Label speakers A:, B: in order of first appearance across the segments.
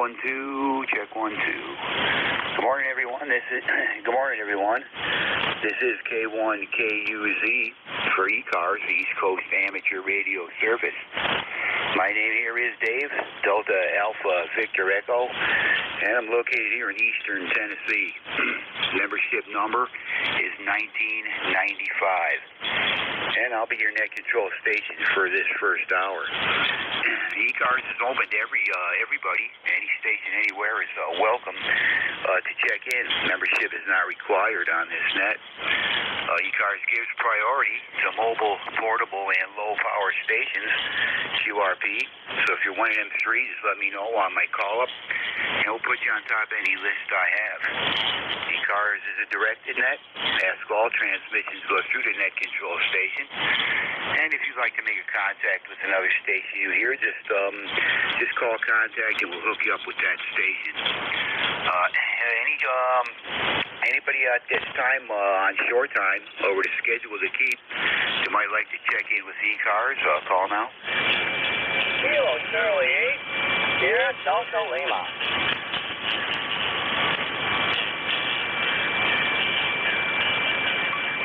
A: 1, 2. Check 1, 2. Good morning, everyone. Good morning, everyone. This is K1KUZ for ECARS, the East Coast Amateur Radio Service. My name here is Dave, Delta Alpha Victor Echo, and I'm located here in Eastern Tennessee. Membership number is 1995. And I'll be your net control station for this first hour. ECARS is open to everybody. Any station anywhere is welcome to check in. Membership is not required on this net. ECARS gives priority to mobile, portable, and low-power stations, QRP. So if you're one of them three, just let me know on my call-up, and we'll put you on top of any list I have. ECARS is a directed net. Ask all transmissions go through the net control station. And if you'd like to make a contact with another station you hear, just call contact and we'll hook you up with that station. Anybody at this time on short time over the schedule to keep, you might like to check in with ECARS, call now.
B: Kilo Charlie 8, Sierra Delta Lima.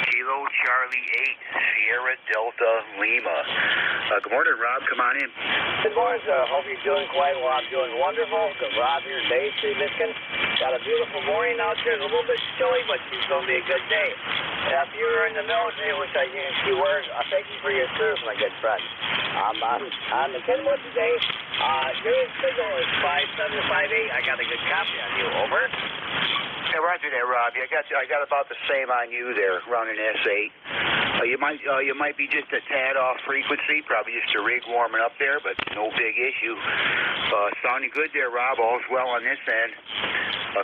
A: Kilo Charlie 8, Sierra Delta Lima. Good morning, Rob. Come on in.
B: Good morning, sir. Hope you're doing quite well. I'm doing wonderful. Rob here, Bay Street, Michigan. Got a beautiful morning out there. It's a little bit chilly, but it's going to be a good day. If you were in the military, which I can see where, thank you for your service, my good friend. I'm on the Kenwood today. Your signal is 5758. I got a good copy on you. Over.
A: Yeah, roger that, Rob. I got about the same on you there, running S8. You might be just a tad off frequency, probably just a rig warming up there, but no big issue. Sounding good there, Rob. All's well on this end.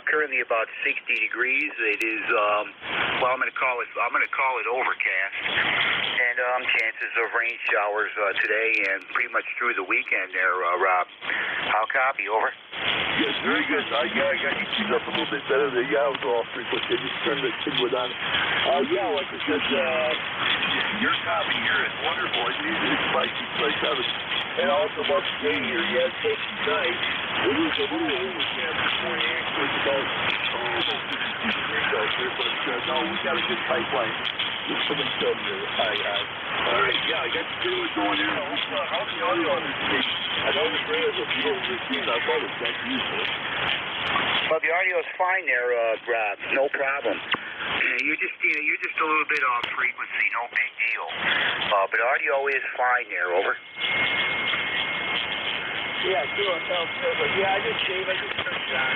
A: Currently about 60 degrees. It is I'm going to call it overcast, and chances of rain showers today and pretty much through the weekend there, Rob. How copy? Over.
C: Yes, very good. I got you tuned up a little bit better there. Yeah, I was off frequency. I just turned the Kenwood on. Yeah, like I said, your copy here is wonderful. It's nice out of. And also about the day here, yeah, it's nice. It was a little overcast this morning. Actually, it's about 50 degrees out here, but no, we got a good pipeline. Just for themselves here. All right, yeah, I got the video going there. How's the audio on this station? I know the radio is a little routine. I thought it was that useful.
A: Well, the audio is fine there, Rob. No problem. You're just a little bit off frequency. No big deal. But audio is fine there. Over.
B: Yeah, sure. But yeah, I just turned it on.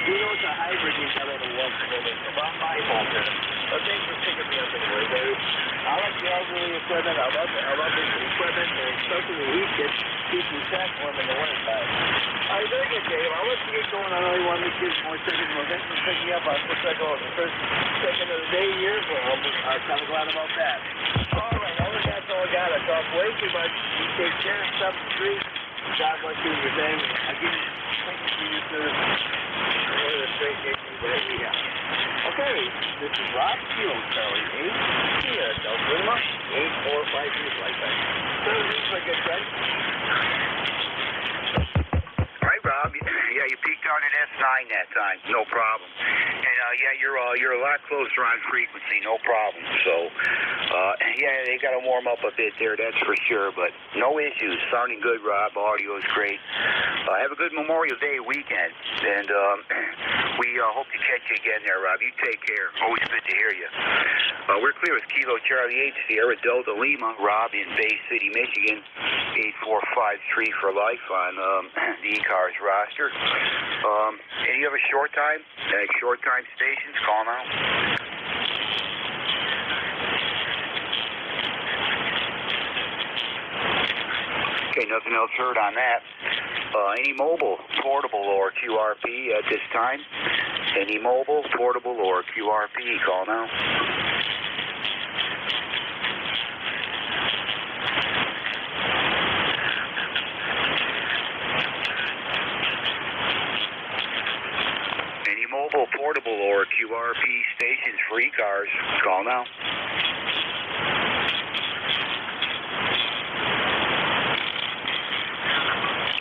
B: You know it's a hybrid. You got on the wall a little bit. About my home there. But thanks for picking me up anyway, Dave. I like the elderly equipment. I love this equipment, and especially the heat kit keeps you track warm in the wintertime. All right, very good, Dave. I'll let you get going. I know you want me to give more seconds. Well, thanks for picking me up. I'll put that on the first second of the day here. Well, I'm kind of glad about that. All right, that's all I got. I talk way too much. You take care of stuff in the street. God bless you and your family. Again, thank you for your service. Okay, this is Rob Kilo Charlie 8, Sierra Delta Lima, 8453 like that. So this is my good friend.
A: All right, Rob. Yeah, you peaked out at S9 that time. No problem. And yeah, you're a lot closer on frequency. No problem. So yeah, they got to warm up a bit there. That's for sure. But no issues. Sounding good, Rob. Audio is great. Have a good Memorial Day weekend, and we hope to catch you again there, Rob. You take care. Always good to hear you. We're clear with Kilo Charlie 8, Sierra Delta Lima, Rob in Bay City, Michigan, 8453 for life on the ECARS roster. Any other short time stations? Call now. Okay, nothing else heard on that. Any mobile, portable, or QRP at this time? Any mobile, portable, or QRP? Call now. Any mobile, portable, or QRP stations for ECARS? Call now.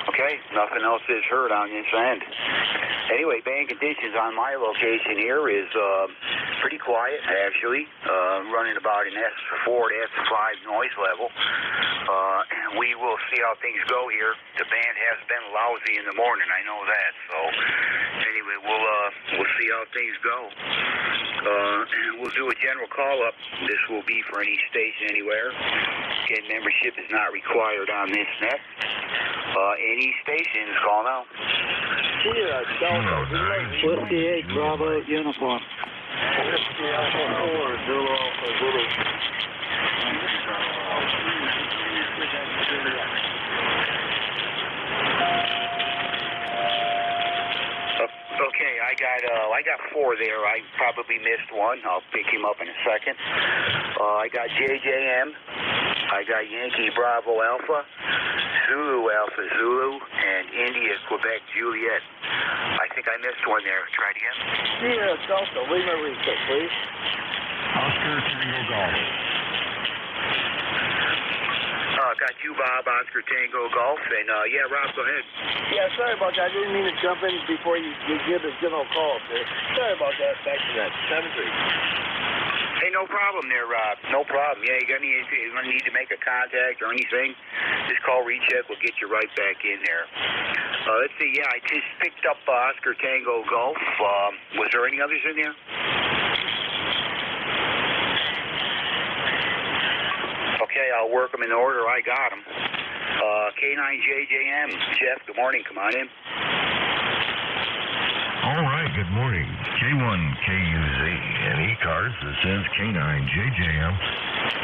A: Okay, Okay, nothing else is heard on this end. Anyway, band conditions on my location here is pretty quiet, actually, running about an S4 to S5 noise level. We will see how things go here. The band has been lousy in the morning, I know that. So anyway, we'll see how things go. We'll do a general call-up. This will be for any station anywhere. Again, membership is not required on this net. Any stations, call now.
B: Here, Delta.
D: 58 Bravo Uniform.
B: 58 Alpha 4, Zulu Alpha Zulu.
A: Okay, I got 4 there. I probably missed one. I'll pick him up in a second. I got JJM. I got Yankee Bravo Alpha, Zulu Alpha Zulu, and India Quebec Juliet. I think I missed one there. Try it again.
B: Here, Delta. Leave my reset, please.
C: Oscar Tango Golf.
A: Got you, Bob, Oscar Tango Golf, and yeah, Rob, go ahead.
B: Yeah, sorry about that. I didn't mean to jump in before you give the general call up there. Sorry about that. Back to that. 7-3.
A: Hey, no problem there, Rob. No problem. Yeah, you're gonna need to make a contact or anything, just call recheck. We'll get you right back in there. Let's see. Yeah, I just picked up Oscar Tango Golf. Was there any others in there? Okay, I'll work them in order. I got them. K9JJM. Jeff, good morning. Come on in.
C: All right, good morning. K1KUZ and ECARS. This is K9JJM.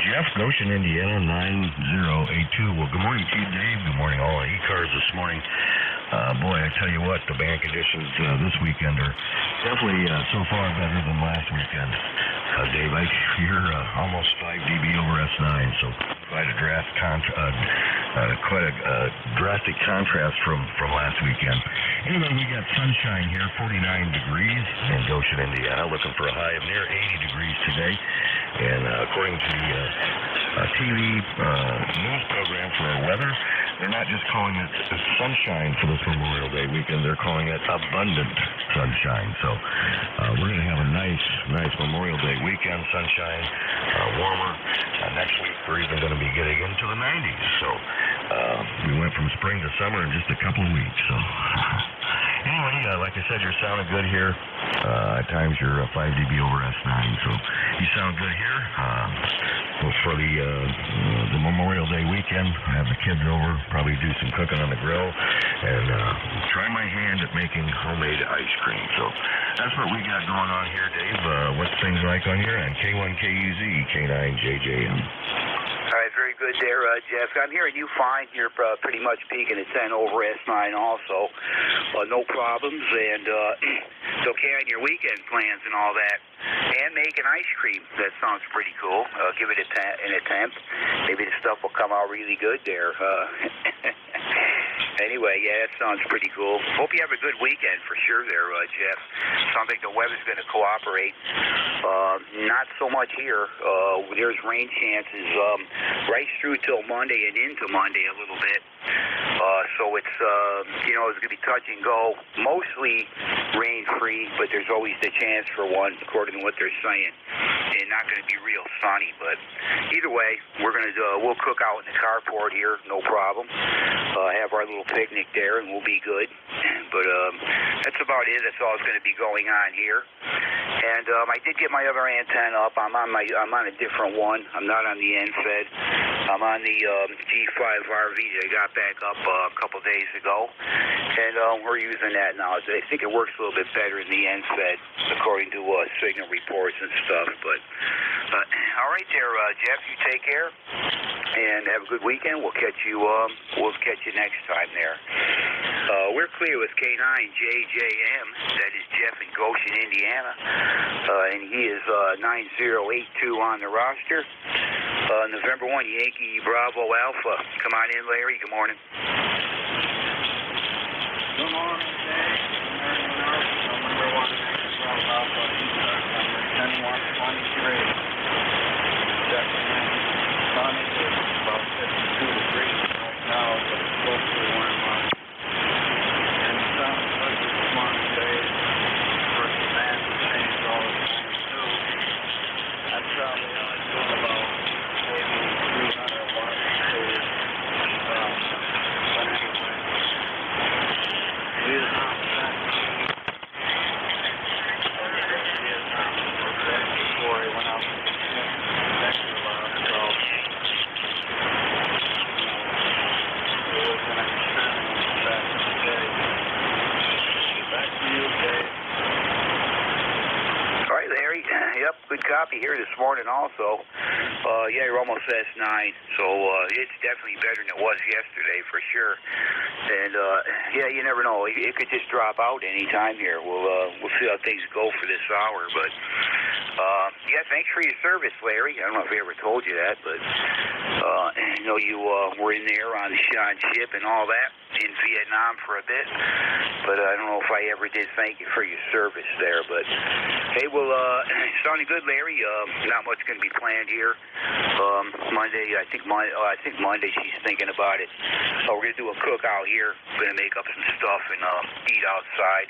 C: Jeff, Goshen, Indiana, 9082. Well, good morning to you, Dave. Good morning, all the ECARS this morning. Boy, I tell you what, the band conditions this weekend are definitely so far better than last weekend. Dave, you're almost 5 dB over S9, so quite a drastic contrast from last weekend. Anyway, we got sunshine here, 49 degrees in Goshen, Indiana, looking for a high of near 80 degrees today. And according to the TV news program for our weather, they're not just calling it sunshine for this Memorial Day weekend, they're calling it abundant sunshine. So we're going to have a nice Memorial Day weekend, sunshine, warmer. Next week we're even going to be getting into the 90s. So we went from spring to summer in just a couple of weeks. So anyway, like I said, you're sounding good here. At times you're 5 dB over S9, so you sound good here. For the Memorial Day weekend, have the kids over, probably do some cooking on the grill, and try my hand at making homemade ice cream. So that's what we got going on here, Dave. What's things like on your end? K1KUZ, K9JJM.
A: All right, very good there, Jeff. I'm hearing you fine. You're pretty much peaking at 10 over S9 also. No problems, and it's okay on your weekend plans and all that. And making ice cream. That sounds pretty cool. Give it an attempt. Maybe the stuff will come out really good there. Anyway, yeah, that sounds pretty cool. Hope you have a good weekend for sure there, Jeff. Sounds like the weather's going to cooperate. Not so much here. There's rain chances right through till Monday and into Monday a little bit. So it's, it's going to be touch and go. Mostly rain-free, but there's always the chance for one, according to what they're saying. And not going to be real sunny, but either way, we'll cook out in the carport here, no problem. Have our little picnic there, and we'll be good. But that's about it. That's all that's going to be going on here. And I did get my other antenna up. I'm on a different one. I'm not on the NFED. I'm on the G5RV that I got back up a couple days ago, and we're using that now. I think it works a little bit better in the NFED, according to signal reports and stuff. But all right, there, Jeff. You take care and have a good weekend. We'll catch you. We'll catch you next time there. We're clear with K9JJM. That is Jeff in Goshen, Indiana, and he is 9082 on the roster. November 1, Yankee Bravo Alpha. Come on in, Larry. Good morning.
D: Good morning, Dave. Number 1, Yankee Bravo Alpha, number 10-1-23. Sun is about 52 degrees right now, but it's supposed to be warm up.
A: Yep, good copy here this morning also. Yeah, you're almost S9, so it's definitely better than it was yesterday for sure. And yeah, you never know. It could just drop out anytime here. We'll see how things go for this hour. But yeah, thanks for your service, Larry. I don't know if I ever told you that, but you know you were in there on ship and all that in Vietnam for a bit. But I don't know if I ever did thank you for your service there. But hey, well, sounding good, Larry. Not much going to be planned here. Monday, I think Monday she's thinking about it. We're going to do a cookout here. We're going to make up some stuff and eat outside.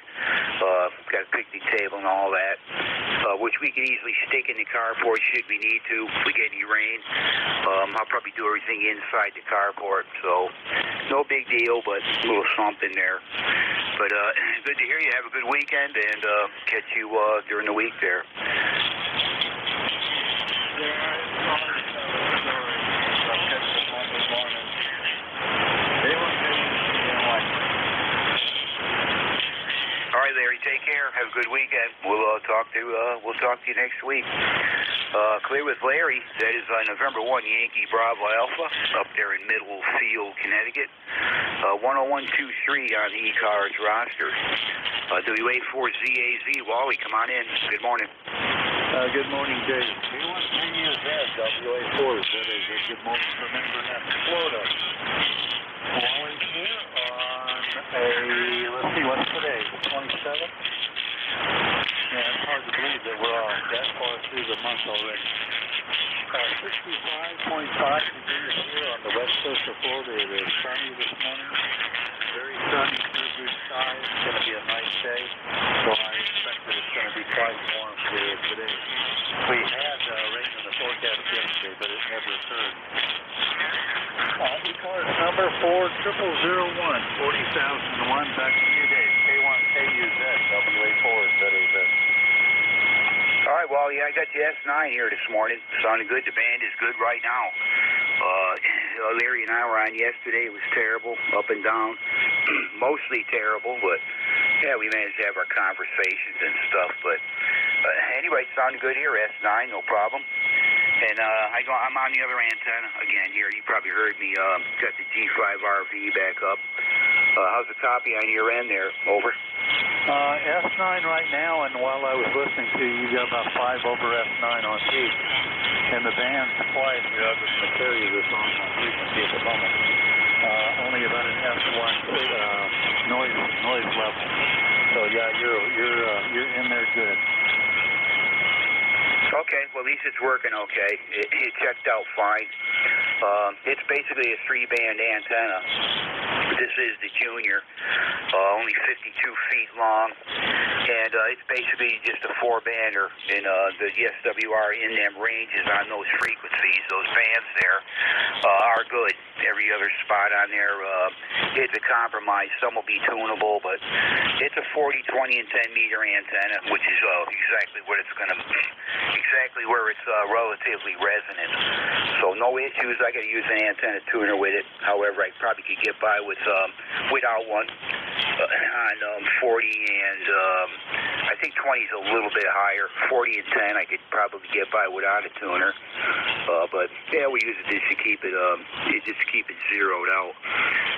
A: Got a picnic table and all that, which we can easily stick in the carport should we need to if we get any rain. I'll probably do everything inside the carport, so no big deal, but a little something there. But good to hear you. Have a good weekend, and catch you during the week there. All right, Larry. Take care. Have a good weekend. We'll talk to you next week. Clear with Larry. That is November 1 Yankee Bravo Alpha up there in Middlefield, Connecticut. 10123 on the ECARS roster. WA4ZAZ. Wally, come on in. Good morning.
D: Good morning, Dave. K1KUZ, WA4. That is a good morning from Inverness, Florida. Wally here on let's see, what's today? The 27th? Yeah, it's hard to believe that we're all that far through the month already. 65.5 degrees here on the west coast of Florida. It is sunny this morning. Very sunny, clear blue sky. It's going to be a nice day. So I expect that it's going to be quite warm here today. We had rain in the forecast yesterday, but it never occurred. ECARS number 40001, 40,001. Back to you, Dave. K1KUZ, WA4, ZAZ.
A: All right, well, yeah, I got the S9 here this morning. Sounding good. The band is good right now. Larry and I were on yesterday. It was terrible, up and down. Mostly terrible, but yeah, we managed to have our conversations and stuff. But anyway, sounding good here, S9, no problem. And I'm on the other antenna again here. You probably heard me. Got the G5RV back up. How's the copy on your end there? Over.
D: S9 right now, and while I was listening to you, you got about 5 over S9 on peak. And the band's quiet here other than the carrier that's on frequency at the moment. Only about an S1 noise level. So yeah, you're in there good.
A: Okay, well, at least it's working okay. It checked out fine. It's basically a 3-band antenna. This is the Junior, only 52 feet long, and it's basically just a 4-bander, and the SWR in them ranges on those frequencies, those bands there, are good. Every other spot on there, it's a compromise. Some will be tunable, but it's a 40, 20, and 10 meter antenna, which is exactly what it's going to be. Exactly where it's relatively resonant. So no issues. I got to use an antenna tuner with it. However, I probably could get by without one on 40 and I think 20 is a little bit higher. 40 and 10 I could probably get by without a tuner. But yeah, we use it just to keep it zeroed out.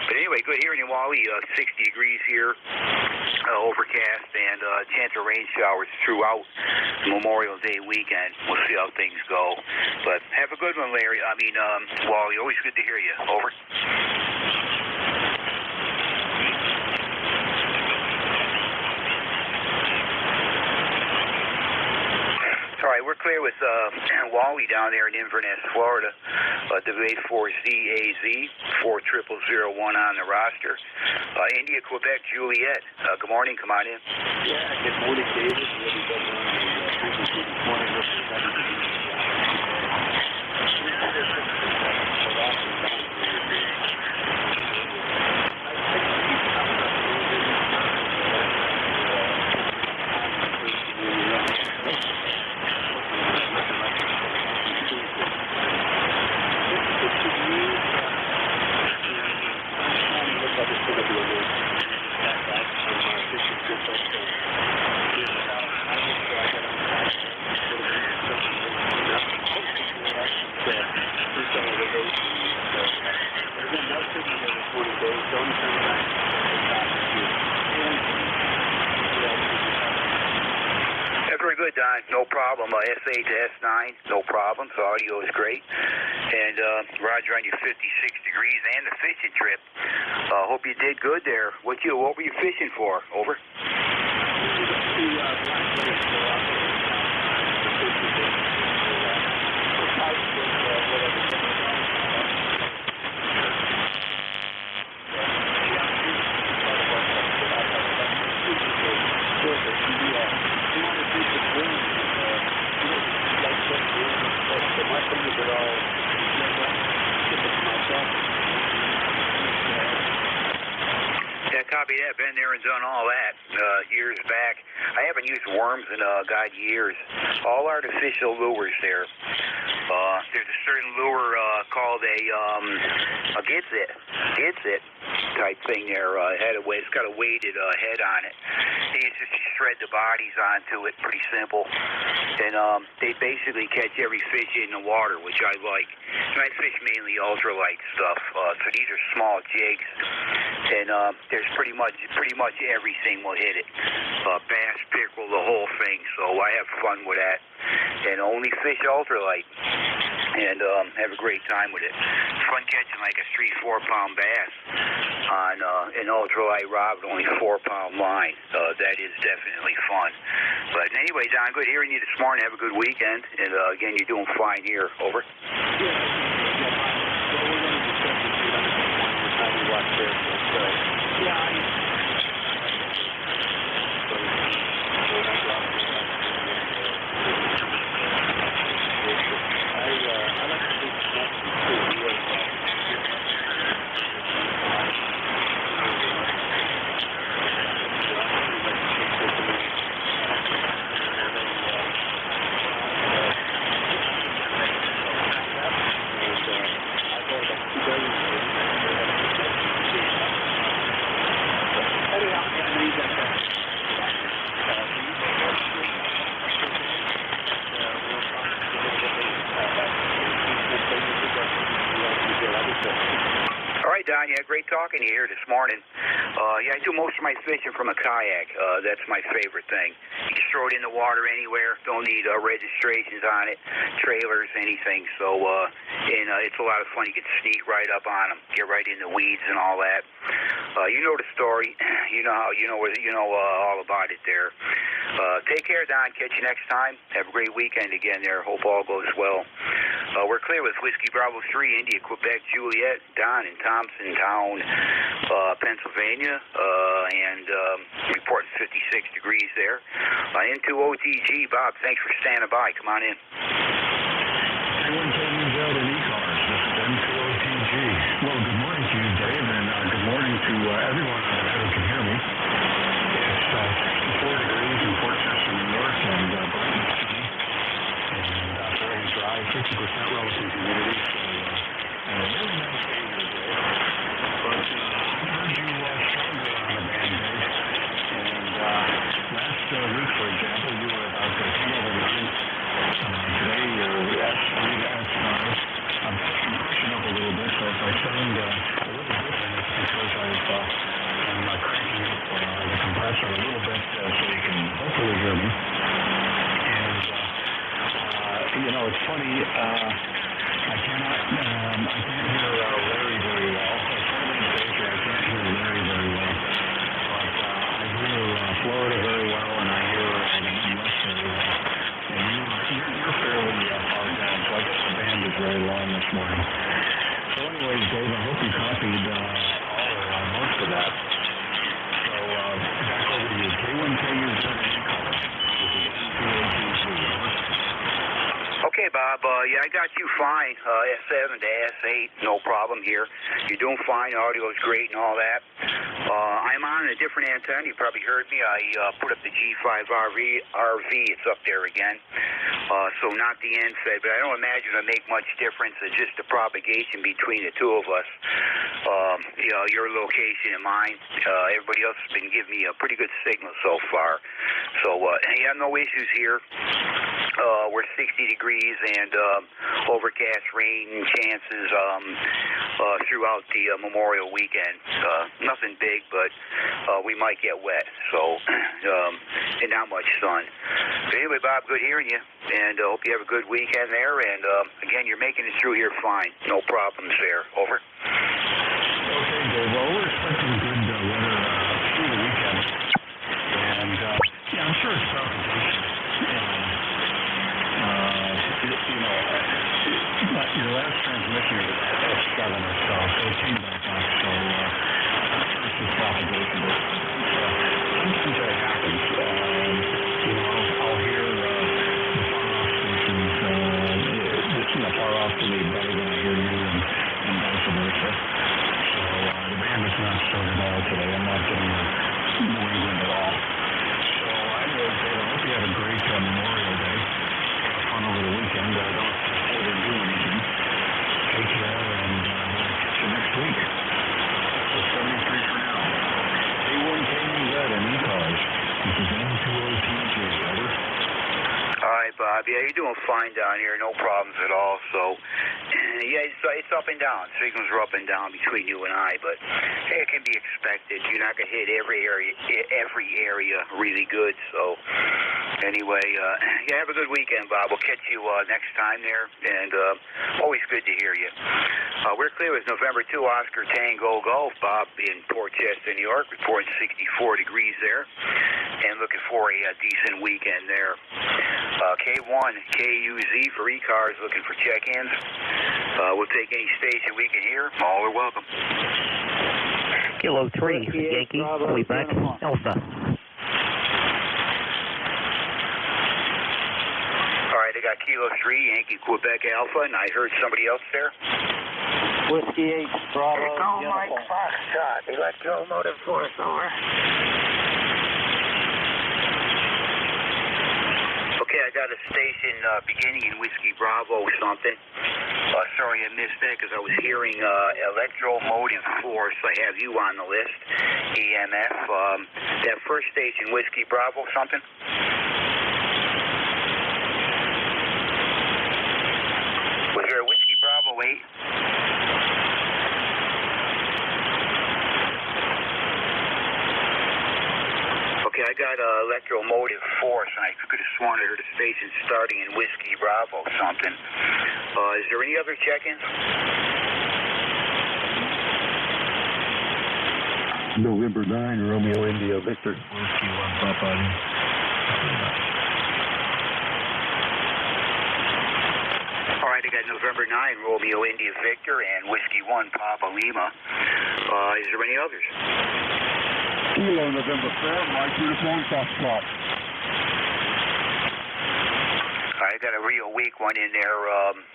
A: But anyway, good hearing you, Wally. 60 degrees here. Overcast and chance of rain showers throughout Memorial Day weekend. We'll see how things go. But have a good one, Larry. Wally, always good to hear you. Over. All right, we're clear with Wally down there in Inverness, Florida. WA4ZAZ, 40001 on the roster. India, Quebec, Juliet. Good morning. Come on in.
D: Yeah, good morning, David.
A: no problem. S8 to S9, no problem. So audio is great. And Roger on your 56 degrees and the fishing trip. Hope you did good there. What were you fishing for? Over. Yeah, copy that. Been there and done all that years back. I haven't used worms in God years. All artificial lures there. There's a certain lure called a gets it type thing there. It's got a weighted head on it. You just shred the bodies onto it. Pretty simple. And they basically catch every fish in the water, which I like. And I fish mainly ultralight stuff. So these are small jigs. And there's pretty much everything will hit it. Bass, pickerel, the whole thing. So I have fun with that. And only fish ultralight. And have a great time with it. It's fun catching like a 3-4 pound bass on an ultralight rod with only 4 pound line. That is definitely fun. But anyway, Don, good hearing you this morning. Have a good weekend. And again, you're doing fine here. Over. Don, yeah, great talking to you here this morning. Yeah, I do most of my fishing from a kayak. That's my favorite thing. You just throw it in the water anywhere. Don't need registrations on it, trailers, anything. So, it's a lot of fun. You can sneak right up on them, get right in the weeds and all that. You know the story. You know all about it there. Take care, Don. Catch you next time. Have a great weekend again there. Hope all goes well. We're clear with Whiskey Bravo 3, India, Quebec, Juliet, Don in Thompsontown, Pennsylvania, and reporting 56 degrees there. Into OTG, Bob, thanks for standing by. Come on in.
E: Everyone told me out in ECARS. This is N2OTG. Well, good morning to you, Dave, and good morning to everyone out there who can hear me. It's 64 degrees in Fort Chester, New York, and bright and sunny, and fairly dry, 60% relative humidity, so a really nice day here, Dave. But I heard you stronger on the band, Dave, and last week, for example, you were about 10 over 9. Today, you're S3 to S5. I'm pushing up a little bit, so if I sound a little different, it's because I'm cranking up the compressor a little bit so you can hopefully hear me. And, it's funny, I can't hear Larry very well. Certainly in Baker, I can't hear Larry very well. But I hear Florida very well, and I hear the U.S. very well. And you're fairly far down, so I guess the band is very long this morning. So anyways, Dave, I hope you copied all or most of that. So back over to you. K1KU is in ECARS. This is N2OTG.
A: Okay, Bob. Yeah, I got you fine. S7 to S8, no problem here. You're doing fine. Audio is great and all that. I'm on a different antenna. You probably heard me. I put up the G5 RV. It's up there again. So not the NFED, but I don't imagine it'll make much difference. It's just the propagation between the two of us. Your location and mine. Everybody else has been giving me a pretty good signal so far. So, yeah, no issues here. we're 60 degrees and overcast rain chances throughout the Memorial weekend. Nothing big, but we might get wet, so and not much sun. But anyway, Bob, good hearing you, and hope you have a good weekend there. And again, you're making it through here fine. No problems there. Over.
E: Okay, Dave. Well, we're expecting good weather through the weekend, and yeah, I'm sure it's propagation. Your last transmission was at S7 or so, so it came back up. So it's just propagation. But sometimes that happens. I'll hear the far-off stations, far off to me better than I hear you, and vice versa. So the band is not started out today. I'm not getting New England at all. So I hope you have a great Memorial Day. Have fun over the weekend. Don't didn't do anything. Take care, and we'll catch you next week. So 73 for now. K1KUZ and ECARS. This is N2OTG. Over.
A: All right, Bob. Yeah, you're doing fine down here. No problems at all. So, yeah, it's up and down. Signals are up and down between you and I, but hey, it can be expected. You're not going to hit every area really good. So, anyway, yeah, have a good weekend, Bob. We'll catch you next time there, and always good to hear you. We're clear with November 2, Oscar Tango Golf. Bob in Port Chester, New York, reporting 64 degrees there, and looking for a decent weekend there. K1 KUZ for ECARS, looking for check-ins. We'll take any station we can hear. All are welcome.
F: Kilo 3, Yankee, Quebec, Alpha.
A: All right, I got Kilo 3, Yankee, Quebec, Alpha, and I heard somebody else there.
B: Whiskey 8, Bravo,
A: Echo Mike Foxtrot, Electromotive Force, over. Okay, I got a station beginning in Whiskey Bravo something. Sorry I missed that because I was hearing Electromotive Force. I have you on the list. EMF. That first station, Whiskey Bravo something. Was there a Whiskey Bravo 8? Okay, I got Electromotive Force, and I could have sworn I heard a station starting in Whiskey Bravo something. Is there any other check-ins?
E: November 9, Romeo India Victor. Whiskey 1 Papa.
A: All right, I got November 9, Romeo India Victor, and Whiskey 1 Papa Lima. Is there any others?
C: Kilo November 4, Mike Uniform Foxtrot.
A: I got a real weak one in there.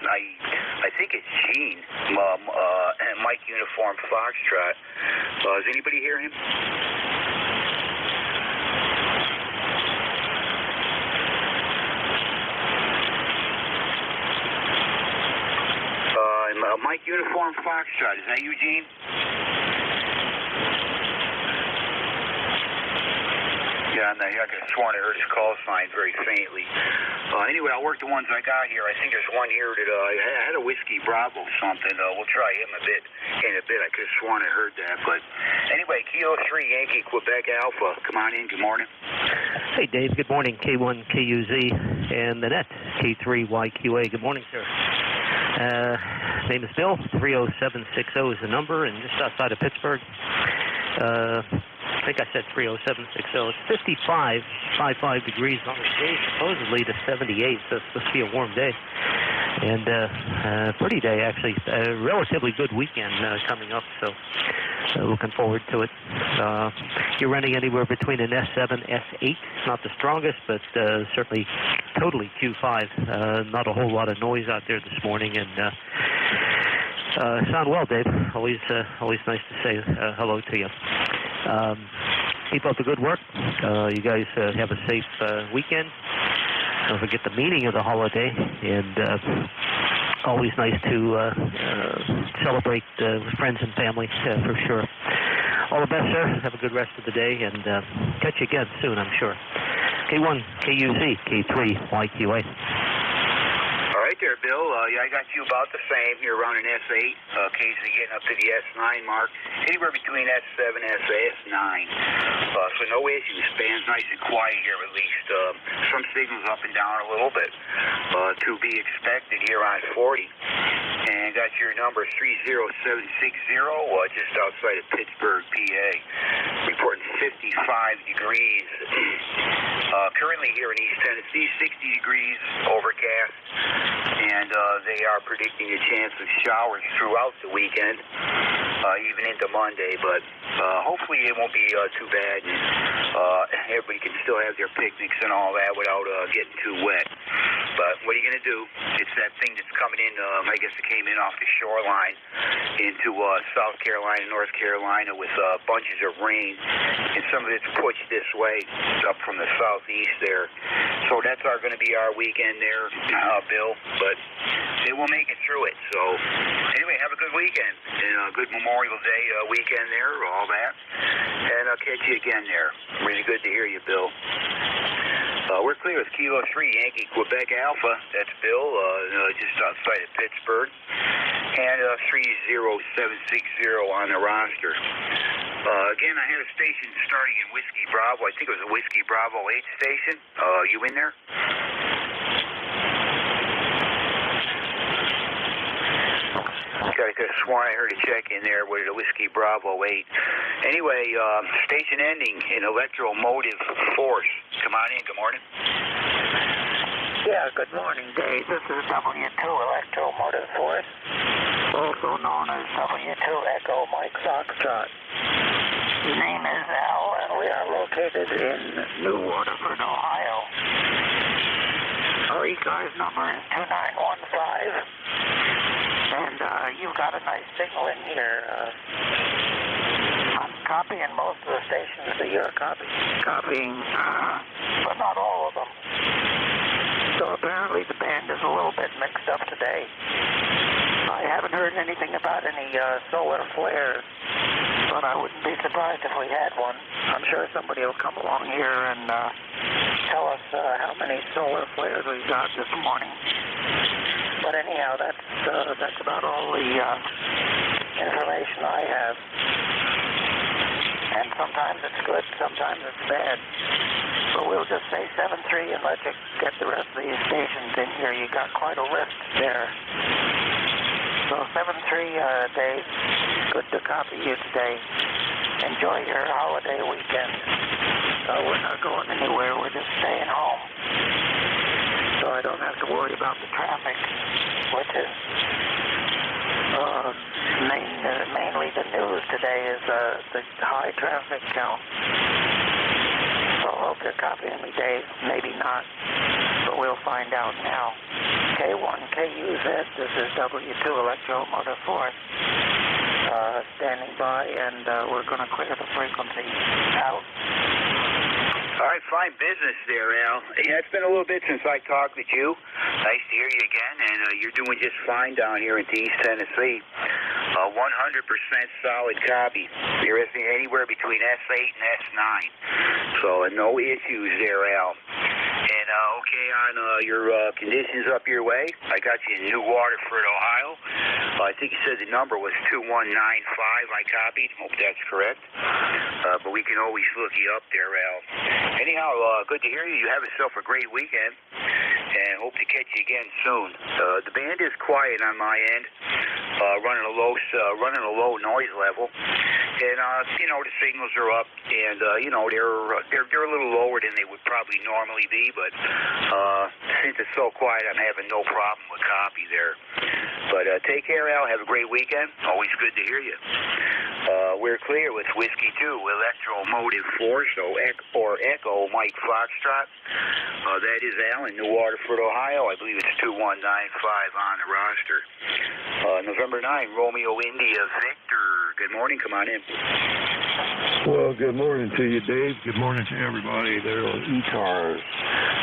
A: I think it's Gene, Mike Uniform Foxtrot. Does anybody hear him? Mike Uniform Foxtrot. Is that you, Gene? Yeah, I could have sworn I heard his call sign very faintly. Anyway, I'll work the ones I got here. I think there's one here that I had a Whiskey Bravo something. We'll try him in a bit. I could have sworn I heard that. But anyway, Kilo 3, Yankee, Quebec Alpha. Come on in. Good morning.
F: Hey, Dave. Good morning. K1 KUZ and the net K3YQA. Good morning, sir. Name is Bill. 30760 is the number, and just outside of Pittsburgh. I think I said 30760. It's 55 degrees on the day, supposedly to 78, so it's supposed to be a warm day. And pretty day, actually. A relatively good weekend coming up, so looking forward to it. You're running anywhere between an S7, S8. Not the strongest, but certainly totally Q5. Not a whole lot of noise out there this morning, and sound well, Dave. Always nice to say hello to you. Keep up the good work. You guys have a safe weekend. Don't forget the meaning of the holiday, and always nice to celebrate with friends and family for sure. All the best, sir. Have a good rest of the day, and catch you again soon, I'm sure. K1 KUZ, K3 YQA.
A: there, Bill. Yeah, I got you about the same. You're around an S8, occasionally getting up to the S9 mark, anywhere between S7 and S9. So no issues. Band's nice and quiet here at least. Some signals up and down a little bit. To be expected here on 40. And got your number 30760, just outside of Pittsburgh, PA. Reporting 55 degrees. Currently here in East Tennessee, 60 degrees, overcast. And they are predicting a chance of showers throughout the weekend, even into Monday. But hopefully it won't be too bad. And everybody can still have their picnics and all that without getting too wet. But what are you going to do? It's that thing that's coming in, I guess it came in off the shoreline into South Carolina, North Carolina with bunches of rain. And some of it's pushed this way up from the southeast there. So that's going to be our weekend there, Bill. But they will make it through it. So anyway, have a good weekend. And a good Memorial Day weekend there, all that. And I'll catch you again there. Really good to hear you, Bill. We're clear with Kilo 3, Yankee, Quebec Alpha. That's Bill, just outside of Pittsburgh. And 30760 on the roster. Again, I had a station starting in Whiskey Bravo. I think it was a Whiskey Bravo 8 station. You in there? I could have sworn I heard a check in there with a Whiskey Bravo 8. Anyway, station ending in Electromotive Force. Come on in. Good morning.
G: Yeah, good morning, Dave. This is W2 Electromotive Force, also known as W2 Echo Mike Foxtrot. The name is Al, and we are located in New Waterford, Ohio. Our ECARS number is 2915. And you've got a nice signal in here. I'm copying most of the stations that you're copying, but not all of them. So apparently the band is a little bit mixed up today. I haven't heard anything about any solar flares, but I wouldn't be surprised if we had one. I'm sure somebody will come along here and tell us how many solar flares we've got this morning. But anyhow, that's about all the information I have. And sometimes it's good, sometimes it's bad. But we'll just say 7-3 and let you get the rest of these stations in here. You got quite a list there. So 7-3, Dave. Good to copy you today. Enjoy your holiday weekend. We're not going anywhere. We're just staying home. So I don't have to worry about the traffic, which is mainly the news today is the high traffic count. So I hope you're copying me, Dave. Maybe not, but we'll find out now. K1KUZ, this is W2 Electromotive Force, standing by, and we're going to clear the frequency out.
A: All right, fine business there, Al. Yeah, it's been a little bit since I talked with you. Nice to hear you again, and you're doing just fine down here in East Tennessee. 100% solid copy. You're anywhere between S8 and S9. So no issues there, Al. And okay on your conditions up your way. I got you in New Waterford, Ohio. I think you said the number was 2195. I copied. Hope that's correct. But we can always look you up there, Al. Anyhow, good to hear you. You have yourself a great weekend, and hope to catch you again soon. The band is quiet on my end, running a low noise level, and the signals are up, and they're a little lower than they would probably normally be, but since it's so quiet, I'm having no problem with copy there. But take care, Al. Have a great weekend. Always good to hear you. We're clear with Whiskey 2, Electromotive Force, or Echo Mike Foxtrot. That is Al in New Waterford, Ohio. I believe it's 2195 on the roster. November 9, Romeo India Victor. Good morning. Come on in.
C: Well, good morning to you, Dave. Good morning to everybody there on ECARS.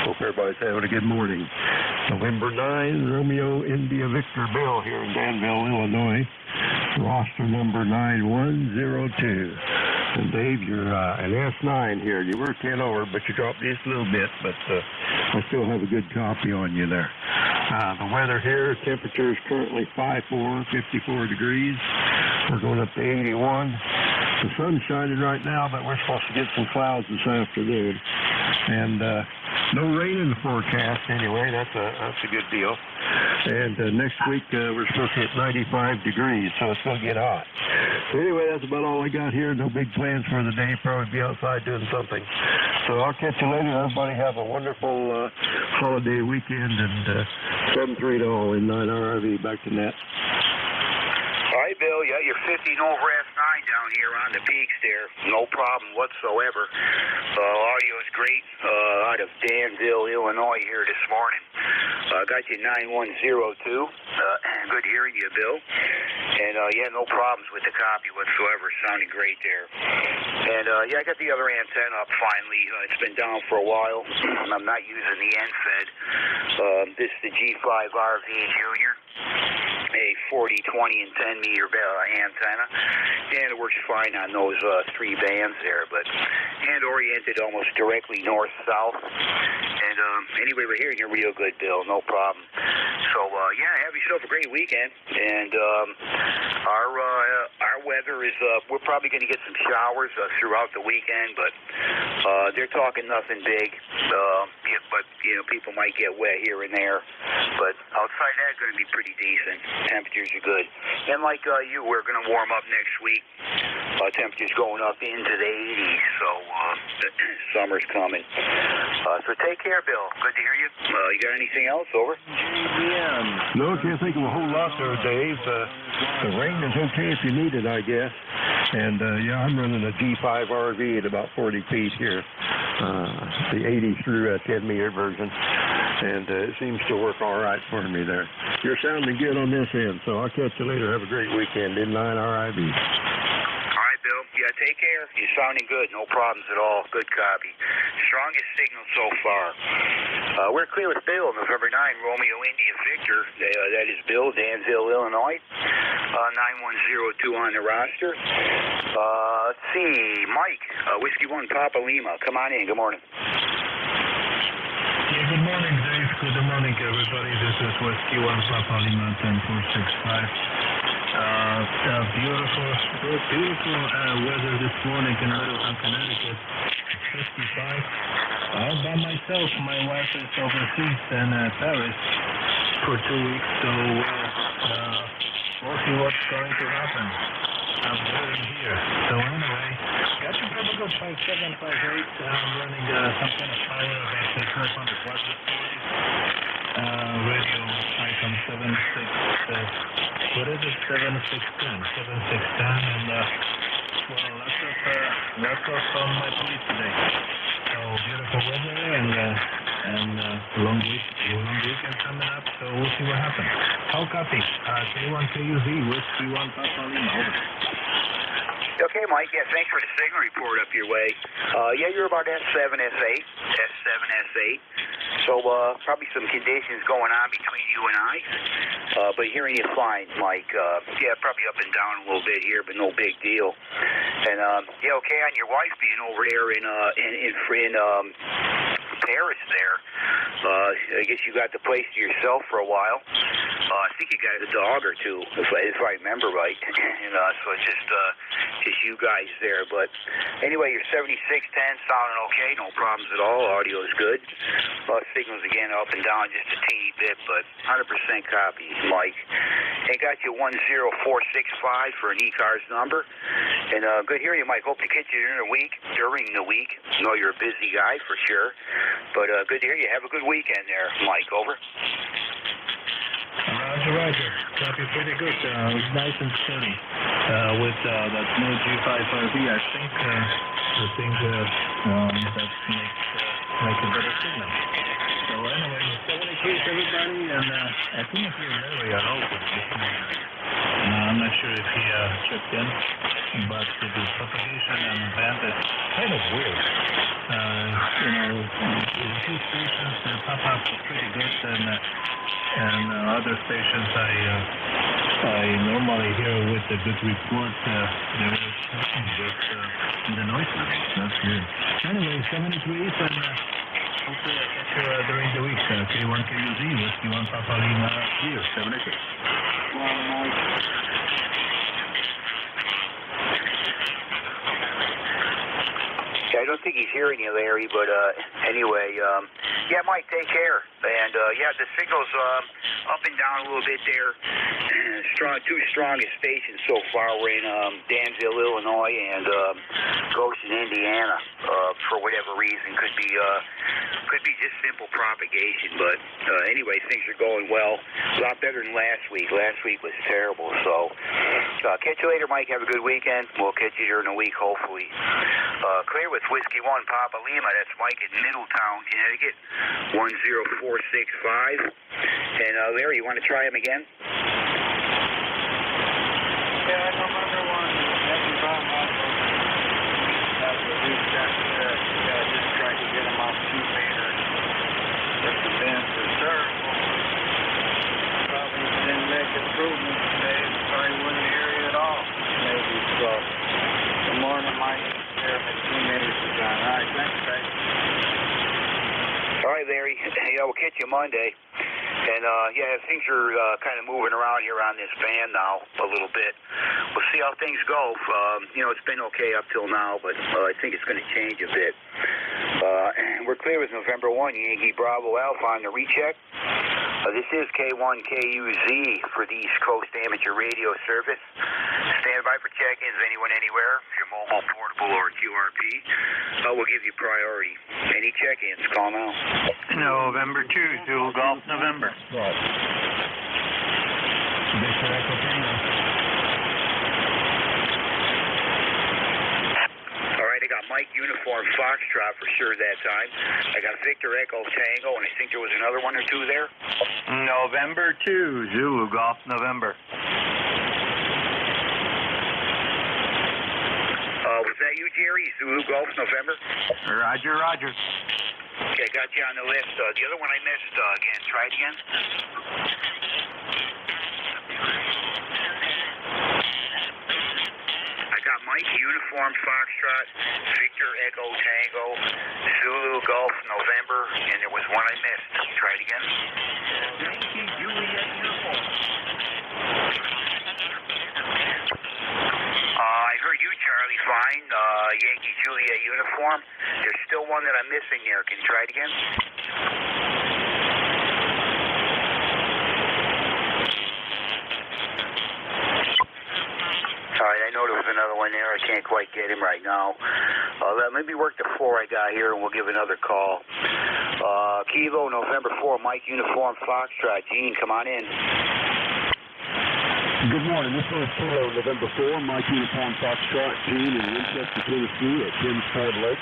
C: Hope everybody's having a good morning. November 9, Romeo India Victor Bill here in Danville, Illinois. Roster number 9102. And Dave, you're an S9 here. You were 10 over, but you dropped just a little bit. But
E: I still have a good copy on you there. The weather here, temperature is currently 54 degrees. We're going up to 81. The sun's shining right now, but we're supposed to get some clouds this afternoon. And no rain in the forecast anyway. That's a good deal. And next week we're supposed to hit 95 degrees, so it's going to get hot. So anyway, that's about all I got here. No big plans for the day. Probably be outside doing something. So I'll catch you later. Everybody have a wonderful holiday weekend, and 7-3 to all in 9RIV. Back to net.
A: All right, Bill. Yeah, you're 15 over S9 down here on the peaks there. No problem whatsoever. Audio is great out of Danville, Illinois here this morning. Got you 9102. Good hearing you, Bill. And, yeah, no problems with the copy whatsoever. Sounding great there. And, yeah, I got the other antenna up finally. It's been down for a while. I'm not using the NFED. This is the G5RV Junior. A 40, 20, and 10 meter antenna, and it works fine on those 3 bands there, and oriented almost directly north-south. And anyway, we're hearing you real good, Bill, no problem. So yeah, have yourself a great weekend. And our weather is we're probably going to get some showers throughout the weekend, but they're talking nothing big. Yeah, but you know, people might get wet here and there, but outside that, going to be pretty decent. Temperatures are good, and like you, we're going to warm up next week. Temperatures going up into the 80s, so summer's coming. So take care, Bill. Good to hear you. You got anything else? Over.
E: No, can't think of a whole lot there, Dave. The rain is okay if you need it, I guess. And yeah, I'm running a G5 RV at about 40 feet here, the 80 through 10 meter version, and it seems to work all right for me there. You're sounding good on this end, so I'll catch you later. Have a great weekend in 9RIV.
A: All right, Bill. Yeah, take care. You're sounding good. No problems at all. Good copy. Strongest signal so far. We're clear with Bill, November 9, Romeo India Victor. That is Bill, Danville, Illinois. 9102 on the roster. Let's see. Mike, Whiskey 1 Papa Lima. Come on in. Good morning.
H: Yeah, good morning, Dave. Good morning, everybody. This is Whiskey 1 Papa Lima 10465. Beautiful weather this morning in Littleton, Connecticut. 55. All by myself. My wife is overseas in Paris for 2 weeks, so we'll see what's going to happen. I'm in here. So anyway, got your typical 5758. I'm running some kind of power about 1200 watts this morning. Radio icon 76. What is it? 7610. 7610, and well, lots of my plate today. So beautiful weather and long weekend coming up. So we'll see what happens. How copy? K1KUZ, Whiskey 1 Papa Lima. Over.
A: Okay, Mike. Yeah, thanks for the signal report up your way. Yeah, you're about S7S8. So probably some conditions going on between you and I. But hearing you fine, Mike. Yeah, probably up and down a little bit here, but no big deal. And yeah, okay on your wife being over there in Paris there. I guess you got the place to yourself for a while. I think you got a dog or two, if I remember right. And so it's just you guys there. But anyway, your 7610 sounding okay, no problems at all. Audio is good. Signals again up and down just a teeny bit, but 100% copy, Mike. And got you 10465 for an ECARS number. And good hearing you, Mike. Hope to catch you during the week. I know you're a busy guy for sure. But good to hear you. Have a good weekend there, Mike. Over.
H: Roger. Copy pretty good. It was nice and steady with that new G5RV. I think that makes a better signal. So anyway, 70 case everybody, and I think if you're in the area also. I'm not sure if he checked in, but the propagation and band is kind of weird. You know, the two stations pop up pretty good, and other stations I normally hear with a good report. There is just the noise level. That's weird. Anyway, 73s and Hopefully I'll catch you during the week. K1KUZ, Whiskey 1 Papa Lima here, 786.
A: I don't think he's hearing you, Larry, but anyway, yeah, Mike, take care. And yeah, the signal's up and down a little bit there. Two strongest stations so far were in Danville, Illinois, and Goshen, Indiana. For whatever reason, could be just simple propagation. But anyway, things are going well. A lot better than last week. Last week was terrible. So catch you later, Mike. Have a good weekend. We'll catch you during the week, hopefully. Clear with Whiskey 1 Papa Lima. That's Mike in Middletown, Connecticut, 10465. And Larry, you want to try him again?
D: Yeah, November 1. Nothing problem. That's a week after that. Yeah, just trying to get him off 2 meters. If the bends are terrible, probably didn't make improvements today. Probably wouldn't hear you at all. Maybe so. Good morning, Mike. There, 2 meters is on. All right, thanks, guys.
A: All right, Larry. Yeah, we'll catch you Monday. And, yeah, things are kind of moving around here on this band now a little bit. We'll see how things go. You know, it's been okay up till now, but I think it's going to change a bit. We're clear with November 1, Yankee Bravo Alpha on the recheck. This is K1KUZ for the East Coast Amateur Radio Service. Stand by for check-ins, anyone, anywhere. If you're mobile, portable, or QRP, we'll give you priority. Any check-ins, call now.
D: November 2, Zulu Golf, November.
E: Right. Victor Echo Tango.
A: All right, I got Mike Uniform Foxtrot for sure that time. I got Victor Echo Tango, and I think there was another one or two there.
D: November 2, Zulu Golf, November.
A: Was that you, Jerry? Zulu Golf, November?
D: Roger, roger.
A: Okay, got you on the list. The other one I missed, again, try it again. I got Mike Uniform Foxtrot, Victor Echo Tango, Zulu Golf, November, and there was one I missed. Try it again.
B: Yankee Juliet Uniform.
A: I heard you, Charlie, fine. Yankee Juliet Uniform. There's still one that I'm missing there. Can you try it again? All right, I know there was another one there. I can't quite get him right now. Let me work the 4 I got here, and we'll give another call. Kilo, November 4, Mike Uniform Foxtrot. Gene, come on in.
E: Good morning. This is Kilo, November 4, Mike Uniform Foxtrot, Gene in Winchester, Tennessee at Tim's Ford Lake.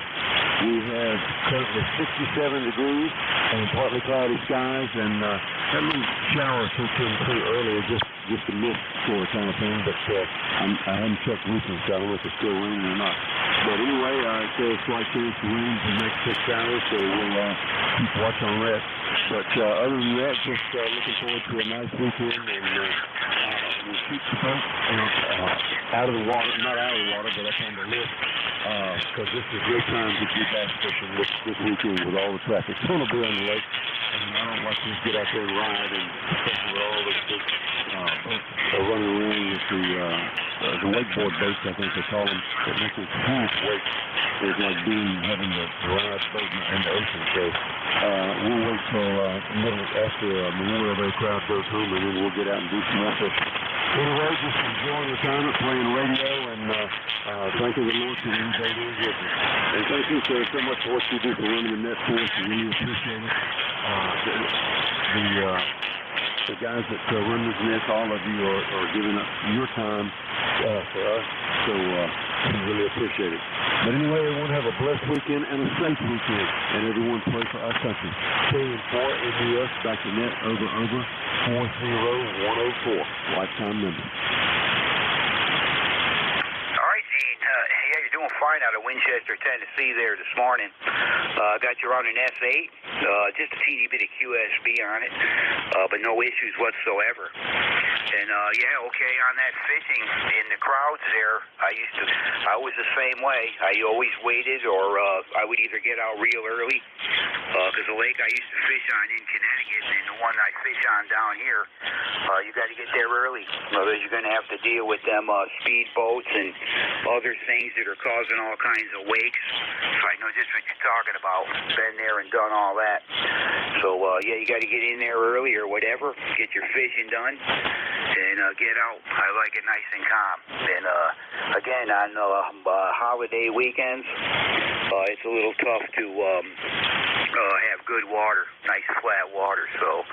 E: We have currently 67 degrees and partly cloudy skies, and a little shower or two came through earlier, just a mist sort of kind of thing, but I haven't checked recently, so I don't know if it's still raining or not. But anyway, it says slight chance of rain for the next 6 hours, so we'll keep watch on that. But other than that, just looking forward to a nice weekend, and we'll keep the boat out of the water, not out of the water, but up on the list, because this is great time to get bass fishing this weekend with all the traffic. It's going to be on the lake, and I don't like to just get out there and ride, and especially with all those big boats running around with the wakeboard boats, I think they call them, that make this huge wake. It's like having the ride boat in the ocean. So we'll wait till after Memorial Day crowd goes home, and then we'll get out and do some more fishing. Anyway, just enjoying the time of playing radio, and thanking the Lord for the day we're with us. And thank you, sir, so much for what you do for running the net for us. We really appreciate it. The guys that run this net, all of you are giving up your time for us, so we really appreciate it. But anyway, everyone have a blessed weekend and a safe weekend, and everyone pray for our country. K4 NJ2US, back to net, over, 40104, lifetime member.
A: All right, Gene. Yeah, you're doing fine out of Winchester, Tennessee there this morning. Got you on an S8, just a teeny bit of QSB on it, but no issues whatsoever. And yeah, okay, on that fishing in the crowds there, I was the same way. I always waited, or I would either get out real early, because the lake I used to fish on in Connecticut and the one I fish on down here, you got to get there early, otherwise you're going to have to deal with them speed boats and other things that are causing all kinds of wakes. So I know just what you're talking about. Been there and done all that. So yeah, you got to get in there early or whatever, get your fishing done, and get out. I like it nice and calm. And again, on holiday weekends, it's a little tough to have good water, nice flat water. So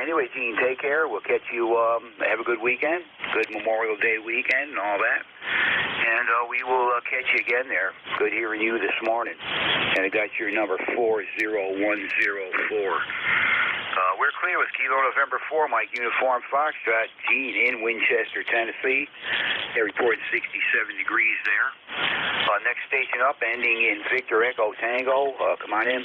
A: anyway, Gene, take care. We'll catch you. Have a good weekend, good Memorial Day weekend and all that. And we will catch you again there. Good hearing you this morning. And I got your number 40104. We're clear with Kilo November 4, Mike Uniform Foxtrot, Gene in Winchester, Tennessee. They're reporting 67 degrees there. Next station up, ending in Victor Echo Tango. Come on in.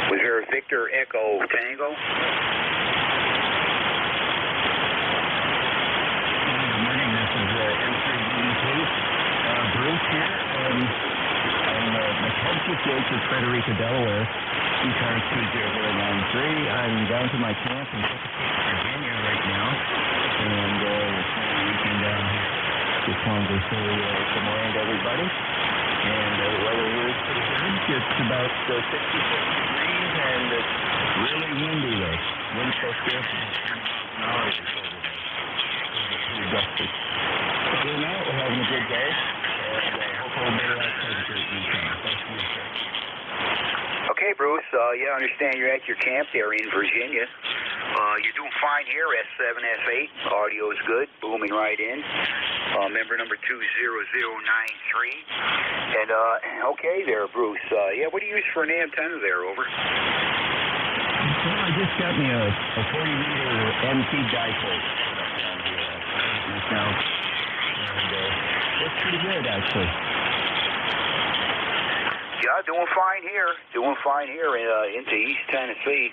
A: Was there a Victor Echo Tango?
I: Bruce here. I'm Massachusetts with Frederica, Delaware. ECARS 20093. I'm down to my camp in Virginia right now. And weekend down here. Just wanted to say good morning to everybody. And the weather here is pretty good. It's about 66 degrees and it's really windy though. Wind so stiff. Pretty gusty. Other than that, we're having a good day.
A: Okay, Bruce. Yeah, I understand you're at your camp there in Virginia. You're doing fine here, S7, S8. Audio is good, booming right in. Member number 20093. And, okay there, Bruce. Yeah, what do you use for an antenna there, over?
I: Well, I just got me a 40-meter MT dipole down here. Myself. And it's pretty good, actually.
A: Yeah, doing fine here. Doing fine here into East Tennessee.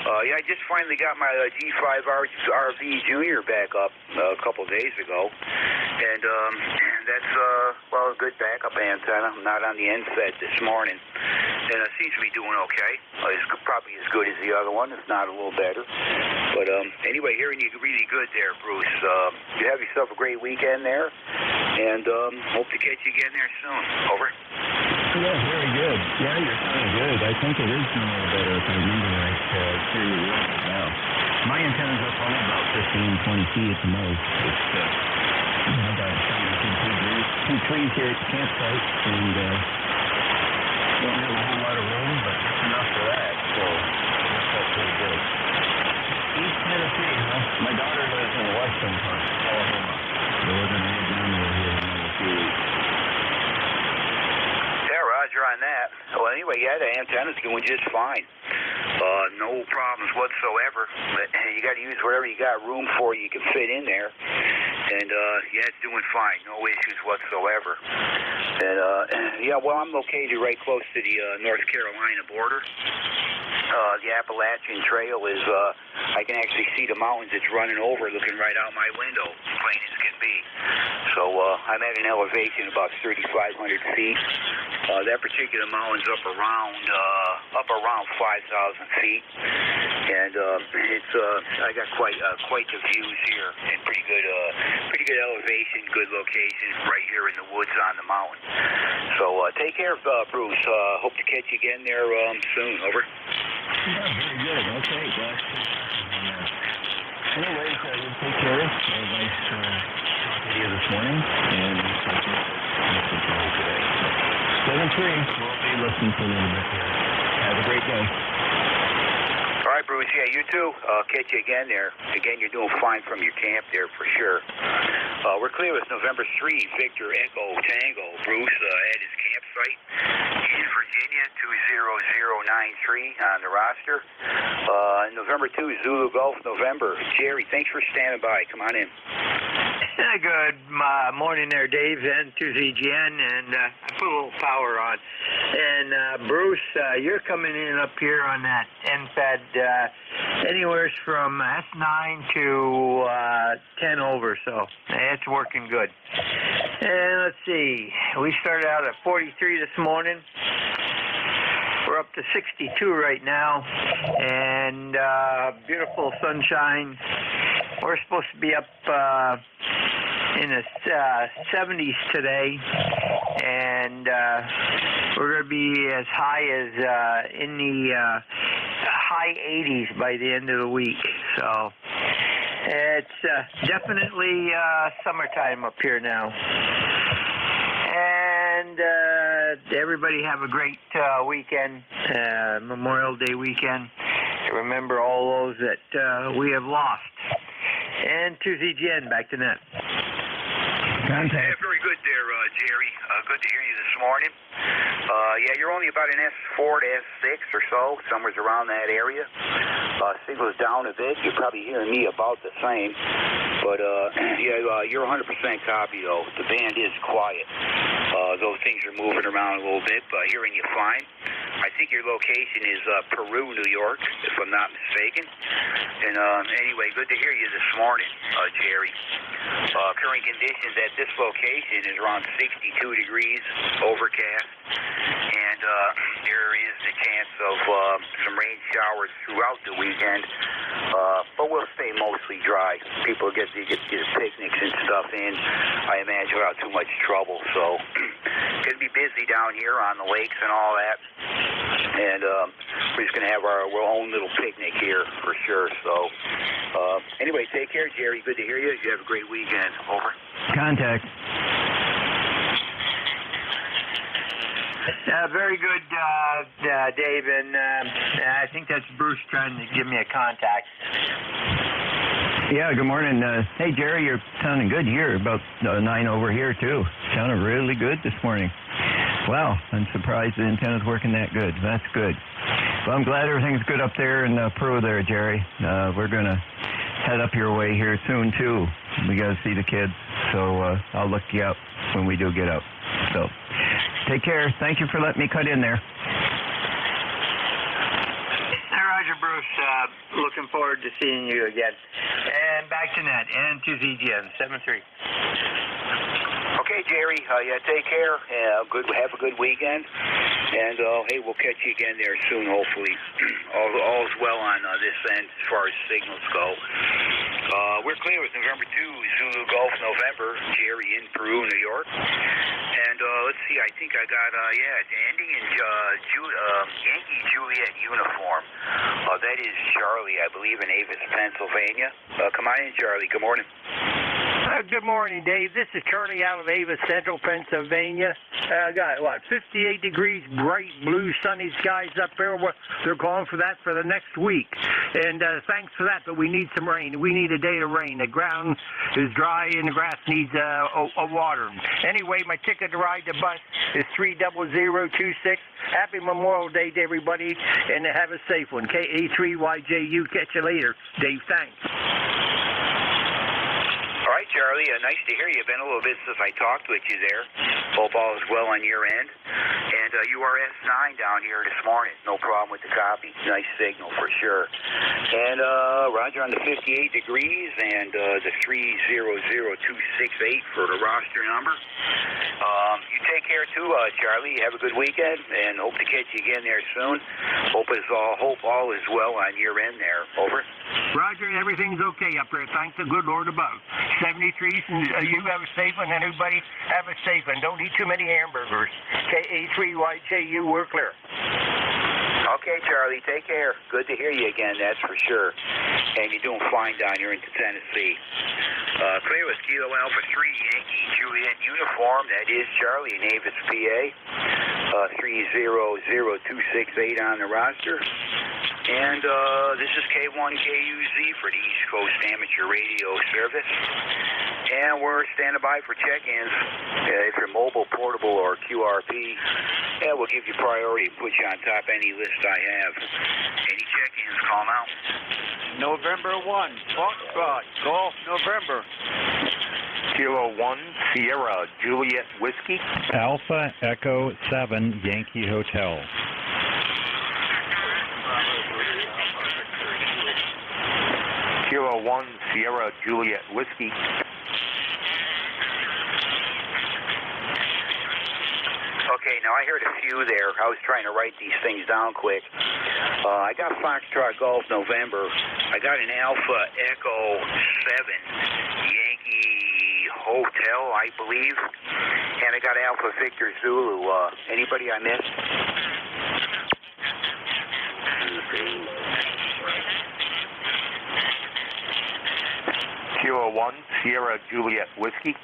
A: Yeah, I just finally got my G5 RV Junior back up a couple days ago. And that's, well, a good backup antenna. I'm not on the NFET this morning. And it seems to be doing okay. It's probably as good as the other one, if not a little better. But anyway, hearing you really good there, Bruce. You have yourself a great weekend there. And hope to catch you again there soon. Over.
I: Yeah, very good. Yeah, you're sounding good. I think it is doing a little better if I remember right. Hear you right now. My antenna's up only about 15, 20 feet at the most. It's, I got some trees here at the campsite, and don't have a whole lot of room, but just enough for that. So that's pretty good. East Tennessee, huh? My daughter lives in western part, Oklahoma. So we're going to head down there here in another few weeks.
A: Roger on that. Well, anyway, yeah, the antenna's doing just fine. No problems whatsoever. But you got to use whatever you got room for you can fit in there. And, yeah, it's doing fine. No issues whatsoever. And, yeah, well, I'm located right close to the North Carolina border. The Appalachian Trail is, I can actually see the mountains it's running over looking right out my window, plain as can be. So I'm at an elevation of about 3,500 feet. That particular mountain's up around 5,000 feet, and it's I got quite the views here, and pretty good elevation, good location right here in the woods on the mountain. So take care, Bruce. Hope to catch you again there soon. Over.
I: Yeah, very good. Okay, guys. Anyways, you take care. Nice talking to you this morning, and today. 7-3. We'll be listening for a little bit here. Have a great day.
A: All right, Bruce. Yeah, you too. Catch you again there. Again, you're doing fine from your camp there for sure. We're clear with November 3, Victor Echo Tango. Bruce at his campsite in Virginia, 20093 on the roster. November 2, Zulu Golf, November. Jerry, thanks for standing by. Come on in.
B: Good morning there, Dave, and to ZGN, and I put a little power on. And Bruce, you're coming in up here on that NFED anywhere from S9 to 10 over, so it's working good. And let's see, we started out at 43 this morning. We're up to 62 right now, and beautiful sunshine. We're supposed to be up in the 70s today, and we're going to be as high as in the high 80s by the end of the week. So it's definitely summertime up here now. And everybody have a great weekend, Memorial Day weekend. Remember all those that we have lost. And to ZGN, back to net.
A: Yeah, very good there, Jerry. Good to hear you this morning. Yeah, you're only about an S4 to S6 or so, somewhere around that area. Signal's down a bit. You're probably hearing me about the same. But, yeah, you're 100% copy, though. The band is quiet. Those things are moving around a little bit, but hearing you fine. I think your location is Peru, New York, if I'm not mistaken. And anyway, good to hear you this morning, Jerry. Current conditions at this location is around 62 degrees, overcast, and there is the chance of some rain showers throughout the weekend, but we'll stay mostly dry. People get picnics and stuff in, I imagine, without too much trouble. So going to be busy down here on the lakes and all that, and we're just going to have our own little picnic here for sure. So anyway, take care, Jerry. Good to hear you. You have a great weekend. Over.
I: Contact.
B: Very good, Dave, and I think that's Bruce trying to give me a contact.
I: Yeah, good morning. Hey, Jerry, you're sounding good here, about 9 over here, too. Sounded really good this morning. Wow, I'm surprised the antenna's working that good. That's good. Well, I'm glad everything's good up there in Peru there, Jerry. We're going to head up your way here soon, too. We got to see the kids, so I'll look you up when we do get up. So take care. Thank you for letting me cut in there.
B: Roger, Bruce. Looking forward to seeing you again. And back to net and to ZGN 73.
A: Okay, Jerry. Yeah, take care. Have a good weekend. And hey, we'll catch you again there soon, hopefully. All's well on this end as far as signals go. We're clear with November 2, Zulu Golf November, Jerry in Peru, New York. And let's see, I think I got, ending in Yankee Juliet uniform. That is Charlie, I believe, in Avis, Pennsylvania. Come on in, Charlie. Good morning.
J: Good morning, Dave. This is Charlie out of Avis, Central Pennsylvania. Got, 58 degrees, bright blue, sunny skies up there. They're calling for that for the next week. And thanks for that, but we need some rain. We need a day of rain. The ground is dry and the grass needs a water. Anyway, my ticket to ride the bus is 30026. Happy Memorial Day to everybody, and have a safe one. KA3YJU. Catch you later. Dave, thanks.
A: All right, Charlie, nice to hear you. Been a little bit since I talked with you there. Hope all is well on your end. And you are S9 down here this morning. No problem with the copy. Nice signal for sure. And Roger on the 58 degrees and the 300268 for the roster number. You take care too, Charlie. Have a good weekend and hope to catch you again there soon. Hope all is well on your end there. Over.
J: Roger, everything's okay up there. Thank the good Lord above. 73, and you have a safe one, and everybody have a safe one. Don't eat too many hamburgers. KA3YJU, we're clear.
A: Okay, Charlie, take care. Good to hear you again, that's for sure. And you're doing fine down here in Tennessee. Clear with Kilo Alpha 3, Yankee Juliet uniform. That is Charlie in Avis, PA. 300268 on the roster. And this is K1KUZ for the East Coast Amateur Radio Service. And we're standing by for check-ins. If you're mobile, portable, or QRP, we'll give you priority and put you on top of any list I have. Any check-ins, call now.
B: November 1, Foxtrot, Golf November.
A: Kilo 1, Sierra Juliet Whiskey.
K: Alpha Echo 7, Yankee Hotel.
A: Kilo 1, Sierra Juliet Whiskey. Okay, now I heard a few there. I was trying to write these things down quick. I got Foxtrot Golf November. I got an Alpha Echo 7 Yankee Hotel, I believe. And I got Alpha Victor Zulu. Anybody I missed? Kilo 1, Sierra Juliet Whiskey.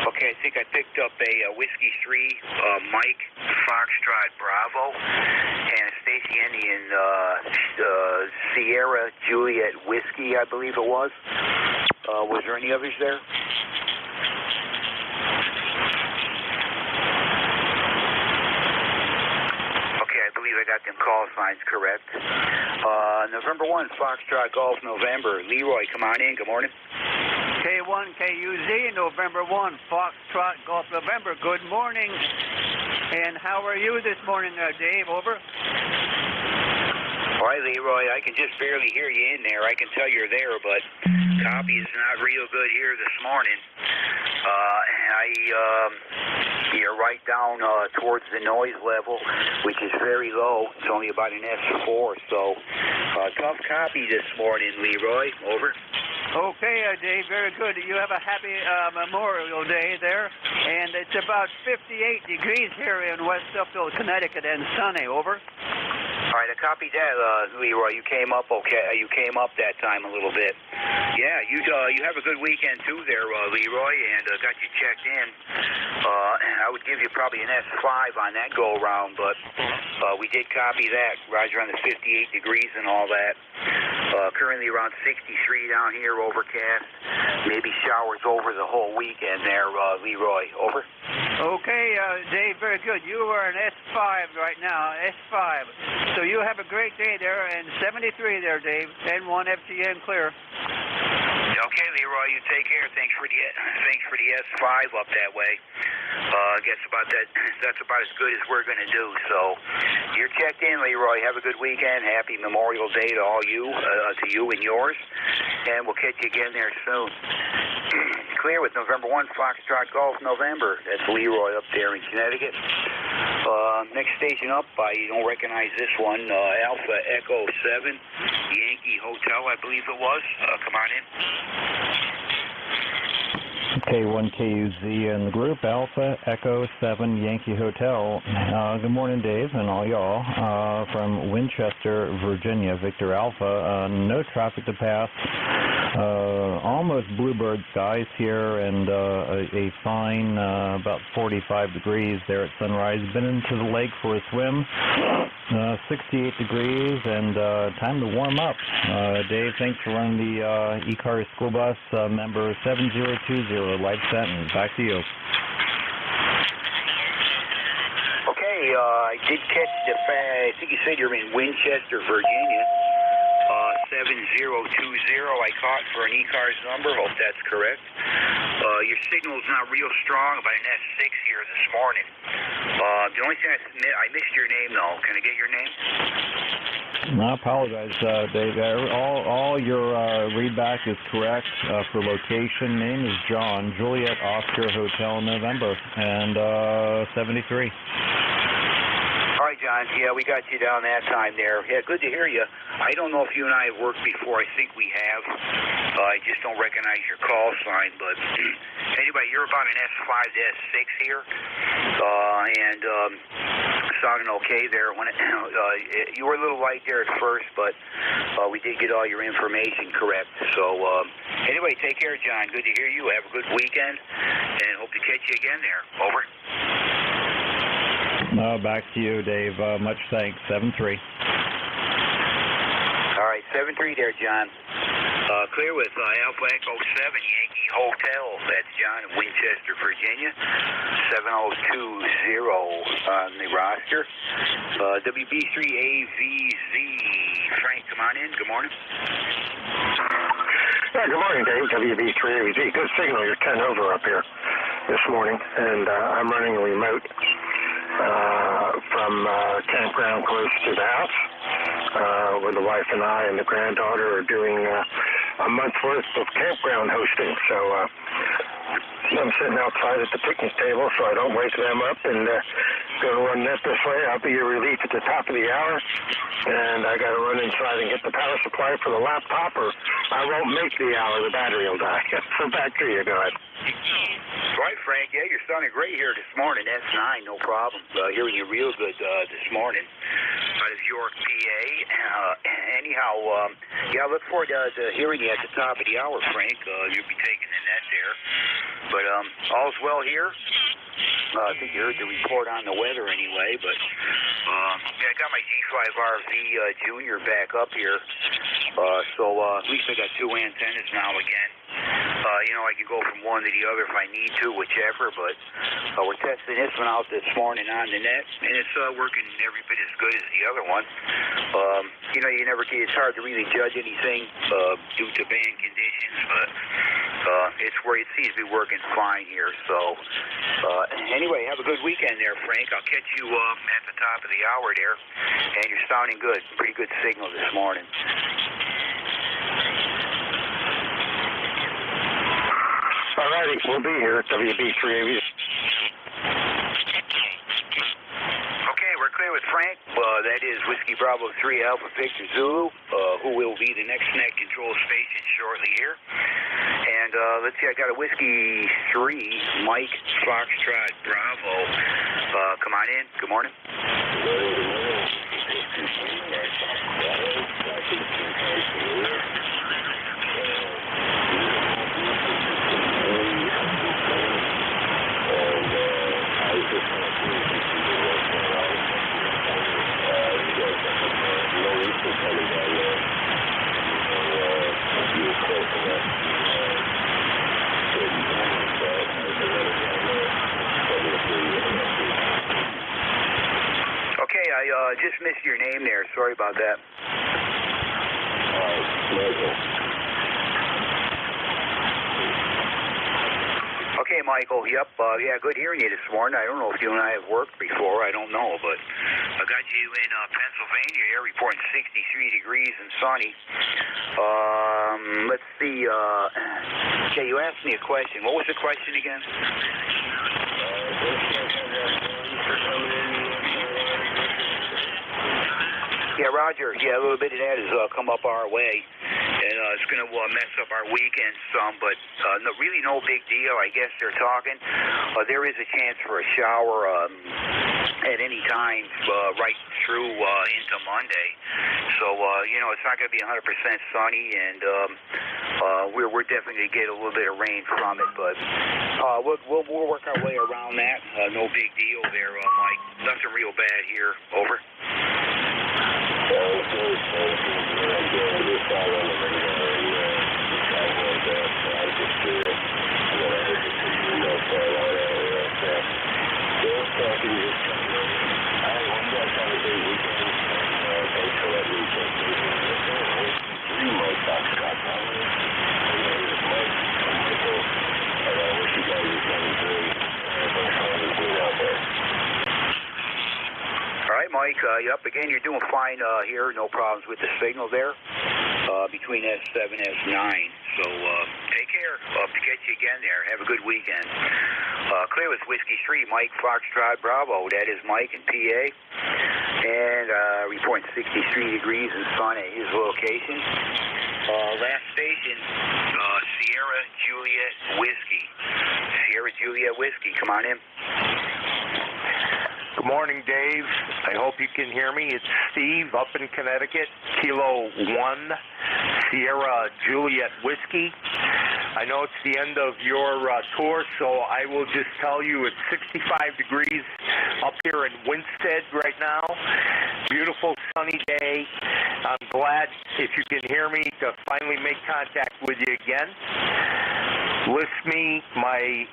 A: Okay, I think I picked up a Whiskey 3, Mike Foxtrot Bravo, and Stacy Indian Sierra Juliet Whiskey, I believe it was. Was there any others there? Okay, I believe I got them call signs correct. November 1, Foxtrot Golf November. Leroy, come on in. Good morning.
L: K1 KUZ, November 1, Foxtrot Golf November. Good morning. And how are you this morning, Dave? Over.
A: All right, Leroy, I can just barely hear you in there. I can tell you're there, but copy is not real good here this morning. You're right down towards the noise level, which is very low. It's only about an S4, so tough copy this morning, Leroy. Over.
L: Okay, Dave, very good. You have a happy Memorial Day there, and it's about 58 degrees here in West Suffield, Connecticut, and sunny. Over.
A: All right, I copied that, Leroy. You came up okay. You came up that time a little bit. Yeah, you have a good weekend too there, Leroy, and got you checked in. I would give you probably an S5 on that go around, but we did copy that. Roger on the 58 degrees and all that. Currently around 63 down here, overcast. Maybe showers over the whole weekend there, Leroy. Over.
L: Okay, Dave, very good. You are an S5 right now, S5. So you have a great day there, and 73 there, Dave. N1 FTN clear.
A: Okay, Leroy, you take care. Thanks for the S5 up that way. I guess that's about as good as we're going to do. So you're checked in, Leroy. Have a good weekend. Happy Memorial Day to all you, to you and yours. And we'll catch you again there soon. Clear with November 1, Foxtrot Golf November. That's Leroy up there in Connecticut. Next station up, I don't recognize this one. Alpha Echo 7, Yankee Hotel, I believe it was. Come on in.
K: K1KUZ in the group, Alpha Echo 7, Yankee Hotel. Good morning, Dave, and all y'all. From Winchester, Virginia, Victor Alpha. No traffic to pass. Almost bluebird skies here, and a fine about 45 degrees there at sunrise. Been into the lake for a swim. 68 degrees, and time to warm up. Dave, thanks for running the ECARS school bus, member 7020, life sentence. Back to you.
A: Okay, I did catch I think you said you're in Winchester, Virginia. 7020 I caught for an ECARS number. Hope that's correct. Your signal's not real strong, about an S6 here this morning. The only thing I missed your name, though. Can I get your name?
K: I apologize, Dave. All your readback is correct for location. Name is John, Juliet Oscar Hotel, November, and 73.
A: All right, John. Yeah, we got you down that time there. Yeah, good to hear you. I don't know if you and I have worked before. I think we have. I just don't recognize your call sign. But anyway, you're about an S5 to S6 here, and sounding okay there. When you were a little light there at first, but we did get all your information correct. So anyway, take care, John. Good to hear you. Have a good weekend, and hope to catch you again there. Over.
K: Back to you, Dave. Much thanks. 7-3.
A: All right, 7-3 there, John. Clear with Alpha Echo 7, Yankee Hotel. That's John in Winchester, Virginia. 7020 on the roster. WB3AVZ Frank, come on in. Good morning.
M: Yeah, good morning, Dave. WB3AZ. Good signal. You're 10 over up here this morning, and I'm running a remote from campground close to the house, where the wife and I and the granddaughter are doing a month's worth of campground hosting. So I'm sitting outside at the picnic table so I don't wake them up, and going to run that this way. I'll be your relief at the top of the hour, and I got to run inside and get the power supply for the laptop, or I won't make the hour. The battery will die. So back to you. Go ahead.
A: Right, Frank. Yeah, you're sounding great here this morning. S9, no problem. Hearing you real good this morning out of York, PA. Anyhow, yeah, I look forward to hearing you at the top of the hour, Frank. You'll be taking the net there. But all's well here. I think you heard the report on the weather anyway, but yeah, I got my G5RV Junior back up here, so at least I got two antennas now again. You know, I can go from one to the other if I need to, whichever, but we're testing this one out this morning on the net, and it's working every bit as good as the other one. You know, it's hard to really judge anything due to band conditions, but it seems to be working fine here. So anyway, have a good weekend there, Frank. I'll catch you at the top of the hour there, and you're sounding good. Pretty good signal this morning.
M: All righty, we'll be here at WB3AV.
A: Okay, we're clear with Frank. That is Whiskey Bravo 3 Alpha Victor Zulu, who will be the next net control station shortly here. And let's see, I got a Whiskey 3, Mike Foxtrot Bravo. Come on in. Good morning. Okay, I just missed your name there. Sorry about that. Okay, Michael. Yep. Yeah, good hearing you this morning. I don't know if you and I have worked before. I don't know, but I got you in Pennsylvania here, reporting 63 degrees and sunny. Let's see. Okay, you asked me a question. What was the question again? Yeah, Roger. Yeah, a little bit of that has come up our way, and it's going to mess up our weekend some, but really no big deal. I guess they're talking. There is a chance for a shower at any time right through into Monday. So, you know, it's not going to be 100% sunny, and we're definitely going to get a little bit of rain from it, but we'll work our way around that. No big deal there, Mike. Nothing real bad here. Over. Mike, yep, again, you're doing fine here. No problems with the signal there between S7 and S9. So take care. Hope to catch you again there. Have a good weekend. Clear with Whiskey 3, Mike Foxtrot Bravo. That is Mike in PA. And reporting 63 degrees and sun at his location. Last station, Sierra Juliet Whiskey. Sierra Juliet Whiskey, come on in.
N: Good morning, Dave. I hope you can hear me. It's Steve up in Connecticut, Kilo 1, Sierra Juliet Whiskey. I know it's the end of your tour, so I will just tell you it's 65 degrees up here in Winsted right now. Beautiful sunny day. I'm glad, if you can hear me, to finally make contact with you again. List me. My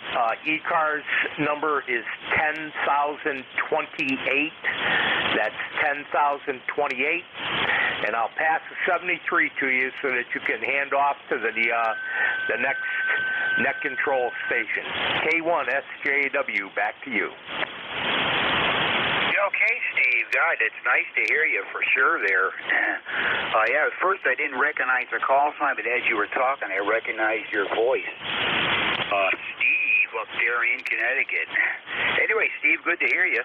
N: ECARS number is 10,028. That's 10,028. and I'll pass the 73 to you so that you can hand off to the next net control station. K1SJW, back to you.
A: Okay, Steve. God, it's nice to hear you for sure there. Yeah, at first I didn't recognize the call sign, but as you were talking, I recognized your voice. Steve up there in Connecticut. Anyway, Steve, good to hear you.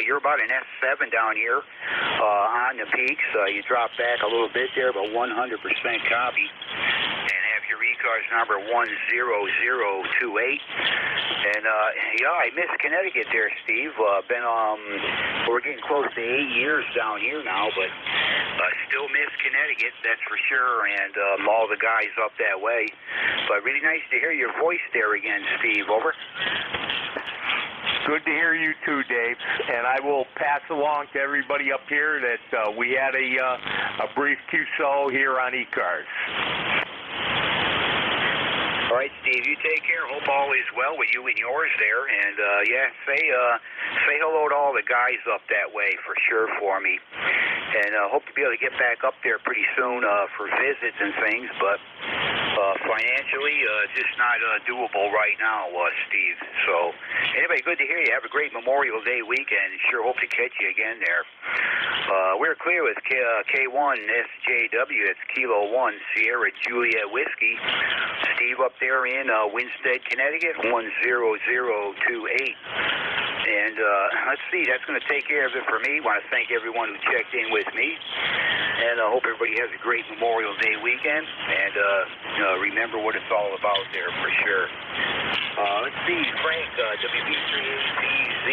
A: You're about an S7 down here on the peaks. You dropped back a little bit there, but 100% copy. And have your ECARS number 10028. And yeah, I miss Connecticut there, Steve. We're getting close to 8 years down here now, but still miss Connecticut, that's for sure, and all the guys up that way. But really nice to hear your voice there again, Steve. Over.
N: Good to hear you too, Dave. And I will pass along to everybody up here that we had a brief QSO here on ECARS.
A: All right, Steve, you take care. Hope all is well with you and yours there. And, yeah, say hello to all the guys up that way for sure for me. And hope to be able to get back up there pretty soon for visits and things. But financially, just not doable right now, Steve. So, anyway, good to hear you. Have a great Memorial Day weekend. Sure hope to catch you again there. We're clear with K1SJW. That's Kilo 1 Sierra Juliet Whiskey. Steve up there in Winstead, Connecticut, 10028. And let's see, that's going to take care of it for me. I want to thank everyone who checked in with me. And I hope everybody has a great Memorial Day weekend. And remember what it's all about there for sure. Let's see, Frank, WB3ABZ,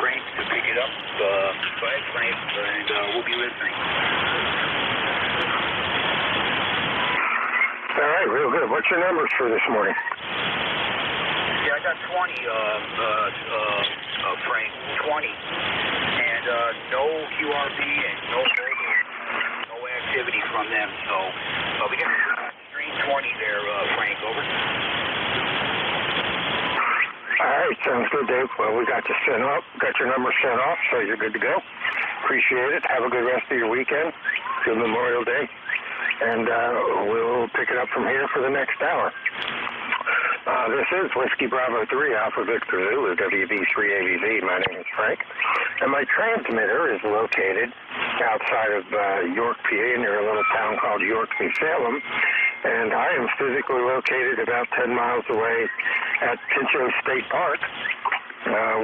A: Frank, to pick it up. Go ahead, Frank, and we'll be listening.
M: All right, real good. What's your numbers for this morning?
A: Yeah, I got 20, Frank, 20. And no QRP and no activity from them. So we got stream 20 there, Frank, over.
M: All right, sounds good, Dave. Well, we got you sent off, got your number sent off, so you're good to go. Appreciate it. Have a good rest of your weekend. Good Memorial Day. And we'll pick it up from here for the next hour. This is Whiskey Bravo 3, Alpha Victor Zulu, WB3ABZ. My name is Frank. And my transmitter is located outside of York, PA, near a little town called York, New Salem. And I am physically located about 10 miles away at Pinchot State Park,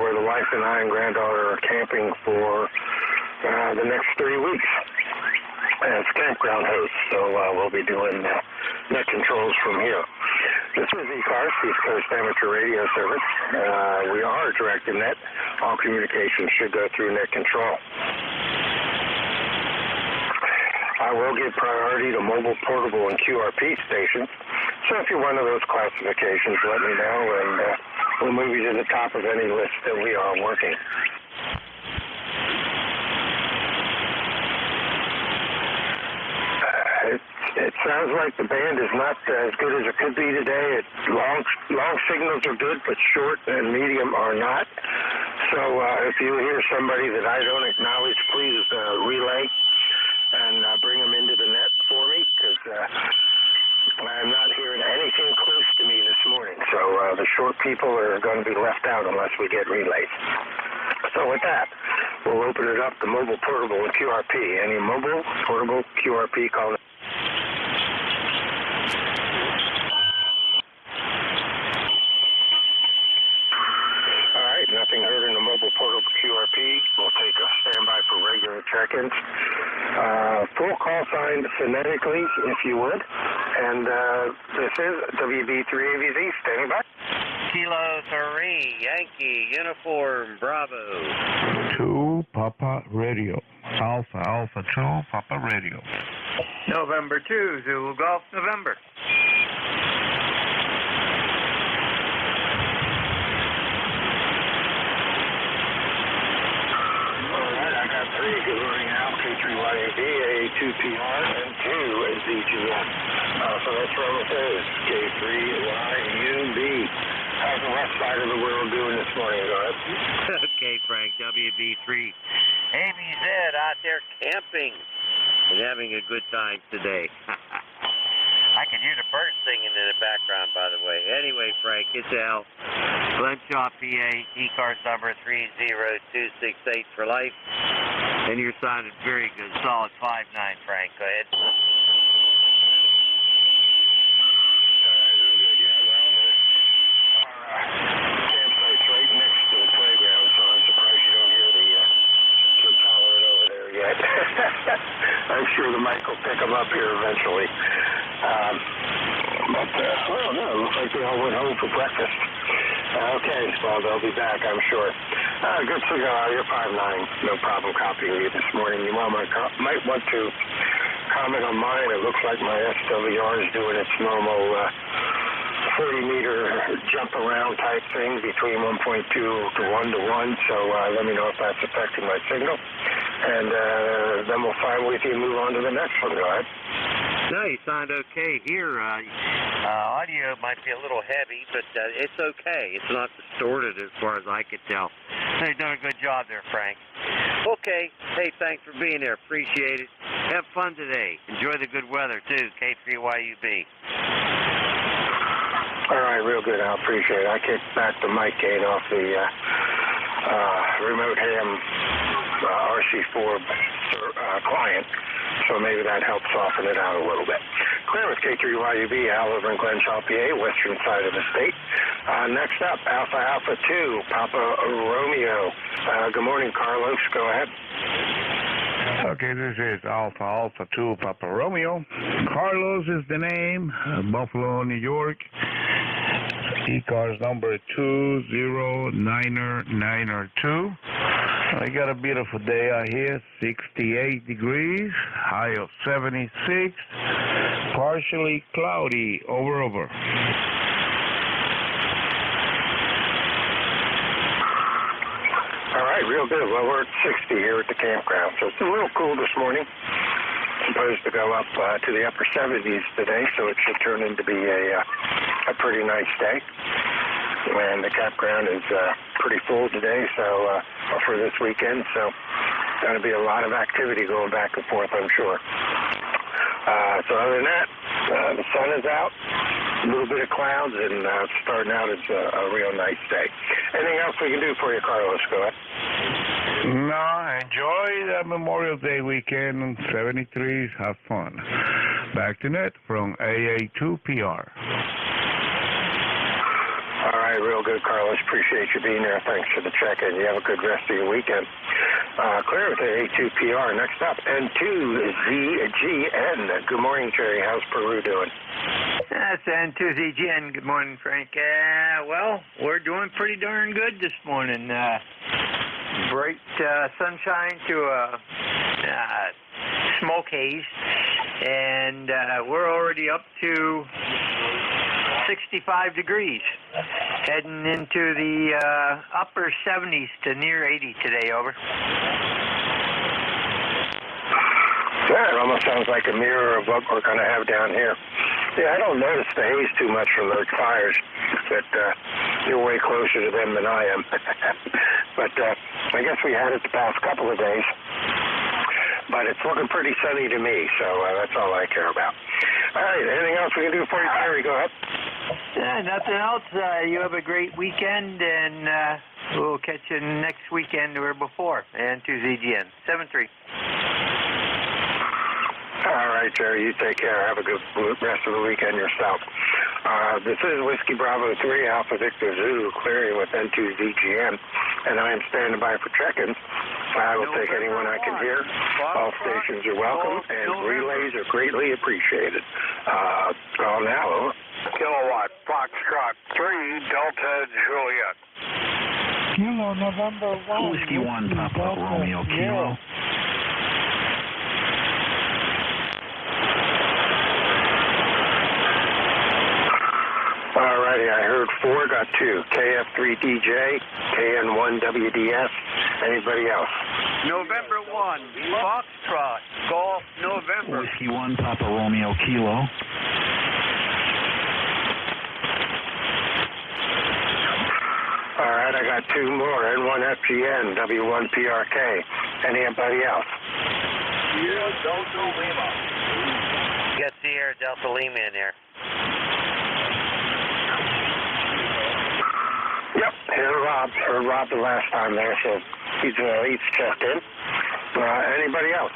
M: where the wife and I and granddaughter are camping for the next 3 weeks as campground hosts. So we'll be doing net controls from here. This is ECARS, East Coast Amateur Radio Service. We are direct in net. All communications should go through net control. I will give priority to mobile, portable, and QRP stations. So if you're one of those classifications, let me know, and we'll move you to the top of any list that we are working. It sounds like the band is not as good as it could be today. Long signals are good, but short and medium are not. So if you hear somebody that I don't acknowledge, please relay and bring them into the net for me, because I'm not hearing anything close to me this morning. So the short people are going to be left out unless we get relays. So with that, we'll open it up to mobile, portable, and QRP. Any mobile, portable, QRP, call it. Nothing heard in the mobile portable QRP. We'll take a standby for regular check-ins. Full call sign phonetically, if you would. And this is WB3ABZ, standing by.
F: Kilo 3, Yankee, Uniform, Bravo.
E: 2 Papa Radio. Alpha 2 Papa Radio.
J: November 2, Zulu Golf, November.
M: Good morning, Al, K3YAB, A2PR, and 2ZGS. So let's roll with those. K3YUB. How's the west side of the world doing this morning, guys?
F: Okay, Frank, WB3. ABZ out there camping.
O: and having a good time today. I can hear the birds singing in the background, by the way. Anyway, Frank, it's Al. Glenshaw, PA, ECARS number 30268 for life. And you're sounding very good. Solid 5'9", Frank. Go ahead.
M: Campsite's right next to the playground, so I'm surprised you don't hear the kids hollering over there yet. I'm sure the mic will pick them up here eventually. But, well, no, it looks like they all went home for breakfast. Okay, well, they'll be back, I'm sure. Good cigar, you're 5'9", no problem copying you this morning. You might want to comment on mine. It looks like my SWR is doing its normal 40-meter jump around type thing between 1.2 to 1 to 1, so let me know if that's affecting my signal. And then we'll find with you and move on to the next one. Go ahead.
O: No, you sound okay here. Audio might be a little heavy, but it's okay. It's not distorted as far as I could tell. You're doing a good job there, Frank. Okay. Hey, thanks for being there. Appreciate it. Have fun today. Enjoy the good weather, too. K3YUB.
M: All right, real good. I appreciate it. I kicked back the mic gain off the remote ham RC4 client, so maybe that helps soften it out a little bit. Clear with K3YUB, Al over in Glenshaw, PA, western side of the state. Next up, Alpha Alpha 2, Papa Romeo. Good morning, Carlos. Go ahead.
P: Okay, this is Alpha Alpha 2, Papa Romeo. Carlos is the name, Buffalo, New York. ECARS number 20992. I got a beautiful day out here, 68 degrees, high of 76, partially cloudy over.
M: All right, real good. Well, we're at 60 here at the campground, so it's a little cool this morning. Supposed to go up to the upper 70s today, so it should turn into be a pretty nice day. And the campground is pretty full today, so for this weekend, so going to be a lot of activity going back and forth, I'm sure. So other than that, the sun is out, a little bit of clouds, and starting out as a real nice day. Anything else we can do for you, Carlos? Go ahead.
P: No, enjoy the Memorial Day weekend, 73s, have fun. Back to net from AA2PR.
M: All right, real good, Carlos. Appreciate you being there. Thanks for the check-in. You have a good rest of your weekend. Clear with the A2PR. Next up, N2ZGN. Good morning, Jerry. How's Peru doing?
J: That's N2ZGN. Good morning, Frank. Well, we're doing pretty darn good this morning. Bright sunshine to a smoke haze, and we're already up to 65 degrees, heading into the upper 70s to near 80 today, over.
M: Yeah, it almost sounds like a mirror of what we're going to have down here. Yeah, I don't notice the haze too much from those fires, but you're way closer to them than I am. But I guess we had it the past couple of days. But it's looking pretty sunny to me, so that's all I care about. All right, anything else we can do for you, Terry? Go ahead.
J: Nothing else. You have a great weekend, and we'll catch you next weekend or before. And to ZGN. 7-3.
M: All right, Jerry, you take care. Have a good rest of the weekend yourself. This is Whiskey Bravo 3, Alpha Victor Zulu, clearing with N2ZGN, and I am standing by for check-in. I will take anyone I can hear. All stations are welcome, and relays are greatly appreciated. Call now, over.
C: Kilowatt, Foxtrot 3, Delta Juliet.
Q: Kilo, November 1.
I: Whiskey 1, Papa Romeo, Kilo.
M: All righty, I heard 4, got 2. KF3DJ, KN1WDS. Anybody else?
L: November 1, Foxtrot, Golf, November.
I: Whiskey 1, Papa Romeo, Kilo.
M: All right, I got 2 more. N1FGN, W1PRK. Anybody else?
C: Sierra Delta Lima.
O: You got Sierra Delta Lima in there.
M: Yep, heard Rob the last time there, so he's checked in. Anybody else?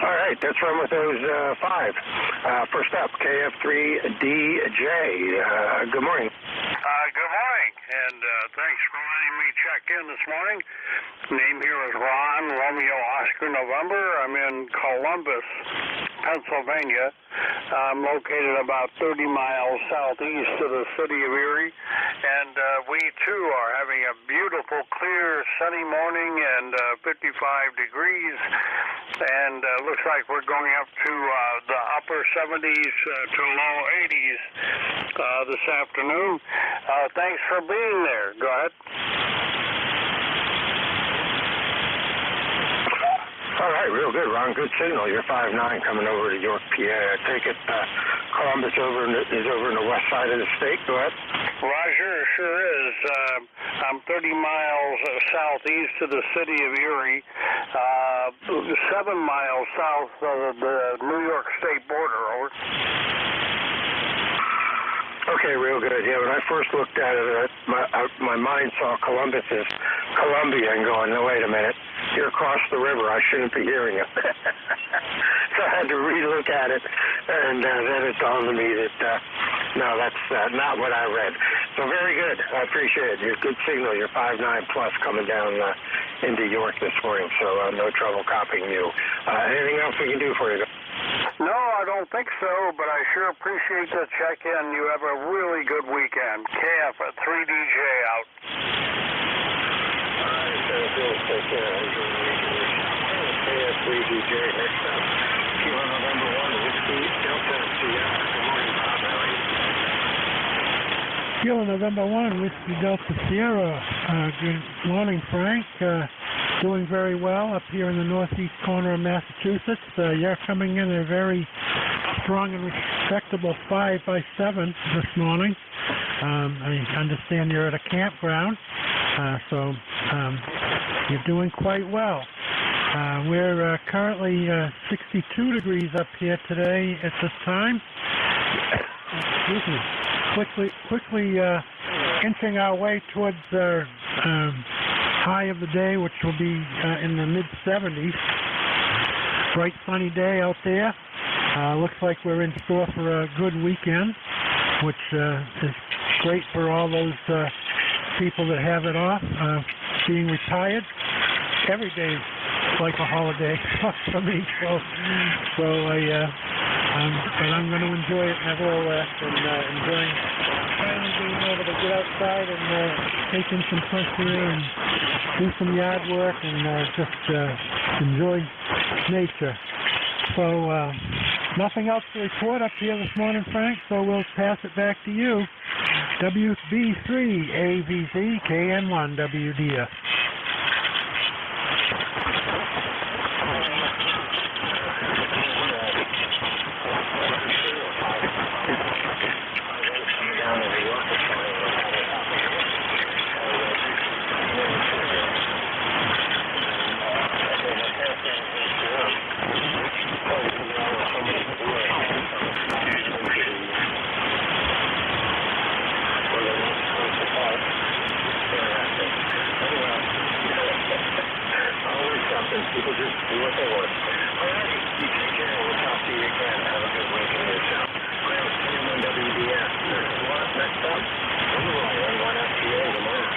M: All right, let's run with those 5. First up, KF3DJ. Good morning.
R: Good morning, and thanks for letting me check in this morning. Name here is Ron, Romeo Oscar November. I'm in Columbus, Pennsylvania. I'm located about 30 miles southeast of the city of Erie, and we too are having a beautiful, clear, sunny morning and 55 degrees, and looks like we're going up to the upper 70s to low 80s this afternoon. Thanks for being there. Go ahead.
M: All right, real good, Ron. Good signal. You're 5'9", coming over to York, PA. I take it Columbus is over in the west side of the state. Go ahead.
R: Roger, sure is. I'm 30 miles southeast of the city of Erie, 7 miles south of the New York state border. Over.
M: Okay, real good. Yeah, when I first looked at it, my mind saw Columbus as Columbia and going, no, wait a minute. You're across the river. I shouldn't be hearing it. So I had to re-look at it, and then it dawned on me that, no, that's not what I read. So very good. I appreciate it. You're good signal. You're 5'9" plus coming down into York this morning, so no trouble copying you. Anything else we can do for you?
R: No, I don't think so, but I sure appreciate the check-in. You have a really good weekend. KF at 3DJ out.
M: Take care. KF 3DJ next up. Kilo November 1, Whiskey Delta Sierra. Good morning, Bob. How are you?
Q: Kilo November 1, Whiskey Delta Sierra. Good morning, Frank. Doing very well up here in the northeast corner of Massachusetts. You're coming in a very strong and respectable 5/7 this morning. I understand you're at a campground, so you're doing quite well. We're currently 62 degrees up here today at this time. Excuse me. Quickly inching our way towards the high of the day, which will be in the mid-70s. Bright sunny day out there. Looks like we're in store for a good weekend, which is great for all those people that have it off. Being retired, every day is like a holiday for me. So I'm going to enjoy it, have a little rest, and enjoying finally being able to get outside and take in some fresh air and do some yard work and just enjoy nature. So nothing else to report up here this morning, Frank, so we'll pass it back to you. WB3 AVZ KN1 WDS.
M: People just do what they want. All right, you take care. We'll talk to you again. Have a good weekend yourself. Well, KN1 WDS. Next up, Leroy, N1FTA. Good morning.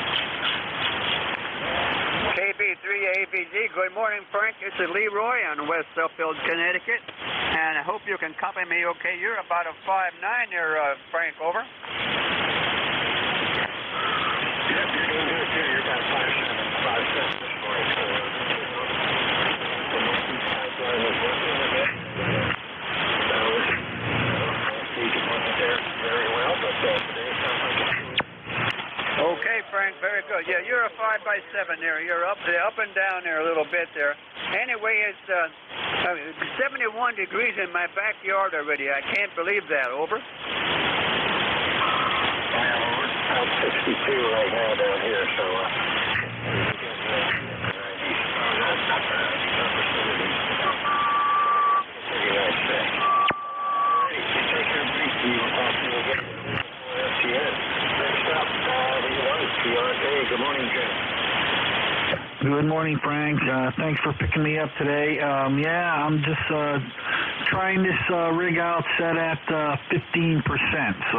L: KB3ABZ. Good morning, Frank. This is Leroy on West Suffield, Connecticut, and I hope you can copy me okay. You're about a 5'9" there, Frank, over.
M: Yep, you're doing good, too. You're about 5'7" this morning, so
L: okay, Frank, very good. Yeah, you're a 5'7" there. You're up and down there a little bit there. Anyway, it's 71 degrees in my backyard already. I can't believe that. Over.
M: About 62 right now down here, so Hey, good morning, Jim.
P: Good morning, Frank. Thanks for picking me up today. I'm just trying this rig out set at 15%, so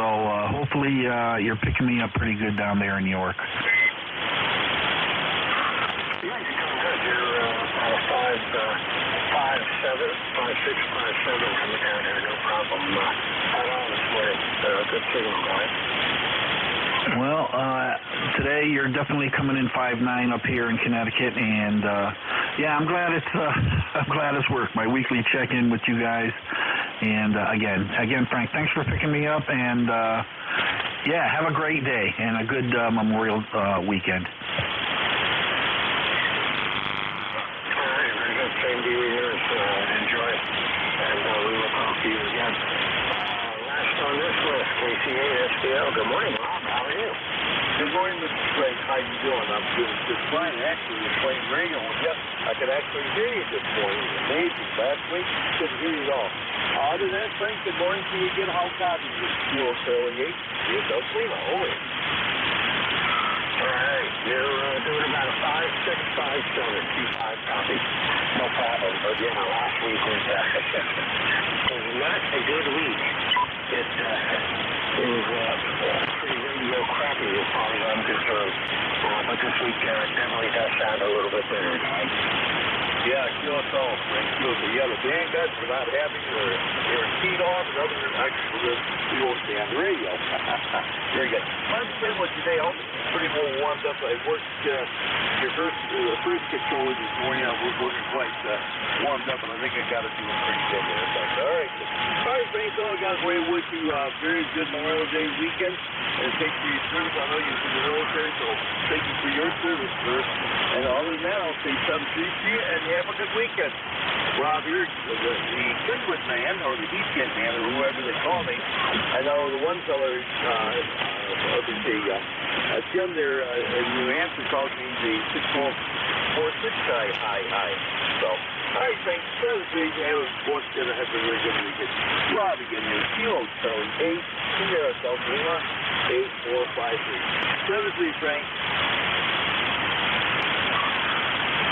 P: hopefully you're picking me up pretty good down there in New York.
M: Yeah, you're doing good. You're about 5.7, 5.6, 5.7 coming down here, no problem at all this morning. Good signal, guys.
P: Well, today you're definitely coming in 5.9 up here in Connecticut, and I'm glad it's worked. My weekly check-in with you guys, and again, Frank, thanks for picking me up, and have a great day and a good Memorial weekend.
M: All right, very good. Same to you, yours. Enjoy, and we will talk to you again. Last on this list, KC8SBL. Good morning, Rob. How are you?
C: Good morning, Mr. Frank. How you doing? I'm doing just fine. Actually, you're playing radio with you. I could actually hear you this morning. Amazing. Last week, couldn't hear you at all. Other than that, Frank, good morning to you again. How copy you? You're fairly 8. You're definitely over.
M: All right. You're doing about a 5.6, 5.7, 2.5 copy. No problem. But, last week was not a good week. It was pretty radio crappy as far as I'm concerned. But this week definitely does sound a little bit better.
C: Yeah, kill us all, Frank. Kill us. Yeah, the band guys were not happy. They were keyed off, and other than actually, we won't stay on the radio. Very good. My spin was today, I hope it's pretty well warmed up. I worked your first controller this morning. I was working quite warmed up, and I think I got it doing pretty good there. But, all right, Frank, all I got for you. Wish you a very good Memorial Day weekend, and thank you for your service. I know you're in the military, so thank you for your service, sir. And other than that, I'll say something to you, and have a good weekend. Rob here, the Kenwood man, or the East Kent man, or whoever they call me. I know the one feller, Jim there in New Hampshire calls me the 646 guy. Hi. So, all right, Frank, so great to have once again. Have a really good weekend. Rob again here, Kilo Charlie 8, Sierra South Lima 8453. 73, Frank.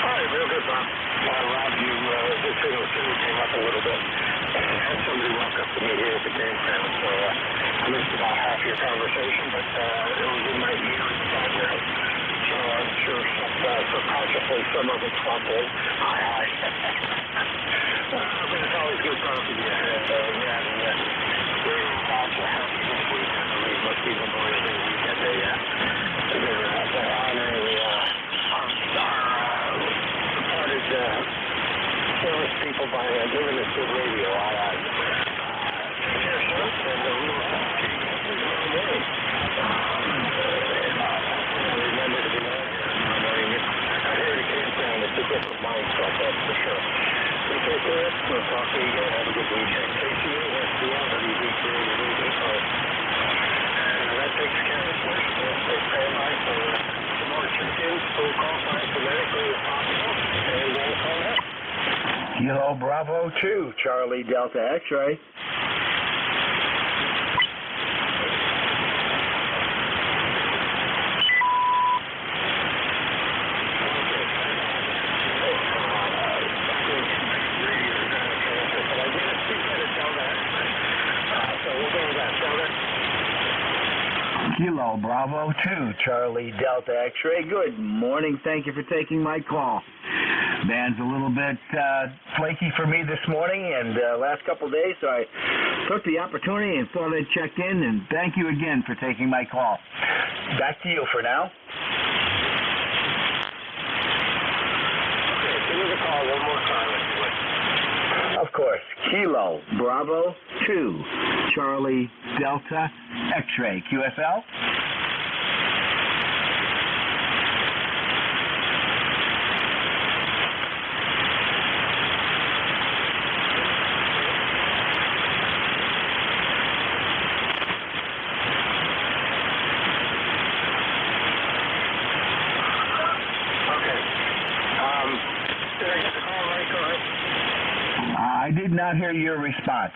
M: All right, real good, Bob. Rob, you this signal came up a little bit. I had somebody walk up to me here at the campground, so I missed about half your conversation, but it was in my ear in the background. So I'm sure subconsciously some of it's fumbling. Hi. But it's always good talking to you. And very lots of happy this week. I believe must be Memorial Day weekend. They're honoring our departed service people by giving us good radio. Remember to be on here to campground. It's a different mindset, that's for sure. So take care. We'll talk to you again. Have a good weekend. KC8SBL, WB3, and that takes care of this list. Stay standby for some more check-ins. Full call sign phonetically if possible. And call that.
P: Kilo Bravo 2, Charlie Delta X-ray. Kilo Bravo 2, Charlie Delta X-ray. Good morning. Thank you for taking my call. Band's a little bit flaky for me this morning and last couple of days, so I took the opportunity and thought I'd check in, and thank you again for taking my call. Back to you for now.
M: Okay, give me the call one more time if you would.
P: Of course. Kilo Bravo 2, Charlie Delta X-ray. QSL? I did not hear your response.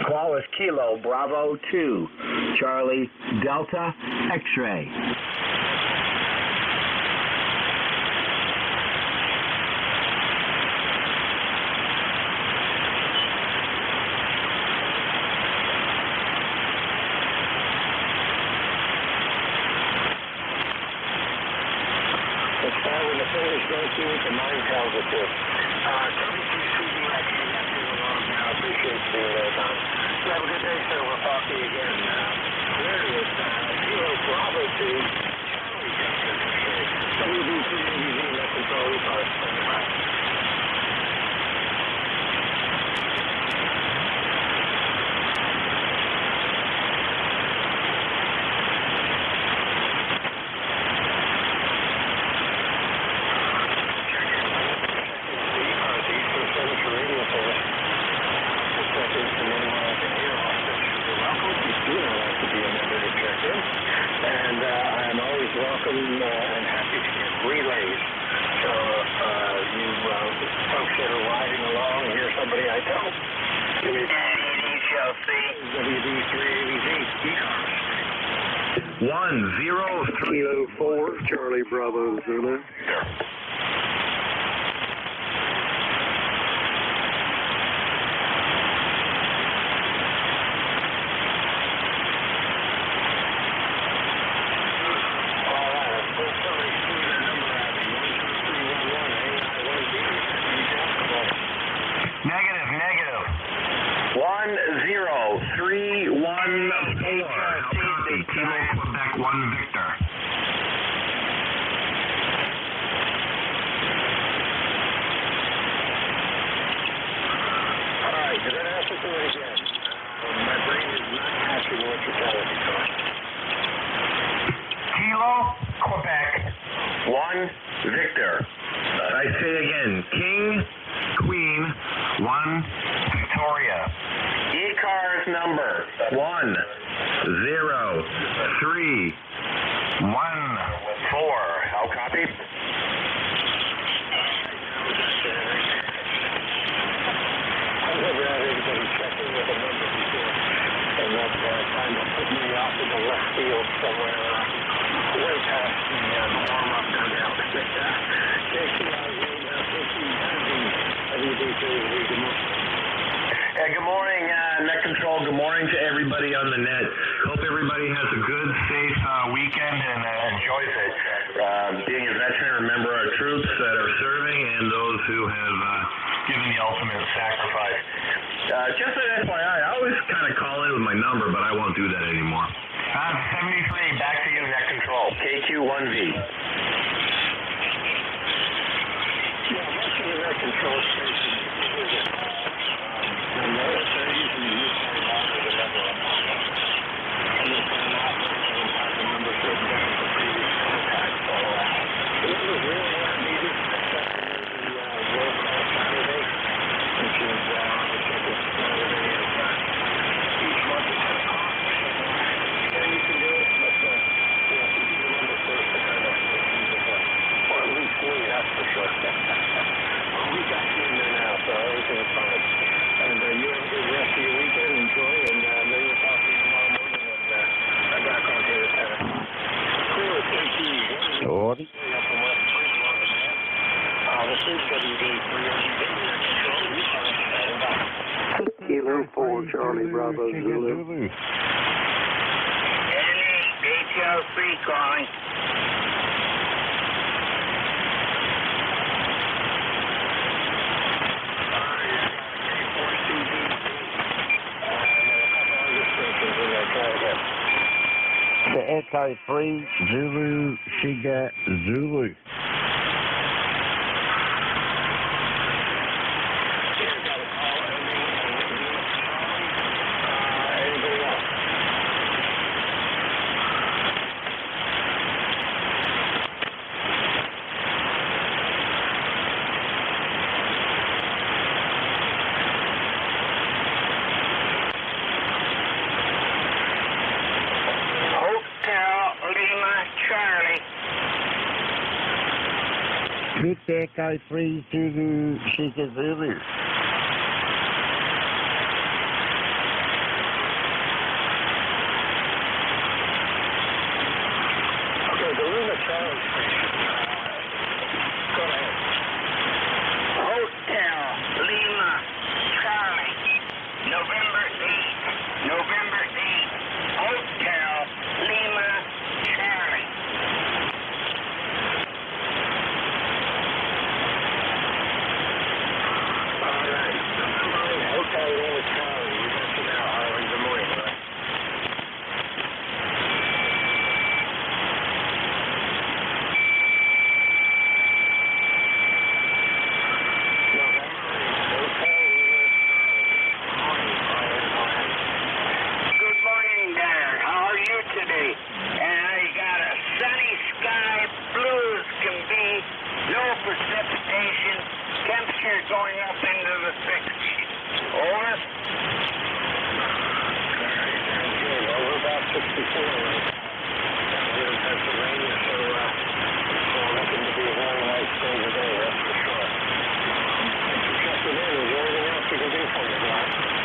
P: Call is Kilo Bravo 2, Charlie Delta X-ray.
M: Don't see what the mind tells it to. WCCBX, I appreciate you being there, Tom. You have a good day, sir. We'll talk to you again. There it is. Kilo Bravo 2. WB3ABV, net control ECARS. And happy to get relays. So you folks that are riding along and hear somebody I tell, give me WB3ABV, ECARS.
C: 10304, Charlie Bravo Zulu.
M: Negative. 10314. Kilo Quebec 1 Victor. All right, you're going to have to do it again. My brain is not catching what you're telling me, Tom. Kilo Quebec 1 Victor. I say again, King, Queen, 1 Victoria. ECARS number 10314. How copy? I've never had anybody check in with a number before, and that kind of put me off in the left field somewhere, way past the warm-up dugout. Good morning, Net Control. Good morning to everybody on the net. Hope everybody has a good, safe weekend and enjoys it. Being a veteran, remember our troops that are serving and those who have given the ultimate sacrifice. Just an FYI, I always kind of call in with my number, but I won't do that anymore. 73, back to you, Net Control. KQ1V. Yeah, most of the Net Control stations and they're usually used for a lot of the level of and it's an offer and have the number written down for previous contacts all out. It was really what I needed, except for the World Call Saturday, which is the second Saturday of each month. And you can do it, but you have to do the number first to kind of or at least me, that's for sure. We got you in there now, so everything is fine. And you have a good rest of your weekend. Enjoy, and maybe we'll talk to you tomorrow morning when I'm back on here at 10. Cool, it's KT. Up from West Springfield. This is WD3. Kilo 4, Charlie Bravo Zulu. HL3 calling.
I: The Echo 3, Zulu, Shiga, Zulu. Echo 3, Zulu, Shiga, Zulu.
M: Okay, the Luna Charlie station. Go ahead.
G: Hotel Lima Charlie, November 8th. Hotel Lima Charlie.
R: going up into the 60s. Over.
M: Well, we're about 64 right now. Here in Pennsylvania, so looking to be a very nice day today, that's for sure. Thanks for checking in. Is there anything else we can do for you, Brian?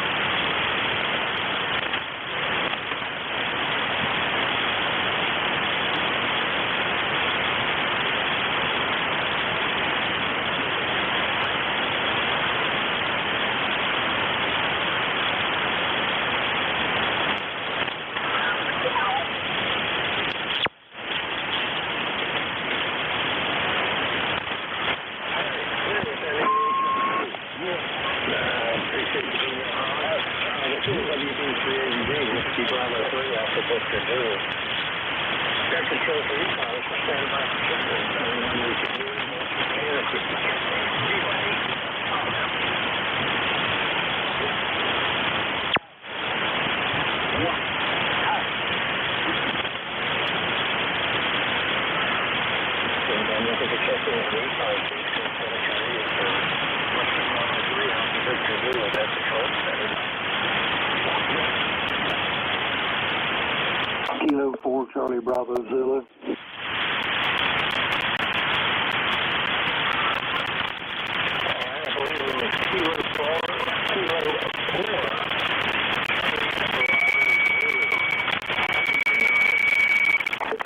S: Kilo 4, Charlie Bravo Zulu.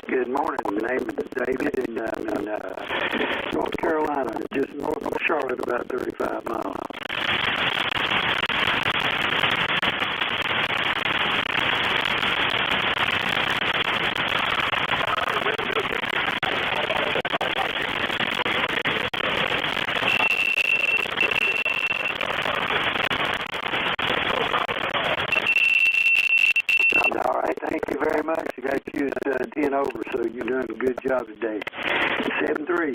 S: Good morning. My name is David, and I'm in North Carolina, just north of Charlotte, about 35 miles. All right, thank you very much. I got you at 10 over, so you're doing a good job today. 7-3.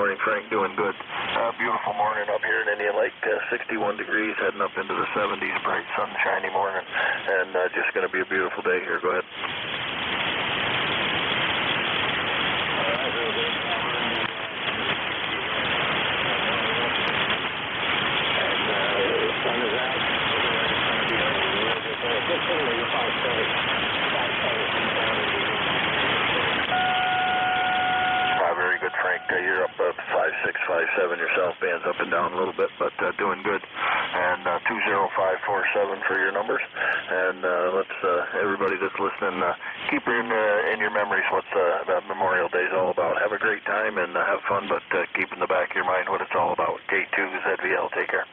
C: morning, Frank. Doing good. Beautiful morning up here in Indian Lake. 61 degrees, heading up into the 70s. Bright, sunshiny morning, and just going to be a beautiful day here. Go ahead. Very good, Frank. You're up 5'6", 5'7" yourself. Band's up and down a little bit, but doing good. And 20547 for your numbers. And let's everybody that's listening, keep in your memories what that Memorial Day is all about. Have a great time and have fun, but keep in the back of your mind what it's all about. K2ZVL. Take care.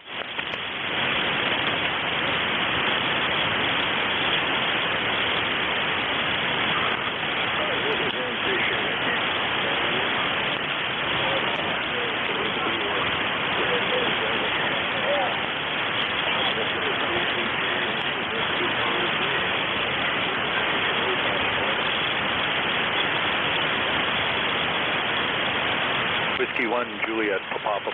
D: Whiskey 1, Juliet, Papa.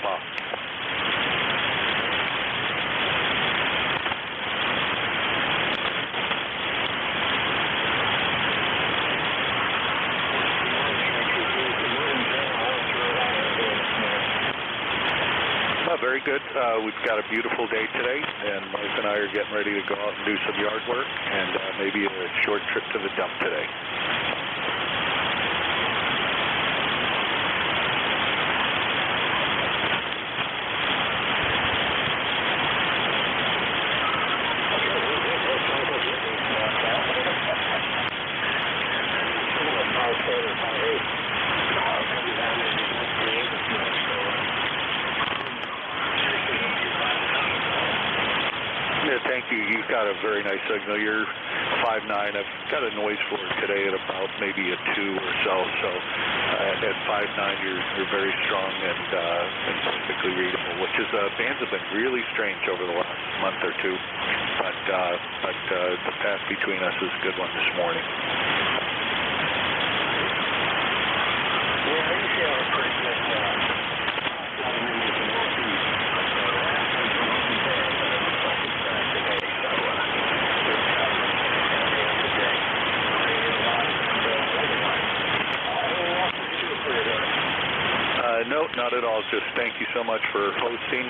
D: Very good. We've got a beautiful day today, and my wife and I are getting ready to go out and do some yard work and maybe a short trip to the dump today. Thank you. You've got a very nice signal. You're 5'9". I've got a noise floor today at about maybe a 2 or so. So at 5'9", you're very strong and perfectly readable, which is bands have been really strange over the last month or two. But the path between us is a good one this morning. No, not at all. Just thank you so much for hosting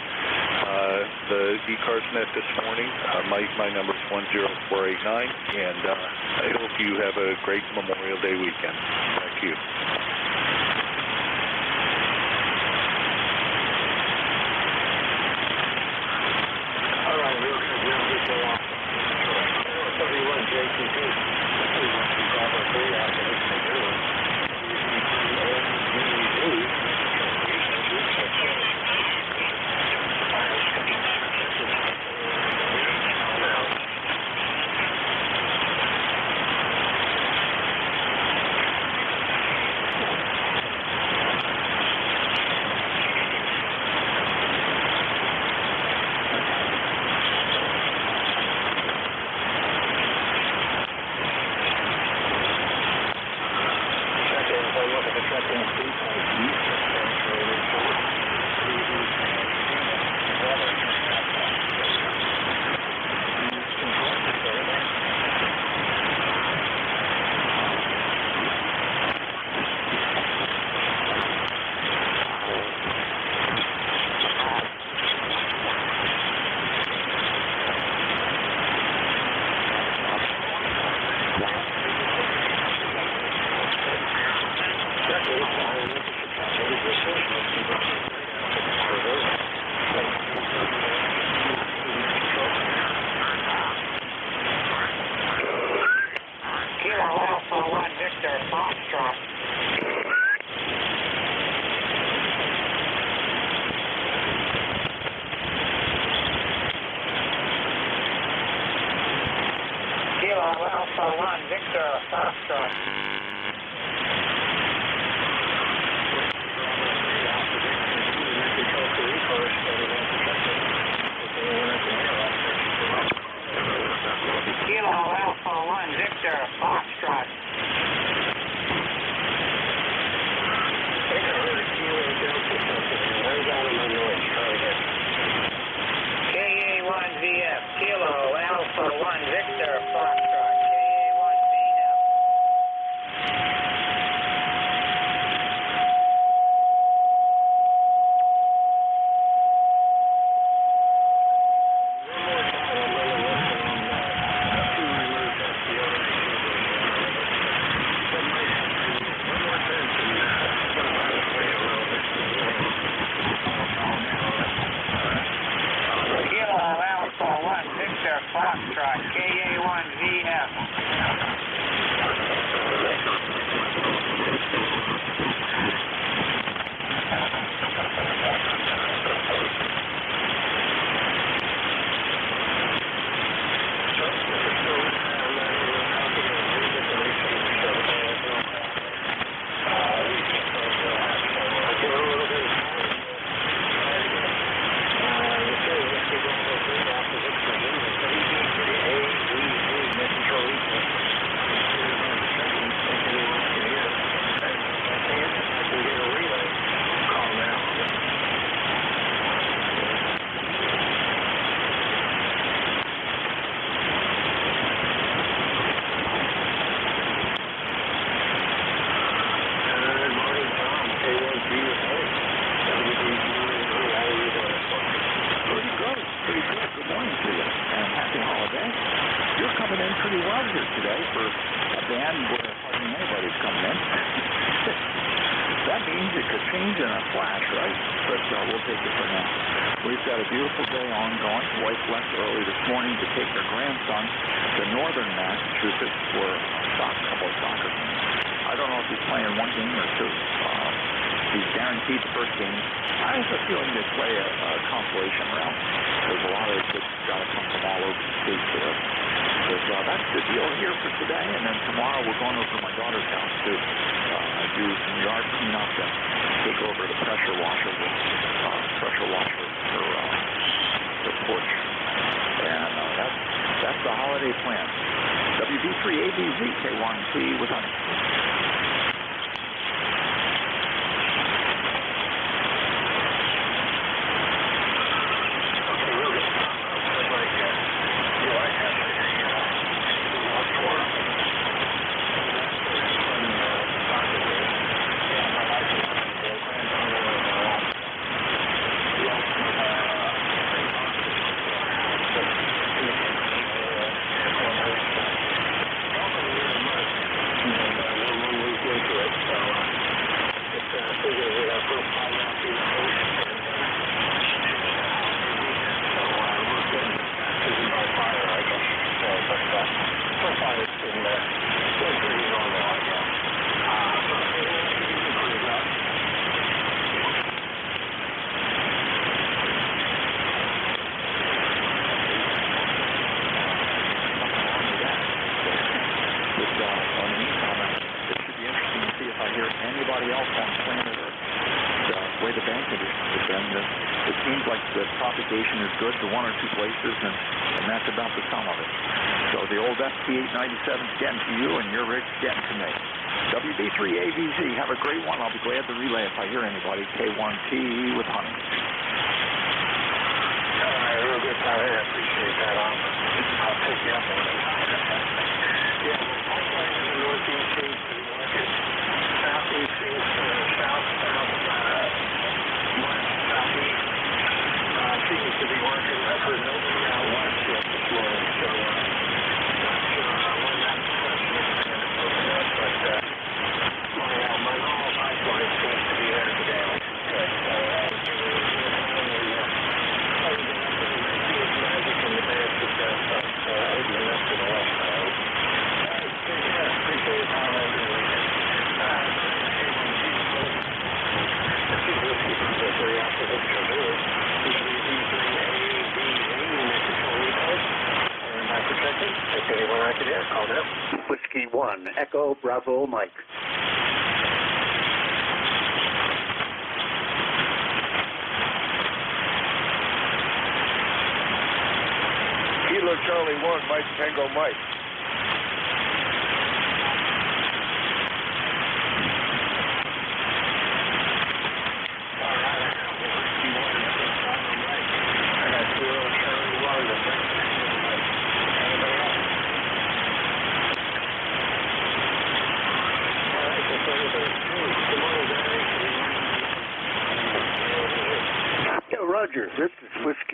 D: the ECARS Net this morning. My number is 10489, and I hope you have a great Memorial Day weekend. Thank you.
C: All right, we're going to jump this along. 31 JTP.
G: Alpha 1, Victor, Foxtrot. Kilo Alpha 1, Victor, Foxtrot. Kilo Delta Kilo Alpha 1 Victor Foxtrot KA1VF. Foxtrot KA1VF.
T: Getting to you and your rig's getting to me. WB3AVZ, have a great one. I'll be glad to relay if I hear anybody. K1T with Honey.
C: Real good time here. I appreciate that. I'll take you up on it. Yeah, I'm in the northeast seems to be working. Southeast seems to south, west, southeast seems to be working. I've heard nobody out west yet this morning, so my normal pipeline seems to be there today. Magic in the band to death, so I'll be enough to the west side. Appreciate it, Tom. Have a good weekend. Very optimistic of it. Take anyone I could hear. Call now.
S: Whiskey 1, Echo Bravo Mike.
C: Kilo Charlie 1, Mike Tango Mike. I got Kilo Charlie 1,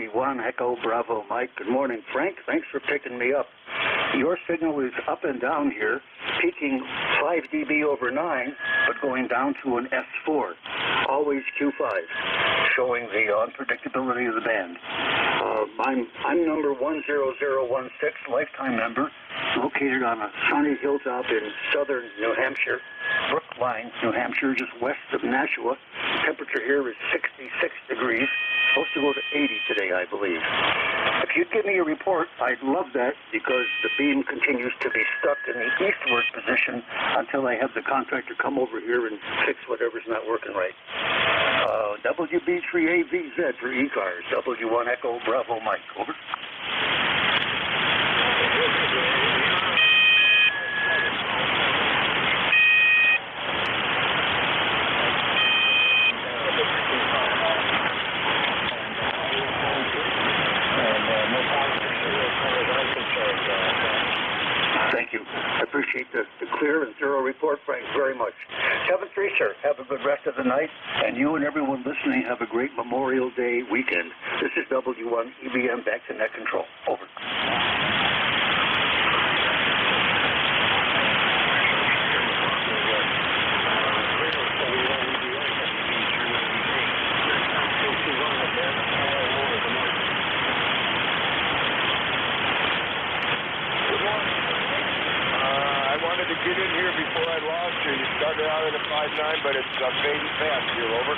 U: Whiskey 1, Echo Bravo Mike. Good morning, Frank. Thanks for picking me up. Your signal is up and down here, peaking 5 dB over 9, but going down to an S4, always Q5, showing the unpredictability of the band. I'm number 10016, lifetime member, located on a sunny hilltop in southern New Hampshire, Brookline, New Hampshire, just west of Nashua. Temperature here is 66 degrees. Supposed to go to 80 today, I believe. If you'd give me a report, I'd love that, because the beam continues to be stuck in the eastward position until I have the contractor come over here and fix whatever's not working right. WB3AVZ for ECARS, W1 Echo Bravo Mike, over. Thank you. I appreciate the clear and thorough report, Frank, very much. 7-3, sir. Have a good rest of the night, and you and everyone listening have a great Memorial Day weekend. This is W1 EBM back to net control. Over.
B: Get in here before I lost you. You started out at a 5.9, but it's fading fast here, over.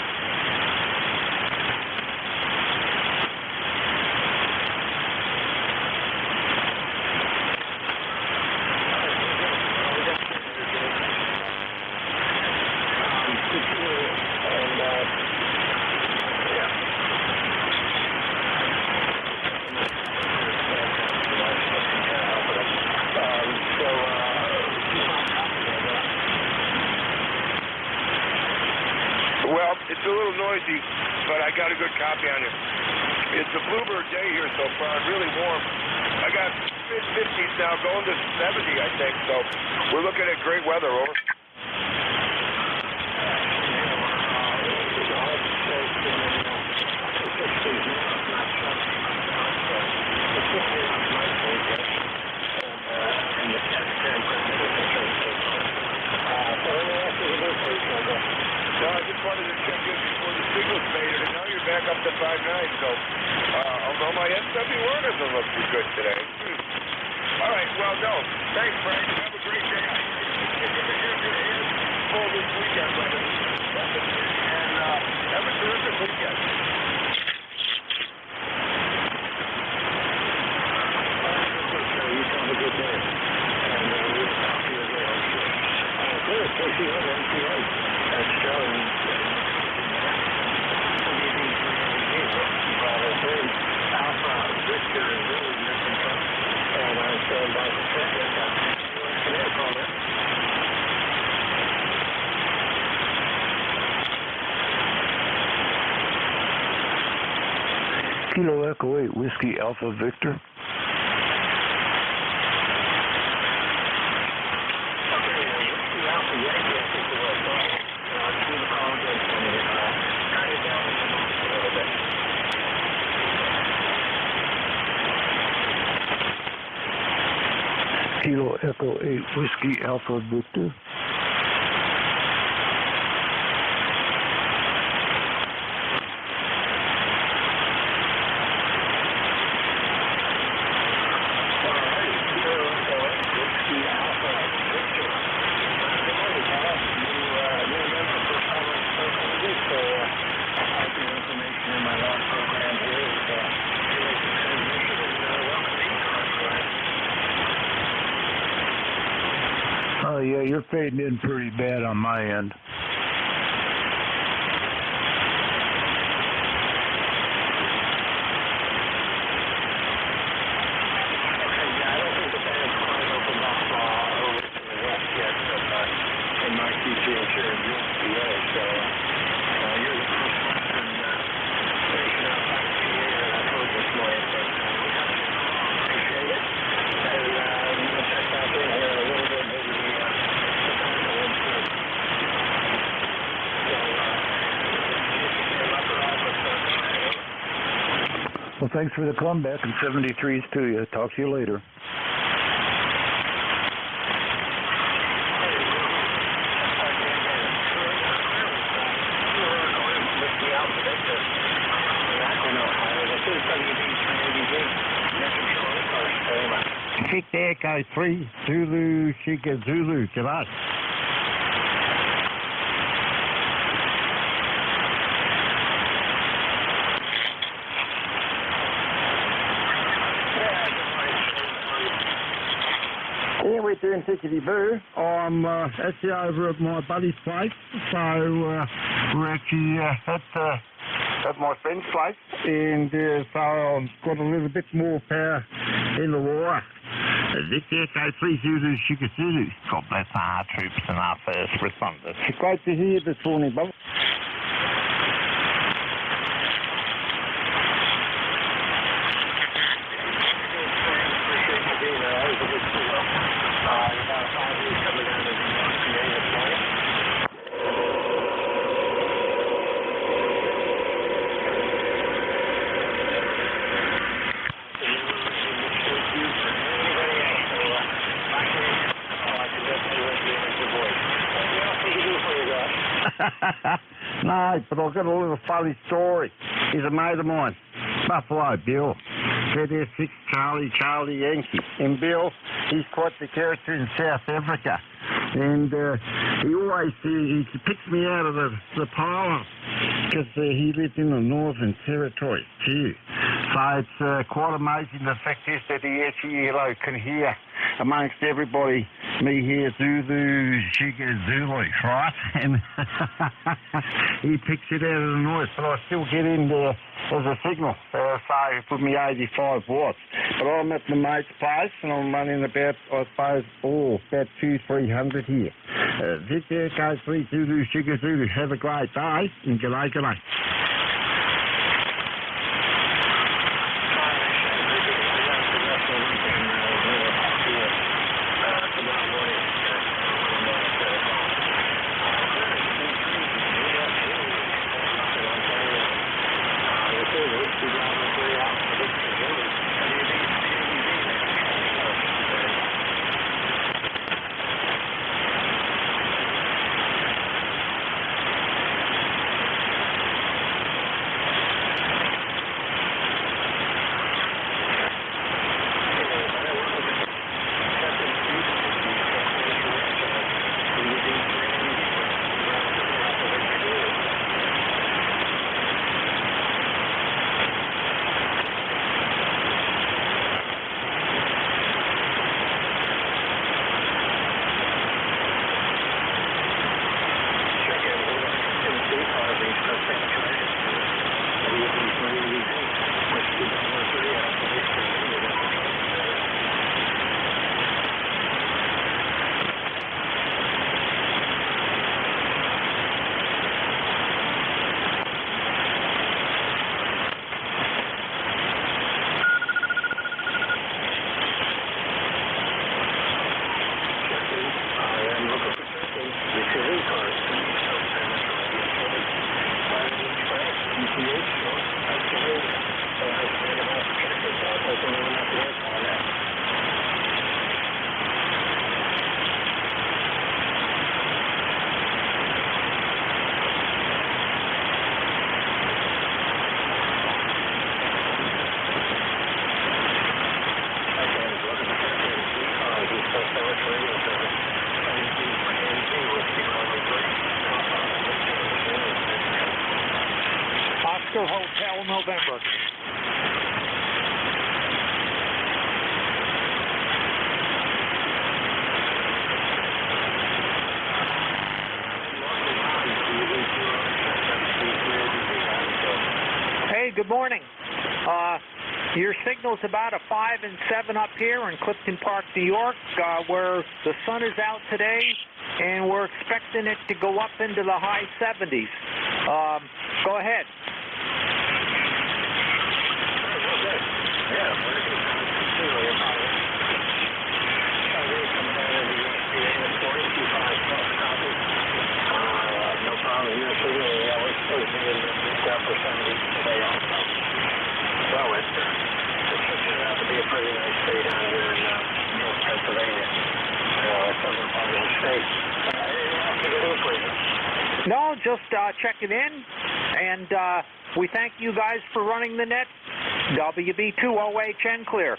B: Well, it's a little noisy, but I got a good copy on it. It's a bluebird day here so far, really warm. I got mid-50s now, going to 70, I think, so we're looking at great weather, over. No, I just wanted to check in before the signal's faded, and now you're back up to 5.9, so although my SW1 doesn't look too good today. All right, well, no. Thanks, Frank. Have a great day. Full this weekend, brother. And have a terrific weekend. You have a good day. And we'll talk to you again. Good. Thank you. That's Joe. Alpha, Victor, and Willie, and I stand by the check-in.
V: Kilo Echo 8, Whiskey Alpha Victor. Kilo Echo 8, Whiskey Alpha Victor. Oh, yeah, you're fading in pretty bad on my end. Thanks for the comeback, and 73s to you. Talk to you later.
H: Victor Echo 3, Zulu, Sugar Zulu, g'day. Yeah, we're doing tickety-boo. I'm actually over at my buddy's place, so we're actually at my friend's place, and so I've got a little bit more power in the wire. Victor Echo 3 Zulu Sugar Zulu. God bless our troops and our first responders. It's great to hear this morning, brother. No, but I've got a little funny story. He's a mate of mine, Buffalo Bill. ZS6 Charlie Yankee. And Bill, he's quite the character in South Africa. And he always he picks me out of the pile because he lived in the Northern Territory too. So it's quite amazing. The fact is that he actually can hear amongst everybody me here Zulu, Sugar Zulu, right? And he picks it out of the noise, but I still get in there as a signal, say with me 85 watts. But I'm at my mate's place and I'm running about, I suppose, about 200-300 here. Victor Echo 3 Zulu, Sugar Zulu. Have a great day and g'day, g'day. Hotel November.
K: Hey, good morning. Your signal's about a 5 and 7 up here in Clifton Park, New York, where the sun is out today, and we're expecting it to go up into the high 70s. Go ahead.
M: Well,
K: just checking in, and we thank you guys for running the net. WB2OHN clear.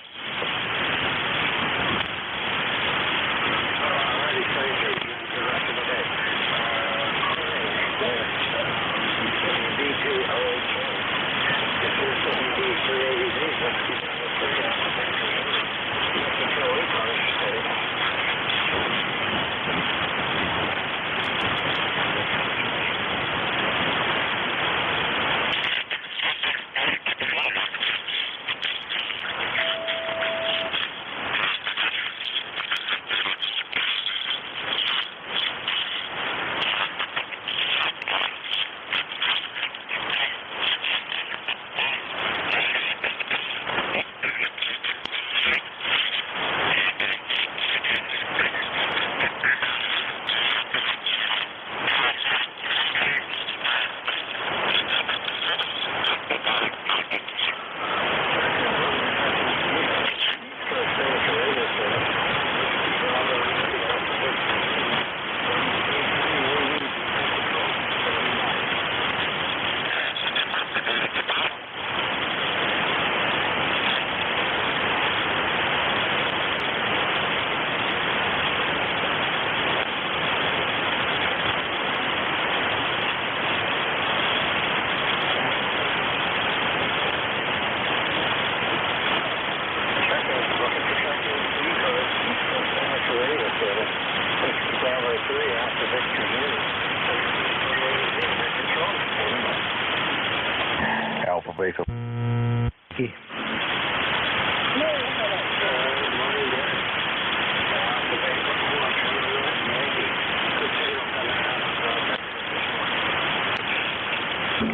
C: Alpha Beta.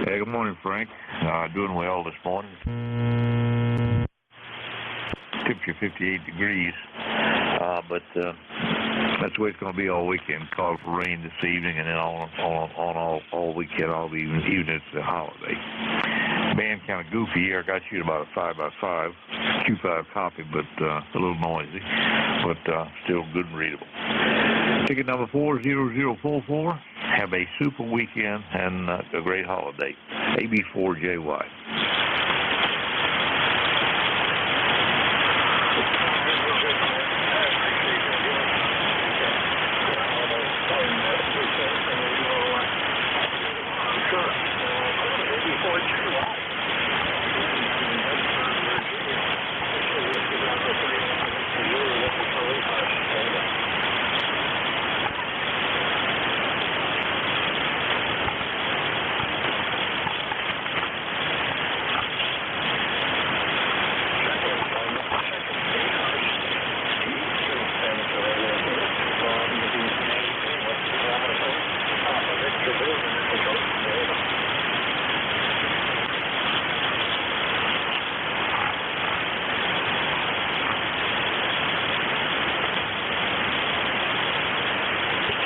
A: Hey, good morning, Frank. Doing well this morning. Temperature 58 degrees, but that's the way it's going to be all weekend. Call for rain this evening, and then on all weekend, even if it's a holiday. Band kind of goofy here. I got you at about a 5x5, Q5 copy, but a little noisy, but still good and readable. Ticket number 40044. Have a super weekend and a great holiday. AB4JY.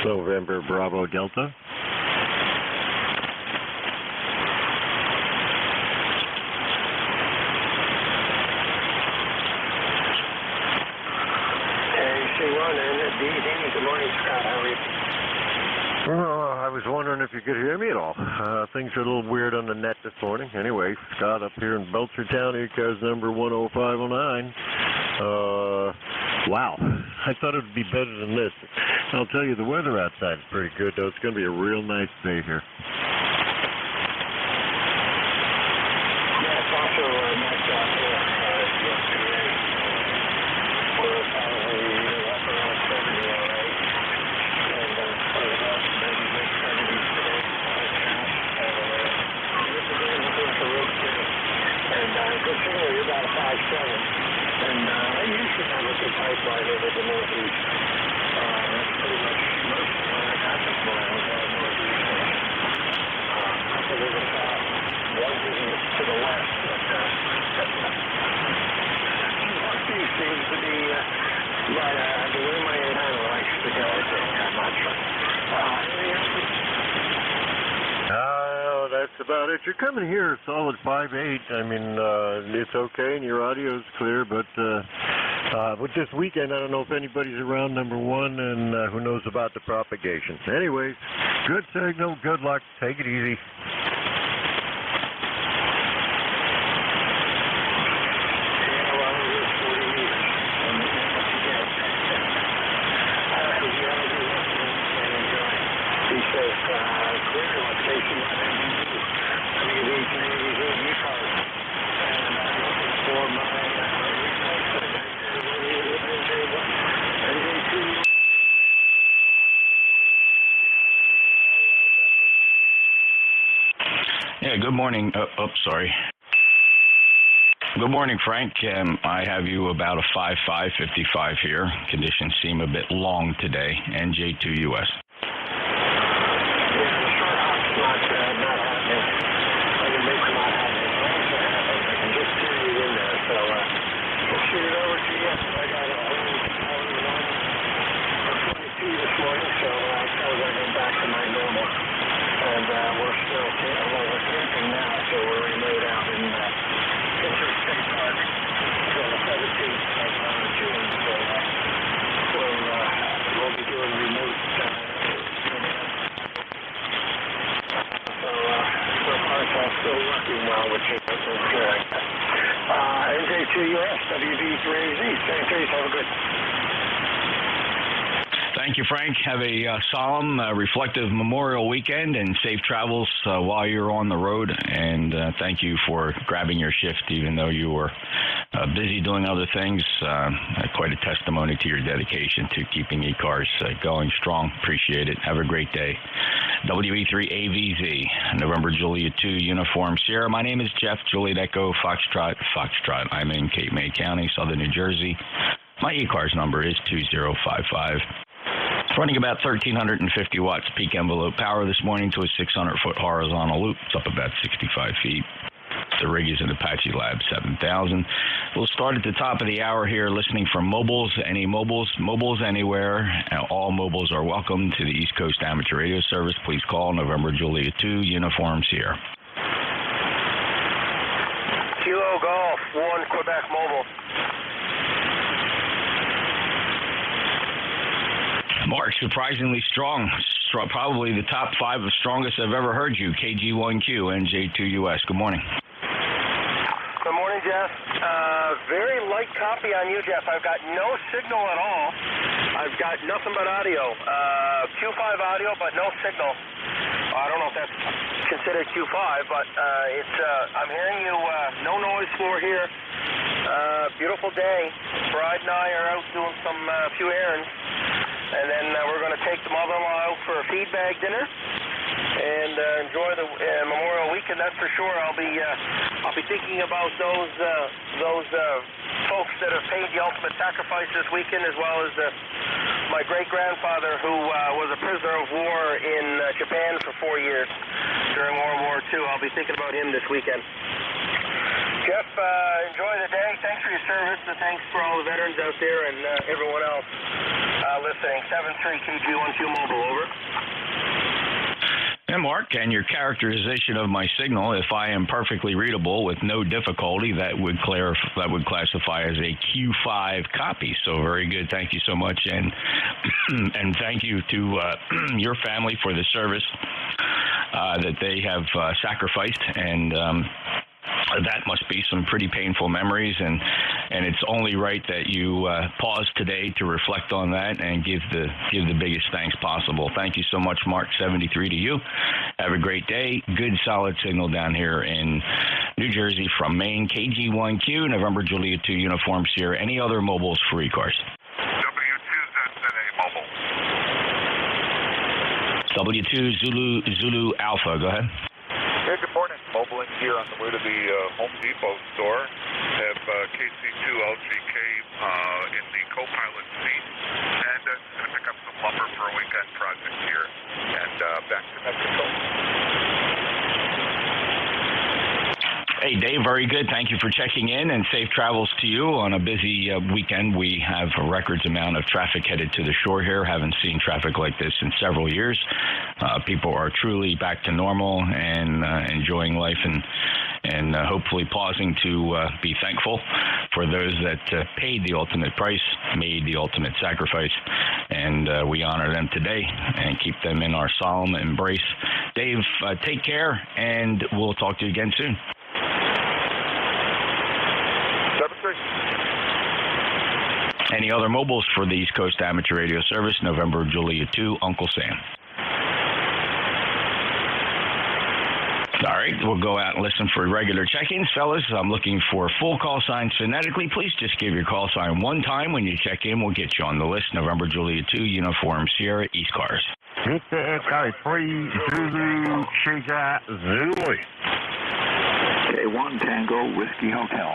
N: November Bravo Delta.
W: Good morning, Scott. How are you?
N: I was wondering if you could hear me at all. Things are a little weird on the net this morning. Anyway, Scott up here in Belchertown, ECARS number 10509. Wow. I thought it would be better than this. I'll tell you, the weather outside is pretty good, though. It's going to be a real nice day here.
W: Yeah, it's also nice out here yesterday. We're probably up around 70 all right. And maybe mid-70s today. This is looking for real good. And good signal, you're about a 5.7. And I usually have a good pipeline over the northeast. That's pretty much most of what I got this morning was out northeast. Up a little south, one to the west. Northeast seems to be the way my antenna likes to go. I'm not sure.
N: That's about it. You're coming here a solid 5.8. I mean, it's okay and your audio is clear, but With this weekend, I don't know if anybody's around, number one, and who knows about the propagation. Anyways, good signal, good luck, take it easy.
E: Yeah, good morning. Sorry. Good morning, Frank. I have you about a 5.5, 55 here. Conditions seem a bit long today. NJ2US.
W: NJ2US, WB3AZ. Same case, have a good.
E: Thank you, Frank. Have a solemn, reflective Memorial Weekend and safe travels while you're on the road. And thank you for grabbing your shift, even though you were busy doing other things. Quite a testimony to your dedication to keeping ECARS going strong. Appreciate it. Have a great day. WE3AVZ, November Juliet 2, Uniform Sierra. My name is Jeff, Juliet Echo, Foxtrot. I'm in Cape May County, Southern New Jersey. My ECARS number is 2055. It's running about 1,350 watts peak envelope power this morning to a 600-foot horizontal loop. It's up about 65 feet. The rig is in Apache Lab 7000. We'll start at the top of the hour here listening for mobiles. Any mobiles anywhere. All mobiles are welcome to the East Coast Amateur Radio Service. Please call November Juliet 2, Uniform Sierra.
B: Kilo Golf 1, Quebec Mobile.
E: Mark, surprisingly strong. Probably the top 5 of strongest I've ever heard you. KG1Q, NJ2US. Good morning.
B: Good morning, Jeff. Very light copy on you, Jeff. I've got no signal at all. I've got nothing but audio. Q5 audio, but no signal. I don't know if that's considered Q5, but I'm hearing you. No noise floor here. Beautiful day. Bride and I are out doing some few errands. And then we're going to take the mother-in-law out for a feed bag dinner and enjoy the Memorial Weekend. That's for sure. I'll be thinking about those folks that have paid the ultimate sacrifice this weekend, as well as my great-grandfather who was a prisoner of war in Japan for 4 years during World War II. I'll be thinking about him this weekend. Jeff, enjoy the day. Thanks for your service, and thanks for all the veterans out there and everyone else listening. 73 KG12 Mobile, over.
E: And Mark, and your characterization of my signal, if I am perfectly readable with no difficulty, that would classify as a Q5 copy. So very good. Thank you so much, and and thank you to your family for the service that they have sacrificed, and that must be some pretty painful memories, and it's only right that you pause today to reflect on that and give the biggest thanks possible. Thank you so much, Mark. 73 to you. Have a great day. Good solid signal down here in New Jersey from Maine. KG1Q, November Juliet 2, Uniform Sierra. Any other mobiles for ECARS? W2 Zulu Alpha. Go ahead.
F: Hey, good morning. Mobile in here on the way to the Home Depot store. Have KC2LGK in the co-pilot seat. And going to pick up some lumber for a weekend project here. And back to Mexico.
E: Hey, Dave, very good. Thank you for checking in, and safe travels to you on a busy weekend. We have a records amount of traffic headed to the shore here. Haven't seen traffic like this in several years. People are truly back to normal and enjoying life and hopefully pausing to be thankful for those that paid the ultimate price, made the ultimate sacrifice, and we honor them today and keep them in our solemn embrace. Dave, take care, and we'll talk to you again soon.
F: 7-3.
E: Any other mobiles for the East Coast Amateur Radio Service, November Julia 2, Uncle Sam. All right, we'll go out and listen for regular check-ins, fellas. I'm looking for full call signs phonetically. Please just give your call sign one time when you check in. We'll get you on the list. November Julia 2, Uniform Sierra, ECARS.
H: Victor Echo 3, Zulu, Sugar, Zulu.
T: K1 Tango Whiskey Hotel.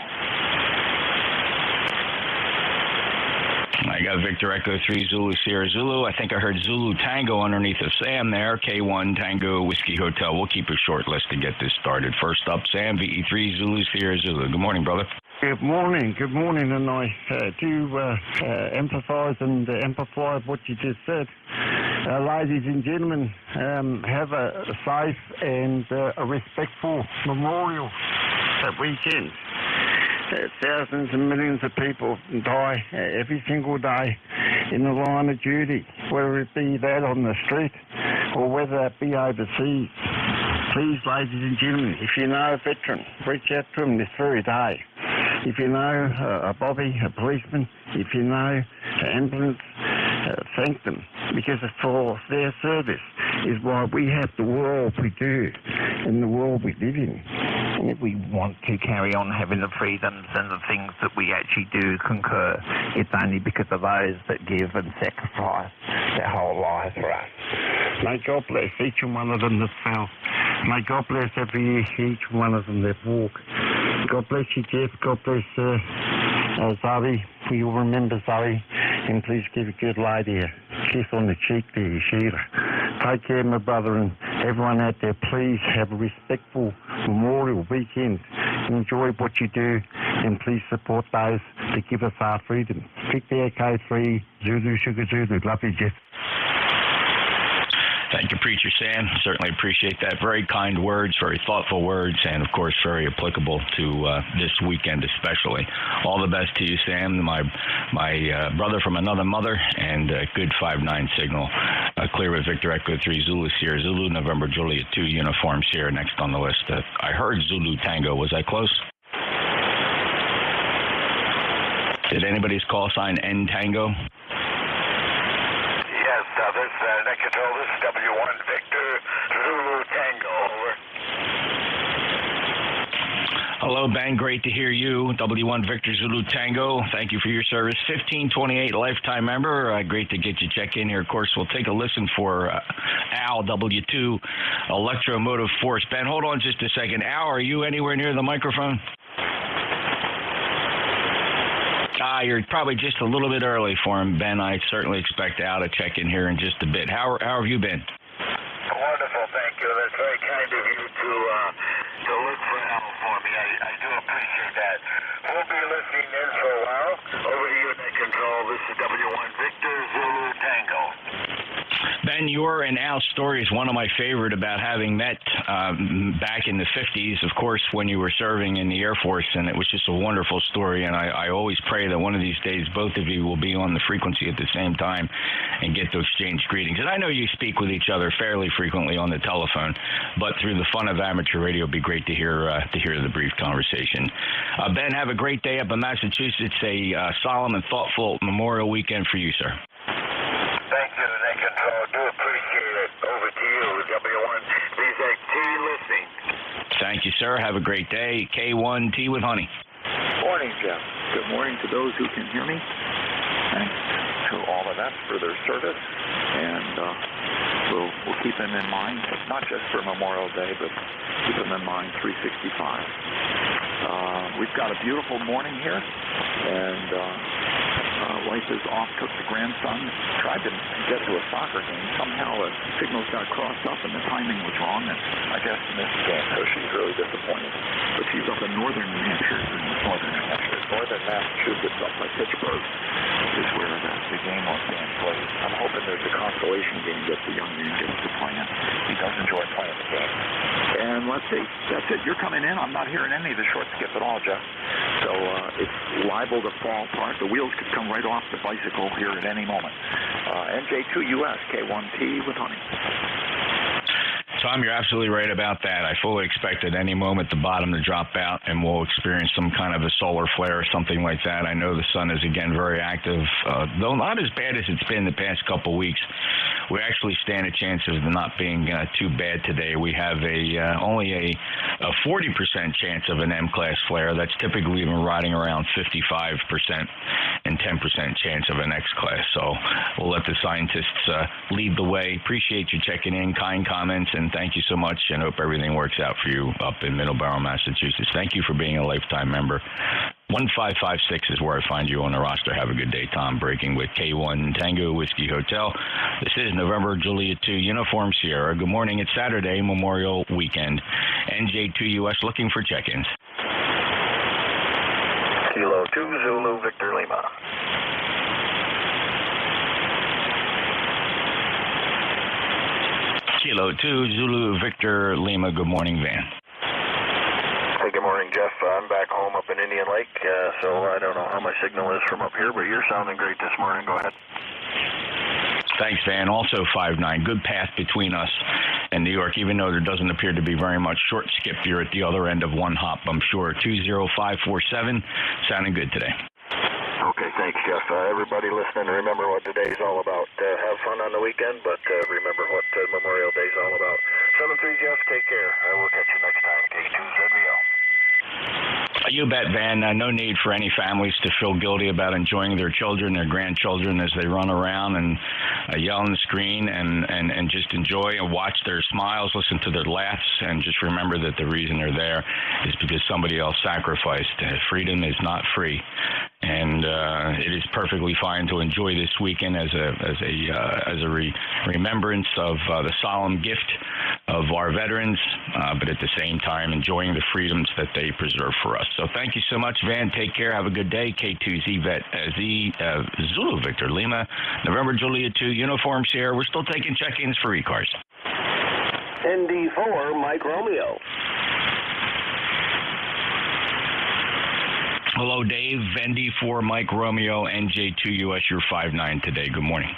E: I got Victor Echo 3, Zulu, Sierra, Zulu. I think I heard Zulu Tango underneath of Sam there. K1 Tango Whiskey Hotel. We'll keep a short list to get this started. First up, Sam, VE3, Zulu, Sierra, Zulu. Good morning, brother.
H: Good morning, and I do emphasize and amplify what you just said. Ladies and gentlemen, have a safe and a respectful memorial that weekend. Thousands and millions of people die every single day in the line of duty, whether it be that on the street or whether it be overseas. Please, ladies and gentlemen, if you know a veteran, reach out to them this very day. If you know a bobby, a policeman, if you know an ambulance, thank them, because it's for their service is why we have the world we do and the world we live in. And if we want to carry on having the freedoms and the things that we actually do concur, it's only because of those that give and sacrifice their whole lives for us. May God bless each and one of them that fell. May God bless each one of them that walk. God bless you, Jeff. God bless Zoe. You'll remember Zoe. And please give a good lady a kiss on the cheek there, Sheila. Take care, my brother, and everyone out there. Please have a respectful Memorial weekend. Enjoy what you do, and please support those that give us our freedom. Victor Echo 3, Zulu, Sugar Zulu. Love you, Jeff.
E: Thank you, Preacher Sam. Certainly appreciate that. Very kind words, very thoughtful words, and, of course, very applicable to this weekend especially. All the best to you, Sam, my brother from another mother, and a good 5-9 signal. Clear with Victor Echo 3, Zulu, Sierra, Zulu, November Juliet 2, Uniform Sierra, next on the list. I heard Zulu Tango. Was I close? Did anybody's call sign N Tango?
C: This Net Control, this is W1 Victor Zulu Tango, over.
E: Hello, Ben. Great to hear you. W1 Victor Zulu Tango. Thank you for your service. 1528 lifetime member. Great to get you check in here. Of course, we'll take a listen for Al, W2 Electromotive Force. Ben, hold on just a second. Al, are you anywhere near the microphone? You're probably just a little bit early for him, Ben. I certainly expect Al to check in here in just a bit. How have you been?
C: Wonderful, thank you. That's very kind of you to look for Al for me. I do appreciate that. We'll be listening in for a while. Over to you, Net Control. This is W1 Victor Zulu Tango.
E: Ben, your and Al's story is one of my favorite about having met back in the 50s, of course, when you were serving in the Air Force, and it was just a wonderful story, and I always pray that one of these days both of you will be on the frequency at the same time and get to exchange greetings. And I know you speak with each other fairly frequently on the telephone, but through the fun of amateur radio, it'd be great to hear the brief conversation. Ben, have a great day up in Massachusetts, a solemn and thoughtful Memorial weekend for you, sir.
C: Thank you, Net Control. Do appreciate it. Over to you, W1 VZT listening.
E: Thank you, sir. Have a great day. K1T with Honey.
T: Morning, Jeff. Good morning to those who can hear me. Thanks to all of that for their service. And we'll keep them in mind, not just for Memorial Day, but keep them in mind 365. We've got a beautiful morning here, and wife is off, took the grandson, tried to get to a soccer game. Somehow the signals got crossed up and the timing was wrong, and I guess missed the game, so she's really disappointed. But she's up in northern Massachusetts, up by Pittsburgh, is where the game was being played. I'm hoping there's a consolation game that the young man gets to play in. He does enjoy playing the game. And let's see. That's it. You're coming in. I'm not hearing any of the short skip at all, Jeff. So it's liable to fall apart. The wheels could come right off the bicycle here at any moment. NJ2US, K1T with honey.
E: Tom, you're absolutely right about that. I fully expect at any moment the bottom to drop out and we'll experience some kind of a solar flare or something like that. I know the sun is, again, very active, though not as bad as it's been the past couple weeks. We actually stand a chance of not being too bad today. We have only a 40% chance of an M-class flare. That's typically been riding around 55% and 10% chance of an X-class. So we'll let the scientists lead the way. Appreciate you checking in, kind comments, and thank you so much, and hope everything works out for you up in Middleborough, Massachusetts. Thank you for being a lifetime member. 1556 is where I find you on the roster. Have a good day, Tom. Breaking with K1 Tango Whiskey Hotel. This is November Juliet 2 Uniform Sierra. Good morning. It's Saturday, Memorial Weekend. NJ2US looking for check-ins.
M: Kilo 2 Zulu Victor Lima.
E: Kilo 2 Zulu Victor Lima. Good morning, Van.
M: Hey, good morning, Jeff. I'm back home up in Indian Lake, so I don't know how my signal is from up here, but you're sounding great this morning. Go ahead.
E: Thanks, Van. Also 5-9. Good path between us and New York, even though there doesn't appear to be very much short skip. You're at the other end of one hop, I'm sure. 20547. Sounding good today.
M: Okay, thanks, Jeff. Everybody listening, remember what today's all about. Have fun on the weekend, but remember what Memorial Day's all about. 7-3, Jeff, take care. I will catch you next time. K2ZBO.
E: You bet, Van. No need for any families to feel guilty about enjoying their children, their grandchildren as they run around and yell on the screen and just enjoy and watch their smiles, listen to their laughs, and just remember that the reason they're there is because somebody else sacrificed. Freedom is not free. And it is perfectly fine to enjoy this weekend as a remembrance of the solemn gift of our veterans, but at the same time enjoying the freedoms that they preserve for us. So thank you so much, Van. Take care. Have a good day. K2Z Zulu Victor Lima, November Juliet 2 Uniform Sierra. We're still taking check-ins for ECARS.
B: ND4 Mike Romeo.
E: Hello, Dave. ND4 Mike Romeo, NJ2US. You're 5-9 today. Good morning.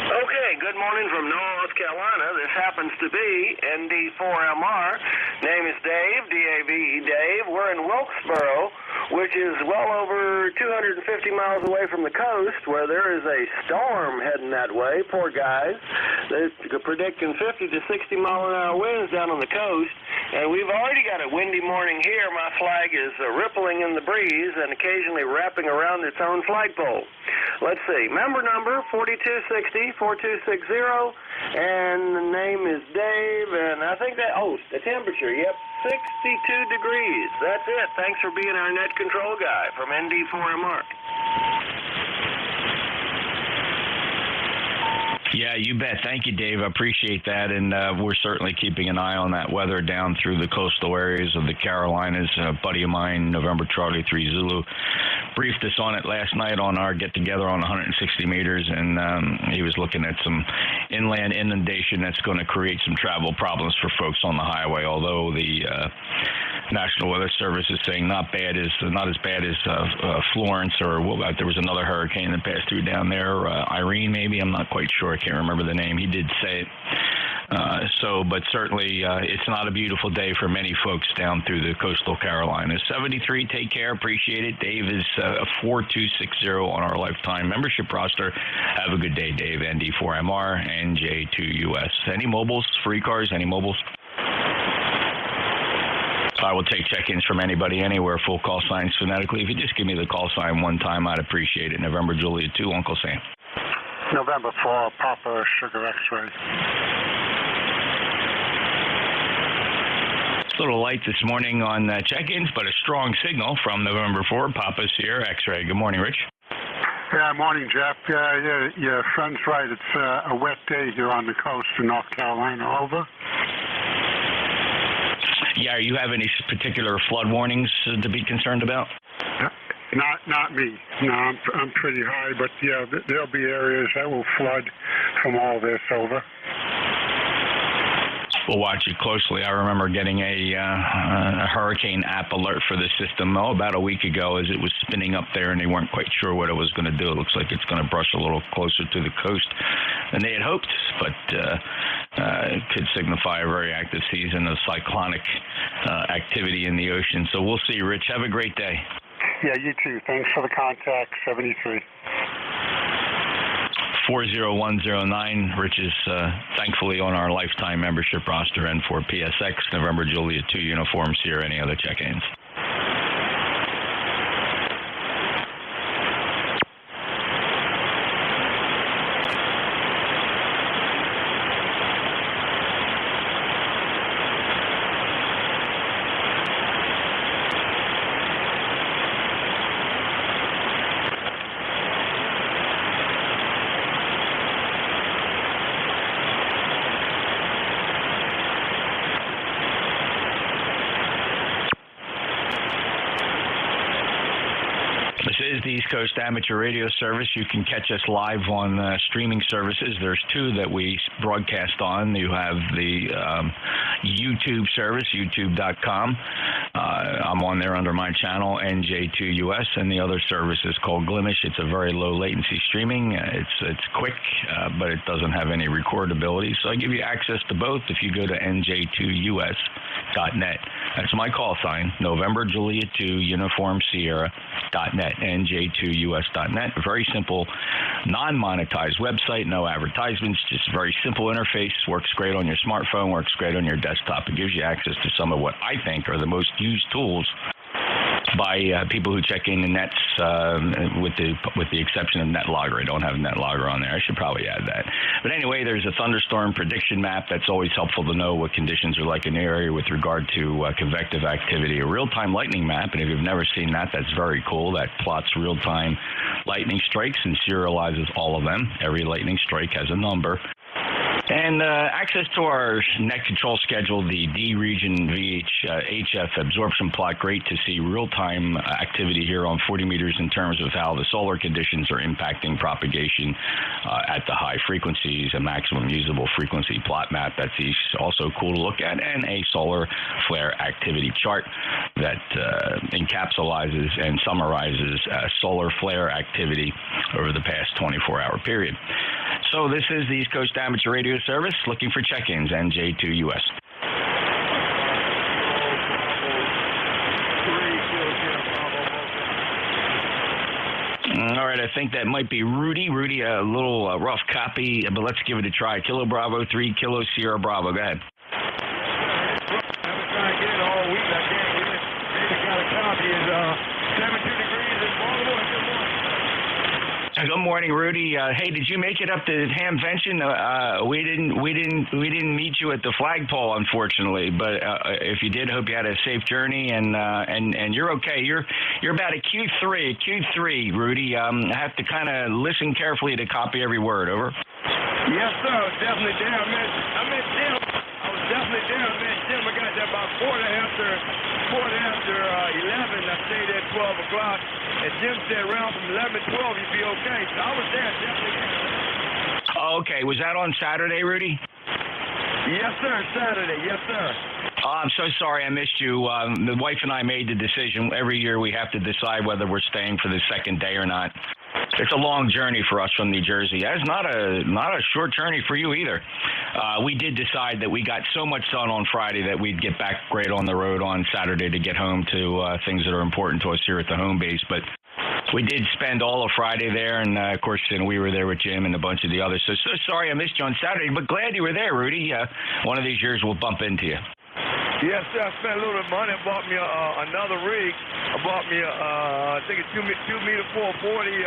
B: Okay, good morning from North Carolina. This happens to be ND4MR. Name is Dave, D-A-V-E, Dave. We're in Wilkesboro, which is well over 250 miles away from the coast, where there is a storm heading that way. Poor guys. They're predicting 50 to 60 mile-an-hour winds down on the coast, and we've already got a windy morning here. My flag is rippling in the breeze and occasionally wrapping around its own flagpole. Let's see. Member number 4260-4260, and the name is Dave, and I think that, the temperature, yep, 62 degrees. That's it. Thanks for being our net control guy from ND4MR.
E: Yeah, you bet. Thank you, Dave. I appreciate that, and we're certainly keeping an eye on that weather down through the coastal areas of the Carolinas. A buddy of mine, November Charlie 3 Zulu, briefed us on it last night on our get-together on 160 meters, and he was looking at some inland inundation that's going to create some travel problems for folks on the highway, although the National Weather Service is saying not as bad as Florence, or there was another hurricane that passed through down there, Irene maybe, I'm not quite sure, I can't remember the name. He did say it. But certainly it's not a beautiful day for many folks down through the coastal Carolinas. 73, take care, appreciate it. Dave is 4260 on our lifetime membership roster. Have a good day, Dave. ND4MR, NJ2US. Any mobiles, free cars, any mobiles? I will take check-ins from anybody, anywhere, full call signs phonetically. If you just give me the call sign one time, I'd appreciate it. November Juliet 2, Uncle Sam.
J: November 4, Papa Sugar X-Ray.
E: It's a little light this morning on check-ins, but a strong signal from November 4, Papa Sierra X-Ray. Good morning, Rich.
J: Yeah, morning, Jeff. Your friend's right. It's a wet day here on the coast of North Carolina. Over.
E: Yeah, you have any particular flood warnings to be concerned about?
J: Not me. No, I'm pretty high, but yeah, there'll be areas that will flood from all this. Over.
E: We'll watch it closely. I remember getting a hurricane app alert for the system about a week ago as it was spinning up there, and they weren't quite sure what it was going to do. It looks like it's going to brush a little closer to the coast than they had hoped, but it could signify a very active season of cyclonic activity in the ocean. So we'll see, Rich. Have a great day.
J: Yeah, you too. Thanks for the contact, 73.
E: 40109. Rich is thankfully on our lifetime membership roster, and for PSX, November Juliet 2 uniforms here, any other check-ins. Is the East Coast Amateur Radio Service. You can catch us live on streaming services. There's two that we broadcast on. You have the YouTube service, youtube.com. I'm on there under my channel, NJ2US, and the other service is called Glimish. It's a very low latency streaming. It's quick, but it doesn't have any recordability. So I give you access to both if you go to NJ2US.net. That's my call sign, November Juliet 2 Uniform Sierra.net, NJ2US.net. A very simple, non-monetized website, no advertisements, just a very simple interface. Works great on your smartphone, works great on your desktop. It gives you access to some of what I think are the most used tools by people who check in the nets, with the exception of NetLogger. I don't have NetLogger on there. I should probably add that. But anyway, there's a thunderstorm prediction map. That's always helpful to know what conditions are like in the area with regard to convective activity. A real-time lightning map, and if you've never seen that, that's very cool. That plots real-time lightning strikes and serializes all of them. Every lightning strike has a number. And access to our net control schedule, the D region HF absorption plot. Great to see real-time activity here on 40 meters in terms of how the solar conditions are impacting propagation at the high frequencies, a maximum usable frequency plot map. That's also cool to look at, and a solar flare activity chart that encapsulates and summarizes solar flare activity over the past 24-hour period. So this is the East Coast Amateur Radio Service, looking for check-ins, NJ2US. All right, I think that might be Rudy. Rudy, a little rough copy, but let's give it a try. Kilo Bravo 3, Kilo Sierra Bravo. Go ahead.
W: I've been trying to get it all week. I can't get it. Maybe got a copy. It's 72 degrees in Baltimore. Good morning.
E: Good morning, Rudy. Hey, did you make it up to Hamvention? We didn't meet you at the flagpole, unfortunately. But if you did, hope you had a safe journey, and you're okay. You're about a Q3, Rudy. I have to kind of listen carefully to copy every word. Over.
W: Yes, sir. I was definitely there. I met Jim. I was definitely there. I met Jim. I got there about quarter after 11. I stayed there at 12 o'clock. And Jim said around from 11 to 12 you'd be okay. So I was there, definitely there.
E: Oh, okay. Was that on Saturday, Rudy?
W: Yes, sir. Saturday. Yes, sir.
E: I'm so sorry I missed you. The wife and I made the decision. Every year we have to decide whether we're staying for the second day or not. It's a long journey for us from New Jersey. It's not a short journey for you either. We did decide that we got so much done on Friday that we'd get back great on the road on Saturday to get home to things that are important to us here at the home base. But we did spend all of Friday there, and of course, we were there with Jim and a bunch of the others. So sorry I missed you on Saturday, but glad you were there, Rudy. One of these years we'll bump into you.
W: Yes, sir. I spent a little bit of money. I bought me another rig. I bought me I think a 2 meter 440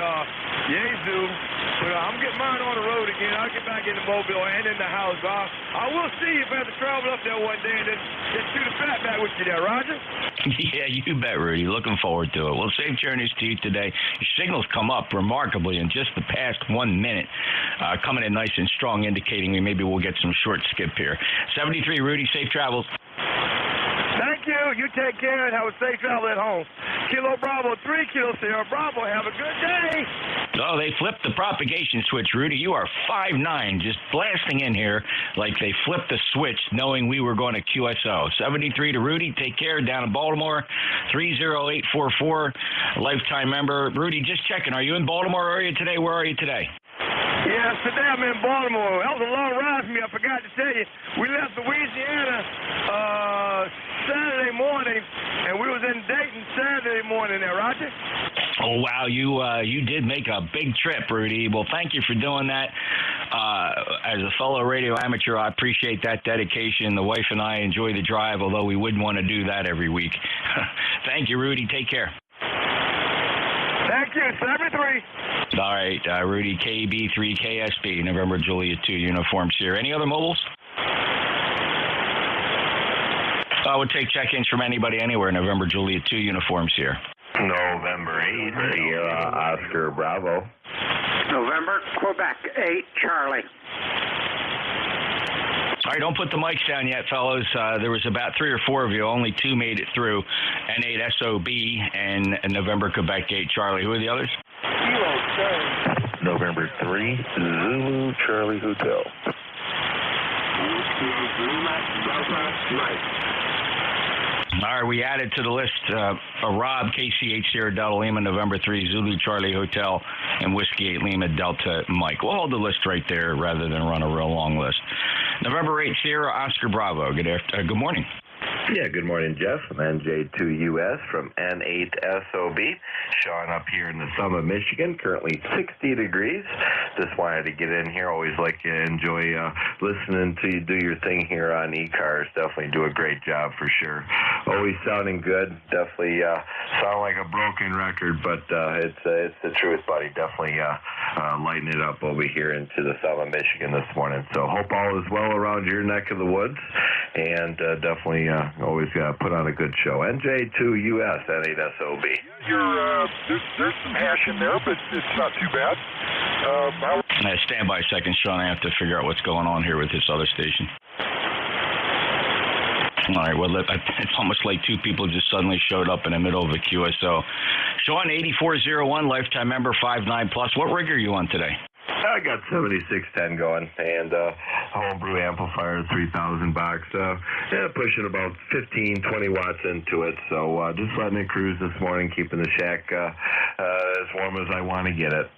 W: Yaesu. But I'm getting mine on the road again. I'll get back into Mobile and in the house. I will see if I have to travel up there one day and then shoot a fat back with you there, Roger.
E: Yeah, you bet, Rudy. Looking forward to it. Well, safe journeys to you today. Your signals come up remarkably in just the past 1 minute. Coming in nice and strong, indicating maybe we'll get some short skip here. 73, Rudy. Safe travels.
W: Thank you. You take care and have a safe travel at home. Kilo Bravo 3, Kilo Sierra Bravo. Have a good day.
E: Oh, they flipped the propagation switch, Rudy. You are 5'9", just blasting in here like they flipped the switch knowing we were going to QSO. 73 to Rudy. Take care down in Baltimore. 30844, lifetime member. Rudy, just checking. Are you in Baltimore area today? Where are you today?
W: Yes, today I'm in Baltimore. That was a long ride for me. I forgot to tell you. We left Louisiana Saturday morning, and we was in Dayton Saturday morning there, Roger.
E: Oh, wow. You did make a big trip, Rudy. Well, thank you for doing that. As a fellow radio amateur, I appreciate that dedication. The wife and I enjoy the drive, although we wouldn't want to do that every week. Thank you, Rudy. Take care.
W: Thank you, 73.
E: All right, Rudy, KB3 KSB, November Juliet 2 uniform Sierra. Any other mobiles? I would take check-ins from anybody anywhere, November Juliet 2 uniform Sierra.
L: November 8, Sierra Oscar Bravo.
O: November Quebec 8 Charlie.
E: All right, don't put the mics down yet, fellows. There was about 3 or 4 of you. Only 2 made it through. N8 SOB and November Quebec 8 Charlie. Who are the others?
L: November 3 Zulu Charlie Hotel.
E: All right, we added to the list Rob, KCH Sierra Delta Lima, November 3 Zulu Charlie Hotel, and Whiskey 8 Lima Delta Mike. We'll hold the list right there rather than run a real long list. November 8 Sierra Oscar Bravo. Good morning.
L: Yeah, good morning, Jeff. I'm NJ2US from N8SOB. Sean up here in the Summit, Michigan, currently 60 degrees. Just wanted to get in here. Always like to enjoy listening to you do your thing here on ECARS. Definitely do a great job for sure. Always sounding good. Definitely sound like a broken record, but it's the truth, buddy. Definitely lighting it up over here into the Summit, Michigan this morning. So hope all is well around your neck of the woods, and definitely always put on a good show. NJ2US, N8SOB.
C: There's some hash in there, but it's not too bad.
E: Stand by a second, Sean. I have to figure out what's going on here with this other station. All right, well, it's almost like 2 people just suddenly showed up in the middle of a QSO. Sean, 8401, lifetime member, 5'9 plus. What rig are you on today?
L: I got 7610 going, and homebrew amplifier, 3,000 box. Pushing about 15, 20 watts into it. So just letting it cruise this morning, keeping the shack as warm as I want to get it.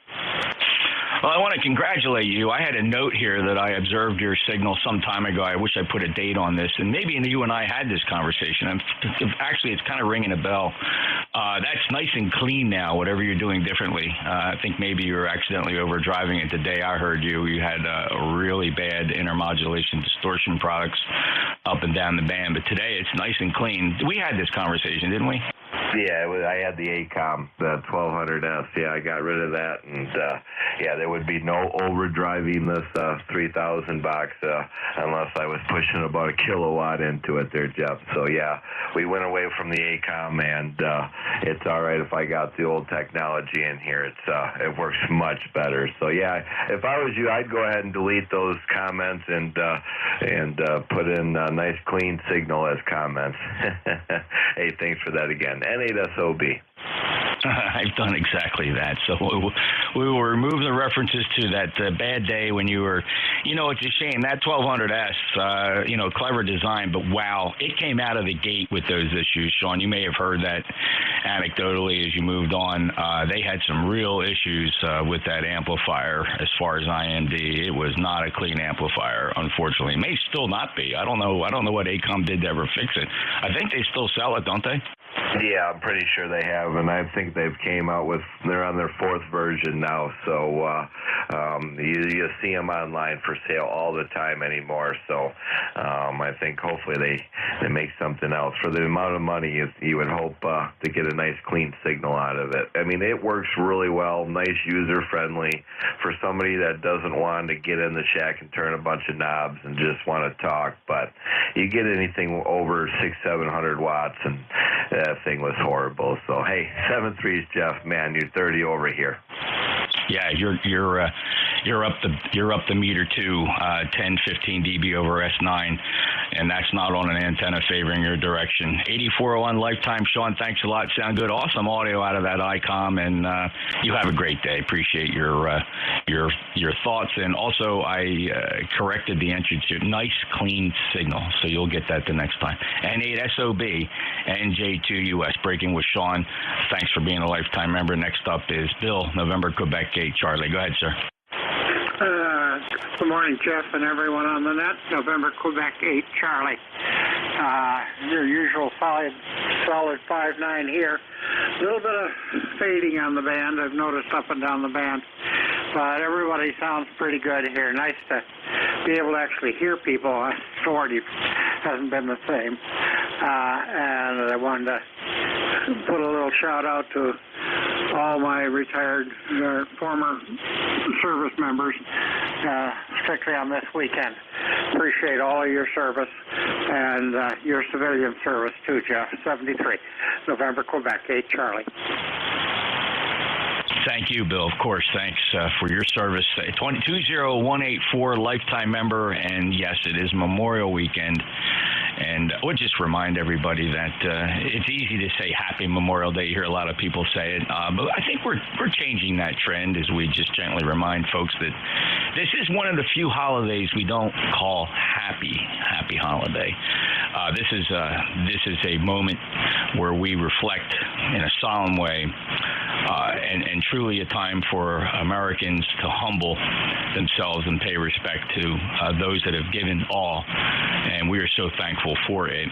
E: Well, I want to congratulate you. I had a note here that I observed your signal some time ago. I wish I put a date on this, and maybe you and I had this conversation. Actually, it's kind of ringing a bell. That's nice and clean now, whatever you're doing differently. I think maybe you were accidentally overdriving it the day I heard you. You had really bad intermodulation distortion products up and down the band, but today it's nice and clean. We had this conversation, didn't we?
L: Yeah, I had the ACOM, the 1200S. Yeah, I got rid of that, and there would be no overdriving this 3,000 box unless I was pushing about a kilowatt into it there, Jeff. So yeah, we went away from the ACOM, and it's all right if I got the old technology in here. It works much better. So yeah, if I was you, I'd go ahead and delete those comments and put in a nice clean signal as comments. Hey, thanks for that again. N8SOB.
E: I've done exactly that. So we will remove the references to that bad day when you were, it's a shame. That 1200S, clever design, but wow, it came out of the gate with those issues. Sean, you may have heard that anecdotally as you moved on. They had some real issues with that amplifier as far as IMD. It was not a clean amplifier, unfortunately. It may still not be. I don't know what ACOM did to ever fix it. I think they still sell it, don't they?
L: Yeah, I'm pretty sure they have, and I think they've came out they're on their 4th version now, so you see them online for sale all the time anymore, so I think hopefully they make something else. For the amount of money, you would hope to get a nice clean signal out of it. I mean, it works really well, nice user-friendly for somebody that doesn't want to get in the shack and turn a bunch of knobs and just want to talk, but you get anything over 600-700 watts, and that thing was horrible. So hey, 7.3's Jeff, man, you're 30 over here.
E: Yeah, you're up the meter too, 10, 15 dB over S9, and that's not on an antenna favoring your direction. 8401 lifetime, Sean. Thanks a lot. Sound good. Awesome audio out of that ICOM, and you have a great day. Appreciate your thoughts, and also I corrected the entry to nice clean signal, so you'll get that the next time. N8SOB, NJ2US, breaking with Sean. Thanks for being a lifetime member. Next up is Bill, November, Quebec 8, Charlie. Go ahead, sir.
O: Good morning, Jeff, and everyone on the net. November, Quebec 8, Charlie. Your usual solid 5.9 here. A little bit of fading on the band. I've noticed up and down the band. But everybody sounds pretty good here. Nice to be able to actually hear people. Authority hasn't been the same. And I wanted to put a little shout out to all my retired former service members, particularly on this weekend. Appreciate all of your service and your civilian service too, Jeff. 73, November, Quebec 8, Charlie.
E: Thank you, Bill. Of course, thanks for your service. 20184 lifetime member, and yes, it is Memorial Weekend. And I would just remind everybody that it's easy to say Happy Memorial Day. You hear a lot of people say it, but I think we're changing that trend as we just gently remind folks that this is one of the few holidays we don't call happy holiday. This is a moment where we reflect in a solemn way, and truly a time for Americans to humble themselves and pay respect to those that have given all, and we are so thankful for it.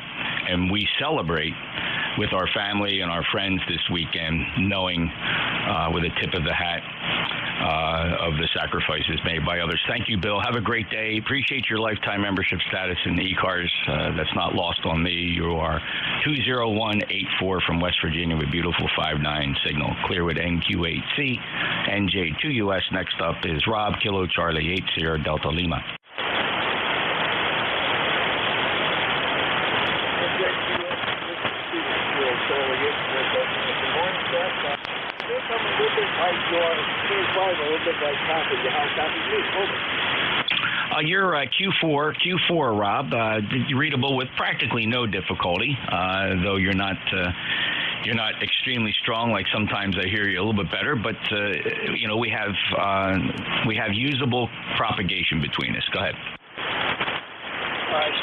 E: And we celebrate with our family and our friends this weekend, knowing with a tip of the hat of the sacrifices made by others. Thank you, Bill. Have a great day. Appreciate your lifetime membership status in ECARS. That's not lost on me. You are 20184 from West Virginia with beautiful 5.9 signal. Clear with NQ8C. NJ2US. Next up is Rob, Kilo Charlie 80 Delta Lima. You're Q4, Rob. Readable with practically no difficulty, though you're not extremely strong. Like sometimes I hear you a little bit better, but we have usable propagation between us. Go ahead.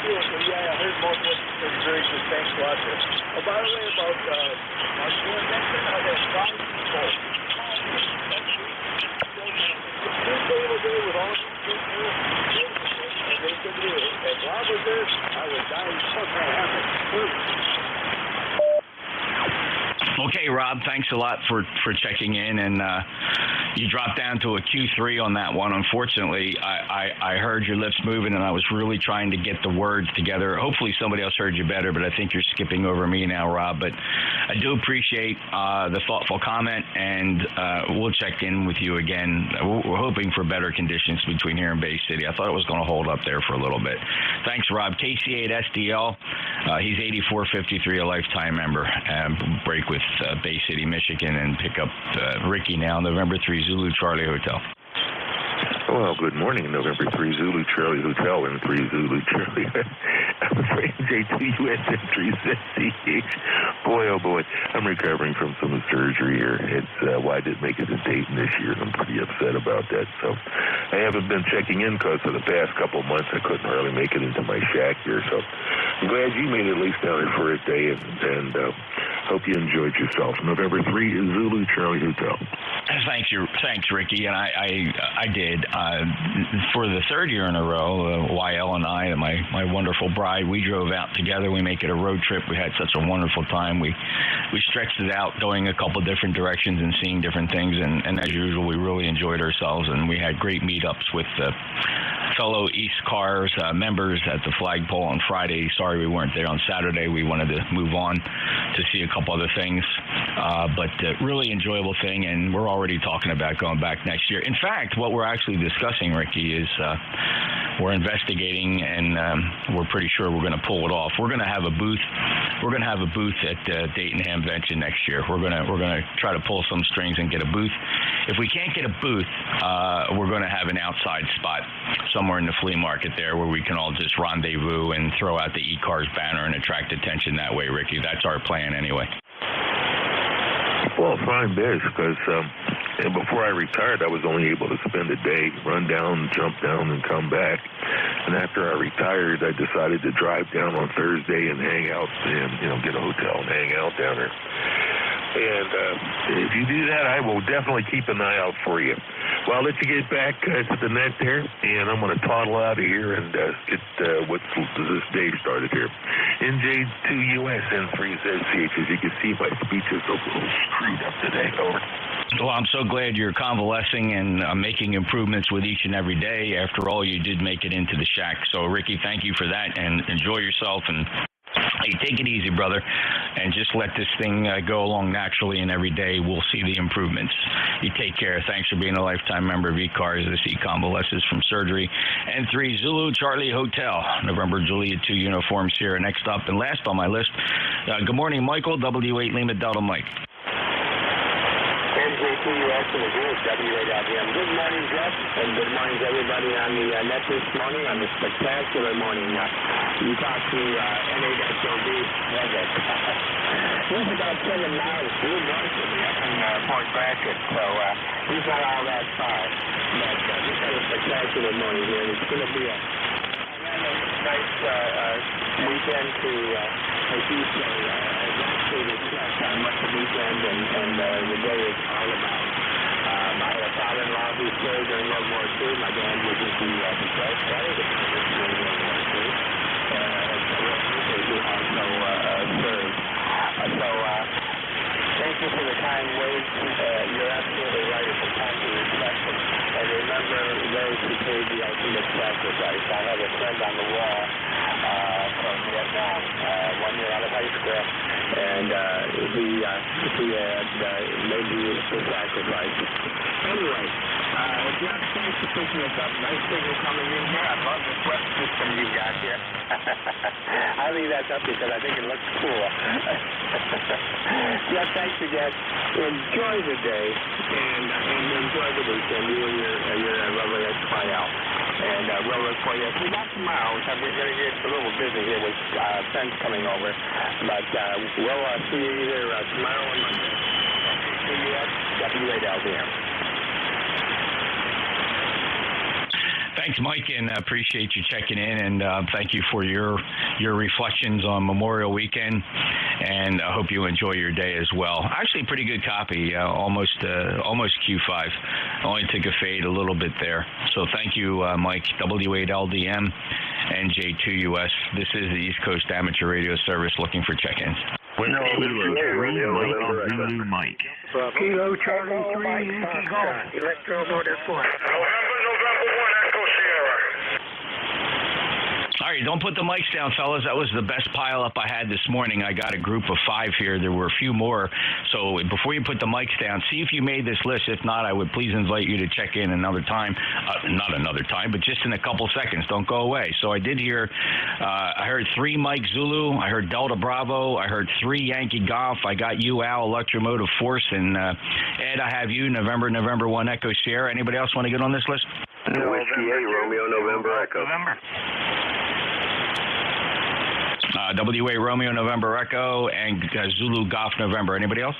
B: Sure. Yeah, I heard most of what you said. Very good. Thanks a lot. By the way, about you mentioned how that strong people. With all these people, and they said, if Rob was there, I would die. Something happened.
E: Okay, Rob, thanks a lot for checking in, and you dropped down to a Q3 on that one. Unfortunately, I heard your lips moving, and I was really trying to get the words together. Hopefully somebody else heard you better, but I think you're skipping over me now, Rob. But I do appreciate the thoughtful comment, and we'll check in with you again. We're hoping for better conditions between here and Bay City. I thought it was going to hold up there for a little bit. Thanks, Rob. KC8SDL, he's 8453, a lifetime member. Break with Bay City, Michigan, and pick up Ricky now, November 3 Zulu Charlie Hotel.
C: Well, good morning, November 3 Zulu Charlie Hotel and 3 Zulu Charlie. I'm afraid NJ2US entries SCH. Boy, oh boy, I'm recovering from some surgery here. It's why I didn't make it to Dayton this year, and I'm pretty upset about that. So I haven't been checking in because for the past couple months I couldn't hardly make it into my shack here. So I'm glad you made it at least down there for a day, and hope you enjoyed yourself. November 3 Zulu Charlie Hotel.
E: Thanks, Ricky, and I did. For the third year in a row, YL and I, my wonderful bride, we drove out together. We make it a road trip. We had such a wonderful time. We stretched it out, going a couple different directions and seeing different things, and as usual, we really enjoyed ourselves, and we had great meetups with fellow ECARS members at the flagpole on Friday. Sorry we weren't there on Saturday. We wanted to move on to see a couple other things, but really enjoyable thing, and we're already talking about going back next year. In fact, what we're actually discussing, Ricky, is we're investigating, and we're pretty sure we're going to pull it off. We're going to have a booth. We're going to have a booth at Dayton Hamvention next year. We're going to try to pull some strings and get a booth if we can't get a booth, we're going to have an outside spot somewhere in the flea market there where we can all just rendezvous and throw out the ECARS banner and attract attention that way, Ricky. That's our plan anyway.
C: Well, fine, Biz, because before I retired, I was only able to spend a day, run down, jump down, and come back. And after I retired, I decided to drive down on Thursday and hang out and, get a hotel and hang out down there. And if you do that, I will definitely keep an eye out for you. Well, I'll let you get back to the net there, and I'm going to toddle out of here and get what's this day started here. NJ2US N3ZCH. As you can see, my speech is a little screwed up today. Over.
E: Well, I'm so glad you're convalescing and making improvements with each and every day. After all, you did make it into the shack. So, Ricky, thank you for that, and enjoy yourself. And hey, take it easy, brother, and just let this thing go along naturally, and every day we'll see the improvements. You take care. Thanks for being a lifetime member of ECARS. This convalesces from surgery. N3 Zulu Charlie Hotel, November Juliet 2 uniform Sierra. Next up and last on my list, good morning, Michael, W8 Lima Delta Mike.
B: NJ2US and the group, W8LDM. Good morning, Jeff, and good morning to everybody on the net this morning on this spectacular morning. You talked to N8SOB. He's about 7 miles due north of me up in Port Brackett, so he's not all that far. But just had a spectacular morning here, and it's going to be a nice weekend to, as you say, actually reflect on what the weekend and the day is all about. I had a father-in-law who served during World War II. My dad was in the Detroit Fire Department during World War II. Who also served. So thank you for the kind words. You're absolutely right. It's a time to reflect and remember those who paid the ultimate sacrifice. I have a friend on the wall from Vietnam, 1 year out of high school, and he had made the sacrifice. Anyway, Jeff, thanks for picking us up. Nice signal coming in here. I love this web system you got here. I leave that up because I think it looks cool. Jeff, thanks again. Enjoy the day and enjoy the weekend. You and your lovely ex-File. And we'll look for you. If not tomorrow, because we're going to get a little busy here with friends coming over. But we'll see you either tomorrow or Monday. NJ2US, W8LDM.
E: Thanks, Mike, and I appreciate you checking in, and thank you for your reflections on Memorial Weekend, and I hope you enjoy your day as well. Actually, pretty good copy, almost Q5. Only took a fade a little bit there. So thank you, Mike, W8LDM, NJ2US. This is the East Coast Amateur Radio Service looking for check-ins.
C: Zulu Mike.
O: Kilo Charlie 3, Yankee Golf, Electromotive 4.
E: All right, don't put the mics down, fellas. That was the best pile-up I had this morning. I got a group of 5 here. There were a few more. So before you put the mics down, see if you made this list. If not, I would please invite you to check in another time. Not another time, but just in a couple seconds. Don't go away. So I did hear, I heard 3 Mike Zulu. I heard Delta Bravo. I heard 3 Yankee Golf. I got you, Al, Electromotive Force. And Ed, I have you, November 1 Echo Sierra. Anybody else want to get on this list?
M: No, Whiskey 8, Romeo, November, Echo.
E: WA Romeo November Echo and Zulu Golf November. Anybody else?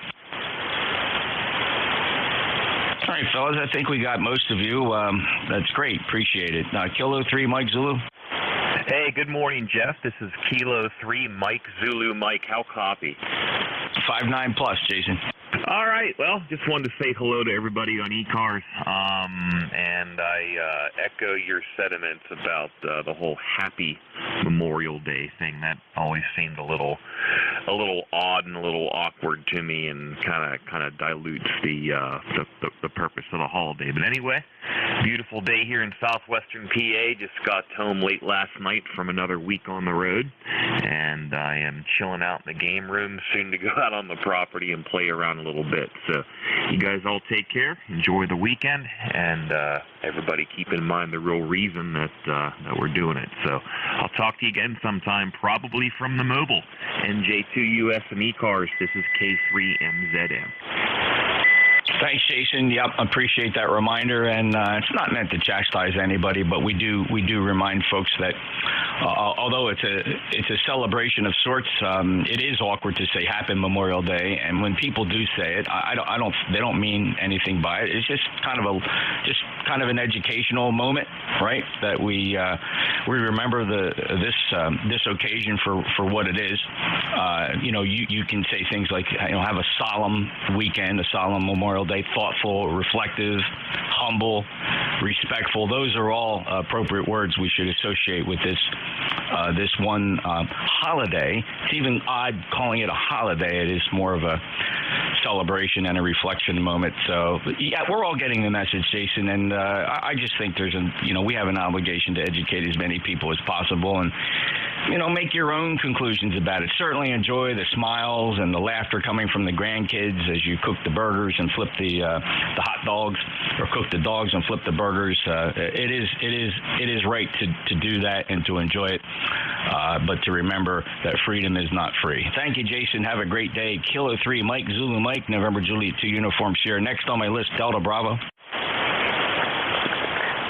E: All right, fellas, I think we got most of you. That's great. Appreciate it. Kilo 3 Mike Zulu.
I: Hey, good morning, Jeff. This is Kilo 3 Mike Zulu Mike. How copy?
E: 5-9 plus, Jason.
I: All right. Well, just wanted to say hello to everybody on ECARS, and I echo your sentiments about the whole Happy Memorial Day thing. That always seemed a little odd and a little awkward to me, and kind of dilutes the purpose of the holiday. But anyway, beautiful day here in southwestern PA. Just got home late last night from another week on the road, and I am chilling out in the game room, soon to go out on the property and play around a little bit. So you guys all take care, enjoy the weekend, and everybody keep in mind the real reason that we're doing it. So I'll talk to you again sometime, probably from the mobile. NJ2US and ECARS, this is K3MZM.
E: Thanks, Jason. Yep, appreciate that reminder. And it's not meant to chastise anybody, but we do remind folks that although it's a celebration of sorts, it is awkward to say Happy Memorial Day. And when people do say it, they don't mean anything by it. It's just kind of an educational moment, right? That we remember this occasion for what it is. You can say things like have a solemn weekend, a solemn Memorial Day, thoughtful, reflective, humble, respectful. Those are all appropriate words we should associate with this one holiday. It's even odd calling it a holiday. It is more of a celebration and a reflection moment. So yeah, we're all getting the message, Jason, and I just think we have an obligation to educate as many people as possible, and make your own conclusions about it. Certainly enjoy the smiles and the laughter coming from the grandkids as you cook the burgers and flip the hot dogs, or cook the dogs and flip the burgers. It is right to do that and to enjoy it, but to remember that freedom is not free. Thank you, Jason. Have a great day. Kilo 3, Mike Zulu Mike, November Juliet 2 Uniform Sierra. Next on my list, Delta Bravo.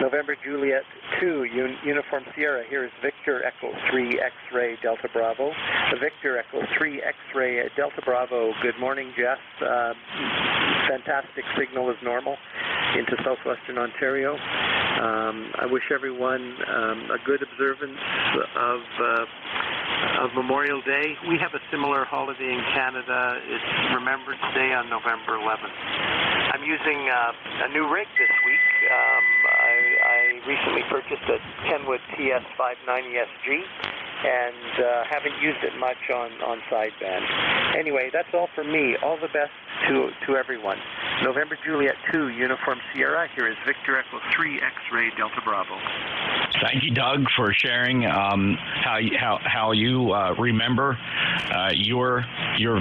P: November Juliet 2, Uniform Sierra. Here is Victor Echo 3 X-Ray Delta Bravo. Victor Echo 3 X-Ray Delta Bravo. Good morning, Jeff. Fantastic signal as normal into southwestern Ontario. I wish everyone a good observance of Memorial Day. We have a similar holiday in Canada. It's Remembrance Day on November 11th. I'm using a new rig this week. I recently purchased a Kenwood TS590SG and haven't used it much on sideband. Anyway, that's all for me. All the best to everyone. November Juliet 2, Uniform Sierra. Here is Victor Echo 3 X-Ray Delta Bravo.
E: Thank you, Doug, for sharing how you remember your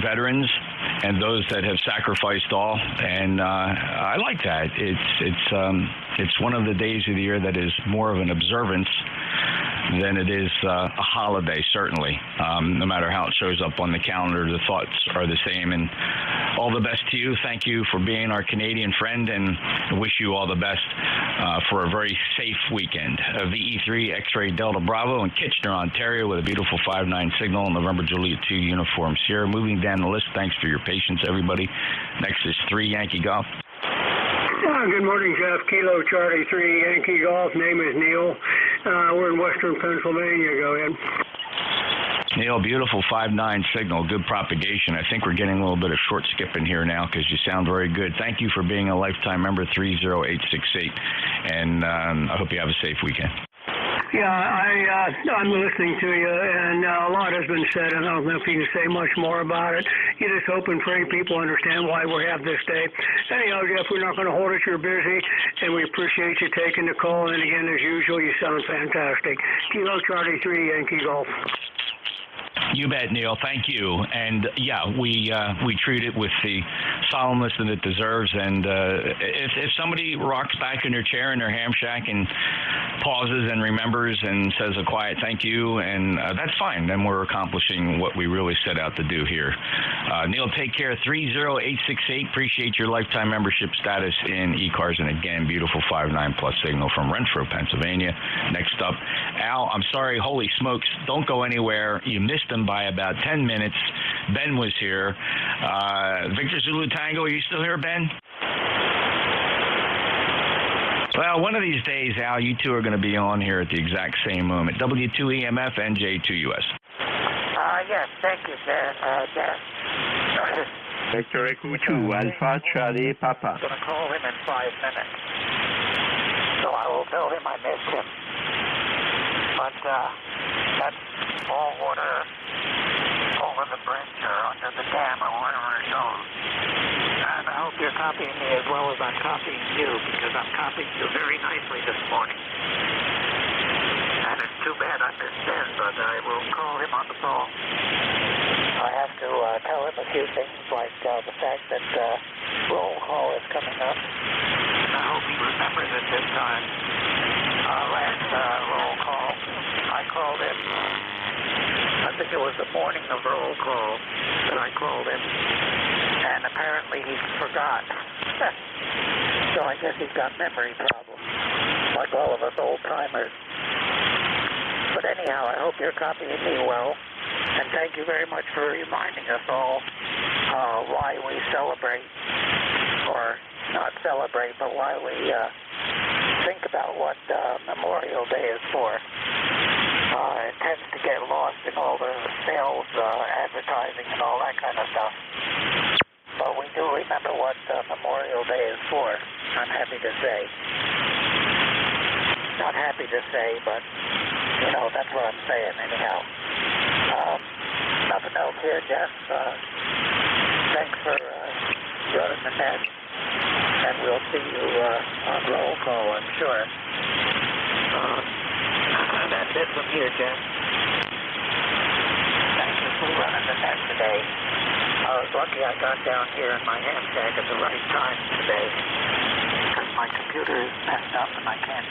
E: veterans and those that have sacrificed all. And I like that. It's one of the days of the year that is more of an observance than it is a holiday, certainly. No matter how it shows up on the calendar, the thoughts are the same. And all the best to you. Thank you for being our Canadian friend, and I wish you all the best for a very safe weekend. VE3 X-Ray Delta Bravo in Kitchener, Ontario, with a beautiful 5-9 signal. November Juliet 2 Uniform Sierra. Moving down the list. Thanks for your patience, everybody. Next is 3 Yankee Golf.
Q: Good morning, Jeff. Kilo Charlie 3 Yankee Golf. Name is Neil. We're in western Pennsylvania. Go ahead.
E: Neil, beautiful 5-9 signal, good propagation. I think we're getting a little bit of short skipping here now because you sound very good. Thank you for being a lifetime member, 30868, and I hope you have a safe weekend.
Q: Yeah, I'm listening to you, and a lot has been said, and I don't know if you can say much more about it. You just hope and pray people understand why we have this day. Anyhow, Jeff, we're not going to hold it. You're busy, and we appreciate you taking the call. And again, as usual, you sound fantastic. Kilo Charlie 3 Yankee Golf.
E: You bet, Neil. Thank you. And yeah, we treat it with the solemnness that it deserves. And if somebody rocks back in their chair in their ham shack and pauses and remembers and says a quiet thank you, and that's fine. Then we're accomplishing what we really set out to do here. Neil, take care. 30868. Appreciate your lifetime membership status in ECARS. And again, beautiful 5-9 plus signal from Renfrew, Pennsylvania. Next up, Al, I'm sorry. Holy smokes. Don't go anywhere. You missed them by about 10 minutes. Ben was here. Victor Zulu Tango, are you still here, Ben? Well, one of these days, Al, you two are going to be on here at the exact same moment. W2EMF, NJ2US.
G: Yes, thank you, sir.
H: Victor Echo 2, Alpha Charlie Papa.
G: I'm going to call him in 5 minutes. So I will tell him I missed him. But that's all water over the bridge or under the dam or wherever it goes. And I hope you're copying me as well as I'm copying you, because I'm copying you very nicely this morning. And it's too bad I missed Ben, but I will call him on the phone. I have to tell him a few things, like the fact that roll call is coming up. And I hope he remembers it this time. Last roll call, I called him. I think it was the morning of roll call that I called him, and apparently he forgot. So I guess he's got memory problems, like all of us old-timers. But anyhow, I hope you're copying me well. And thank you very much for reminding us all why we celebrate, or not celebrate, but why we think about what Memorial Day is for. It tends to get lost in all the sales, advertising, and all that kind of stuff. But we do remember what Memorial Day is for, I'm happy to say. Not happy to say, but, you know, that's what I'm saying anyhow. Nothing else here, Jeff. Thanks for running the net, and we'll see you on roll call, I'm sure. That's it from here, Jeff. Thank you for running the net today. I was lucky I got down here in my ham shack at the right time today, because my computer is messed up and I can't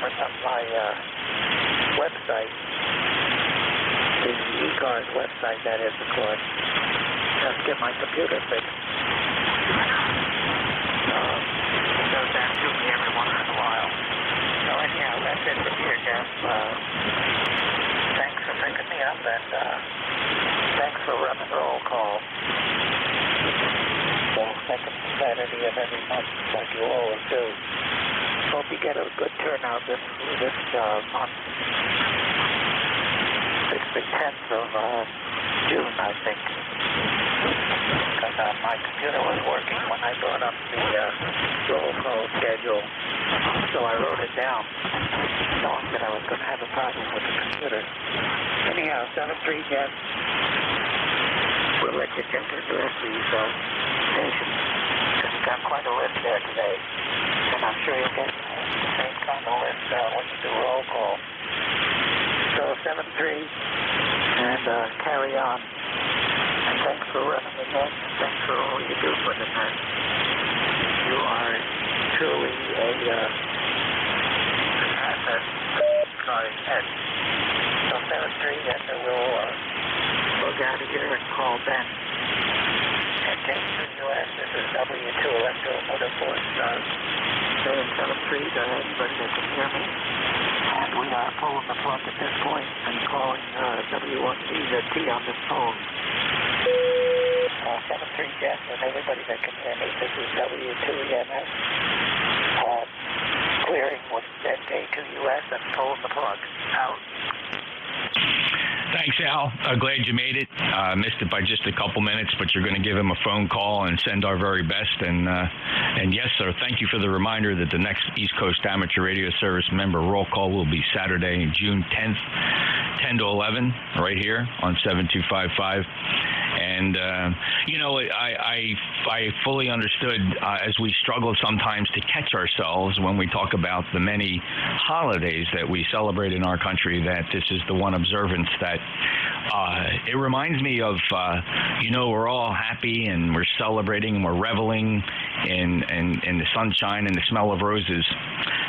G: bring up my website. The ECARS website, that is, of course. Just get my computer fixed. It does that to me every once in a while. So anyhow, that's it from here, Jeff. Thanks for picking me up, and thanks for running the roll call. The second Saturday of every month, like you always do. Hope you get a good turnout this month. It's the 10th of June, I think. Because my computer was working when I brought up the roll call schedule. So I wrote it down, knowing that I was going to have a problem with the computer. Anyhow, 7-3, Jeff. We'll let you check the rest of these stations. Because you got quite a list there today. And I'm sure you'll get the same kind of list when you do roll call. So 7-3, and carry on. And thanks for running the net. Thanks for all you do for the net. You are truly an asset. Sorry, Ed. So 7-3, and we'll get out of here and call Ben. NJ2US, this is W2 Electro Motorsports. 7-3 to anybody that can hear me. And we are pulling the plug at this point and calling W1DZT on this phone. 7-3 Jeff, and everybody that can hear me, this is W2EMS. Clearing with NJ2US and pulling the plug. Out.
E: Thanks, Al. Glad you made it. Missed it by just a couple minutes, but you're going to give him a phone call and send our very best. And yes, sir, thank you for the reminder that the next East Coast Amateur Radio Service member roll call will be Saturday, June 10th, 10 to 11, right here on 7255. And, you know, I fully understood as we struggle sometimes to catch ourselves when we talk about the many holidays that we celebrate in our country, that this is the one observance that it reminds me of, you know, we're all happy and we're celebrating and we're reveling in the sunshine and the smell of roses.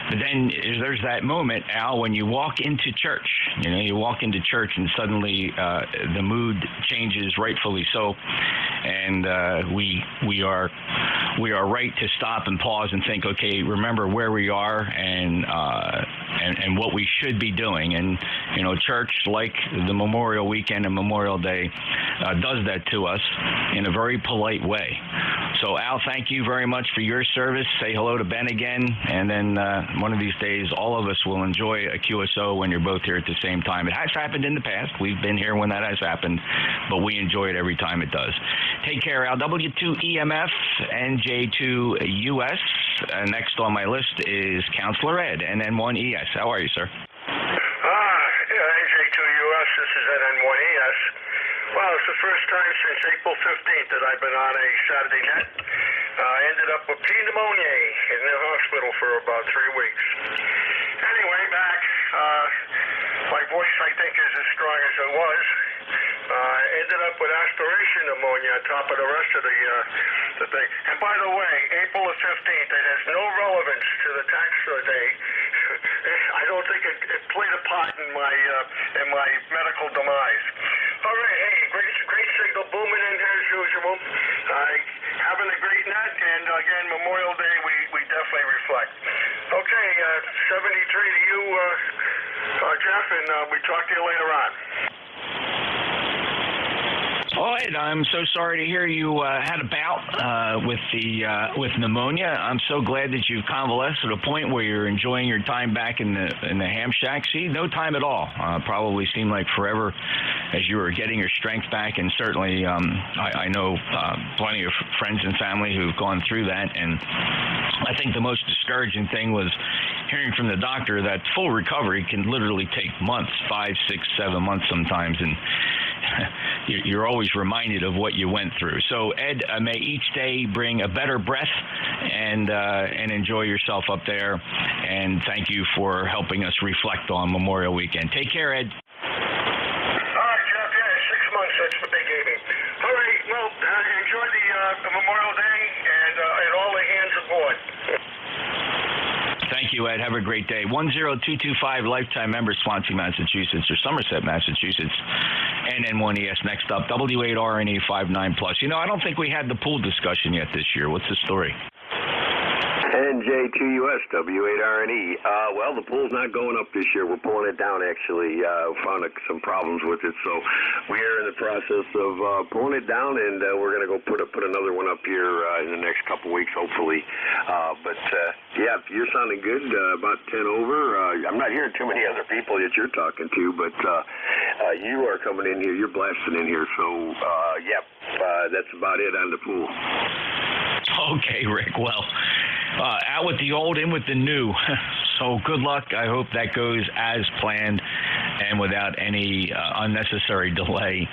E: But then there's that moment, Al, when you walk into church. You know, you walk into church and suddenly the mood changes, rightfully so, and we are right to stop and pause and think, okay, remember where we are and what we should be doing. And you know, church, like the Memorial Weekend and Memorial Day, does that to us in a very polite way. So, Al, thank you very much for your service. Say hello to Ben again, and then one of these days, all of us will enjoy a QSO when you're both here at the same time. It has happened in the past. We've been here when that has happened, but we enjoy it every time it does. Take care, Al. W2EMF, NJ2US. Next on my list is Counselor Ed, NN1ES. How are you, sir?
M: NJ2US, this is NN1ES. Well, it's the first time since April 15th that I've been on a Saturday net. I ended up with pneumonia in the hospital for about 3 weeks. Anyway, back. My voice, I think, is as strong as it was. Ended up with aspiration pneumonia on top of the rest of the thing. And by the way, April the 15th, it has no relevance to the tax day. I don't think it played a part in my medical demise. All right, hey, great signal booming in here as usual. Having a great night, and
C: definitely reflect. Okay, 73 to you, Jeff, and we talk to you later on.
E: All right, I'm so sorry to hear you had a bout with pneumonia. I'm so glad that you've convalesced to the point where you're enjoying your time back in the ham shack. See, no time at all. Probably seemed like forever as you were getting your strength back, and certainly I know plenty of friends and family who've gone through that, and I think the most discouraging thing was hearing from the doctor that full recovery can literally take months, 5, 6, 7 months sometimes, and you're always reminded of what you went through. So, Ed, may each day bring a better breath, and enjoy yourself up there. And thank you for helping us reflect on Memorial Weekend. Take care, Ed.
C: All right, Jeff. Yeah, 6 months. That's what they gave me. All right. Well, enjoy the Memorial Day and all the hands aboard.
E: Thank you, Ed. Have a great day. 10225 lifetime member, Swansea, Massachusetts, or Somerset, Massachusetts. NN1ES next up. W8RNE 59+. You know, I don't think we had the pool discussion yet this year. What's the story?
D: NJ2US, W8RNE. Well, the pool's not going up this year. We're pulling it down, actually. Found some problems with it, so we're in the process of pulling it down, and we're going to go put another one up here in the next couple weeks, hopefully. Yeah, you're sounding good, about 10 over. I'm not hearing too many other people that you're talking to, but you are coming in here. You're blasting in here, so, that's about it on the pool.
E: Okay, Rick. Well, out with the old, in with the new. So good luck. I hope that goes as planned and without any unnecessary delay.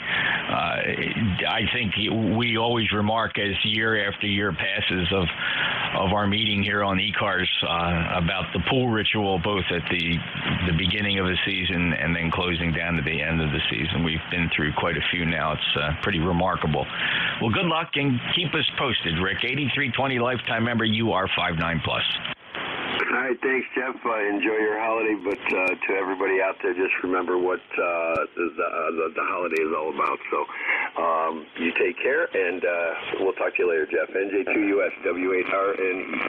E: I think we always remark as year after year passes of our meeting here on ECARS about the pool ritual, both at the beginning of the season and then closing down to the end of the season. We've been through quite a few now. It's pretty remarkable. Well, good luck and keep us posted, Rick. 8320 lifetime member, you are 59+.
D: All right, thanks, Jeff. Enjoy your holiday, but to everybody out there, just remember what the holiday is all about. So you take care, and we'll talk to you later, Jeff. NJ2US, W8RNE.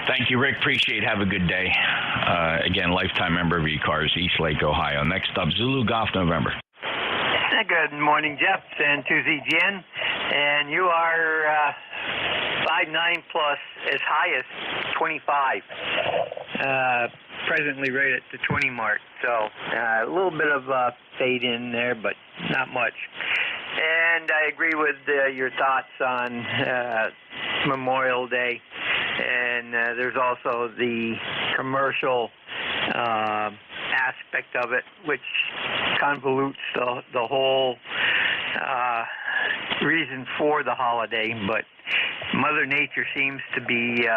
E: Thank you, Rick. Appreciate it. Have a good day. Again, lifetime member of ECARS, East Lake, Ohio. Next up, Zulu Golf November.
R: Good morning, Jeff, and to ZGN. And you are 5'9" plus, as high as 25. Presently right at the 20 mark. So a little bit of fade in there, but not much. And I agree with your thoughts on Memorial Day. And there's also the commercial aspect of it, which convolutes the whole reason for the holiday. But Mother Nature seems to be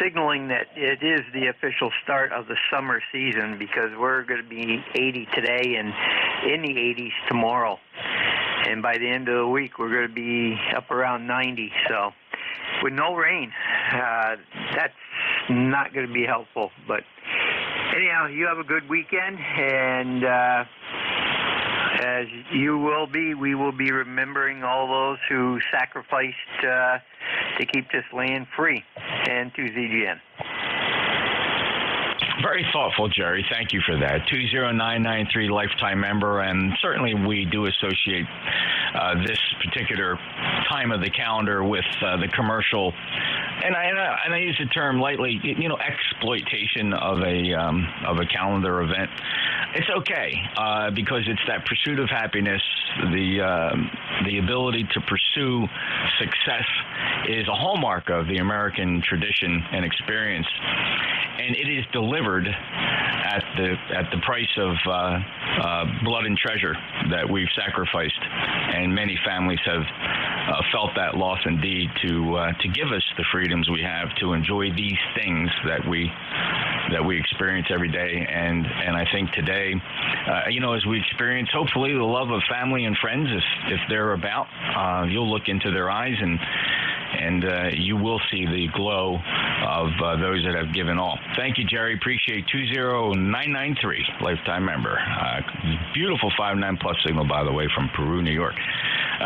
R: signaling that it is the official start of the summer season, because we're going to be 80 today and in the 80s tomorrow. And by the end of the week, we're going to be up around 90. So with no rain, that's not going to be helpful. But anyhow, you have a good weekend, and as you will be, we will be remembering all those who sacrificed to keep this land free. And to ZGN.
E: Very thoughtful, Jerry. Thank you for that. 20993 lifetime member, and certainly we do associate this particular time of the calendar with the commercial, and I use the term lightly, exploitation of a calendar event. It's okay because it's that pursuit of happiness, the ability to pursue success is a hallmark of the American tradition and experience, and it is delivered at the price of blood and treasure that we've sacrificed, and many families have felt that loss indeed to give us the freedoms we have to enjoy these things that we experience every day. And I think today, as we experience hopefully the love of family and friends, if they're about, you'll look into their eyes and you will see the glow of those that have given all. Thank you, Jerry. Appreciate 20993 lifetime member. Beautiful 59+ signal, by the way, from Peru, New York.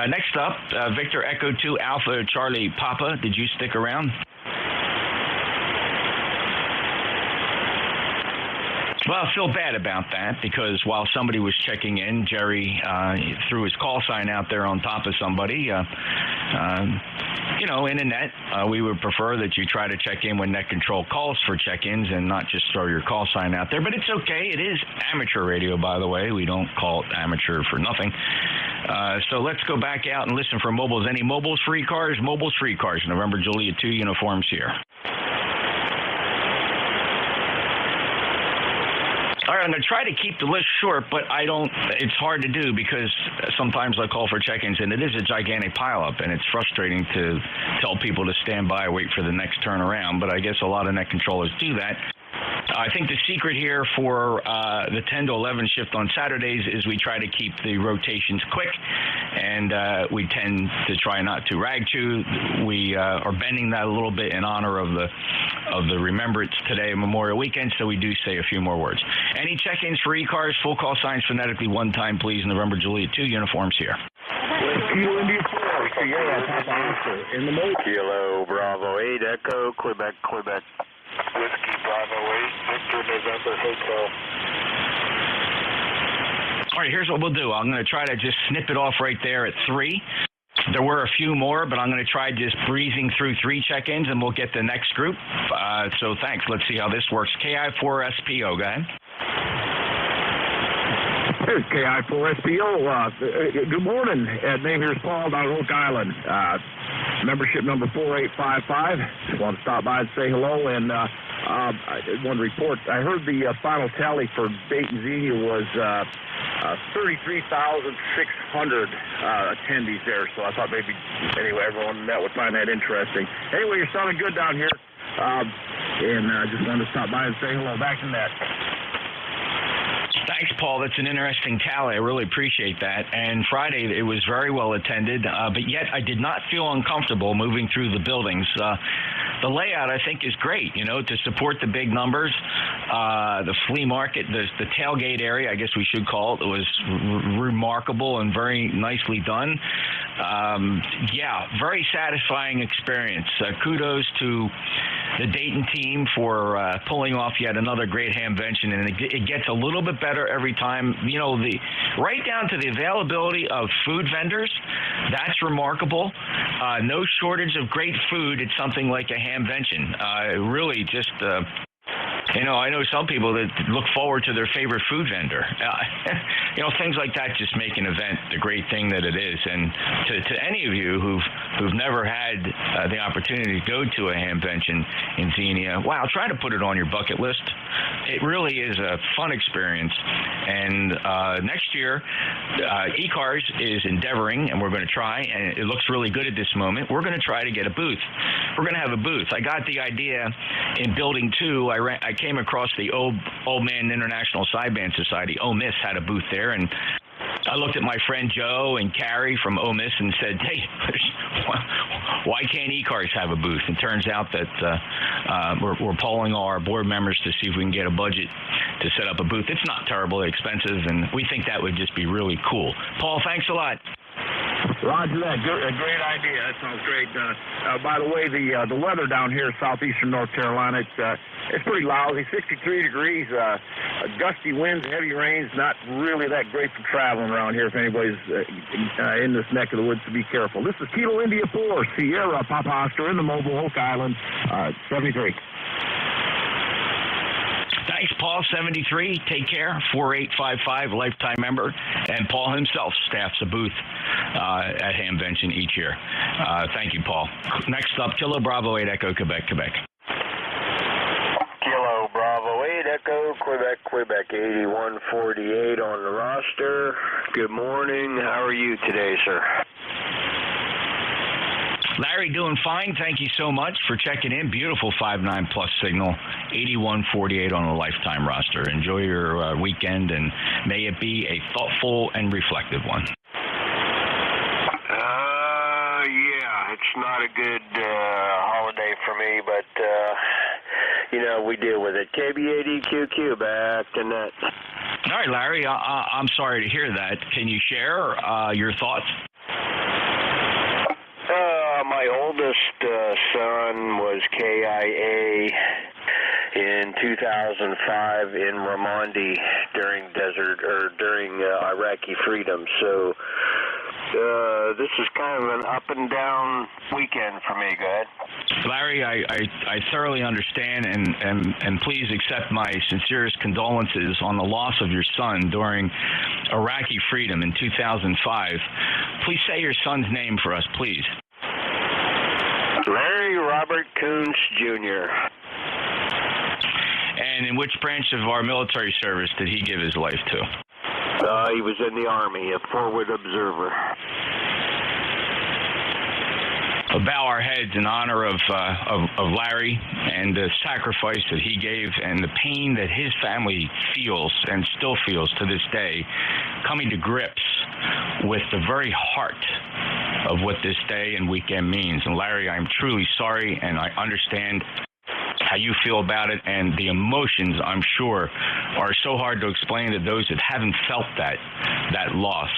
E: Next up, Victor Echo 2 Alpha Charlie Papa. Did you stick around? Well, I feel bad about that because while somebody was checking in, Jerry threw his call sign out there on top of somebody. In the net, we would prefer that you try to check in when net control calls for check-ins and not just throw your call sign out there. But it's okay. It is amateur radio, by the way. We don't call it amateur for nothing. So let's go back out and listen for mobiles. Any mobiles for ECARS? Mobiles for ECARS. November Juliet 2 uniforms here. All right, I'm going to try to keep the list short, but it's hard to do because sometimes I call for check-ins, and it is a gigantic pileup, and it's frustrating to tell people to stand by, wait for the next turnaround, but I guess a lot of net controllers do that. I think the secret here for the 10 to 11 shift on Saturdays is we try to keep the rotations quick, and we tend to try not to rag chew. We are bending that a little bit in honor of the Remembrance Today Memorial Weekend, so we do say a few more words. Any check-ins for ECARS? Full call signs phonetically one time, please. November Juliet 2 uniforms here.
C: Kilo India 4, Sierra, Papa Oscar, in the mode.
L: Kilo Bravo 8, Echo, Quebec.
C: Whiskey Bravo 8, Victor November Hotel.
E: All right, here's what we'll do. I'm going to try to just snip it off right there at 3. There were a few more, but I'm going to try just breezing through 3 check-ins, and we'll get the next group. So thanks. Let's see how this works. KI4SPO, go ahead.
C: Here's KI4SPO. Good morning. Name here is Paul down Oak Island. Membership number 4855. Just want to stop by and say hello. And I want to report, I heard the final tally for Dayton Xenia was 33,600 attendees there. So I thought maybe, anyway, everyone that would find that interesting. Anyway, you're sounding good down here. And I just wanted to stop by and say hello. Back to that.
E: Thanks, Paul. That's an interesting tally. I really appreciate that. And Friday, it was very well attended, but yet I did not feel uncomfortable moving through the buildings. The layout, I think, is great, to support the big numbers. The flea market, the tailgate area, I guess we should call it, was remarkable and very nicely done. Very satisfying experience. Kudos to the Dayton team for pulling off yet another great hamvention, and it gets a little bit better every time. Right down to the availability of food vendors, that's remarkable. No shortage of great food at something like a hamvention. Really just... I know some people that look forward to their favorite food vendor. Things like that just make an event the great thing that it is. And to any of you who've never had the opportunity to go to a hamvention in Xenia, wow, try to put it on your bucket list. It really is a fun experience. And next year, ECARS is endeavoring, and we're going to try, and it looks really good at this moment, we're going to try to get a booth. We're going to have a booth. I got the idea in Building 2. I came across the Old Man International Sideband Society. OMIS had a booth there, and I looked at my friend Joe and Carrie from OMIS and said, hey, why can't ECARS have a booth? It turns out that we're polling all our board members to see if we can get a budget to set up a booth. It's not terribly expensive, and we think that would just be really cool. Paul, thanks a lot.
C: Roger that. A great idea. That sounds great. By the way, the weather down here in southeastern North Carolina, it's pretty lousy. 63 degrees, gusty winds, heavy rains. Not really that great for traveling around here. If anybody's in this neck of the woods, to be careful. This is Kilo India 4, Sierra Papa Oscar in the mobile Oak Island, 73.
E: Thanks, Paul. 73. Take care. 4855, lifetime member. And Paul himself staffs a booth at Hamvention each year. Thank you, Paul. Next up, Kilo Bravo 8 Echo, Quebec.
L: Kilo Bravo 8 Echo, Quebec 8148 on the roster. Good morning. How are you today, sir?
E: Larry, doing fine. Thank you so much for checking in. Beautiful 5.9 plus signal, 8148 on the lifetime roster. Enjoy your weekend, and may it be a thoughtful and reflective one.
L: It's not a good holiday for me, but, we deal with it. KBADQQ, back to net.
E: All right, Larry, I'm sorry to hear that. Can you share your thoughts?
M: eldest son was KIA in 2005 in Ramondi during Iraqi freedom. So this is kind of an up and down weekend for me. Go ahead.
E: Larry, I thoroughly understand, and please accept my sincerest condolences on the loss of your son during Iraqi freedom in 2005. Please say your son's name for us, please.
M: Larry Robert Coons, Jr.
E: And in which branch of our military service did he give his life to?
M: He was in the Army, a forward observer.
E: We'll bow our heads in honor of Larry and the sacrifice that he gave and the pain that his family feels and still feels to this day, coming to grips with the very heart of what this day and weekend means. And Larry, I'm truly sorry, and I understand how you feel about it, and the emotions, I'm sure, are so hard to explain to those that haven't felt that loss.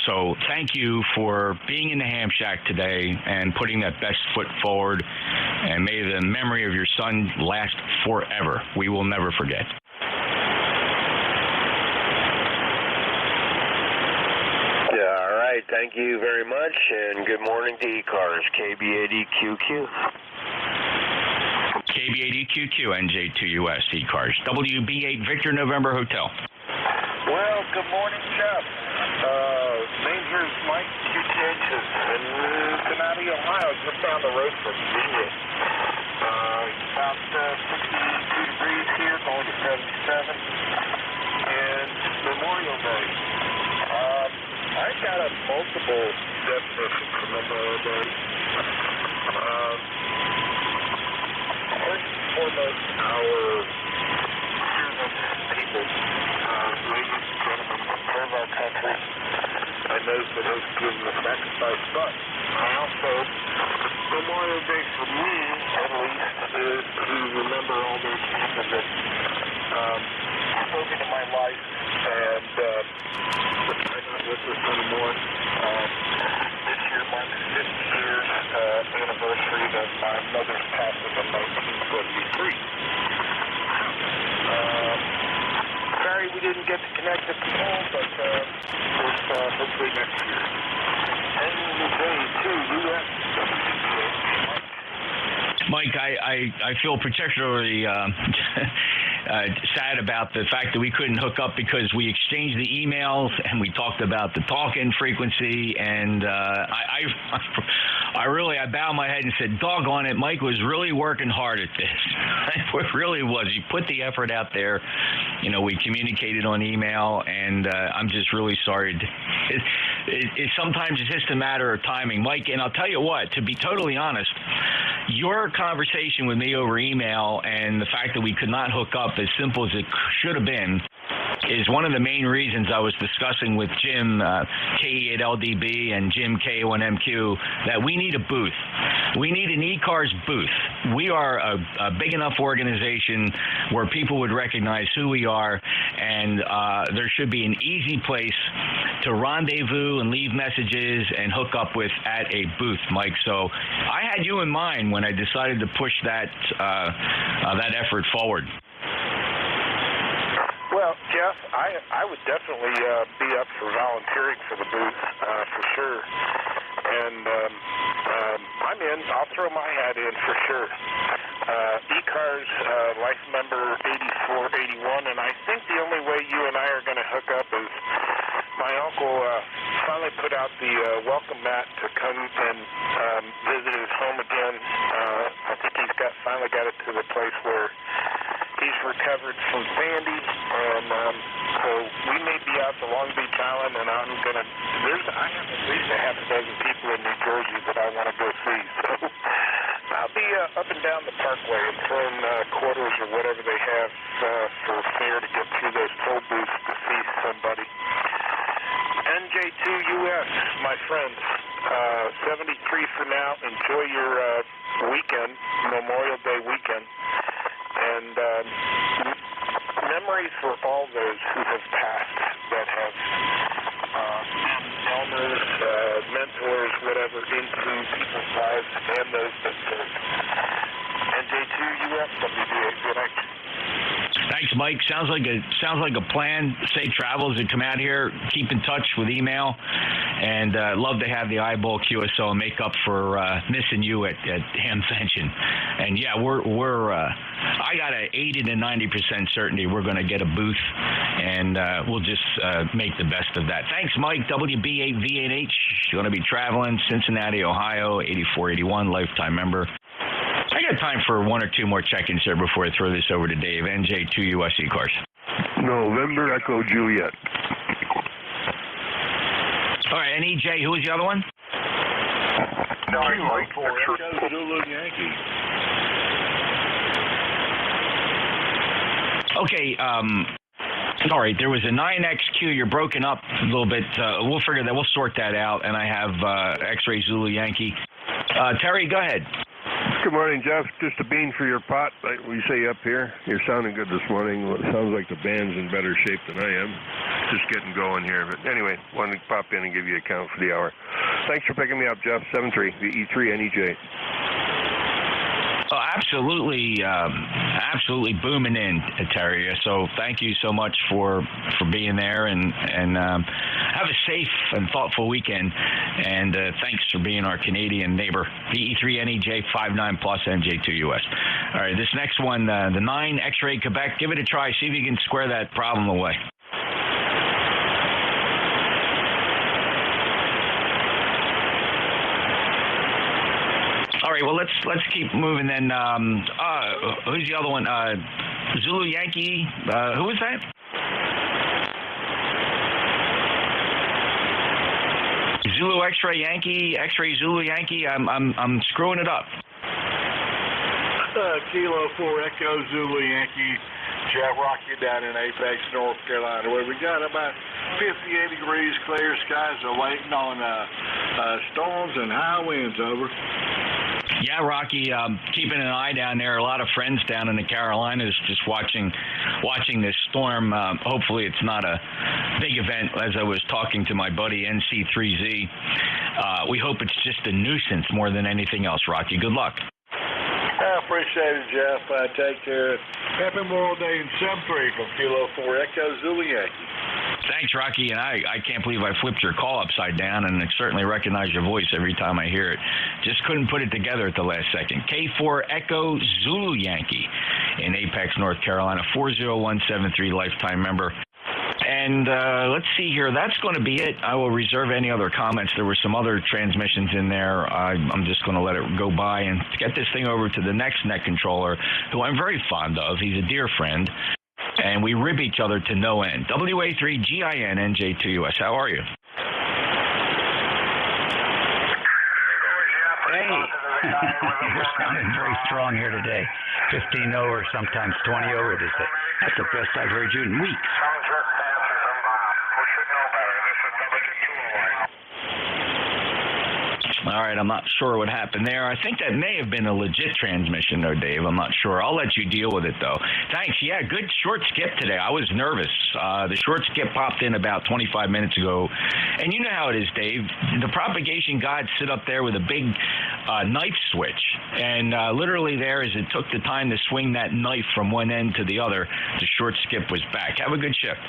E: So thank you for being in the Ham Shack today and putting that best foot forward, and may the memory of your son last forever. We will never forget.
M: All right, thank you very much, and good morning to ECARS, KB80QQ.
E: KB80QQ, NJ2US, ECARS, WB8 Victor November Hotel.
B: Well, good morning, Jeff. Name here is Mike QTH in Cincinnati, Ohio, just down the road from Virginia. About 62 degrees here, going to 77. And Memorial Day. I've got a multiple definition for Memorial Day. First and foremost, our service people, ladies and gentlemen, that serve our country, and those that have given the sacrifice. But I also, Memorial Day for me, at least, is to remember all those people that spoke into my life, and I'm not with us anymore. This year marks 50 years anniversary of my mother's passing in 1973. Sorry we didn't get to connect at the phone, but hopefully next year. NJ2US.
E: Mike, I feel particularly sad about the fact that we couldn't hook up because we exchanged the emails and we talked about the talk-in frequency, and I bowed my head and said, doggone it, Mike was really working hard at this. It really was. He put the effort out there. You know, we communicated on email, and I'm just really sorry. Sometimes it's just a matter of timing, Mike, and I'll tell you what, to be totally honest, your conversation with me over email and the fact that we could not hook up as simple as it should have been is one of the main reasons I was discussing with Jim KE8LDB and Jim K1MQ that we need a booth. We need an ECARS booth. We are a big enough organization where people would recognize who we are, and there should be an easy place to rendezvous and leave messages and hook up with at a booth, Mike. So I had you in mind when I decided to push that effort forward.
B: Well, Jeff, I would definitely be up for volunteering for the booth, for sure. And I'm in. I'll throw my hat in for sure. ECARS, life member 8481, and I think the only way you and I are going to hook up is my uncle finally put out the welcome mat to come and visit his home again. I think he's finally got it to the place where he's recovered from Sandy, and so we may be out to Long Beach Island, and I have at least a half a dozen people in New Jersey that I want to go see. So I'll be up and down the Parkway and throwing quarters or whatever they have for fare to get through those toll booths to see somebody. NJ2US, my friends, 73 for now. Enjoy your weekend, Memorial Day weekend. And memories for all those who have passed that have been elders, mentors, whatever, into people's lives and
F: 2US, WB8VNH.
E: Thanks, Mike. Sounds like a plan. Safe travels and come out here. Keep in touch with email, and love to have the eyeball QSO and make up for missing you at Hamvention. And yeah, I got a 80 to 90% certainty we're going to get a booth, and we'll just make the best of that. Thanks, Mike. WB8VNH. Going to be traveling Cincinnati, Ohio, 8481, lifetime member. I got time for one or two more check-ins here before I throw this over to Dave. NJ2US ECARS.
C: November Echo Juliet.
E: All right, and EJ, who was the other one?
C: Mike.
A: Echo Zulu Yankee.
E: Okay, all right, there was a 9XQ. You're broken up a little bit. We'll figure that. We'll sort that out. And I have X-Ray Zulu Yankee. Terry, go ahead.
C: Good morning, Jeff. Just a bean for your pot, like we say up here. You're sounding good this morning. Well, it sounds like the band's in better shape than I am. Just getting going here. But anyway, wanted to pop in and give you a count for the hour. Thanks for picking me up, Jeff. 7-3, the E3NEJ.
E: Oh, absolutely booming in, Terry. So thank you so much for being there, and have a safe and thoughtful weekend. And thanks for being our Canadian neighbor. PE3NEJ 59 plus NJ2US. All right, this next one, the 9 X-Ray Quebec. Give it a try. See if you can square that problem away. All right, well, let's keep moving then. Who's the other one? Zulu Yankee. Who was that? Zulu X-Ray Yankee, X-Ray Zulu Yankee. I'm screwing it up.
A: Kilo 4 Echo Zulu Yankee. Jet Rocky down in Apex, North Carolina, where we got about 58 degrees, clear skies, waiting on storms and high winds. Over.
E: Yeah, Rocky, keeping an eye down there. A lot of friends down in the Carolinas just watching this storm. Hopefully it's not a big event, as I was talking to my buddy NC3Z. We hope it's just a nuisance more than anything else, Rocky. Good luck.
A: I appreciate it, Jeff. Take care. Happy Memorial Day in 7-3 from Kilo 4 Echo Zulu Yankee.
E: Thanks, Rocky, and I can't believe I flipped your call upside down, and I certainly recognize your voice every time I hear it. Just couldn't put it together at the last second. K4 Echo Zulu Yankee in Apex, North Carolina, 40173, lifetime member. And let's see here. That's going to be it. I will reserve any other comments. There were some other transmissions in there. I'm just going to let it go by and get this thing over to the next net controller, who I'm very fond of. He's a dear friend. And we rib each other to no end. WA3GIN NJ2US. How are you?
S: Hey. You're sounding very strong here today. 15 over, sometimes 20 over. That's the best I've heard you in weeks.
E: All right, I'm not sure what happened there. I think that may have been a legit transmission, though, Dave. I'm not sure. I'll let you deal with it, though. Thanks. Yeah, good short skip today. I was nervous. The short skip popped in about 25 minutes ago. And you know how it is, Dave. The propagation gods sit up there with a big knife switch. And literally there, as it took the time to swing that knife from one end to the other, the short skip was back. Have a good shift.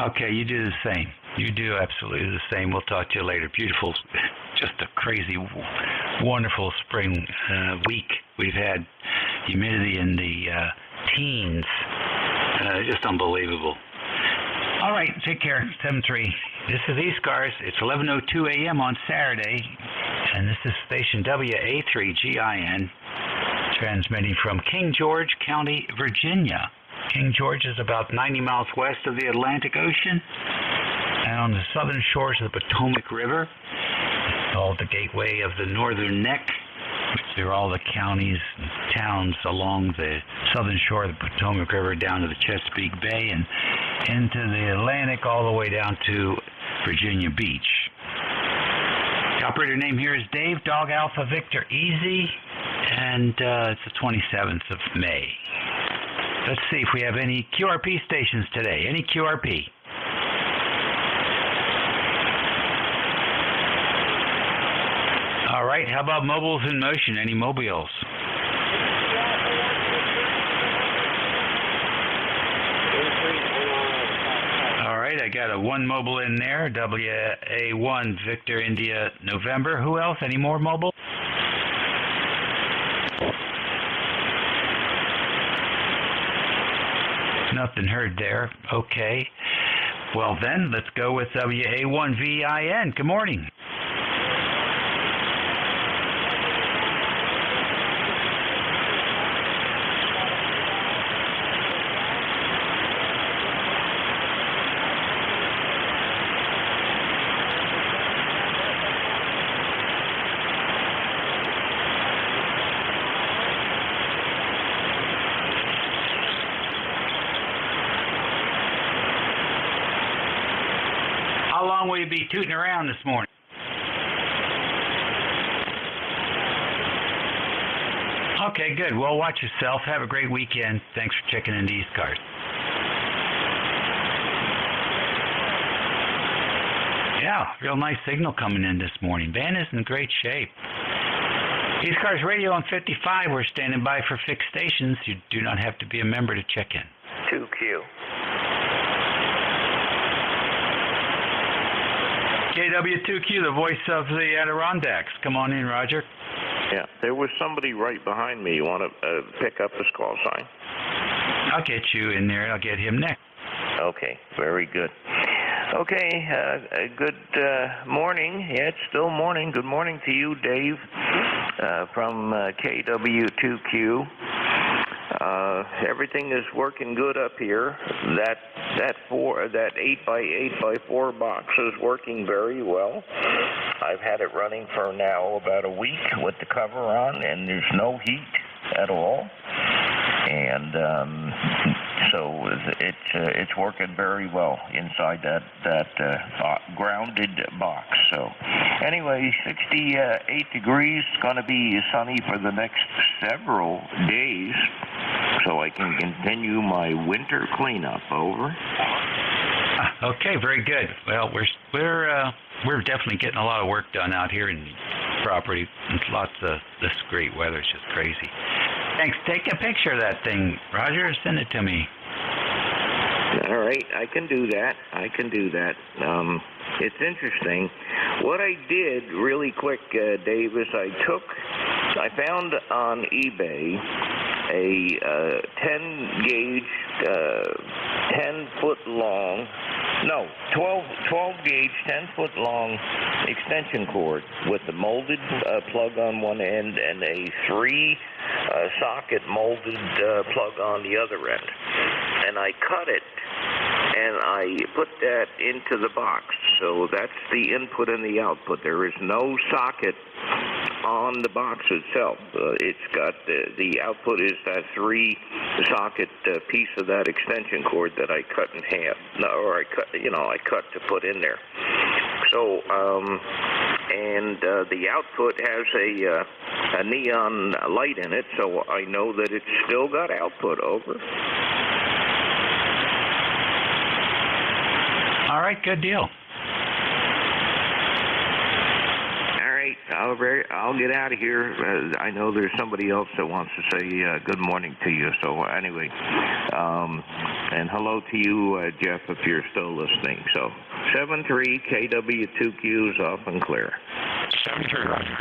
S: Okay, you do the same. You do absolutely the same. We'll talk to you later. Beautiful, just a crazy, wonderful spring week. We've had humidity in the teens. Just unbelievable. All right, take care. 7-3. This is ECARS. It's 11:02 a.m. on Saturday, and this is station WA3GIN, transmitting from King George County, Virginia. King George is about 90 miles west of the Atlantic Ocean and on the southern shores of the Potomac River. It's called the gateway of the Northern Neck, which are all the counties and towns along the southern shore of the Potomac River down to the Chesapeake Bay and into the Atlantic all the way down to Virginia Beach. The operator name here is Dave, Dog Alpha Victor Easy, and it's the 27th of May. Let's see if we have any QRP stations today. Any QRP? All right. right. How about mobiles in motion? Any mobiles? All right, I got a 1 mobile in there. WA1 Victor India November. Who else? Any more mobile? Nothing heard there. Okay. Well then, let's go with WA1VIN. Good morning. How long will you be tooting around this morning? Okay, good. Well, watch yourself. Have a great weekend. Thanks for checking into ECARS. Yeah, real nice signal coming in this morning. Band is in great shape. ECARS Radio on 55. We're standing by for fixed stations. You do not have to be a member to check in.
D: 2Q.
S: KW2Q, the voice of the Adirondacks. Come on in, Roger.
K: Yeah, there was somebody right behind me. You want to pick up his call sign?
S: I'll get you in there. I'll get him next.
K: Okay, very good. Okay, good morning. Yeah, it's still morning. Good morning to you, Dave, from KW2Q. Everything is working good up here. That 8x8x4 box is working very well. I've had it running for now about a week with the cover on, and there's no heat at all. And so it's working very well inside that grounded box. So anyway, 68 degrees. It's going to be sunny for the next several days, so I can continue my winter cleanup. Over.
S: Okay, very good. Well, we're definitely getting a lot of work done out here in the property. It's lots of this great weather. It's just crazy. Thanks. Take a picture of that thing, Roger. Send it to me.
K: All right, I can do that. It's interesting. What I did really quick, Dave, is I found on eBay a 12 gauge, 10-foot long extension cord with the molded plug on one end and a 3-socket molded plug on the other end. And I cut it and I put that into the box. So that's the input and the output. There is no socket on the box itself. It's got the output is that 3-socket piece of that extension cord that I cut in half, or I cut to put in there. So and the output has a neon light in it, so I know that it's still got output. Over.
S: All right, good deal.
K: I'll get out of here. I know there's somebody else that wants to say good morning to you. So anyway, and hello to you, Jeff, if you're still listening. So 73 KW2Q is off and clear.
S: 73, Roger.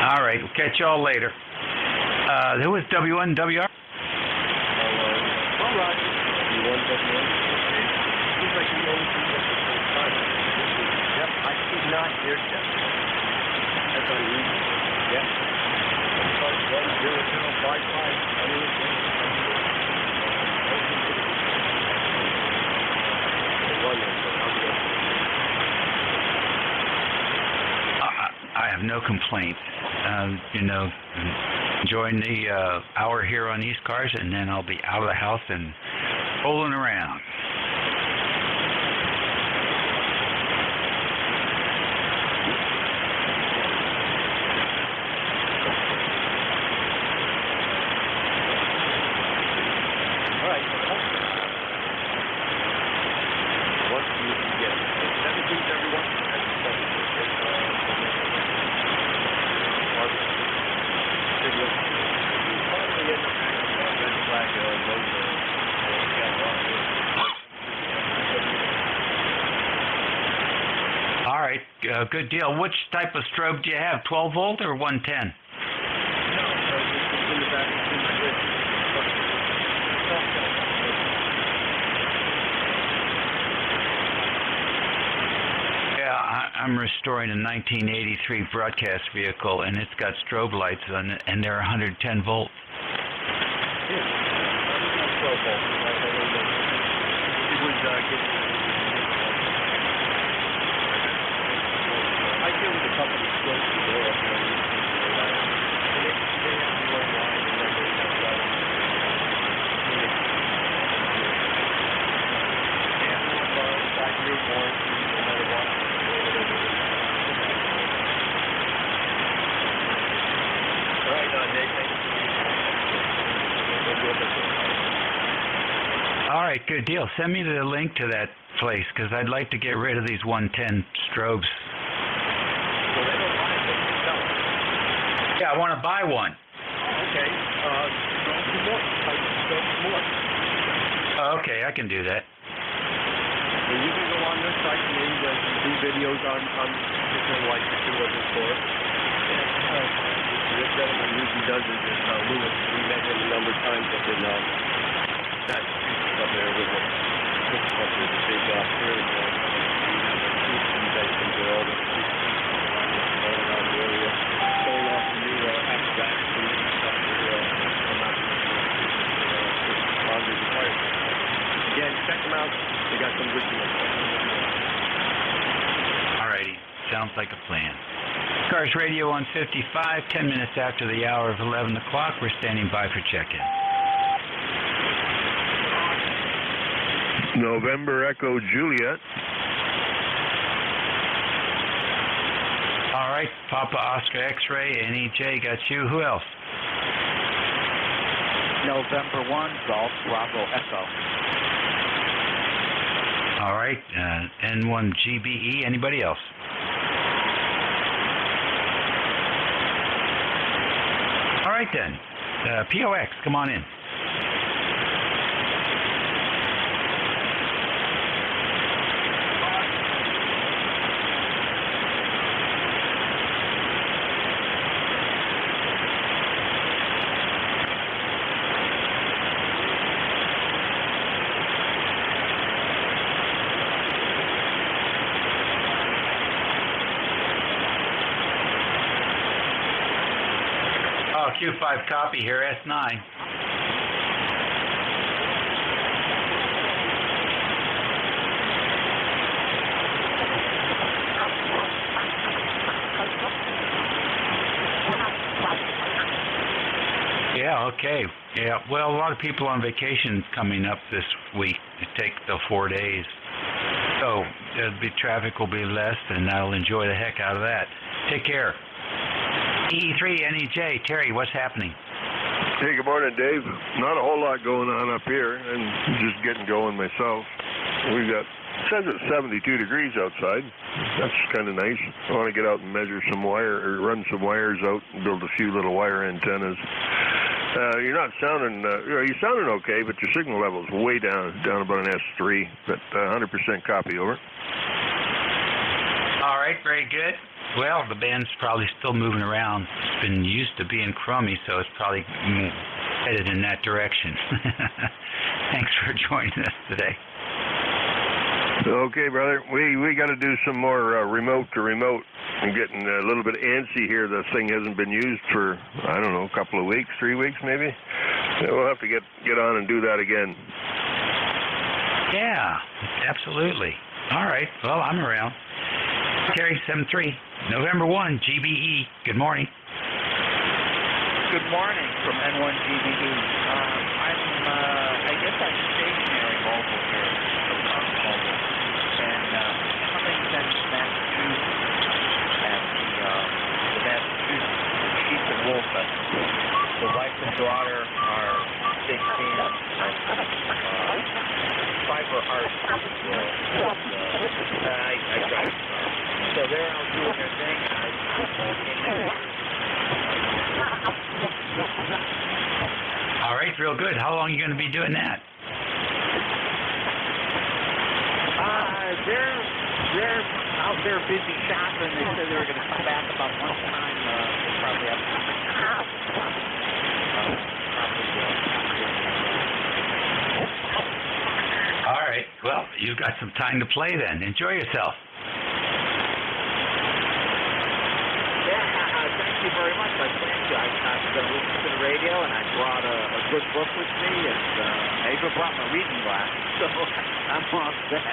S: All right, we'll catch y'all later. Who was W1WR?
B: All right. W1WR. Seems like you always do this at the same time. Yep, I did not hear Jeff. That's unusual. Yep. 10055.
S: I have no complaints. Enjoying the hour here on ECARS, and then I'll be out of the house and rolling around. Good deal. Which type of strobe do you have? 12 volt or 110?
B: In the back, in my wrist.
S: Yeah, I'm restoring a 1983 broadcast vehicle, and it's got strobe lights on it, and they're 110 volt.
B: Yeah, 12 volt. It was getting. I deal with a couple of strobes to go up there. They have one line, and then they have the other. Yeah, one 5-year warranty, no matter what. All right, Dave, thank you.
S: All right, good deal. Send me the link to that place, because I'd like to get rid of these 110 strobes.
B: So they don't buy it, but they sell it.
S: Yeah, I want to buy one.
B: Okay. More.
S: Oh, okay, I can do that.
B: So you can go on their site and maybe do videos on different lights and see what it's for. This gentleman usually does it in Lewis. We met him a number of times up in Massachusetts up there with a big clearing going on. You guys can do all the all around the area, showing off the new apparatus and new stuff for responders and fire. Again, check them out. They got some good deals.
S: All righty. Sounds like a plan. ECARS Radio on 55, 10 minutes after the hour of 11 o'clock. We're standing by for check-in.
C: November Echo Juliet.
S: All right, Papa Oscar X-Ray, NEJ got you. Who else?
N: November 1, Golf Bravo Echo.
S: All right, N1 GBE. Anybody else? All right then, POX, come on in. Q5 copy here, S9. Yeah, okay. Yeah, well, a lot of people on vacation coming up this week to take the 4 days. So, traffic will be less, and I'll enjoy the heck out of that. Take care. E3 NEJ, Terry, what's happening?
C: Hey, good morning, Dave. Not a whole lot going on up here, and just getting going myself. We've got, it says it's 72 degrees outside. That's kind of nice. I want to get out and measure some wire, or run some wires out and build a few little wire antennas. You're not sounding, you're sounding okay, but your signal level's way down about an S3, but 100% copy, over.
S: All right, very good. Well, the band's probably still moving around. It's been used to being crummy, so it's probably headed in that direction. Thanks for joining us today.
C: Okay, brother. We got to do some more remote to remote. I'm getting a little bit antsy here. The thing hasn't been used for, I don't know, a couple of weeks, 3 weeks maybe. So we'll have to get on and do that again.
S: Yeah, absolutely. All right. Well, I'm around. Terry 73, November 1, GBE. Good morning.
N: Good morning from N1 GBE. I guess I'm stationary mobile here, mobile, and coming from Massachusetts at the Massachusetts Sheep and Wool Festival. The wife and daughter are big fans of Fiber Art. I drive. So they're out doing their thing, and I came in.
S: All right, real good. How long are you going to be doing that?
N: They're out there busy shopping. They said they were going to come back about lunchtime. We'll probably have
S: All right. Well, you've got some time to play then. Enjoy yourself.
N: Thank you very much. I plan to. I'm going to listen to the radio, and I brought a good book with me, and I even brought my reading glasses, so I'm all set.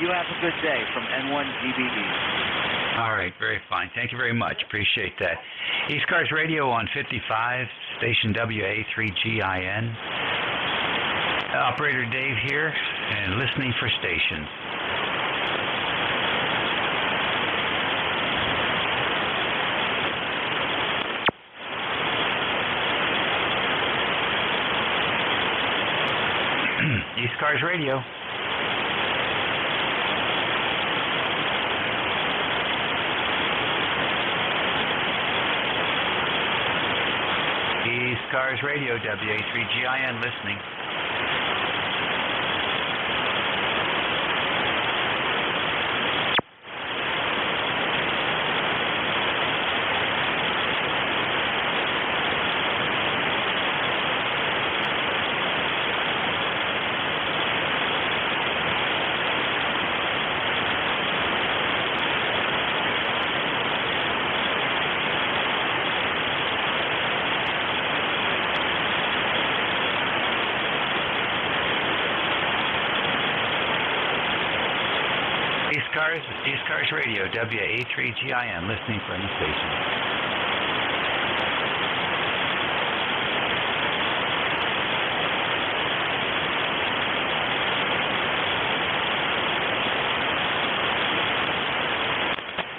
N: You have a good day from N1GBB.
S: All right, very fine. Thank you very much. Appreciate that. ECARS Radio on 55, station WA3GIN. Operator Dave here, and listening for stations. ECARS Radio. ECARS Radio, WA3GIN, listening. ECARS Radio, WA3GIN, listening for any station.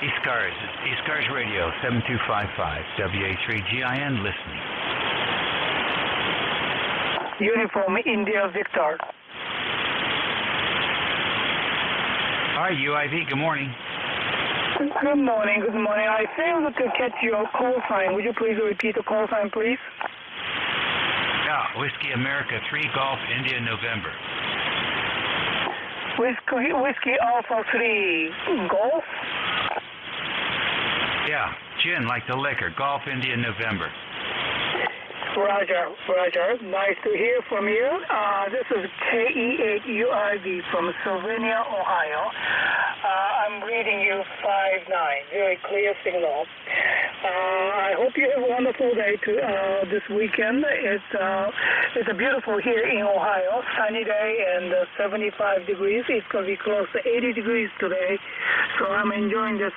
S: ECARS Radio, 7255, WA3GIN, listening.
Q: Uniform India Victor.
S: All right, UIV, good morning.
Q: Good morning, good morning. I failed to catch your call sign. Would you please repeat the call sign, please?
S: Yeah, Whiskey America 3, Golf, India, November.
Q: Whiskey Alpha 3, Golf?
S: Yeah, gin, like the liquor, Golf, India, November.
Q: Roger. Nice to hear from you. This is KE8UIV from Sylvania, Ohio. I'm reading you 5-9, very clear signal. I hope you have a wonderful day this weekend. It's a beautiful here in Ohio, sunny day and 75 degrees. It's going to be close to 80 degrees today, so I'm enjoying this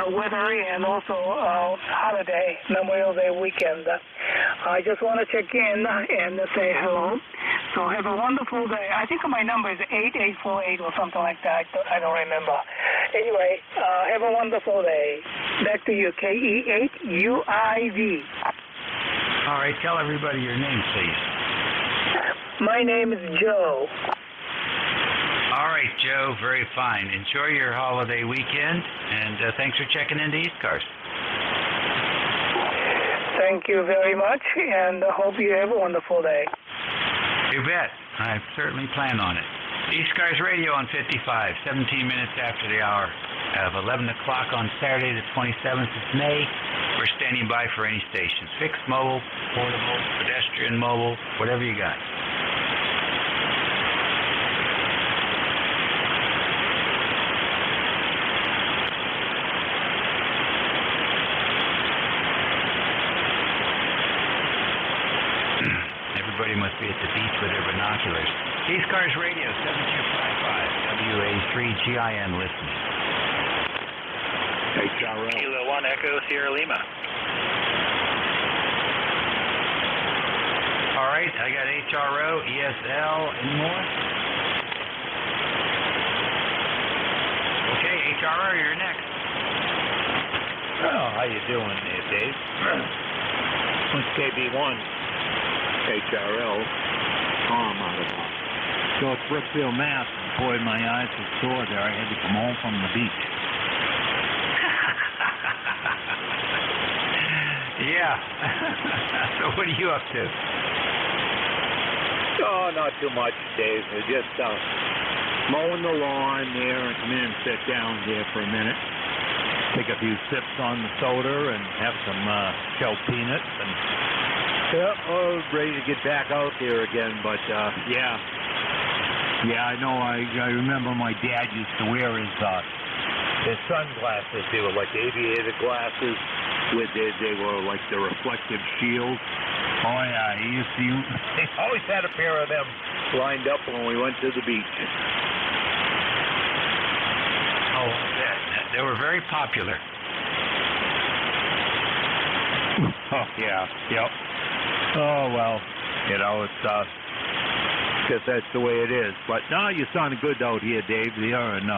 Q: weather and also holiday, Memorial Day weekend. I just want to check in and say hello. So have a wonderful day. I think my number is 8848 or something like that. I don't remember. Anyway, have a wonderful day. Back to you, KE8UIV.
S: All right, tell everybody your name, please.
Q: My name is Joe.
S: All right, Joe, very fine. Enjoy your holiday weekend, and thanks for checking into ECARS.
Q: Thank you very much, and I hope you have a wonderful day.
S: You bet. I certainly plan on it. ECARS Radio on 55, 17 minutes after the hour of 11 o'clock on Saturday the 27th of May. We're standing by for any stations. Fixed, mobile, portable, pedestrian, mobile, whatever you got. Everybody must be at the beach with their binoculars. ECARS Radio, 7255, WA3GIN, listening.
T: HRO. Kilo 1 Echo Sierra Lima.
S: All right, I got HRO, ESL, any more? Okay, HRO, you're next.
N: Oh, how you doing there, Dave? It's KB1. HRL, Tom out of North Brookfield, Mass. Boy, my eyes were sore there. I had to come home from the beach.
S: Yeah. So what are you up to?
N: Oh, not too much, Dave. Just mowing the lawn there and come in and sit down here for a minute. Take a few sips on the soda and have some shelled peanuts. And ready to get back out there again. But, yeah, I know. I remember my dad used to wear his sunglasses. They were like aviator glasses. They were like the reflective shields.
H: Oh, yeah,
N: They always had a pair of them lined up when we went to the beach.
S: Oh, they were very popular.
N: Oh, yeah, yep. Oh, well, it's, guess that's the way it is. But, no, you sounded good out here, Dave, there, and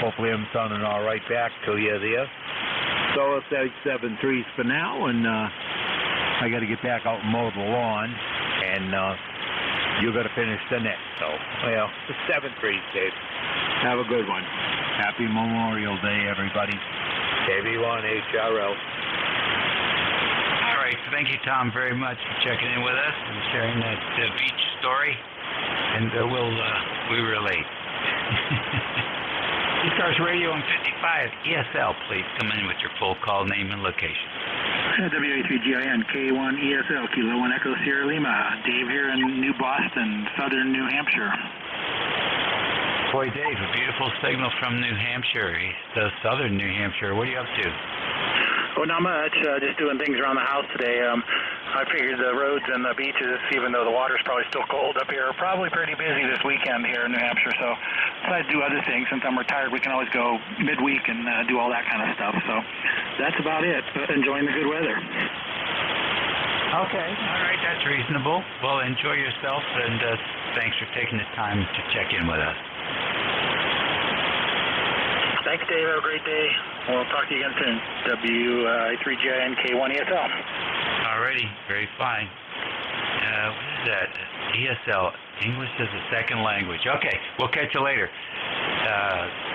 N: hopefully I'm sounding all right back to you there. So let's say 7-3s for now, and I got to get back out and mow the lawn, and you got to finish the net. So, well, 7-3s, Dave. Have a good one. Happy Memorial Day, everybody. KB1HRL.
S: All right, thank you, Tom, very much for checking in with us and sharing that beach story, and we relate. ECARS Radio on 55 ESL, please come in with your full call name and location.
T: WA3GIN K1 ESL Kilo 1 Echo Sierra Lima. Dave here in New Boston, southern New Hampshire.
S: Boy, Dave, a beautiful signal from New Hampshire. He's southern New Hampshire. What are you up to?
T: Oh, not much. Just doing things around the house today. I figured the roads and the beaches, even though the water's probably still cold up here, are probably pretty busy this weekend here in New Hampshire. So I do other things. Since I'm retired, we can always go midweek and do all that kind of stuff. So that's about it. Enjoying the good weather.
S: Okay. All right. That's reasonable. Well, enjoy yourself, and thanks for taking the time to check in with us.
T: Thanks, Dave. Have a great day. We'll talk to you again soon. WA3GIN K1 ESL.
S: Alrighty, very fine. What is that? ESL, English as a second language. Okay, we'll catch you later.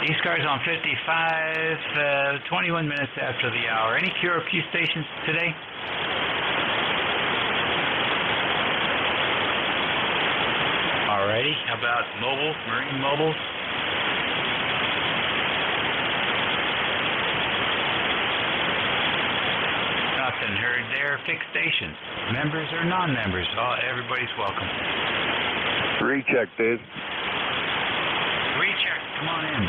S: ECARS on 55, 21 minutes after the hour. Any QRQ stations today? Alrighty, how about mobile, marine mobiles? Nothing heard there. Fixed stations. Members or non-members, everybody's welcome.
C: Recheck, Dave.
S: Recheck, come on in.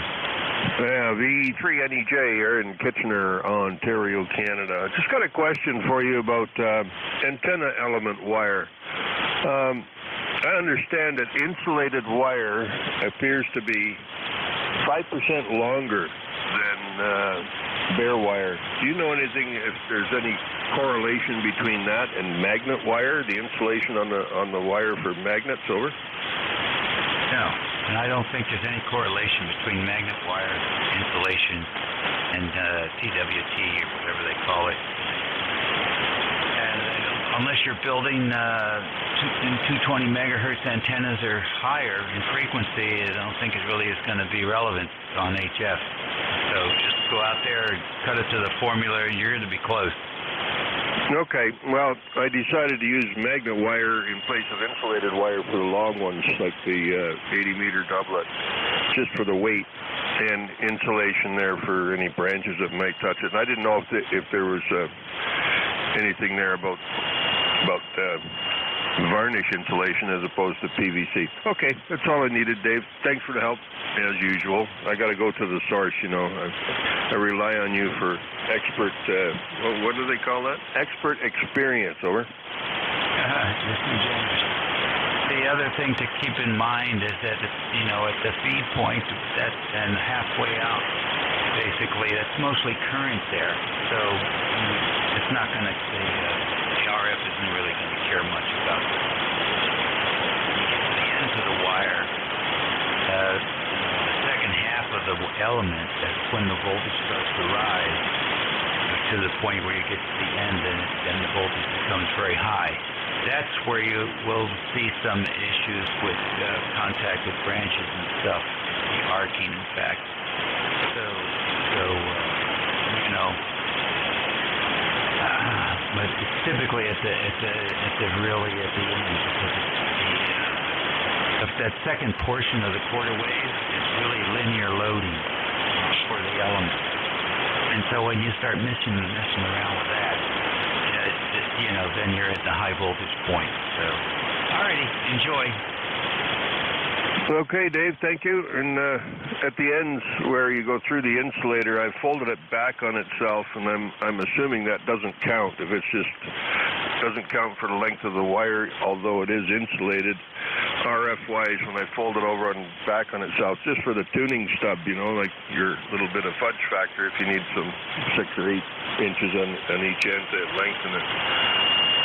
C: Yeah, V3NEJ here in Kitchener, Ontario, Canada. Just got a question for you about antenna element wire. I understand that insulated wire appears to be 5% longer than bare wire. Do you know anything, if there's any correlation between that and magnet wire, the insulation on the wire for magnets over?
S: No, and I don't think there's any correlation between magnet wire insulation and TWT, or whatever they call it. And unless you're building 220 megahertz antennas or higher in frequency, I don't think it really is going to be relevant on HF. So just go out there, cut it to the formula, and you're going to be close.
C: Okay, well, I decided to use magnet wire in place of insulated wire for the long ones, like the 80-meter doublet, just for the weight and insulation there for any branches that might touch it. And I didn't know if there was anything there about varnish insulation as opposed to PVC. Okay, that's all I needed, Dave. Thanks for the help, as usual. I got to go to the source, you know. I rely on you for expert, what do they call that? Expert experience, over.
S: The other thing to keep in mind is that, at the feed point and halfway out, basically, that's mostly current there. So it's not going to, the RF isn't really going to care much about it. When you get to the ends of the wire, the second half of the element, that's when the voltage starts to rise to the point where you get to the end and then the voltage becomes very high. That's where you will see some issues with contact with branches and stuff, the arcing, in fact. But it's typically really at the end, because the that second portion of the quarter wave is really linear loading for the element. And so when you start messing around with that, then you're at the high voltage point. So, alrighty, enjoy.
C: Okay, Dave, thank you. And at the ends where you go through the insulator, I've folded it back on itself, and I'm assuming that doesn't count. If it's just doesn't count for the length of the wire, although it is insulated, RF-wise, when I fold it over and back on itself, just for the tuning stub, like your little bit of fudge factor, if you need some 6 or 8 inches on each end to lengthen it.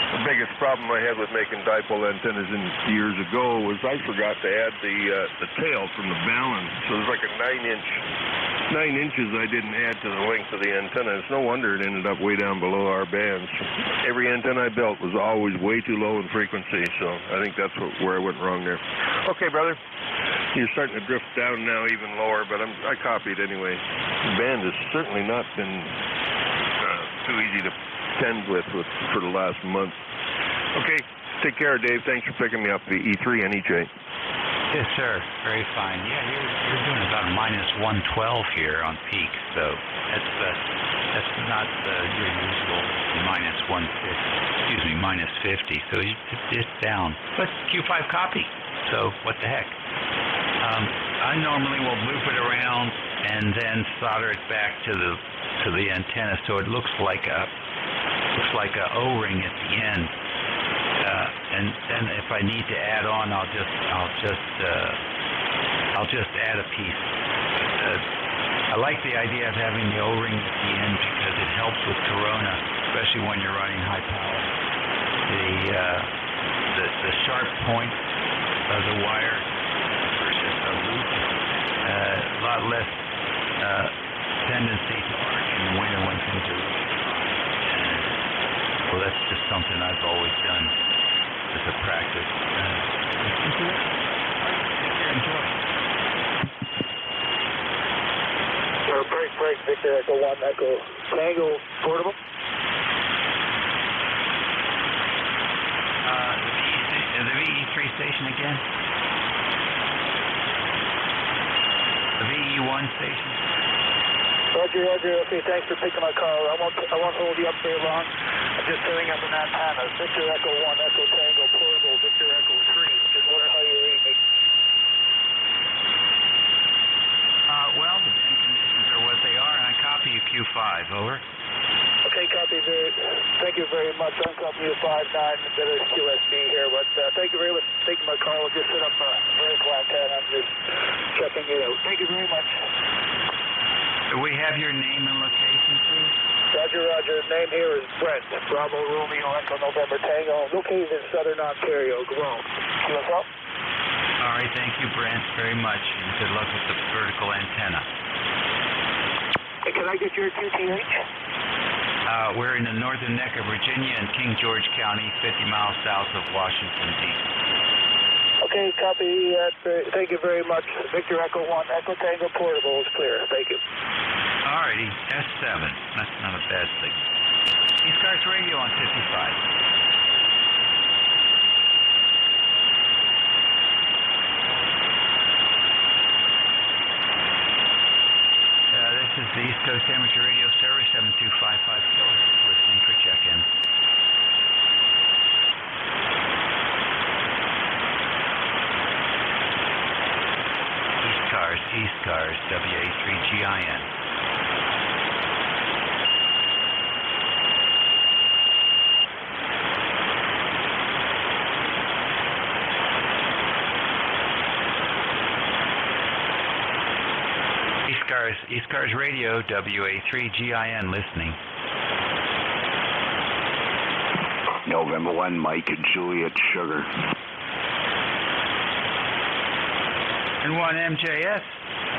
C: The biggest problem I had with making dipole antennas years ago was I forgot to add the tail from the balun. So there's like a 9 inches I didn't add to the length of the antenna. It's no wonder it ended up way down below our bands. Every antenna I built was always way too low in frequency, so I think that's where I went wrong there. Okay, brother. You're starting to drift down now even lower, but I copied anyway. The band has certainly not been too easy to tend with for the last month. Okay, take care, Dave. Thanks for picking me up, the E3 NEJ.
S: Yes, sir. Very fine. Yeah, you're doing about -112 here on peak, so that's not your usual -50. So it's down. But Q5 copy. So what the heck? I normally will loop it around and then solder it back to the antenna, so it looks like a O-ring at the end. And then if I need to add on, I'll just add a piece. I like the idea of having the O-ring at the end because it helps with corona, especially when you're running high power. The sharp point of the wire versus a loop, a lot less tendency to arc in the winter when things are really dry. Well, that's just something I've always done as a practice. Enjoy.
B: Break, Victor Echo 1, Echo Tango, portable.
S: The VE3 station again? The VE1 station?
B: Roger. Okay, thanks for picking my call. I won't hold you up very long. I'm just filling up an antenna. Victor Echo 1, Echo Tango, portable, Victor Echo 3. Just wonder how you read me.
S: Well, the band conditions are what they are, and I copy you Q5. Over.
B: Okay, copy. Thank you very much. I'm copying you 59, that is QSB here, but thank you very much for taking my call. I'll just set up a vertical antenna. I'm just checking it out. Thank you very much.
S: Do we have your name and location, please?
B: Roger. Name here is Brent. Bravo Romeo Echo November Tango. Located in southern Ontario, Grom. QSL?
S: All right, thank you, Brent, very much, and good luck with the vertical antenna.
B: Hey, can I get your QTH?
S: We're in the northern neck of Virginia in King George County, 50 miles south of Washington, D.C.
B: Okay, copy that. Thank you very much. Victor Echo 1, Echo Tango portable is clear. Thank you.
S: All righty, S7. That's not a bad thing. ECARS radio on 55. This is the East Coast Amateur Radio Service, 7255 kilohertz, listening for check-in. ECARS, WA3GIN. ECARS Radio, WA3GIN, listening.
J: November 1, Mike and Juliet Sugar.
S: And 1 MJS.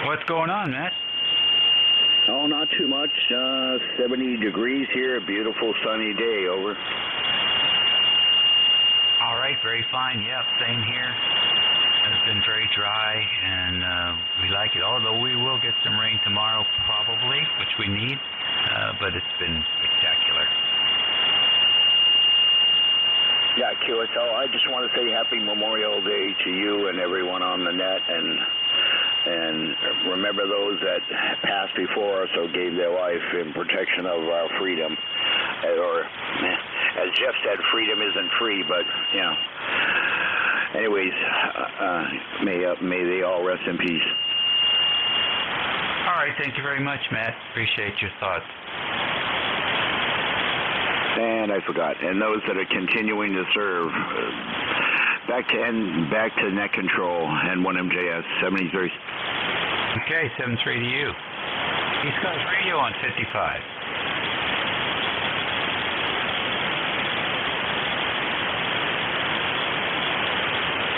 S: What's going on, Matt?
J: Oh, not too much. 70 degrees here, a beautiful sunny day, over.
S: All right, very fine. Yep, same here. It's been very dry, and we like it. Although we will get some rain tomorrow, probably, which we need, but it's been spectacular.
J: Yeah, QSL, I just want to say Happy Memorial Day to you and everyone on the net, and remember those that passed before us or gave their life in protection of our freedom. Or, as Jeff said, freedom isn't free, but, you know. Anyways, may they all rest in peace.
S: All right, thank you very much, Matt. Appreciate your thoughts.
J: And I forgot. And those that are continuing to serve, back to net control and 1MJS 73.
S: Okay, 73 to you. East Coast Radio on 55.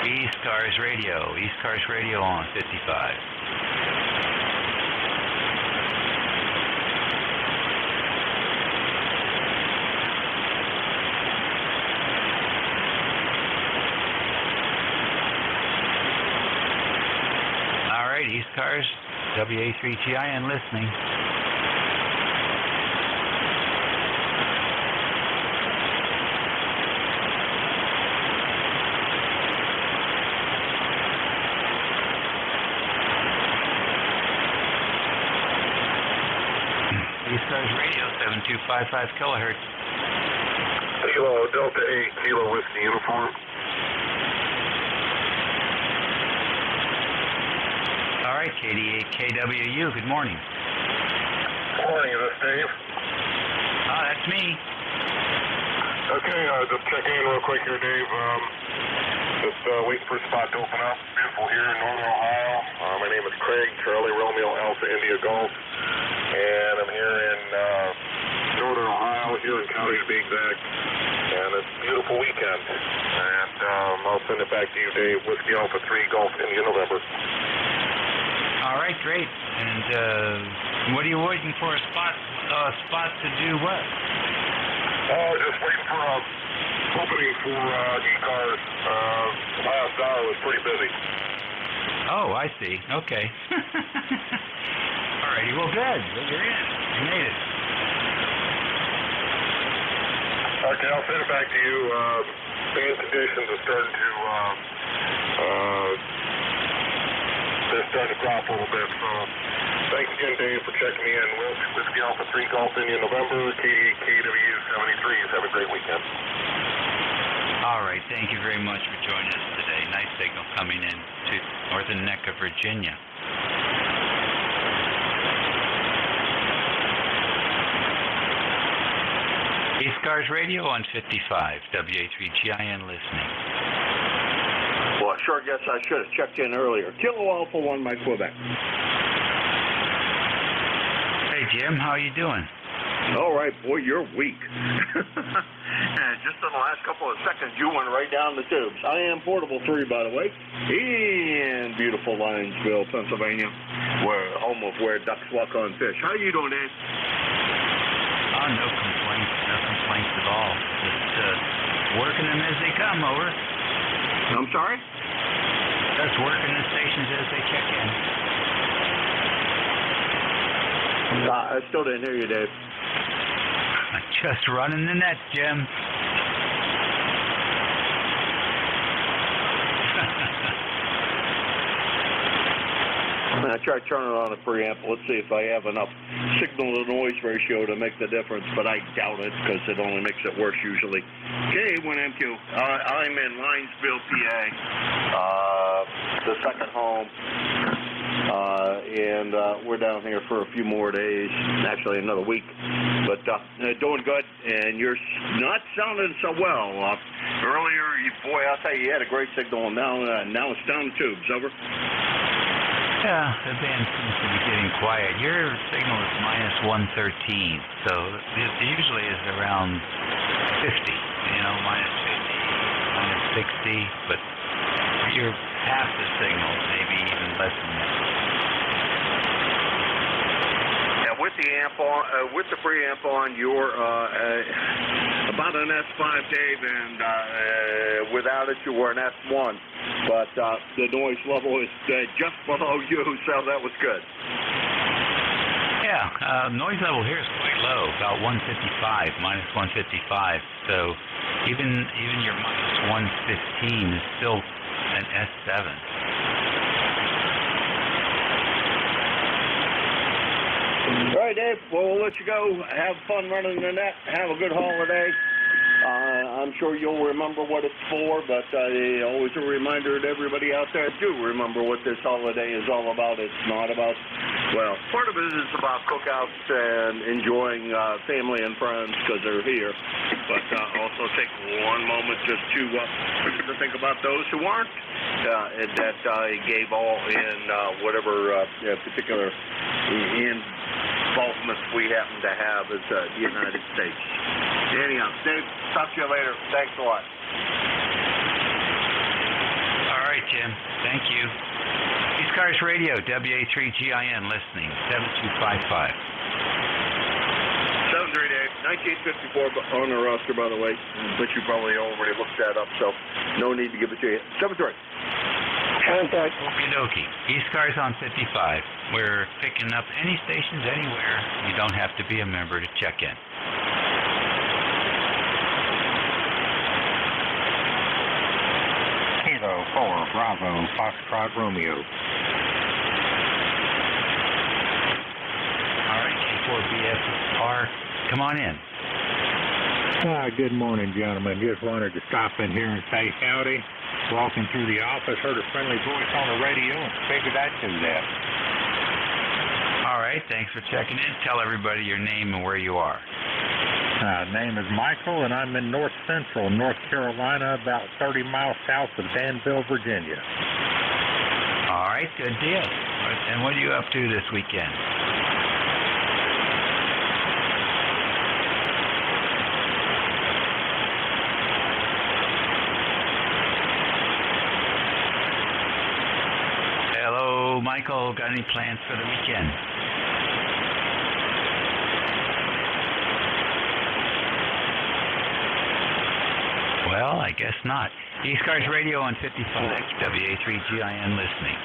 S: ECARS Radio on 55. All right, ECARS, WA3GIN listening. ECARS Radio, 7255 kilohertz.
F: Kilo Delta 8, Kilo Whiskey Uniform.
S: All right, KD8KWU, good morning.
F: Good morning, is this Dave?
S: That's me.
F: Okay, just checking in real quick here, Dave. Just waiting for a spot to open up. Beautiful here in Northern Ohio. My name is Craig, Charlie Romeo Alpha India Golf. And I'm here in Northern Ohio, here in County to be exact. And it's a beautiful weekend. And I'll send it back to you, Dave. Whiskey Alpha 3 Golf India November.
S: All right, great. And what are you waiting for? A spot to do what?
F: Just waiting for a opening for ECARS. Last hour was pretty busy.
S: Oh, I see. Okay. All righty. Well, good. Well, you're in. You made it.
F: Okay, I'll send it back to you. Band conditions are starting to they're starting to drop a little bit. So thanks again, Dave, for checking me in. Whiskey Alpha 3 Golf India November, KW 73. Have a great weekend.
S: All right. Thank you very much for joining us today. Nice signal coming in to northern neck of Virginia. ECARS Radio on 55, WA3GIN listening.
U: Well, I sure guess I should have checked in earlier. Kilo Alpha 1, Mike Quebec.
S: Hey, Jim, how you doing?
U: All right, boy, you're weak. And just in the last couple of seconds, you went right down the tubes. I am Portable 3, by the way, in beautiful Lionsville, Pennsylvania, home of where ducks walk on fish. How you doing, Dan?
S: Oh, no complaints at all. Just working them as they come, over.
U: I'm sorry?
S: Just working the stations as they check in.
U: I still didn't hear you, Dave.
S: Just running the net, Jim.
U: I tried turning on a preamp. Let's see if I have enough signal-to-noise ratio to make the difference, but I doubt it because it only makes it worse usually. K1MQ. I'm in Linesville, PA, the second home, and we're down here for a few more days, actually another week, but doing good, and you're not sounding so well. Earlier, boy, I'll tell you, you had a great signal, and now it's down the tubes. Over.
S: Yeah, the band seems to be getting quiet. Your signal is minus 113, so it usually is around 50, minus 50, minus 60, but you're half the signal, maybe even less than that.
U: Now, with the amp on, with the preamp on, you're about an S5, Dave, and without it, you were an S1. But the noise level is just below you, so that was good.
S: Yeah, noise level here is quite low. low, about 155, minus 155. So even your minus 115 is still an S7.
U: All right, Dave. Well, we'll let you go. Have fun running the net. Have a good holiday. I'm sure you'll remember what it's for, but always a reminder to everybody out there, do remember what this holiday is all about. It's not about, well, part of it is about cookouts and enjoying family and friends because they're here, but also take one moment just to think about those who aren't, and that gave all in whatever particular involvements we happen to have as the United States. Anyhow, Dave, talk to you later. Thanks a lot.
S: All right, Jim. Thank you. ECARS Radio, WA3GIN, listening, 7255.
U: 73, Dave. 1954 on the roster, by the way, but you probably already looked that up, so no need to give it to you. 73.
S: Contact. Okie dokie. ECARS on 55. We're picking up any stations anywhere. You don't have to be a member to check in.
N: Kilo 4 Bravo Foxtrot Romeo.
S: All right, K4BFR, come on in.
N: Good morning, gentlemen. Just wanted to stop in here and say howdy. Walking through the office, heard a friendly voice on the radio and figured I'd do that.
S: All right, thanks for checking in. Tell everybody your name and where you are.
N: Name is Michael, and I'm in north central North Carolina, about 30 miles south of Danville, Virginia.
S: All right, good deal. And what are you up to this weekend? Hello, Michael. Got any plans for the weekend? Well, I guess not. ECARS Radio on 55, WA3GIN listening.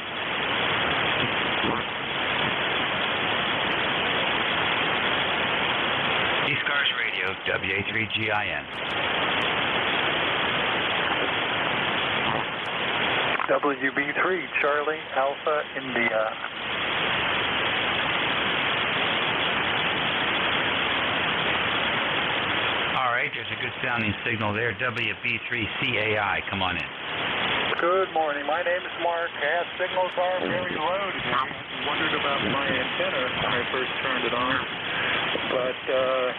S: ECARS Radio, WA3GIN.
O: WB3, Charlie Alpha India.
S: All right, there's a good sounding signal there. WB3CAI, come on in.
O: Good morning. My name is Mark. Gas signals are very low today. Wondered about my antenna when I first turned it on, but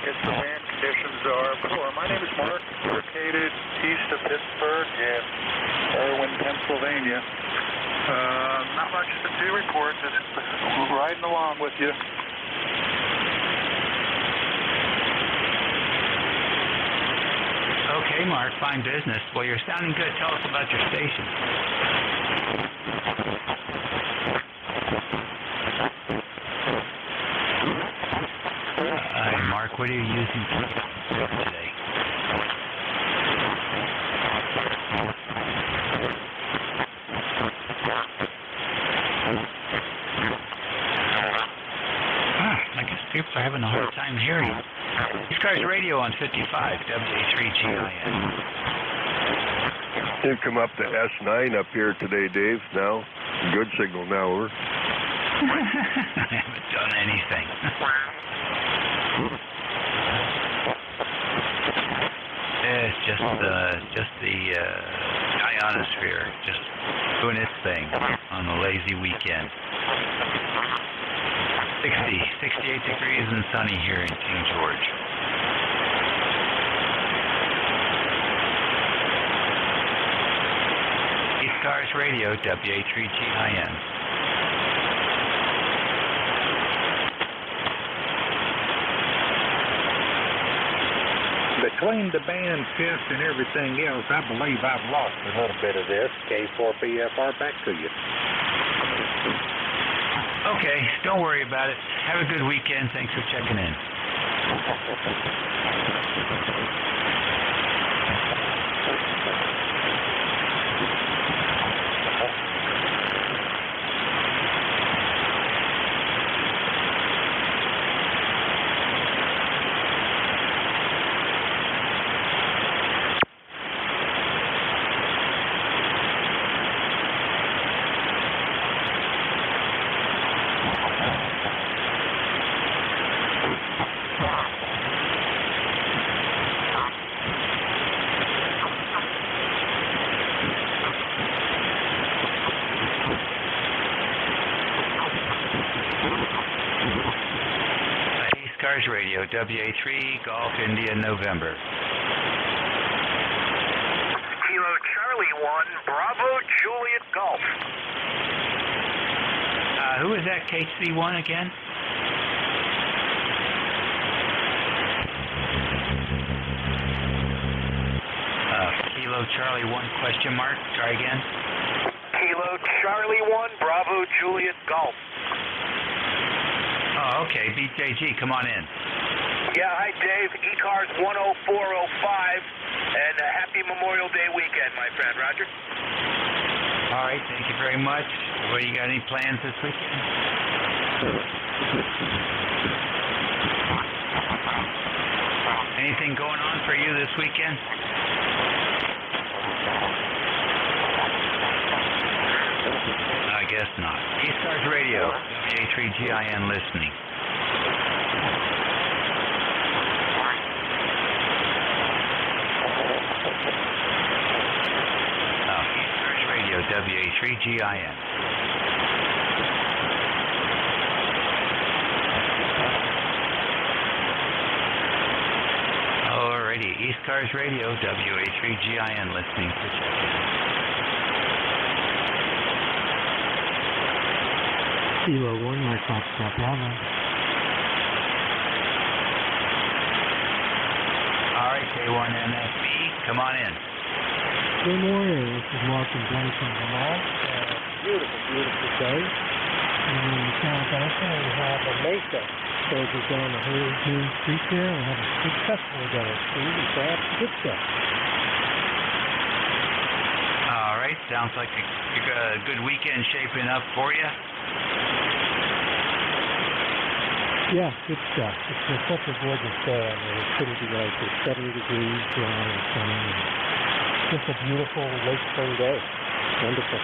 O: guess the band conditions are poor. My name is Mark, located east of Pittsburgh in Irwin, Pennsylvania. Not much to report, just riding along with you.
S: Okay, Mark, fine business. Well, you're sounding good. Tell us about your station. Mark, what are you using today? I guess people are having a hard time hearing. ECARS Radio on 55, WA3GIN.
C: Did come up to S9 up here today, Dave. Now, good signal now. Over.
S: I haven't done anything. It's just the ionosphere, just doing its thing on a lazy weekend. 68 degrees and sunny here in King George. ECARS Radio, WA3GIN.
N: Between the band test and everything else, I believe I've lost a little bit of this. K4BFR, back to you.
S: Okay, don't worry about it. Have a good weekend. Thanks for checking in. WA3 Golf India November.
I: Kilo Charlie 1, Bravo Juliet Golf.
S: Who is that KC1 again? Kilo Charlie 1 question mark. Try again.
I: Kilo Charlie 1, Bravo Juliet Golf.
S: Oh, okay. BJG, come on in.
I: Yeah, hi Dave. ECARS 10405, and a happy Memorial Day weekend, my friend. Roger.
S: All right, thank you very much. Well, you got any plans this weekend? Anything going on for you this weekend? I guess not. ECARS Radio, WA3GIN listening. ECARS Radio, WA3GIN. Alrighty, ECARS Radio, WA3GIN listening to
V: Kilo 1, my Foxtrot Bravo.
S: Alright, K1NFB, come on in.
V: Good morning, this is Mark from Bennington, Vermont. Beautiful, beautiful day. In South Bennington, we have a Mesa. So we're down the whole Main Street there. We have a big festival down the street. We grab some good stuff.
S: Alright, sounds like a good weekend shaping up for you.
V: Yeah, good stuff. It's such a gorgeous day. I mean, it's pretty delightful. 70 degrees, dry and sunny. And just a beautiful late spring day. Wonderful.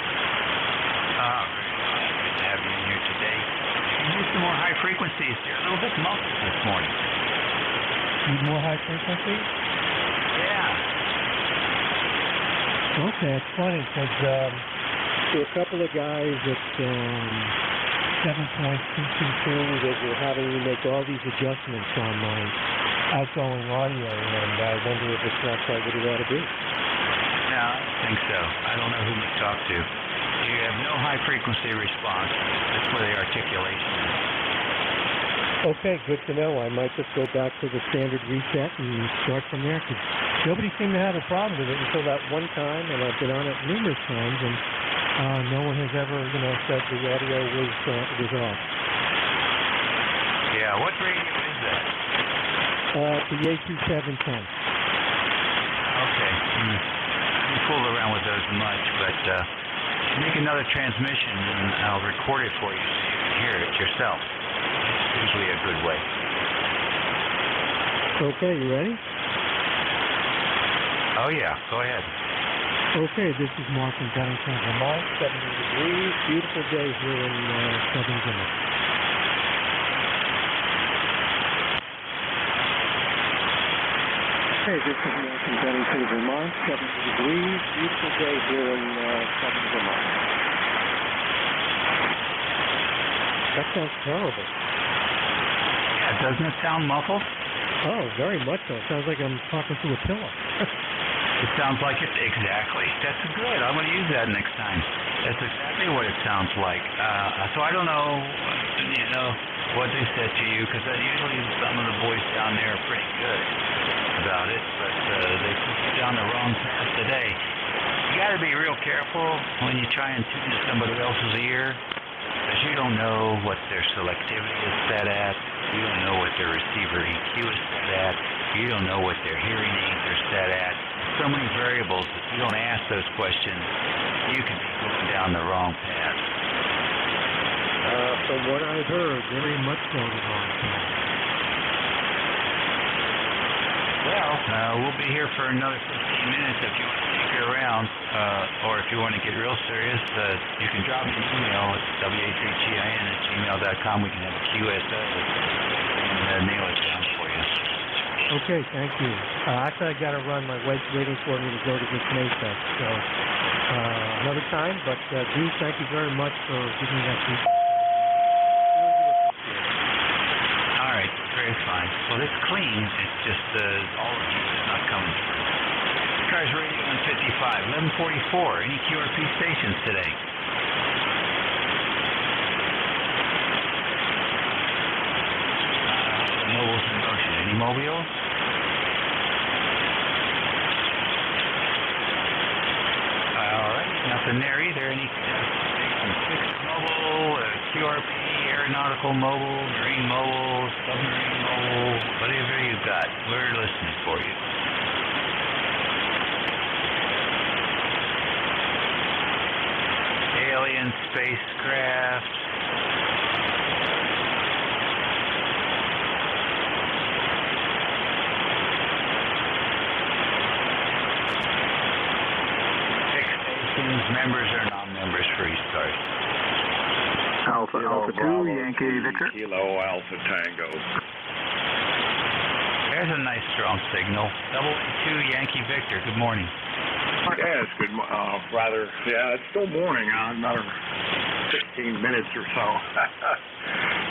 S: Good to have you in here today. You need some more high frequencies. They're a little bit muffled this morning.
V: Need more high frequencies?
S: Yeah.
V: Okay, it's funny because there were a couple of guys at 7.222 that were having me make all these adjustments on my outgoing audio, and I wonder if it's not quite what it ought to be.
S: No, I don't think so. I don't know who you talk to. You have no high frequency response. That's where the articulation is.
V: Okay, good to know. I might just go back to the standard reset and start from there, because nobody seemed to have a problem with it until that one time, and I've been on it numerous times, and no one has ever, said the audio was off.
S: Yeah, what radio is that?
V: The A2710.
S: Okay. I haven't fooled around with those much, but make another transmission and I'll record it for you so you can hear it yourself. It's usually a good way.
V: Okay, you ready?
S: Oh yeah, go ahead.
V: Okay, this is Mark from Bennington, Vermont. 70 degrees, beautiful day here in southern Vermont. Okay, this is Mark from Bennington, Vermont. 70 degrees, beautiful day here in southern Vermont. That sounds terrible.
S: Yeah, doesn't it sound muffled?
V: Oh, very much so. It sounds like I'm talking to a pillow.
S: It sounds like it, exactly. That's good. I'm going to use that next time. That's exactly what it sounds like. So I don't know, what they said to you, because usually some of the boys down there are pretty good about it, but they put you down the wrong path today. You got to be real careful when you try and tune to somebody else's ear, because you don't know what their selectivity is set at. You don't know what their receiver EQ is set at. You don't know what their hearing aids are set at. So many variables. If you don't ask those questions, you could be going down the wrong path.
V: From what I've heard, very much so the wrong path.
S: Well, we'll be here for another 15 minutes if you want to stick around, or if you want to get real serious, you can drop me an email at wa3gin@gmail.com. We can have a QSO and nail it down for you.
V: Okay, thank you. Actually, I got to run. My wife's waiting for me to go to this Mesa. So another time, but Dee, thank you very much for giving me that feedback.
S: All right, very Okay, fine. Well, it's clean. It's just all of you is not coming through. ECARS Radio 155, 1144. Any QRP stations today? Mobiles in motion. Any mobiles? All right. Nothing there either. Any stations? Fixed mobile, QRP, aeronautical mobile, marine mobile, submarine mobile, whatever you've got. We're listening for you. Alien spacecraft. Fixed stations, members or non-members for ECARS.
G: Alpha 2, Yankee Victor.
U: Kilo Alpha Tango.
S: There's a nice strong signal. 2 Yankee Victor. Good morning.
O: Yeah, it's good. It's still morning. Another 15 minutes or so.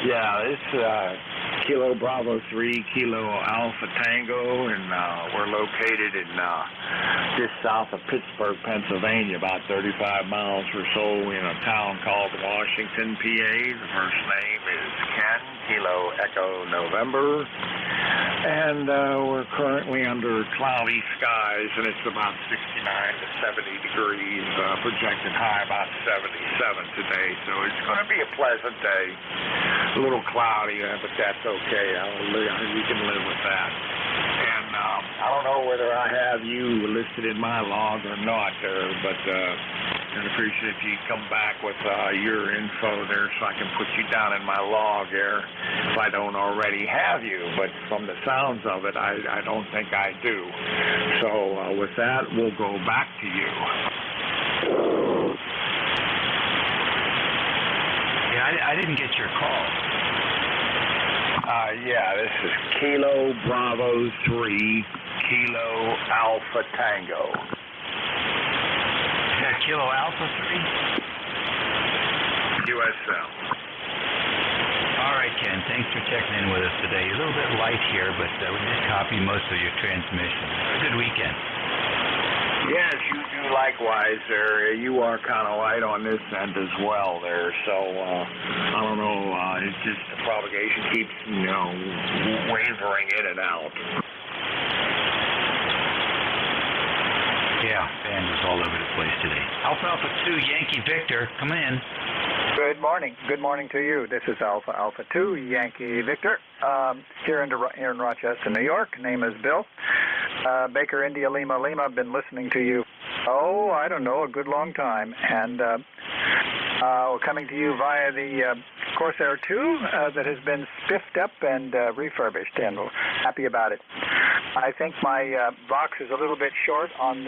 O: Yeah, it's Kilo Bravo 3, Kilo Alpha Tango, and we're located in just south of Pittsburgh, Pennsylvania, about 35 miles or so in a town called Washington, PA. The first name is Ken, Kilo Echo November. And we're currently under cloudy skies, and it's about 69 to 70 degrees, projected high about 77 today, so it's going to be a pleasant day. A little cloudy, but that's okay. You can live with that. And I don't know whether I have you listed in my log or not there, but I'd appreciate if you come back with your info there so I can put you down in my log there if I don't already have you. But from the sounds of it, I don't think I do. So with that, we'll go back to you.
S: Yeah, I didn't get your call.
U: This is Kilo Bravo 3, Kilo Alpha Tango.
S: Kilo Alpha 3?
U: USL.
S: All right, Ken. Thanks for checking in with us today. A little bit light here, but we just copied most of your transmission. Have a good weekend.
U: Yes, you do likewise there. You are kind of light on this end as well there, so I don't know, it's just the propagation keeps, wavering in and out.
S: Yeah, band was all over the place today. Alpha 2, Yankee Victor, come in.
G: Good morning. Good morning to you. This is Alpha 2, Yankee Victor, here in Rochester, New York. Name is Bill. Baker India Lima. I've been listening to you, I don't know, a good long time. And we're coming to you via the Corsair 2 that has been spiffed up and refurbished, and we're happy about it. I think my box is a little bit short on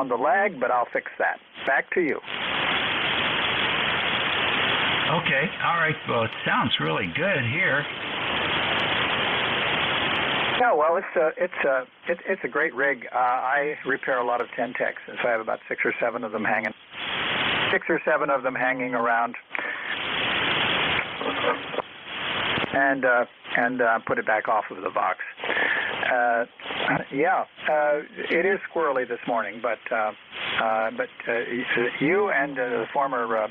G: the lag, but I'll fix that. Back to you.
S: Okay, all right. Well, it sounds really good here.
G: Yeah, well, it's a great rig. I repair a lot of 10-techs, so I have about 6 or 7 of them hanging. 6 or 7 of them hanging around, and put it back off of the box. It is squirrely this morning, but you and the former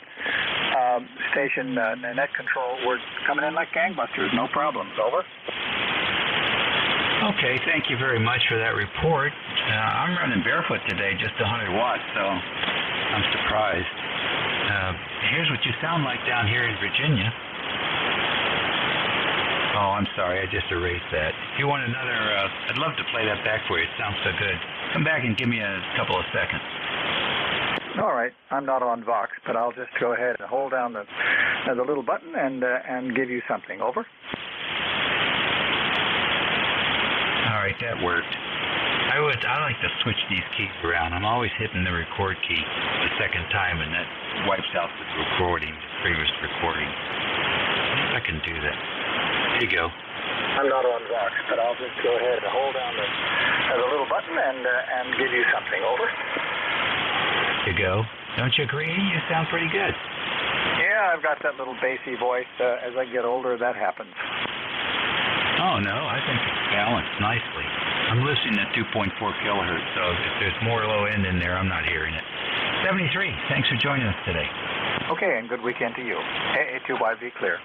G: station net control were coming in like gangbusters. No problems. Over.
S: Okay, thank you very much for that report. I'm running barefoot today, just 100 watts, so I'm surprised. Here's what you sound like down here in Virginia. Oh, I'm sorry, I just erased that. If you want another, I'd love to play that back for you. It sounds so good. Come back and give me a couple of seconds.
G: All right, I'm not on Vox, but I'll just go ahead and hold down the little button and give you something. Over.
S: All right, that worked. I like to switch these keys around. I'm always hitting the record key the second time, and that wipes out the recording, the previous recording. I think I can do that. There you go.
G: I'm not on Vox, but I'll just go ahead and hold down the little button and give you something. Over.
S: There you go. Don't you agree? You sound pretty good.
G: Yeah, Yeah, I've got that little bassy voice. As I get older, that happens.
S: Oh, no, I think it's balanced nicely. I'm listening at 2.4 kilohertz, so if there's more low end in there, I'm not hearing it. 73, thanks for joining us today.
G: Okay, and good weekend to you. A2YV clear.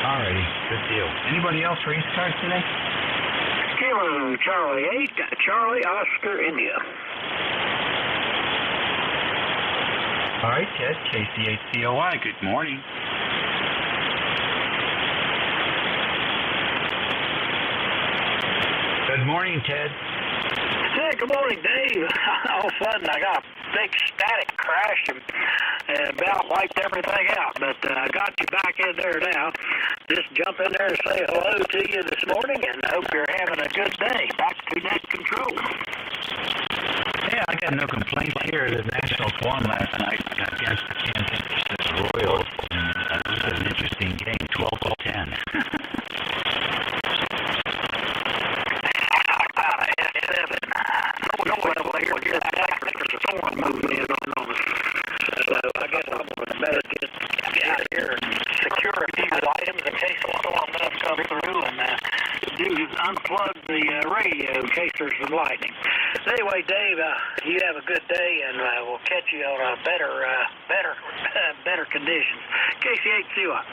S: All righty, good deal. Anybody else for ECARS today?
J: Kilo Charlie 8, Charlie Oscar India.
S: All right, Ted, KC8COI, good morning. Good morning, Ted.
J: Hey, good morning, Dave. All of a sudden, I got a big static crash and about wiped everything out. But I got you back in there now. Just jump in there and say hello to you this morning, and I hope you're having a good day. Back to net control.
S: Yeah, I got no complaints here. The Nationals won last night against the Kansas City Royals. And it was an interesting game, 12-10.
J: There's a storm moving in on us. So I guess I'm going to better just get out of here and secure a few items in case the storm does come through, and unplug the radio in case there's some lightning. Anyway, Dave, you have a good day, and we'll catch you on better conditions. KC8COI.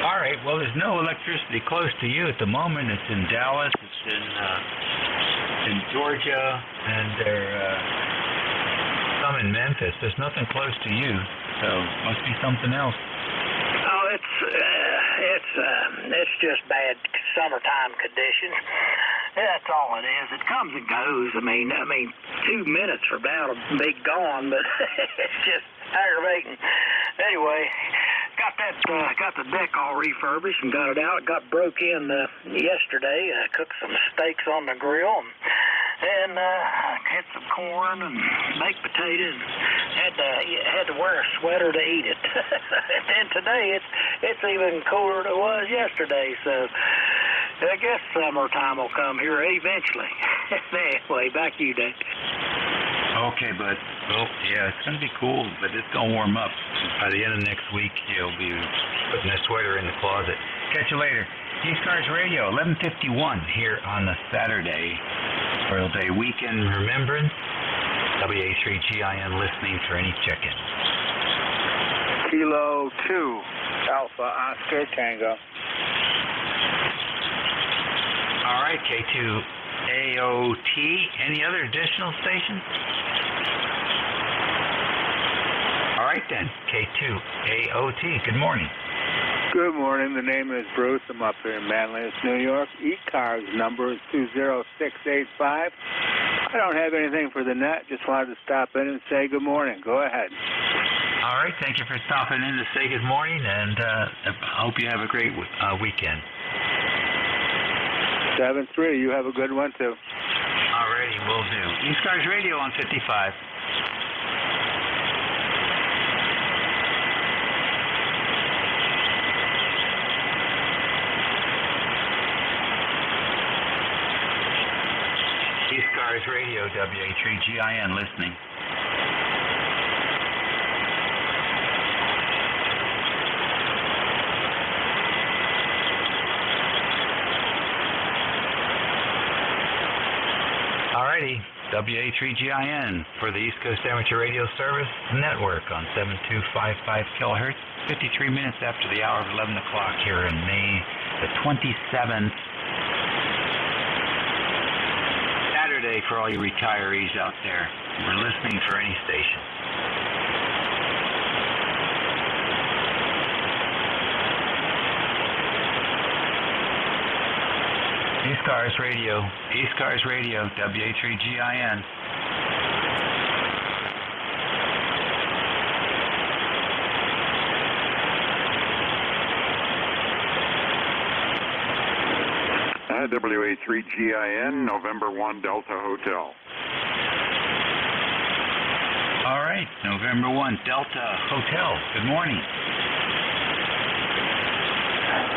S: All right, well, there's no electricity close to you at the moment. It's in Dallas, it's in Georgia, and there's some in Memphis. There's nothing close to you, so must be something else.
J: Oh, it's just bad summertime conditions. That's all it is. It comes and goes. I mean, 2 minutes for about to be gone, but it's just aggravating. Anyway, got the deck all refurbished and got it out. It got broke in yesterday. I cooked some steaks on the grill and had some corn and baked potatoes. Had to wear a sweater to eat it. And then today it's even cooler than it was yesterday. So I guess summertime will come here eventually. Anyway, back to you, Dave.
S: Okay, bud. Well, yeah, it's going to be cool, but it's going to warm up. By the end of next week, you'll be putting a sweater in the closet. Catch you later. ECARS Radio, 11:51 here on the Saturday Memorial Day weekend remembrance. WA3GIN listening for any check-in.
O: Kilo 2, Alpha Oscar Tango.
S: All right, K2AOT. Any other additional stations? All right, then. K2AOT. Good morning.
O: Good morning. The name is Bruce. I'm up here in Manlius, New York. ECARS number is 20685. I don't have anything for the net. Just wanted to stop in and say good morning. Go ahead.
S: All right. Thank you for stopping in to say good morning, and I hope you have a great weekend.
O: 7-3. You have a good one, too.
S: All righty. Will do. ECARS Radio on 55. ECARS Radio, WA3GIN listening. Alrighty, WA3GIN for the East Coast Amateur Radio Service Network on 7255 kilohertz, 53 minutes after the hour of 11 o'clock here in May the 27th. Saturday for all you retirees out there. We're listening for any station. ECARS Radio, WA3GIN.
P: WA3GIN, November 1, Delta Hotel.
S: All right, November 1, Delta Hotel. Good morning.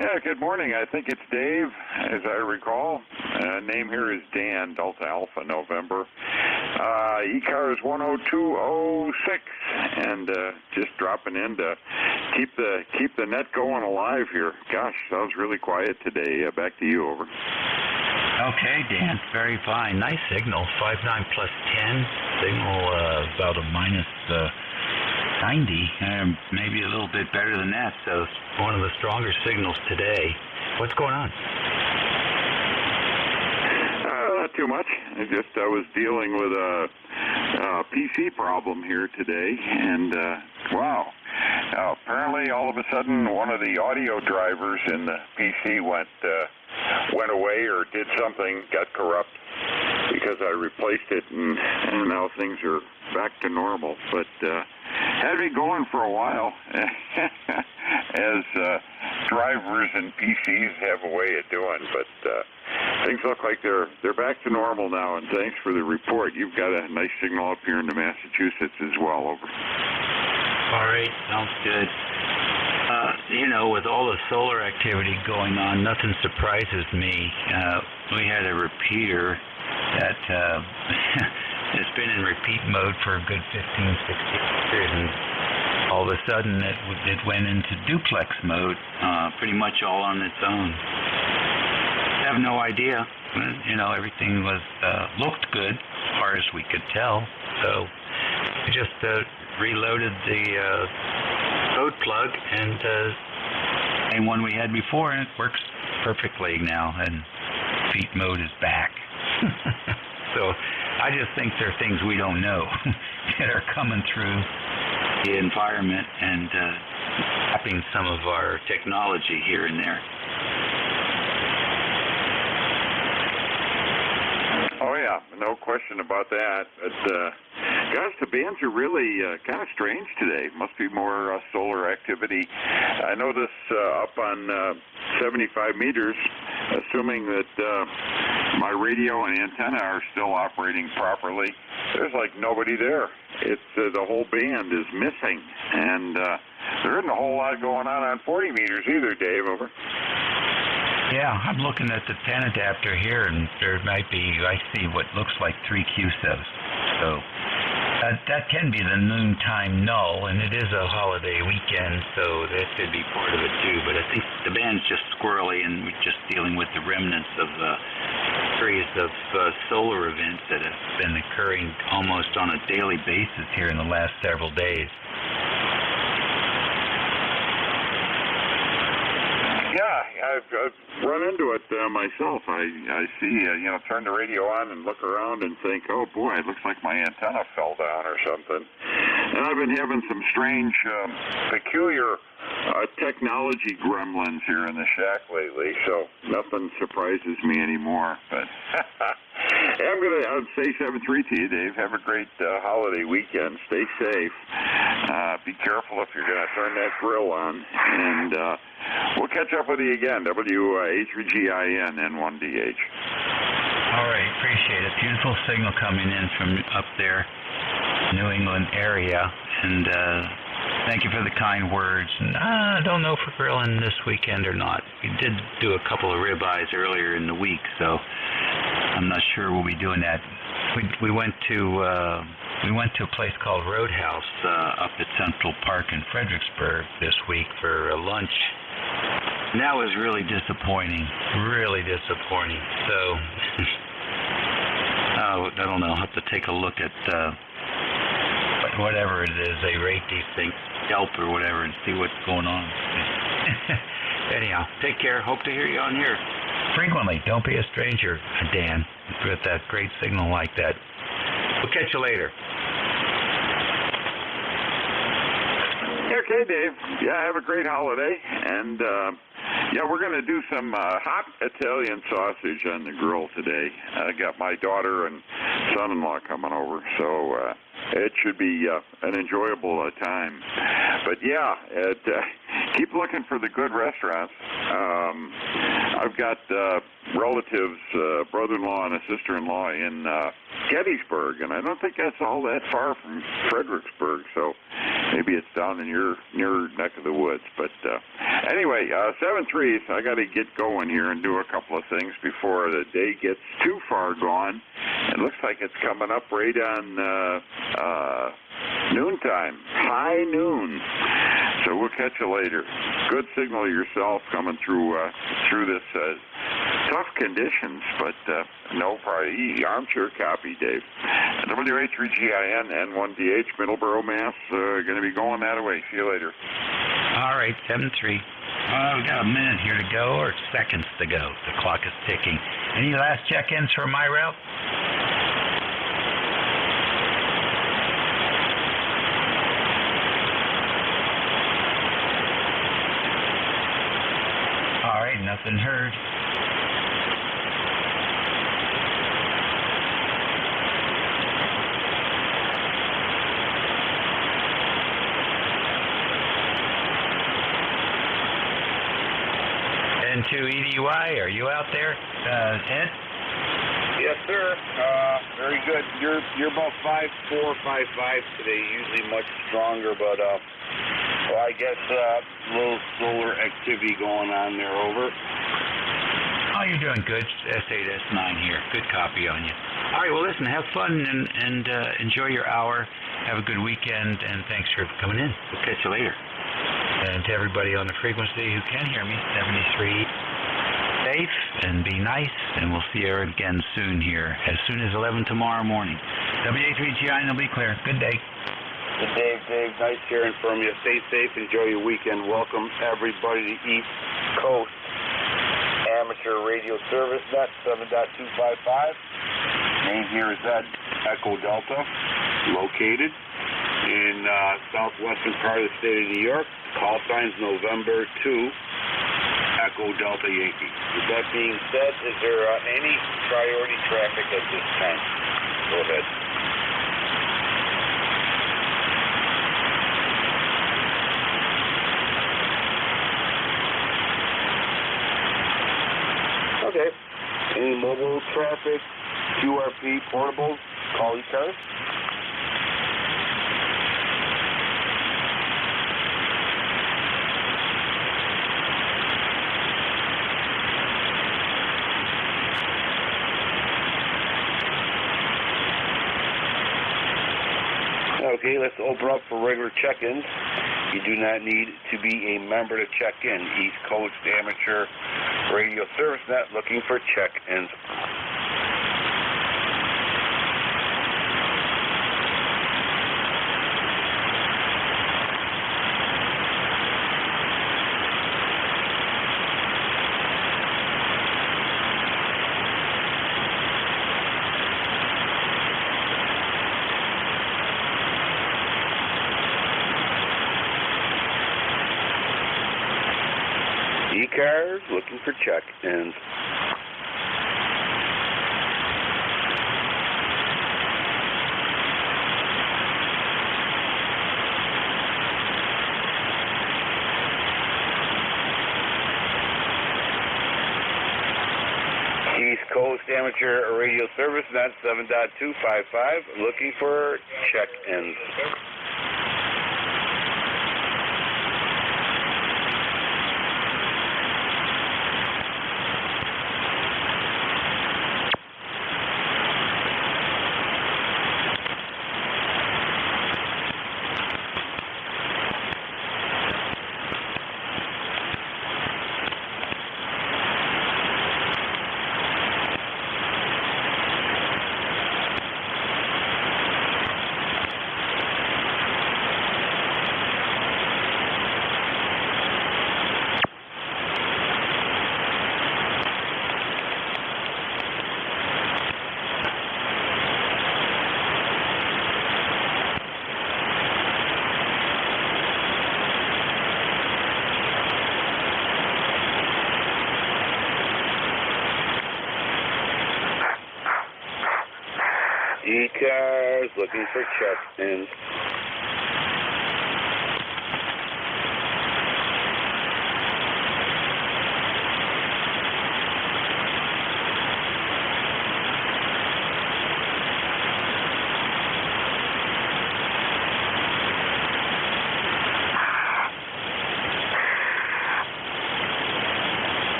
P: Yeah, good morning. I think it's Dave, as I recall. Name here is Dan, Delta Alpha November. ECARS 10206, and just dropping in to keep the net going alive here. Gosh, that was really quiet today. Back to you, over.
S: Okay, Dan, very fine. Nice signal, 5.9 plus 10. Signal about a minus 90, maybe a little bit better than that. So it's one of the stronger signals today. What's going on?
P: Not too much. I was dealing with a PC problem here today, and wow. Apparently, all of a sudden, one of the audio drivers in the PC went away or did something, got corrupt, because I replaced it, and now things are back to normal. But had been going for a while, as drivers and PCs have a way of doing. But things look like they're back to normal now. And thanks for the report. You've got a nice signal up here in Massachusetts as well. Over.
S: All right, sounds good. With all the solar activity going on, nothing surprises me. We had a repeater that has been in repeat mode for a good 15, 16 years, and all of a sudden it went into duplex mode, pretty much all on its own. I have no idea. Everything looked good as far as we could tell, so I just reloaded the code plug, and same one we had before, and it works perfectly now, and repeat mode is back. So I just think there are things we don't know that are coming through the environment and tapping some of our technology here and there.
P: Oh, yeah, no question about that. But, gosh, the bands are really kind of strange today. Must be more solar activity. I notice up on 75 meters, assuming that my radio and antenna are still operating properly, there's like nobody there. It's the whole band is missing, and there isn't a whole lot going on 40 meters either, Dave. Over.
S: Yeah, I'm looking at the 10 adapter here, and there might be, I see what looks like 3 QSEVs. So that can be the noontime null, and it is a holiday weekend, so that could be part of it too. But I think the band's just squirrely, and we're just dealing with the remnants of a series of solar events that have been occurring almost on a daily basis here in the last several days.
P: Yeah, I've run into it myself. I see, turn the radio on and look around and think, oh boy, it looks like my antenna fell down or something. And I've been having some strange, peculiar technology gremlins here in the shack lately, so nothing surprises me anymore. But I'd say 7-3 to you, Dave. Have a great holiday weekend. Stay safe. Be careful if you're going to turn that grill on. And we'll catch up with you again. WH3GIN N1DH.
S: All right, appreciate it. Beautiful signal coming in from up there, New England area. And thank you for the kind words. And I don't know if we're grilling this weekend or not. We did do a couple of ribeyes earlier in the week, so I'm not sure we'll be doing that. We went to a place called Roadhouse up at Central Park in Fredericksburg this week for lunch. And that was really disappointing. Really disappointing. So I don't know. I'll have to take a look at whatever it is they rate these things, Yelp or whatever, and see what's going on. Anyhow, take care. Hope to hear you on here frequently. Don't be a stranger, Dan, with that great signal like that. We'll catch you later.
P: Okay, Dave. Yeah, have a great holiday. And, we're going to do some hot Italian sausage on the grill today. I got my daughter and son-in-law coming over, so it should be an enjoyable time. But, keep looking for the good restaurants. I've got relatives, brother-in-law and a sister-in-law in Gettysburg, and I don't think that's all that far from Fredericksburg. So maybe it's down in your neck of the woods. But anyway, 7-3. I got to get going here and do a couple of things before the day gets too far gone. It looks like it's coming up right on noontime, high noon. So we'll catch you later. Good signal yourself coming through this tough conditions, but no problem. Easy armchair copy, Dave. WH3GIN N1DH Middleborough, Mass. Going to be going that way. See you later.
S: All right, 7-3. We got a minute here to go, or seconds to go. The clock is ticking. Any last check-ins for my route? All right, nothing heard. N2EDY, are you out there, Ed?
U: Yes, sir. Very good. You're about 5.4, 5.5 today. Usually much stronger, but well, I guess a little solar activity going on there. Over.
S: Oh, you're doing good. S8, S9 here. Good copy on you. All right. Well, listen. Have fun and enjoy your hour. Have a good weekend, and thanks for coming in. We'll catch you later. And to everybody on the frequency who can hear me, 73. Safe and be nice, and we'll see you again soon here, as soon as 11 tomorrow morning. WH3GI, will be clear. Good day.
U: Good day, Dave. Nice hearing from you. Stay safe. Enjoy your weekend. Welcome everybody to East Coast Amateur Radio Service Net 7.255. Name here is Ed Echo Delta, located in southwestern part of the state of New York. Call signs November 2, Echo Delta Yankee. With that being said, is there any priority traffic at this time? Go ahead. Okay. Any mobile traffic, QRP, portables, call ECARS. Okay, let's open up for regular check-ins. You do not need to be a member to check in. East Coast Amateur Radio Service Net looking for check-ins. ECARS looking for check-ins. East Coast Amateur Radio Service Net 7.255 looking for check-ins. ECARS looking for check-ins.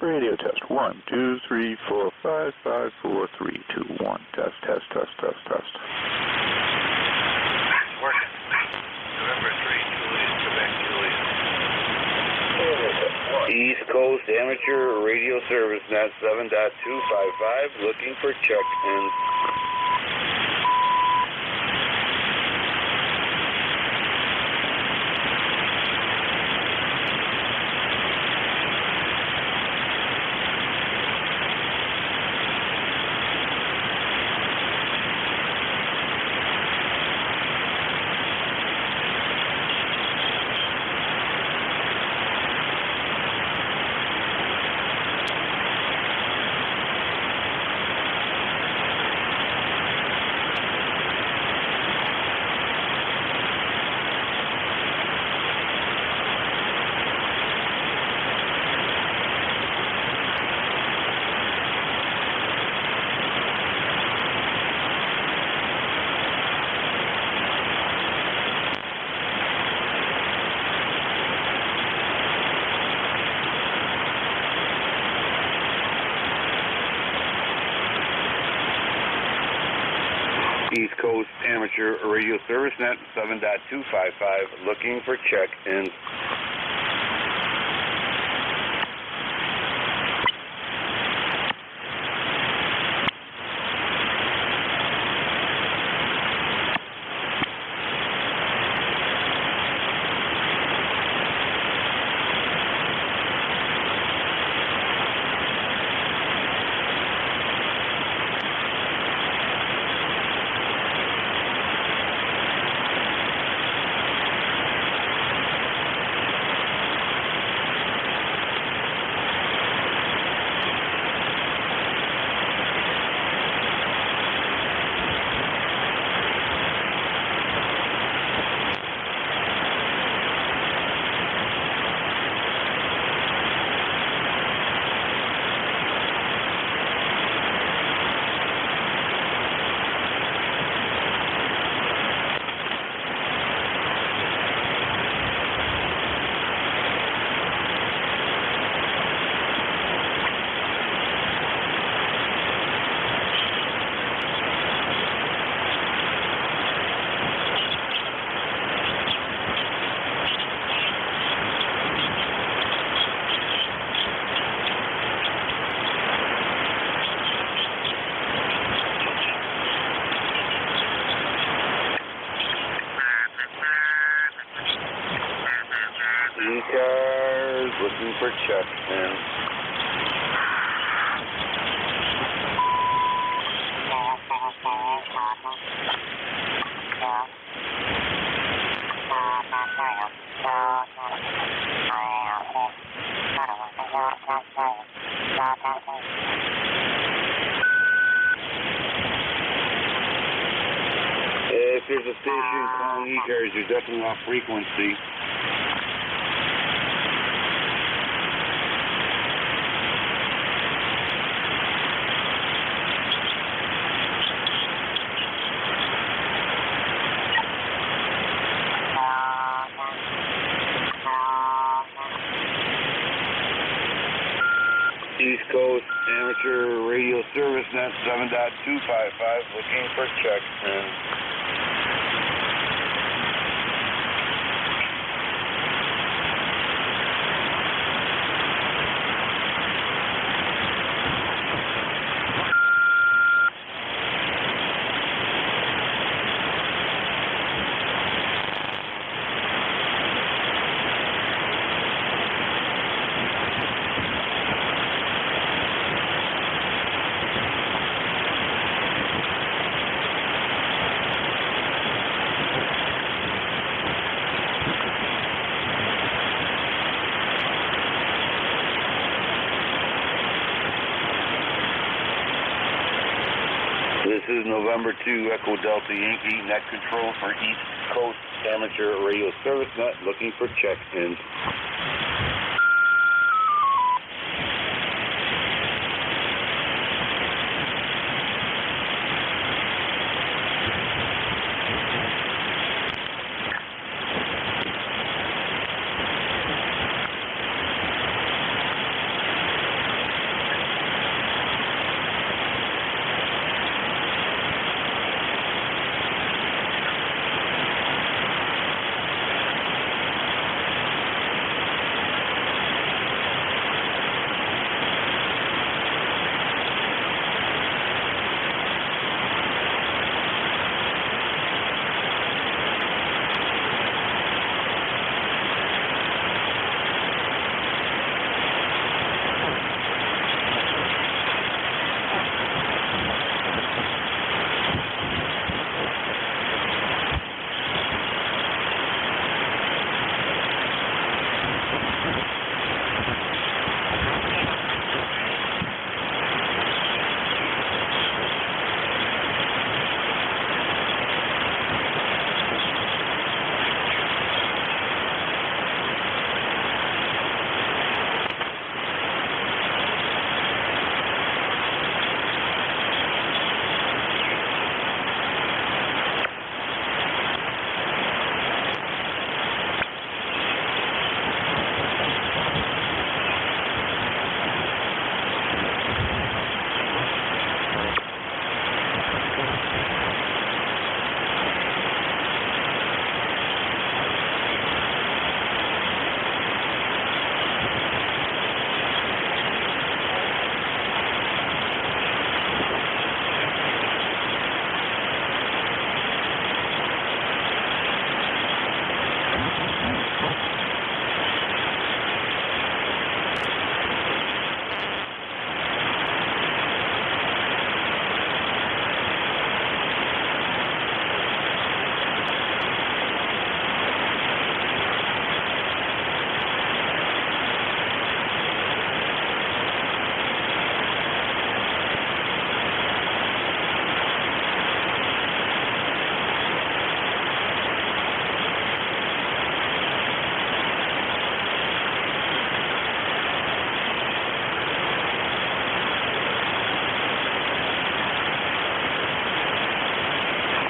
P: Radio test. 1, 2, 3, 4, 5, 5, 4, 3, 2, 1. Test.
B: Working. November 3, Julius, Quebec, Julius.
D: East Coast Amateur Radio Service Net 7.255, looking for check-ins. East Coast Amateur Radio Service Net 7.255, looking for check-ins. ECARS, looking for check-ins. If there's a station calling ECARS, you're definitely off frequency. East Coast Amateur Radio Service Net 7.255, looking for check-in. This is November 2 Echo Delta Yankee, net control for East Coast Amateur Radio Service Net, looking for check-ins.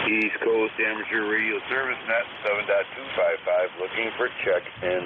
P: East Coast Amateur Radio Service Net 7.255, looking for check-in.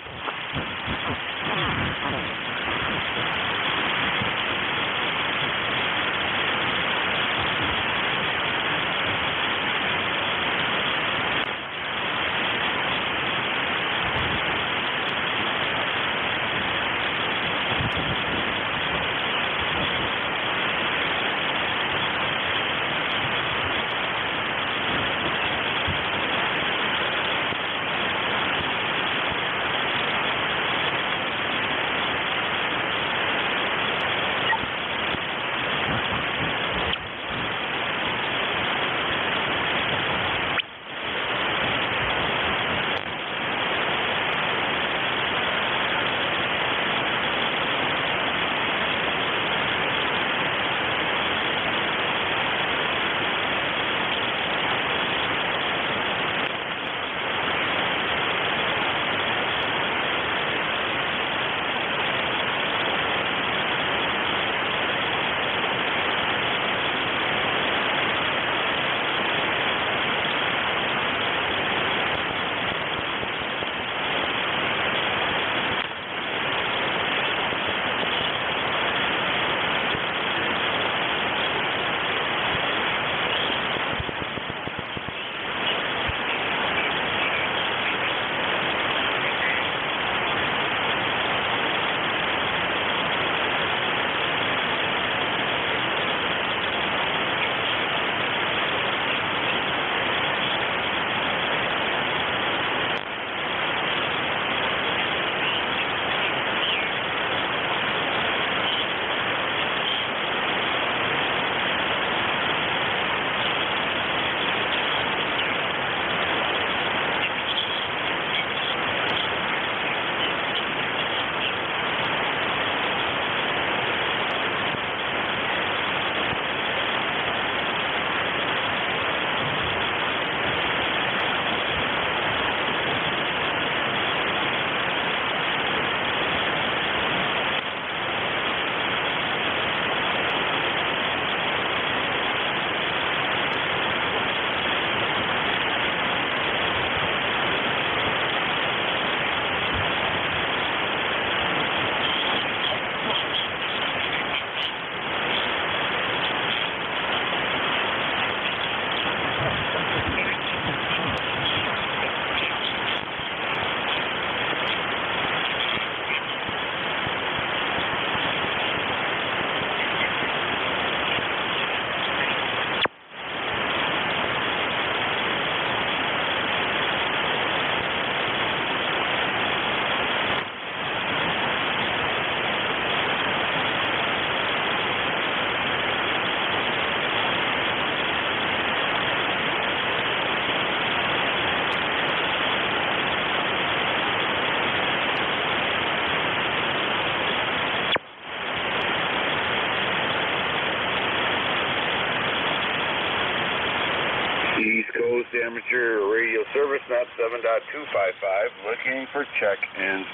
P: East Coast Amateur Radio Service Net 7.255, looking for check-in.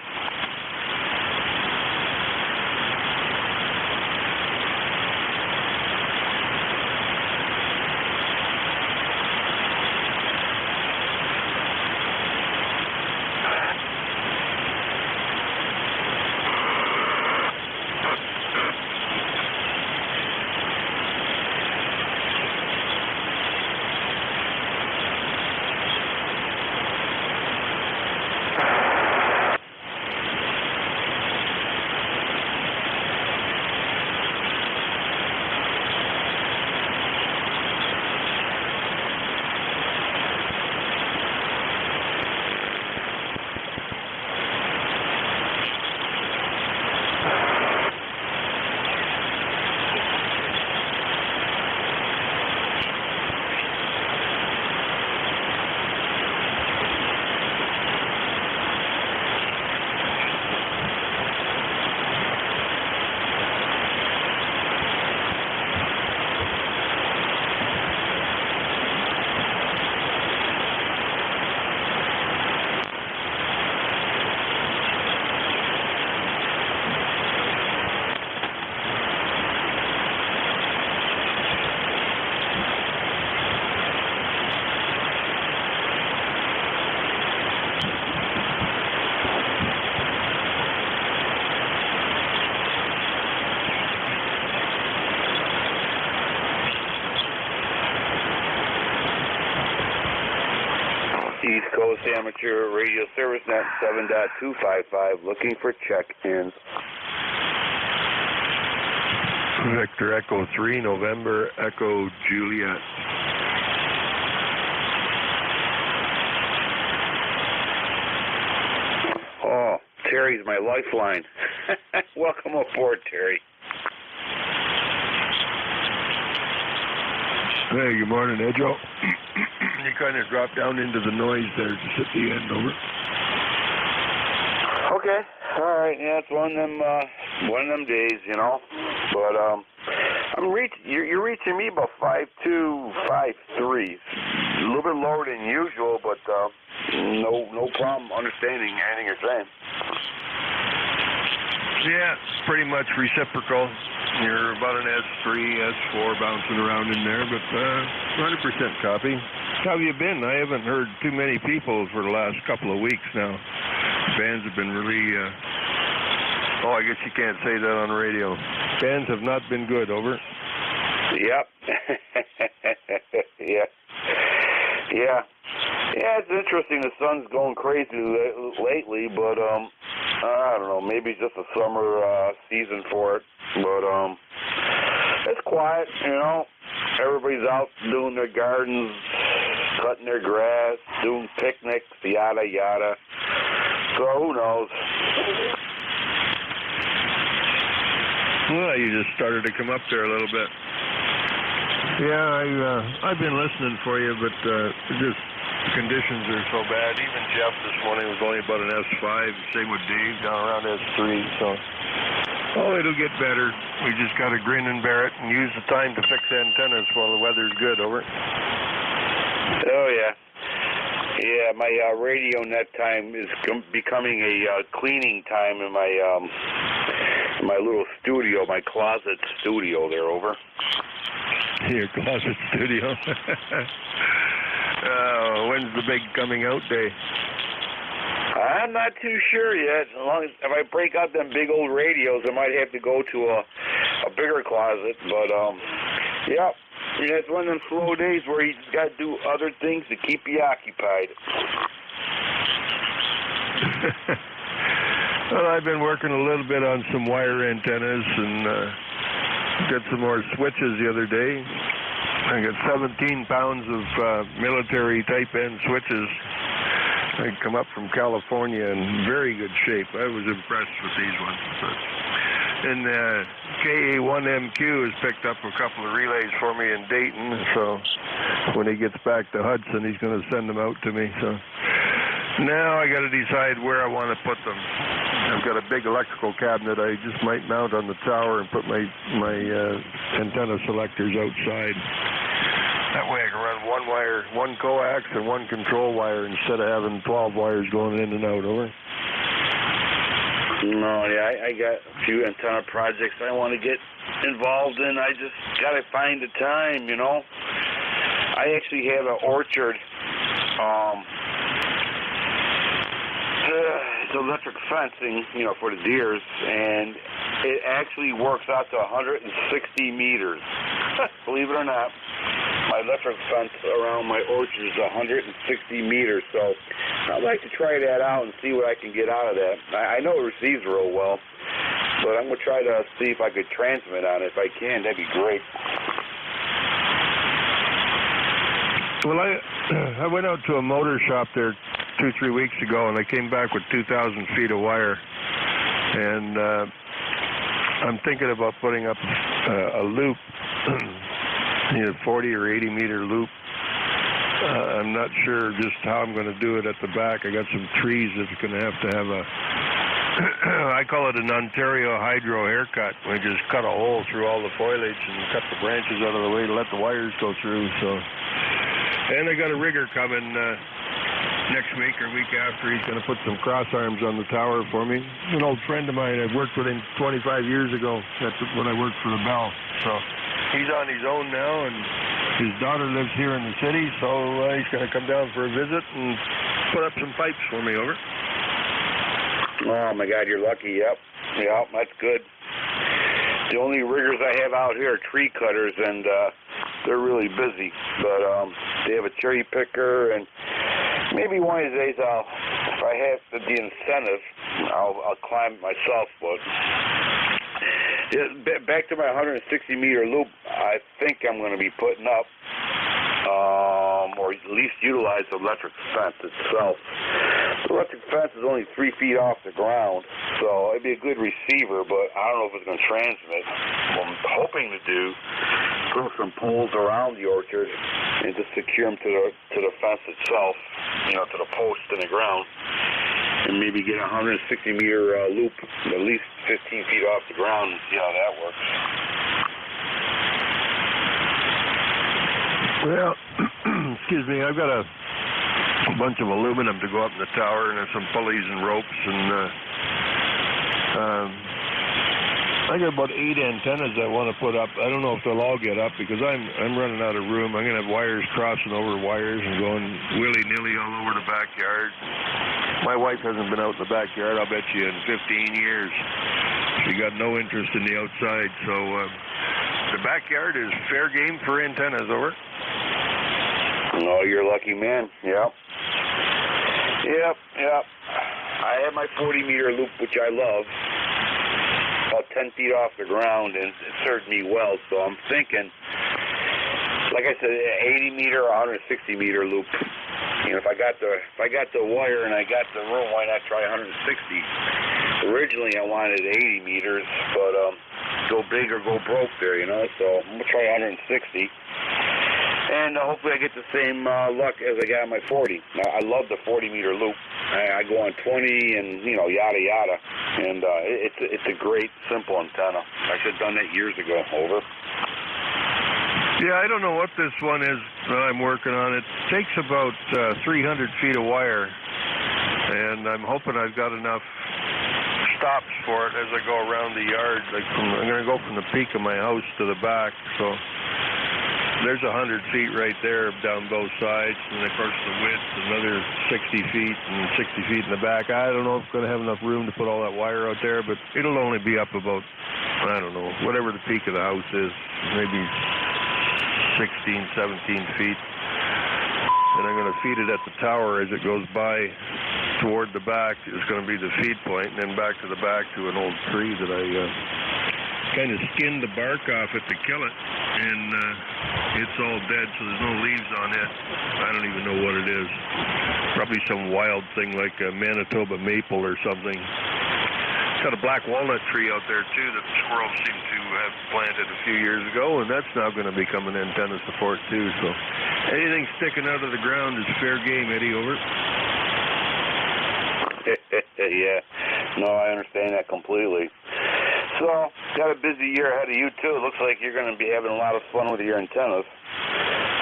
L: East Coast Amateur Radio Service Net 7.255, looking for check-ins.
C: Victor Echo 3, November Echo Juliet.
L: Oh, Terry's my lifeline. Welcome aboard, Terry.
C: Hey, good morning, Edjo. You kind of dropped down into the noise there just at the end, over.
L: Okay, all right. Yeah, it's one of them days, you know. But you're reaching me about 5.2, 5.3. A little bit lower than usual, but no problem understanding anything you're saying.
C: Yeah, pretty much reciprocal. You're about an S3, S4 bouncing around in there, but 100% copy. How have you been? I haven't heard too many people for the last couple of weeks now. Bands have been really, I guess you can't say that on the radio. Bands have not been good, over.
L: Yep. Yeah. Yeah, it's interesting. The sun's going crazy lately, but I don't know. Maybe it's just a summer season for it. But it's quiet, you know. Everybody's out doing their gardens, cutting their grass, doing picnics, yada yada. So who knows?
C: Well, you just started to come up there a little bit. Yeah, I've been listening for you, but just conditions are so bad. Even Jeff this morning was only about an S5. Same with Dave down around S3. So, it'll get better. We just got to grin and bear it and use the time to fix antennas while the weather's good. Over.
L: Oh yeah. Yeah, my radio net time is becoming a cleaning time in my little studio, my closet studio there, over.
C: Your closet studio. When's the big coming out day?
L: I'm not too sure yet. As long as if I break out them big old radios, I might have to go to a bigger closet. But yeah, it's one of them slow days where you just got to do other things to keep you occupied.
C: Well, I've been working a little bit on some wire antennas and got some more switches the other day. I got 17 pounds of military type N switches. They come up from California in very good shape. I was impressed with these ones. And KA1MQ has picked up a couple of relays for me in Dayton. So when he gets back to Hudson, he's going to send them out to me. So now I got to decide where I want to put them. I've got a big electrical cabinet I just might mount on the tower and put my antenna selectors outside. That way I can run one wire, one coax and one control wire instead of having 12 wires going in and out, over.
L: No, yeah, I got a few antenna projects I want to get involved in. I just got to find the time, you know. I actually have an orchard. It's electric fencing, you know, for the deers, and it actually works out to 160 meters. Believe it or not, my electric fence around my orchard is 160 meters, so I'd like to try that out and see what I can get out of that. I know it receives real well, but I'm going to try to see if I could transmit on it. If I can, that'd be great.
C: Well, I went out to a motor shop there 2-3 weeks ago, and I came back with 2,000 feet of wire, and I'm thinking about putting up a loop, 40 or 80 meter loop. I'm not sure just how I'm going to do it at the back. I got some trees that's going to have a I call it an Ontario hydro haircut. We just cut a hole through all the foliage and cut the branches out of the way to let the wires go through. So, and I got a rigger coming next week or week after. He's going to put some cross arms on the tower for me. An old friend of mine. I worked with him 25 years ago. That's when I worked for the Bell. So he's on his own now, and his daughter lives here in the city. So he's going to come down for a visit and put up some pipes for me, over.
L: Oh my God, you're lucky. Yep, that's good. The only riggers I have out here are tree cutters, and they're really busy. But they have a cherry picker, and maybe one of these days if I have the incentive, I'll climb it myself. But back to my 160-meter loop, I think I'm going to be putting up, or at least utilize the electric fence itself. The electric fence is only 3 feet off the ground, so it'd be a good receiver, but I don't know if it's going to transmit. What I'm hoping to do, put some poles around the orchard and just secure them to the fence itself, to the post in the ground, and maybe get a 160-meter loop at least 15 feet off the ground and see how that works.
M: Well, excuse me, I've got a bunch of aluminum to go up in the tower, and there's some pulleys and ropes, and I got about 8 antennas I want to put up. I don't know if they'll all get up because I'm running out of room. I'm going to have wires crossing over wires and going willy-nilly all over the backyard. My wife hasn't been out in the backyard, I'll bet you, in 15 years. She got no interest in the outside, so the backyard is fair game for antennas, over.
L: Oh, you're a lucky man. Yep. I have my 40-meter loop, which I love, about 10 feet off the ground, and it served me well. So I'm thinking, like I said, 80-meter or 160-meter loop. If I got the wire and I got the room, why not try 160? Originally, I wanted 80 meters, but go big or go broke there, So I'm gonna try 160. And hopefully I get the same luck as I got on my 40. Now, I love the 40-meter loop. I go on 20 and, yada, yada. And it's a great, simple antenna. I should have done that years ago. Over.
M: Yeah, I don't know what this one is that I'm working on. It takes about 300 feet of wire, and I'm hoping I've got enough stops for it as I go around the yard. I'm going to go from the peak of my house to the back, so there's 100 feet right there down both sides, and of course the width, another 60 feet and 60 feet in the back. I don't know if I'm going to have enough room to put all that wire out there, but it'll only be up about, I don't know, whatever the peak of the house is, maybe 16, 17 feet. And I'm going to feed it at the tower as it goes by toward the back. It's going to be the feed point, and then back to the back to an old tree that I kind of skinned the bark off it to kill it. And it's all dead, so there's no leaves on it. I don't even know what it is. Probably some wild thing like a Manitoba maple or something. Got a black walnut tree out there, too, that the squirrels seem to have planted a few years ago, and that's now going to become an antenna support, too. So anything sticking out of the ground is fair game, Eddie, over.
L: Yeah. No, I understand that completely. So, got a busy year ahead of you, too. It looks like you're going to be having a lot of fun with your antennas.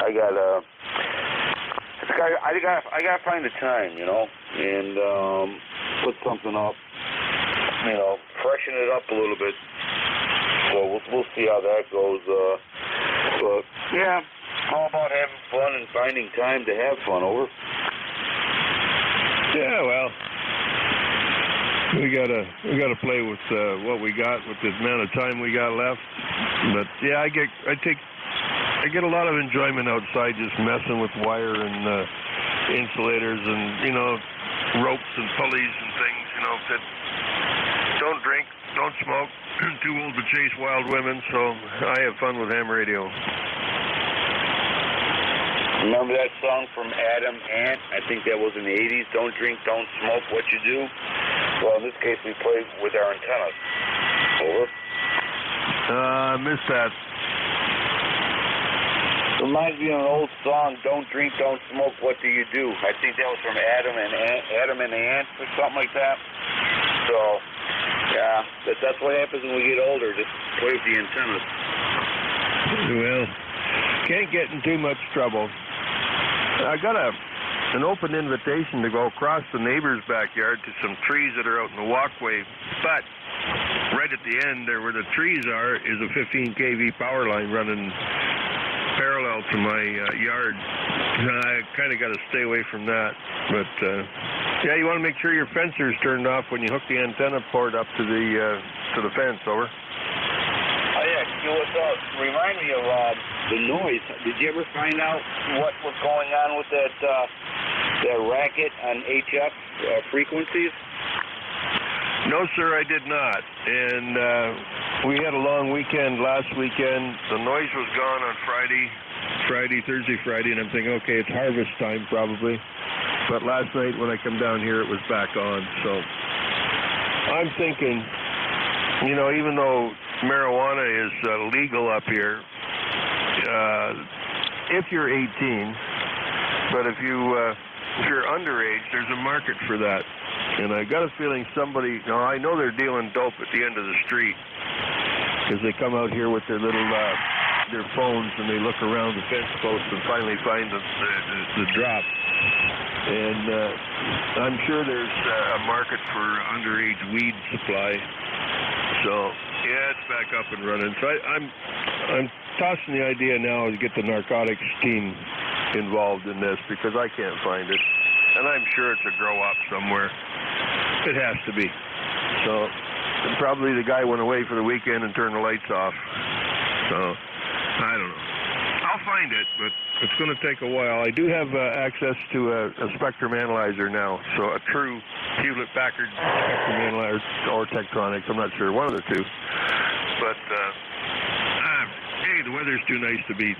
L: I got to find the time, and put something up. Freshen it up a little bit. So we'll see how that goes. But yeah, all about having fun and finding time to have fun. Over.
M: Yeah, well, we gotta play with what we got with the amount of time we got left. But yeah, I get a lot of enjoyment outside just messing with wire and insulators and ropes and pulleys and things. That don't drink, don't smoke, too old to chase wild women, so I have fun with ham radio.
L: Remember that song from Adam Ant? I think that was in the 80s, Don't Drink, Don't Smoke, What You Do? Well, in this case, we play with our antennas. Over.
M: I missed that.
L: Reminds me of an old song, Don't Drink, Don't Smoke, What Do You Do? I think that was from Adam and the Ants or something like that. So, yeah, that's what happens when we get older, just play with the antennas.
M: Well, can't get in too much trouble. I got an open invitation to go across the neighbor's backyard to some trees that are out in the walkway, but right at the end there where the trees are is a 15 kV power line running parallel to my yard. I kind of got to stay away from that, but yeah, you want to make sure your fencer's turned off when you hook the antenna port up to the fence. Over.
L: Oh yeah, remind me of the noise. Did you ever find out what was going on with that the racket on HF frequencies?
M: No, sir, I did not. And we had a long weekend last weekend. The noise was gone on Thursday, Friday, and I'm thinking, okay, it's harvest time probably. But last night when I come down here, it was back on. So I'm thinking, you know, even though marijuana is legal up here, if you're 18, but if you're underage, there's a market for that. And I got a feeling somebody, I know they're dealing dope at the end of the street because they come out here with their little their phones and they look around the fence post and finally find the drop. And I'm sure there's a market for underage weed supply. So yeah, it's back up and running. So I'm tossing the idea now to get the narcotics team involved in this because I can't find it. And I'm sure it's a grow up somewhere. It has to be. So probably the guy went away for the weekend and turned the lights off. So I don't know. I'll find it, but it's going to take a while. I do have access to a spectrum analyzer now, so a true Hewlett-Packard spectrum analyzer or Tektronix. I'm not sure, one of the two. But hey, the weather's too nice to be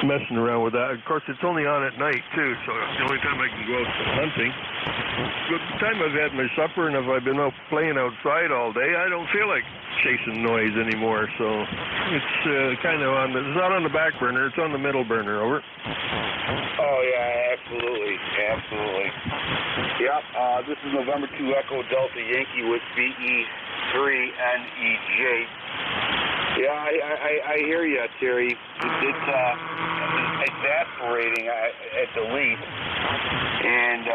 M: messing around with that. Of course, it's only on at night, too, so the only time I can go out hunting. But the time I've had my supper and if I've been out playing outside all day, I don't feel like chasing noise anymore, so it's kind of it's not on the back burner, it's on the middle burner, over.
L: Oh, yeah, absolutely. Yep, this is November 2 Echo Delta Yankee with VE3NEJ. Yeah, I hear you, Terry. It's exasperating at the least. And,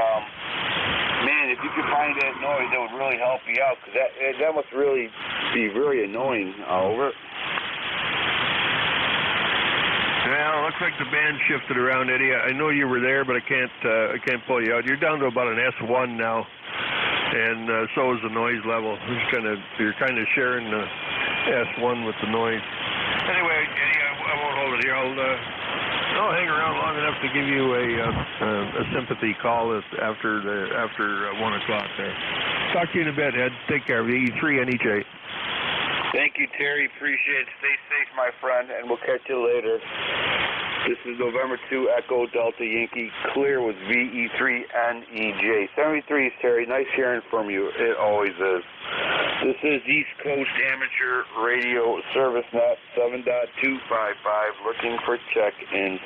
L: man, if you could find that noise, that would really help you out, because that must really be very annoying. Over.
M: Well, it looks like the band shifted around, Eddie. I know you were there, but I can't pull you out. You're down to about an S1 now, and so is the noise level. You're kind of sharing the S1 with the noise. Anyway, Eddie, I won't hold it here. I'll hang around long enough to give you a sympathy call after 1 o'clock there. Talk to you in a bit, Ed. Take care. VE3 NEJ.
L: Thank you, Terry. Appreciate it. Stay safe, my friend, and we'll catch you later. This is November 2 Echo Delta Yankee, clear with VE3NEJ. 73, Terry. Nice hearing from you. It always is. This is East Coast Amateur Radio Service Net 7.255, looking for check-ins.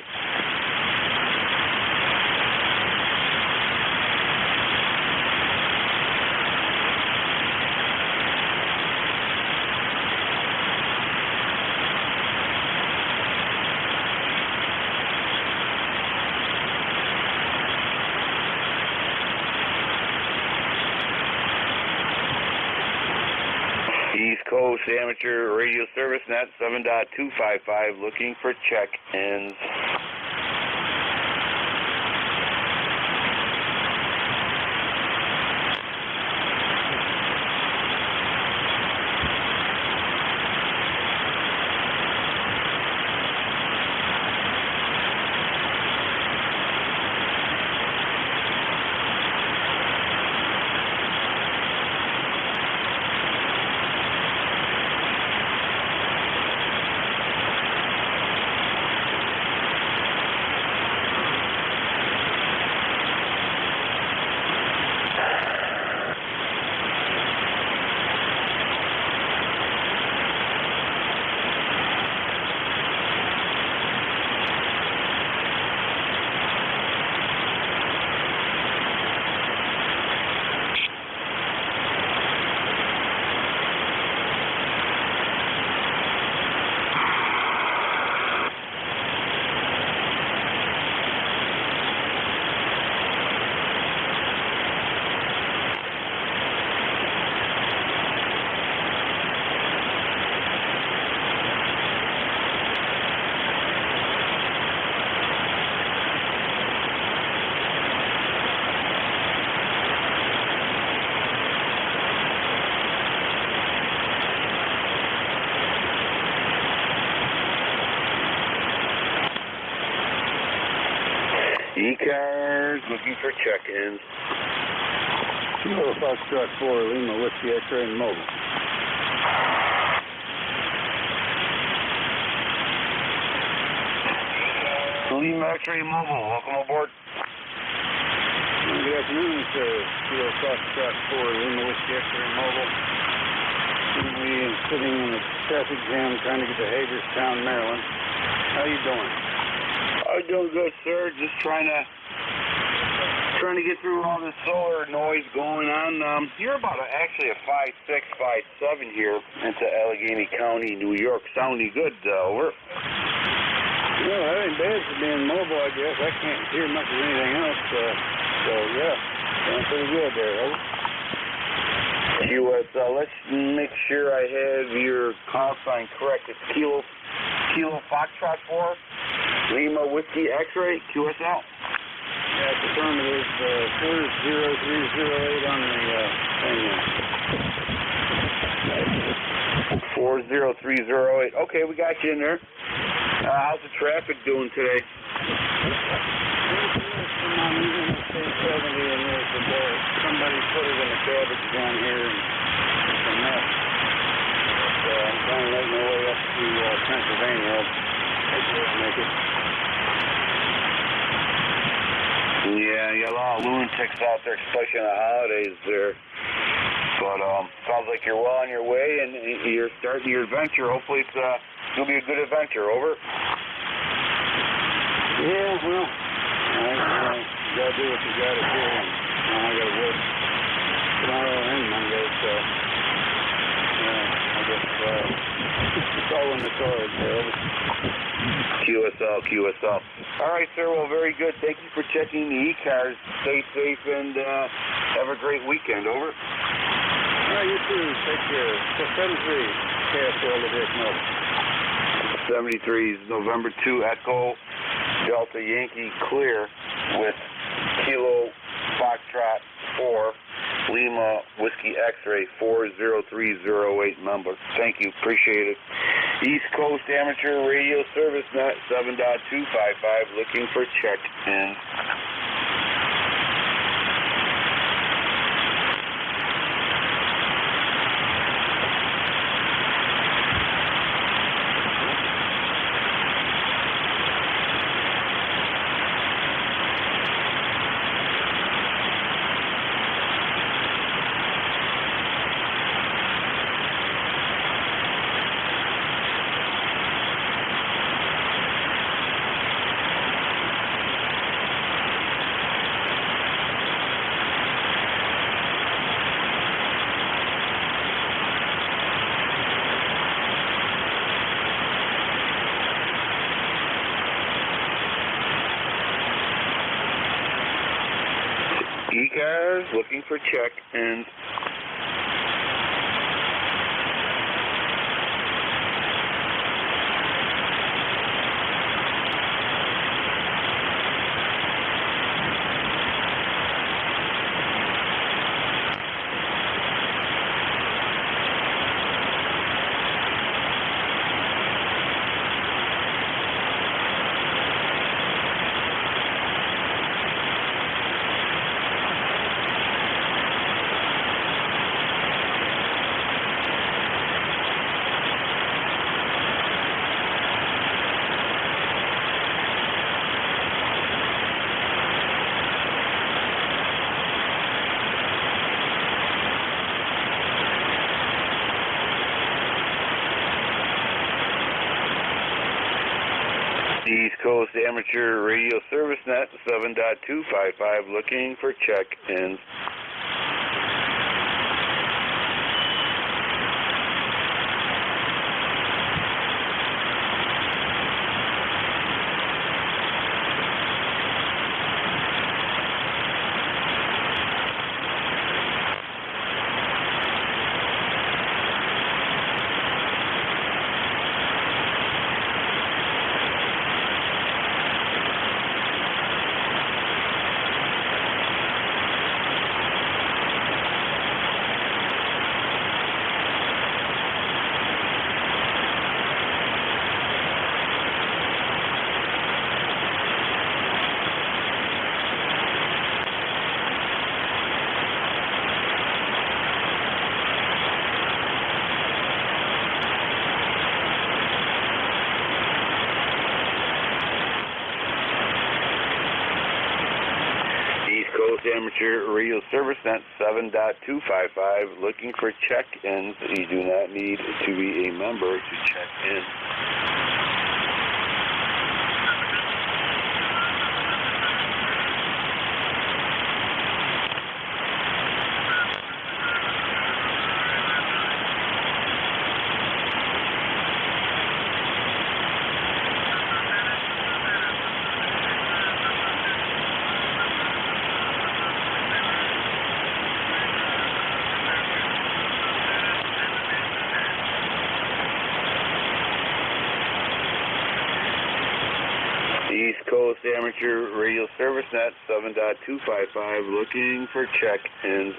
L: East Coast Amateur Radio Service Net 7.255, looking for check-ins. ECARS looking for check-ins.
A: Kilo Foxtrot 4, Lima, Whiskey X-ray and mobile.
L: Lima X-ray mobile, welcome aboard.
A: Good afternoon, sir. Kilo Foxtrot 4, Lima, Whiskey X-ray and mobile. We're sitting in a traffic jam trying to get to Hagerstown, Maryland. How you doing?
L: I'm doing good, sir. Just trying to get through all this solar noise going on. You're about actually a 5.6, 5.7 here into Allegheny County, New York. Sounding good, over.
A: Well, that ain't bad for being mobile, I guess. I can't hear much of anything else, so yeah, sounds pretty good there, over.
L: QSL, let's make sure I have your call sign correct. It's Kilo Foxtrot 4, Lima Whiskey X-ray, QSL.
A: Yeah, it's affirmative, 40308 on the thing.
L: 40308. Okay, we got you in there. How's the traffic doing today?
A: Somebody put it in the cabbage down here, and it's a mess. But, I'm trying to make my way up to Pennsylvania. Hopefully I'll make it.
L: Yeah, you got a lot of lunatics out there, especially on the holidays there. But sounds like you're well on your way, and you're starting your adventure. Hopefully it'll be a good adventure. Over.
A: Yeah, well, you gotta do what you gotta do. And I gotta work tomorrow and Monday, so I guess it's all in the cards there.
L: QSL. All right, sir. Well, very good. Thank you for checking the ECARS. Stay safe and have a great weekend. Over.
A: All right, you too. Take care. 73 KSL to Dick Mobile.
L: 73 is November 2 Echo Delta Yankee clear with Kilo Foxtrot 4 Lima Whiskey X-ray 40308 number. Thank you. Appreciate it. East Coast Amateur Radio Service Net 7.255 looking for check-in. ECARS looking for check-in. East Coast Amateur Radio Service Net 7.255 looking for check-ins. Amateur Radio Service Net 7.255, looking for check-ins. You do not need to be a member to check in. East Coast Amateur Radio Service Net 7.255, looking for check-ins.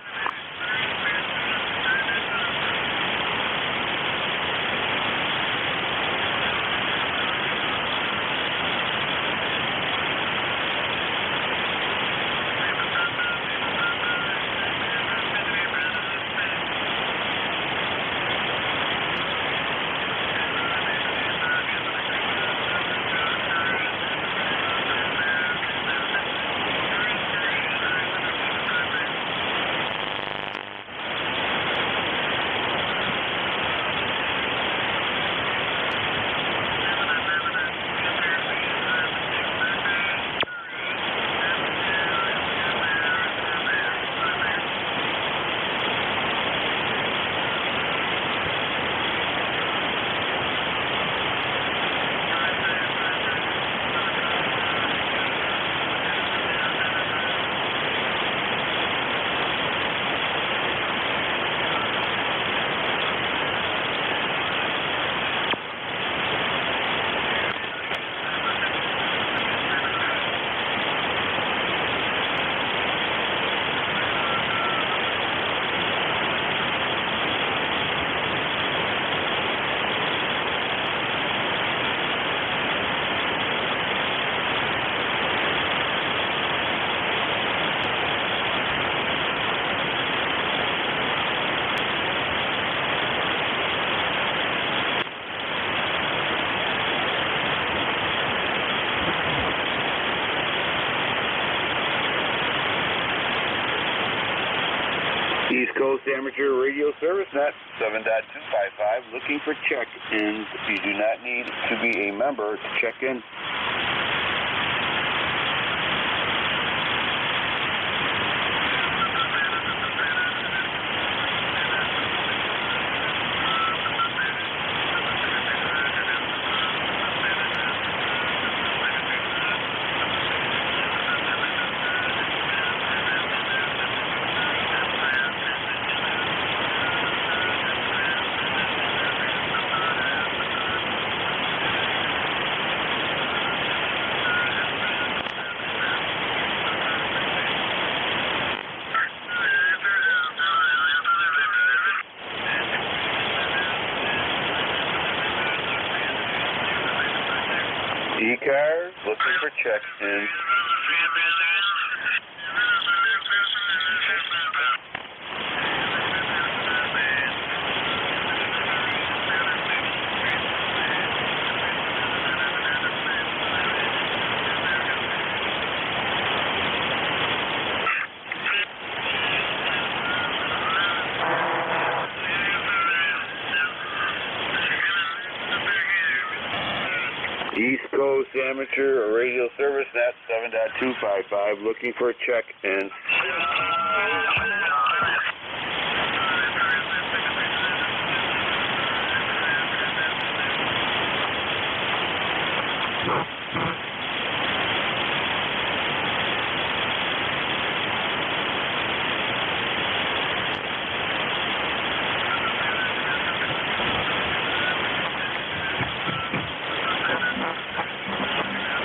L: East Coast Amateur Radio Service Net 7.255, looking for check-ins. You do not need to be a member to check in. ECARS, looking for check-in. East Coast Amateur Radio Service Net 7.255, looking for check-in.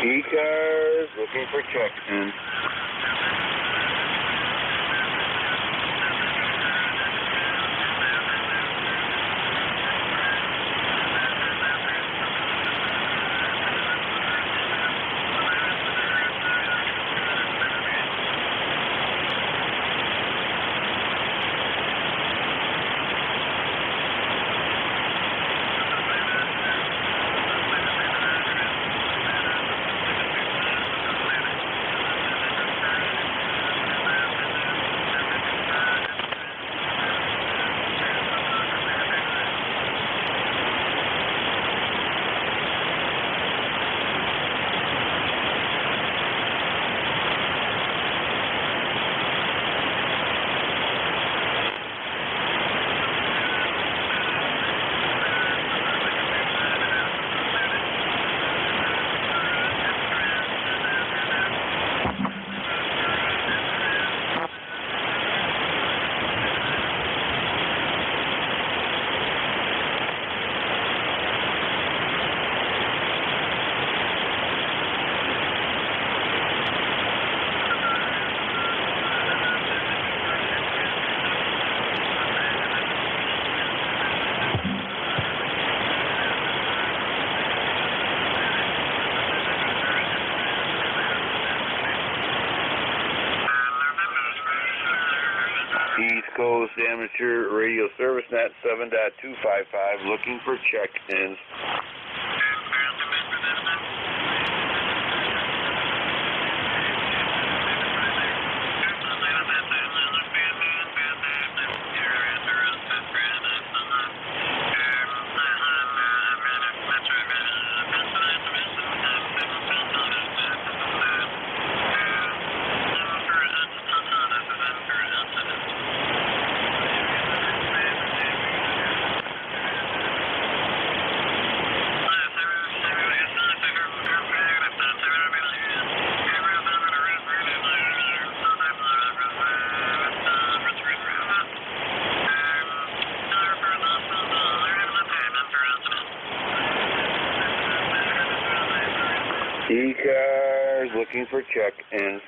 L: ECARS, looking for check-in. East Coast Amateur Radio Service Net 7.255, looking for check-ins. ECARS looking for check-ins.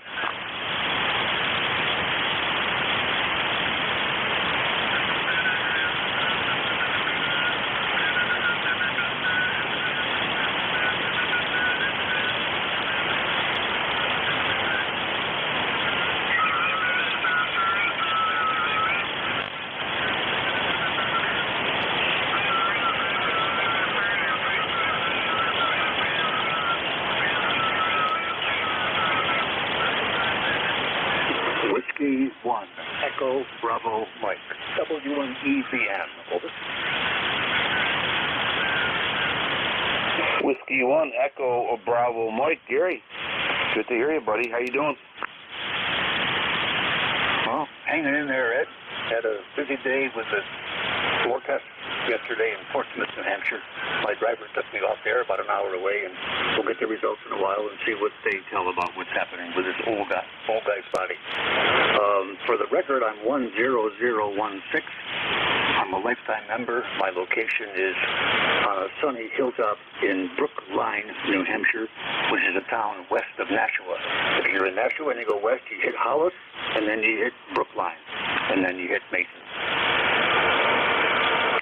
E: Whiskey 1, Echo Bravo Mike, W1EVM, over.
L: Whiskey 1, Echo Bravo Mike, Gary. Good to hear you, buddy. How you doing?
E: Well, hanging in there, Ed. Had a busy day with the floor test yesterday in Portsmouth, New Hampshire. My driver took me off there about an hour away, and we'll get the results in a while and see what they tell about what's happening with this old guy's body. For the record, I'm 10016. I'm a lifetime member. My location is on a sunny hilltop in Brookline, New Hampshire, which is a town west of Nashua. If you're in Nashua and you go west, you hit Hollis, and then you hit Brookline, and then you hit Mason.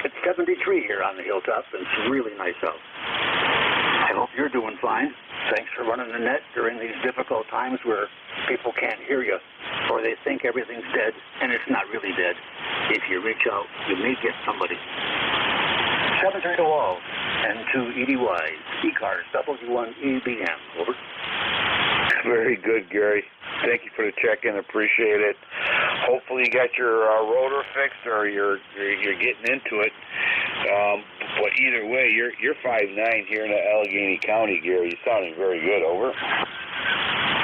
E: It's 73 here on the hilltop, and it's really nice out. I hope you're doing fine. Thanks for running the net during these difficult times where people can't hear you, or they think everything's dead, and it's not really dead. If you reach out, you may get somebody. 73 to all, and to EDY, ECARS, W1EBM, over.
L: Very good, Gary. Thank you for the check-in. Appreciate it. Hopefully you got your rotor fixed, or you're getting into it. But either way, you're 5'9" here in Allegheny County, Gary. You're sounding very good. Over.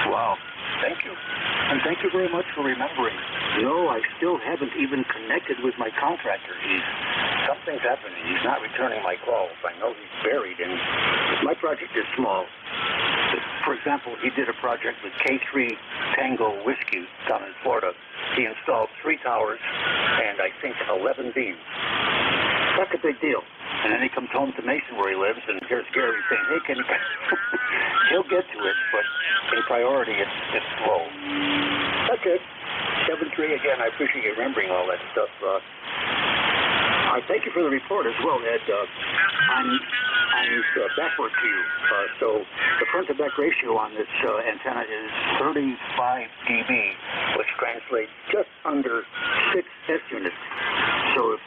E: Wow. Thank you. And thank you very much for remembering. No, I still haven't even connected with my contractor. Something's happening. He's not returning my calls. I know he's buried, and my project is small. For example, he did a project with K3 Tango Whiskey down in Florida. He installed 3 towers and I think 11 beams. That's a big deal. And then he comes home to Mason where he lives, and here's Gary saying, hey, can you... He'll get to it, but in priority, it's slow. That's it. 7-3 again. I appreciate you remembering all that stuff. I thank you for the report as well, Ed. I'm backward to you. So the front-to-back ratio on this antenna is 35 dB, which translates just under 6 S units. So if,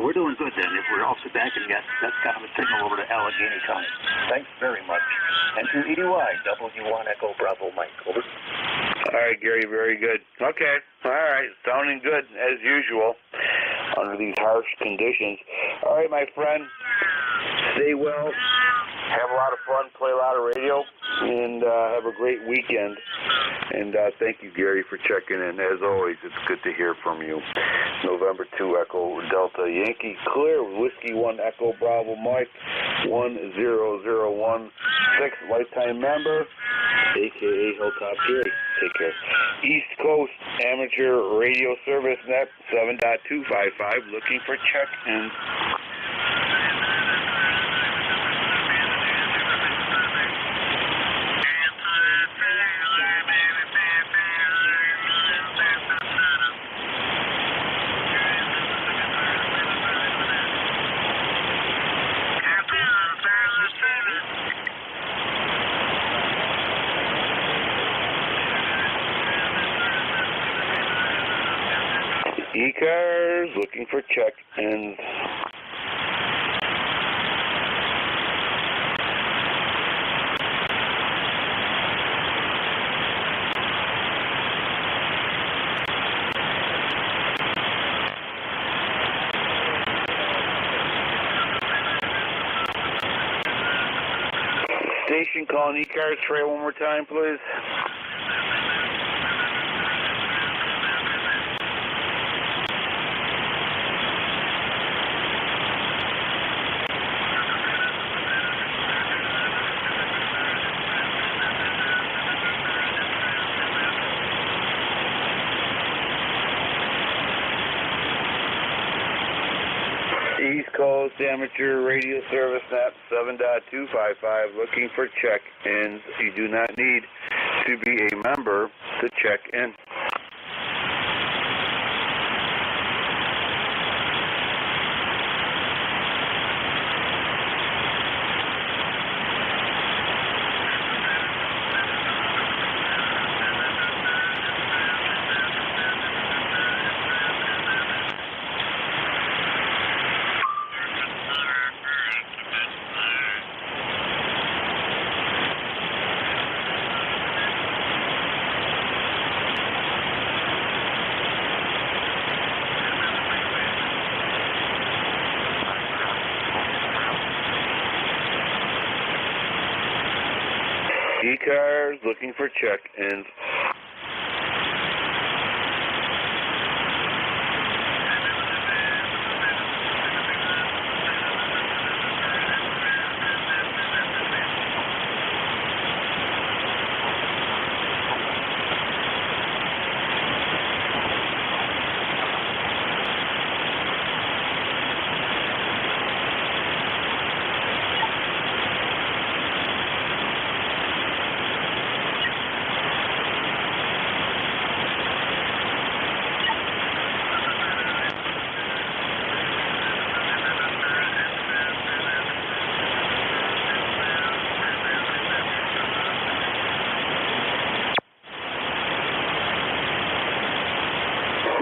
E: we're doing good then if we're also back and got that kind of a signal over to Allegheny County. Thanks very much. And to EDY, W1 Echo Bravo Mike, over.
L: All right, Gary, very good. Okay, all right, sounding good as usual under these harsh conditions. All right, my friend, stay well, have a lot of fun, play a lot of radio, and have a great weekend. And thank you, Gary, for checking in. As always, it's good to hear from you. November 2 Echo Delta Yankee clear, Whiskey 1 Echo Bravo Mike 10016, lifetime member, a.k.a. Hilltop Gary. Take care. East Coast Amateur Radio Service Net 7.255, looking for check-ins. ECARS looking for check-ins. Station calling ECARS, try one more time, please. East Coast Amateur Radio Service NAP 7.255 looking for check-ins. You do not need to be a member to check in. ECARS looking for check-ins.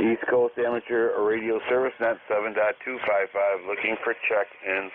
L: East Coast Amateur Radio Service Net 7.255 looking for check-ins.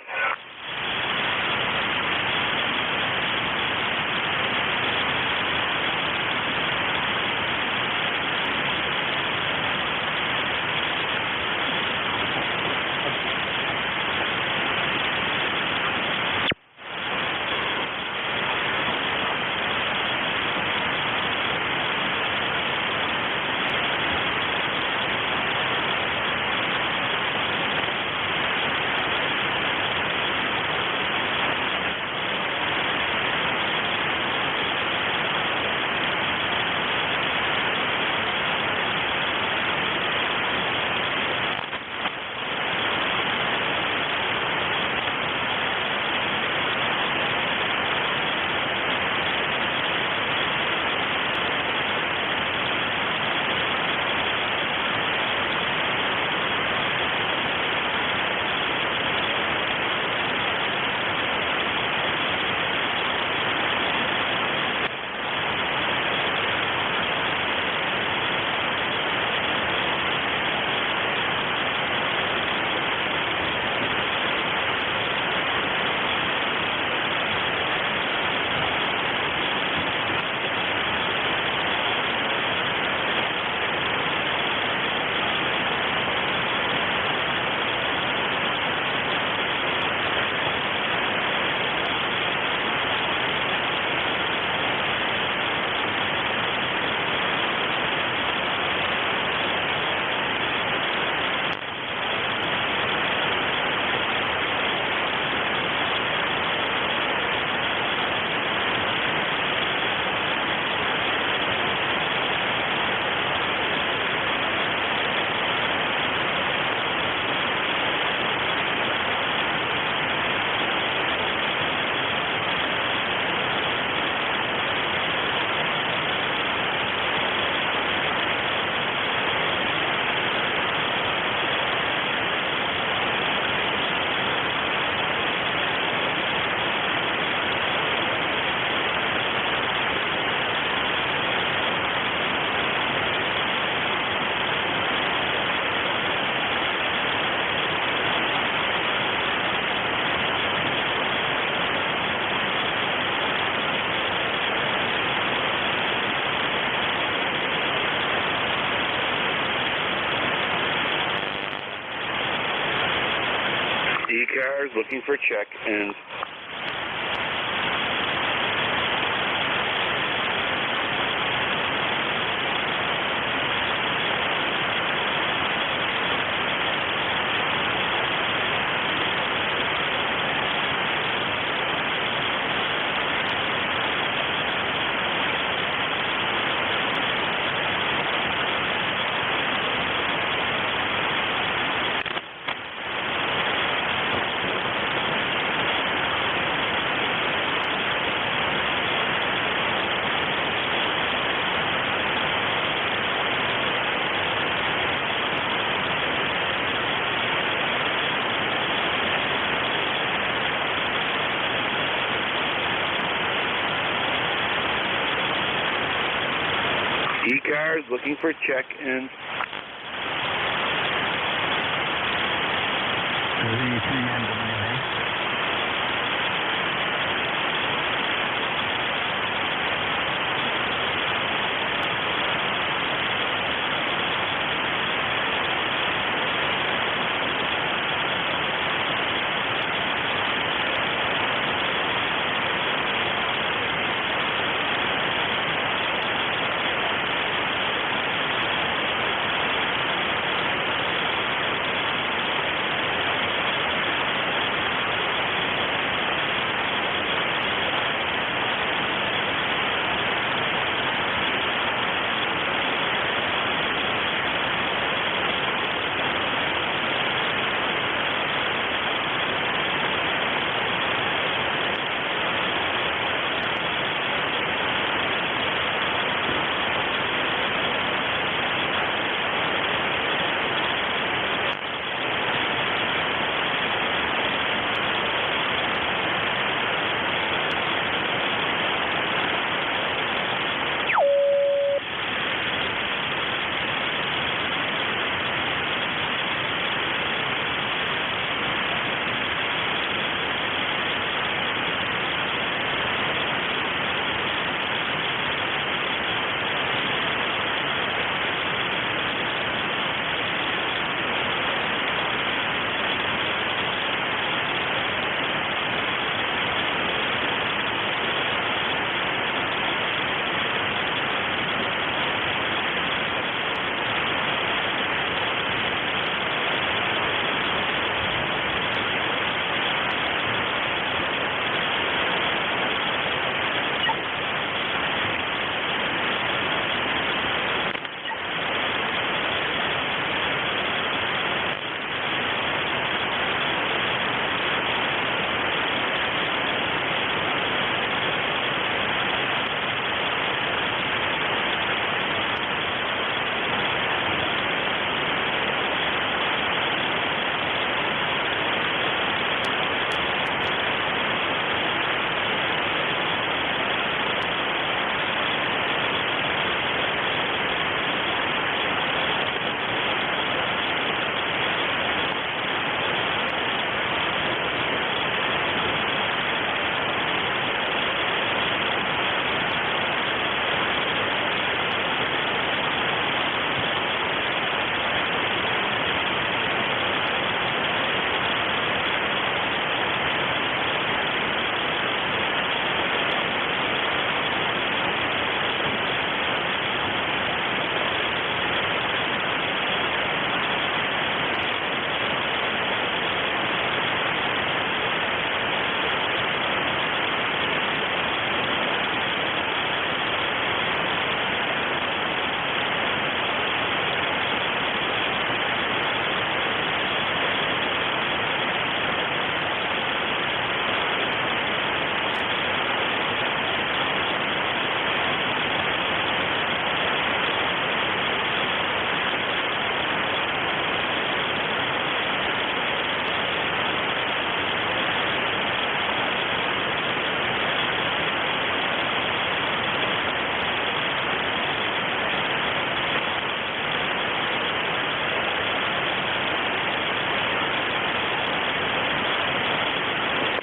L: ECARS looking for check-ins. ECARS looking for check-ins.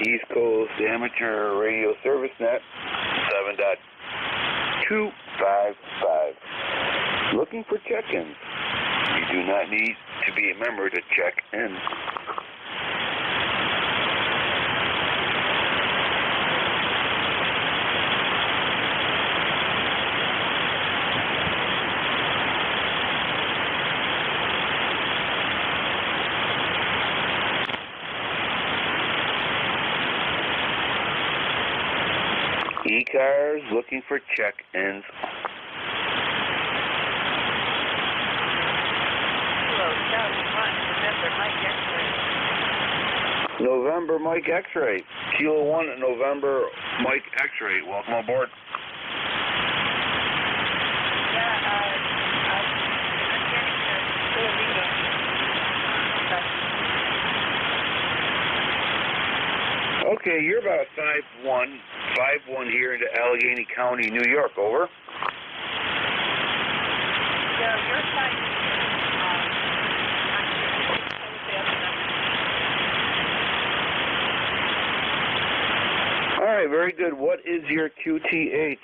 L: East Coast Amateur Radio Service Net 7.255. Looking for check-ins. You do not need to be a member to check in. ECARS looking for check-ins. November Mike X-ray. Kilo 1 November Mike X-ray. Welcome aboard. Okay, you're about 5'1" here into Allegheny County, New York. Over.
K: Yeah, your site.
L: All right, very good. What is your QTH?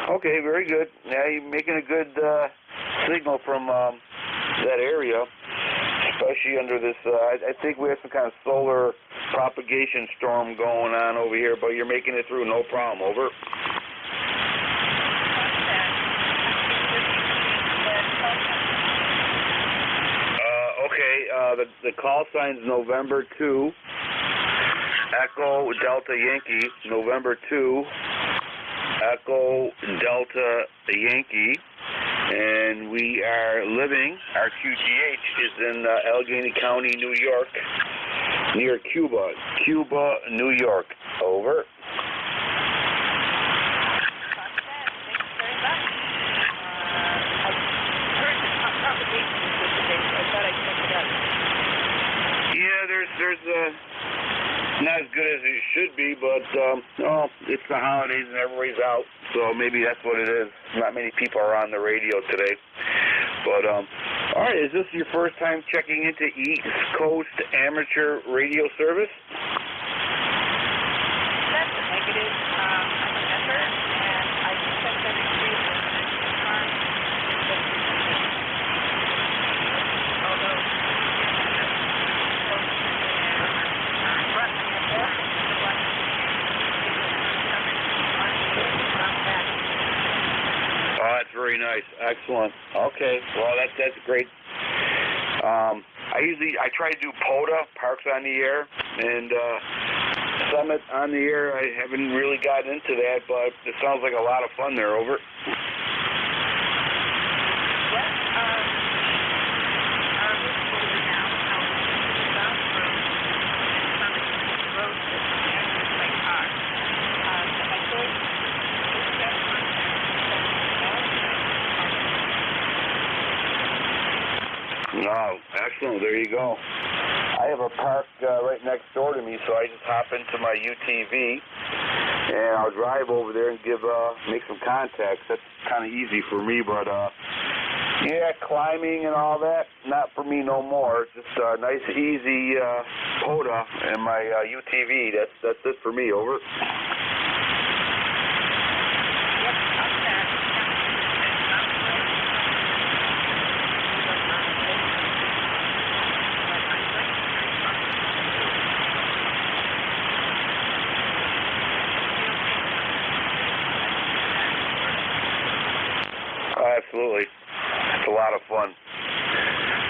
L: Okay, very good. Now you're making a good signal from that area, especially under this. I think we have some kind of solar propagation storm going on over here, but you're making it through, no problem. Over. The call sign's November 2, Echo Delta Yankee, November 2, Echo Delta Yankee, and we are living, our QTH is in Allegheny County, New York, near Cuba, New York. Over. There's not as good as it should be, but it's the holidays and everybody's out, so maybe that's what it is. Not many people are on the radio today. But all right, is this your first time checking into East Coast Amateur Radio Service?
K: That's a negative. I'm a member, and I check every 3 weeks. Although.
L: Oh, that's very nice. Excellent. Okay. Well, that's great. I try to do POTA, Parks on the Air, and Summit on the Air. I haven't really gotten into that, but it sounds like a lot of fun there. Over. Oh, excellent. There you go. I have a park right next door to me, so I just hop into my UTV, and I'll drive over there and make some contacts. That's kind of easy for me, but yeah, climbing and all that, not for me no more. Just a nice, easy POTA and my UTV. That's it for me. Over. Absolutely. It's a lot of fun.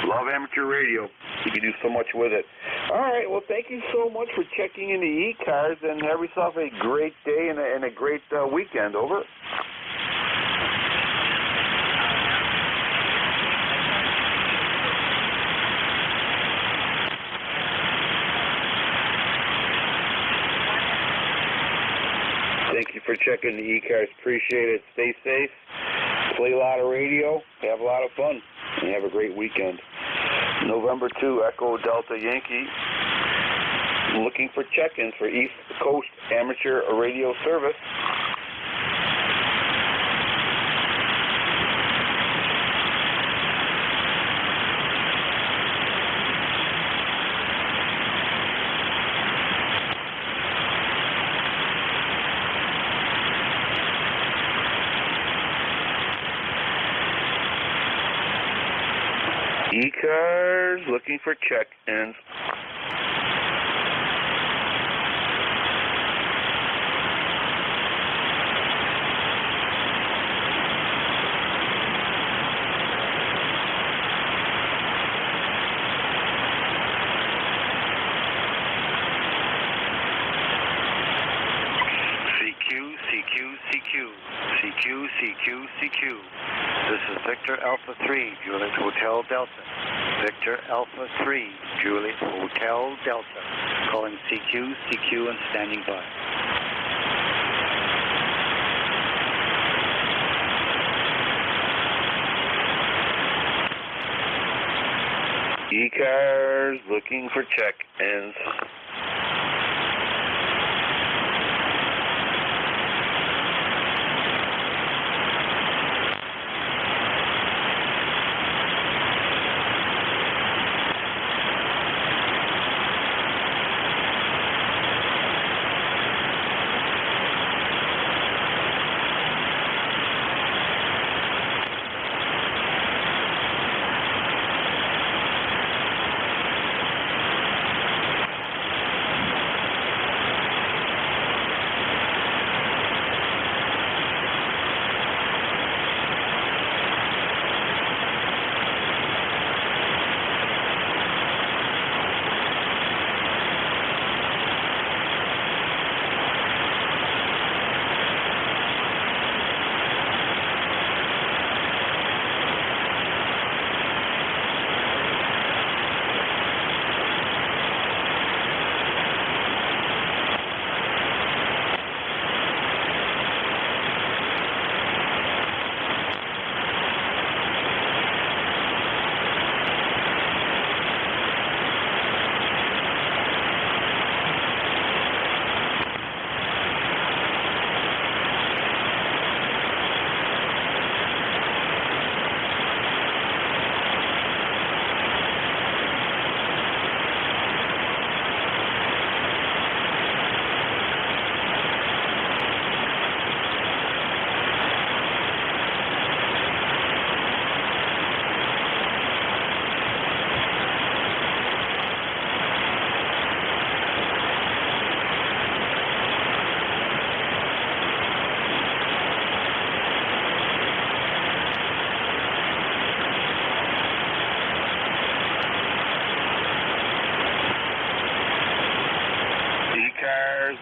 L: Love amateur radio. You can do so much with it. All right. Well, thank you so much for checking in the ECARS, and have yourself a great day and a great weekend. Over. Thank you for checking the ECARS. Appreciate it. Stay safe. Play a lot of radio, have a lot of fun, and have a great weekend. November 2, Echo Delta Yankee, looking for check-ins for East Coast Amateur Radio Service. ECARS looking for check-ins.
E: CQ. This is Victor Alpha 3, Juliet Hotel Delta. Victor Alpha 3, Juliet Hotel Delta. Calling CQ and standing by.
L: ECARS looking for check-ins.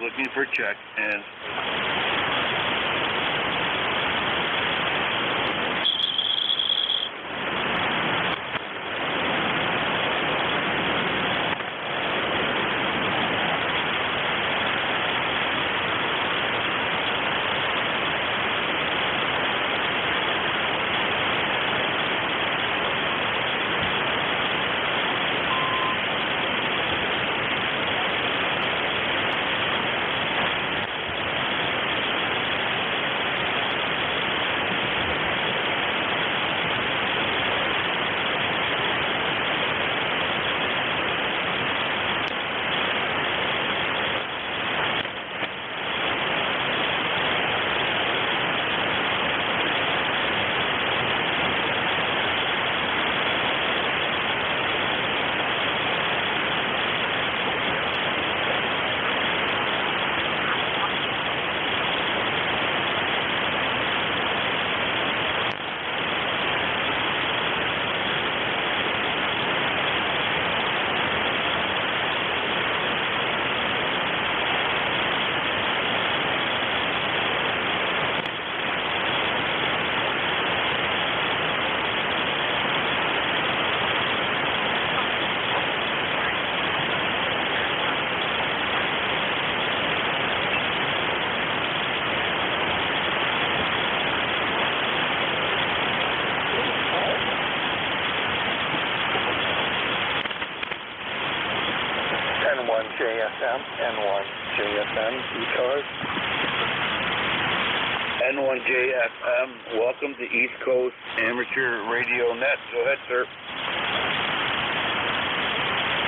L: Looking for check-ins.
E: N1JFM, ECARS.
L: N1JFM, welcome to East Coast Amateur Radio Net. Go ahead, sir.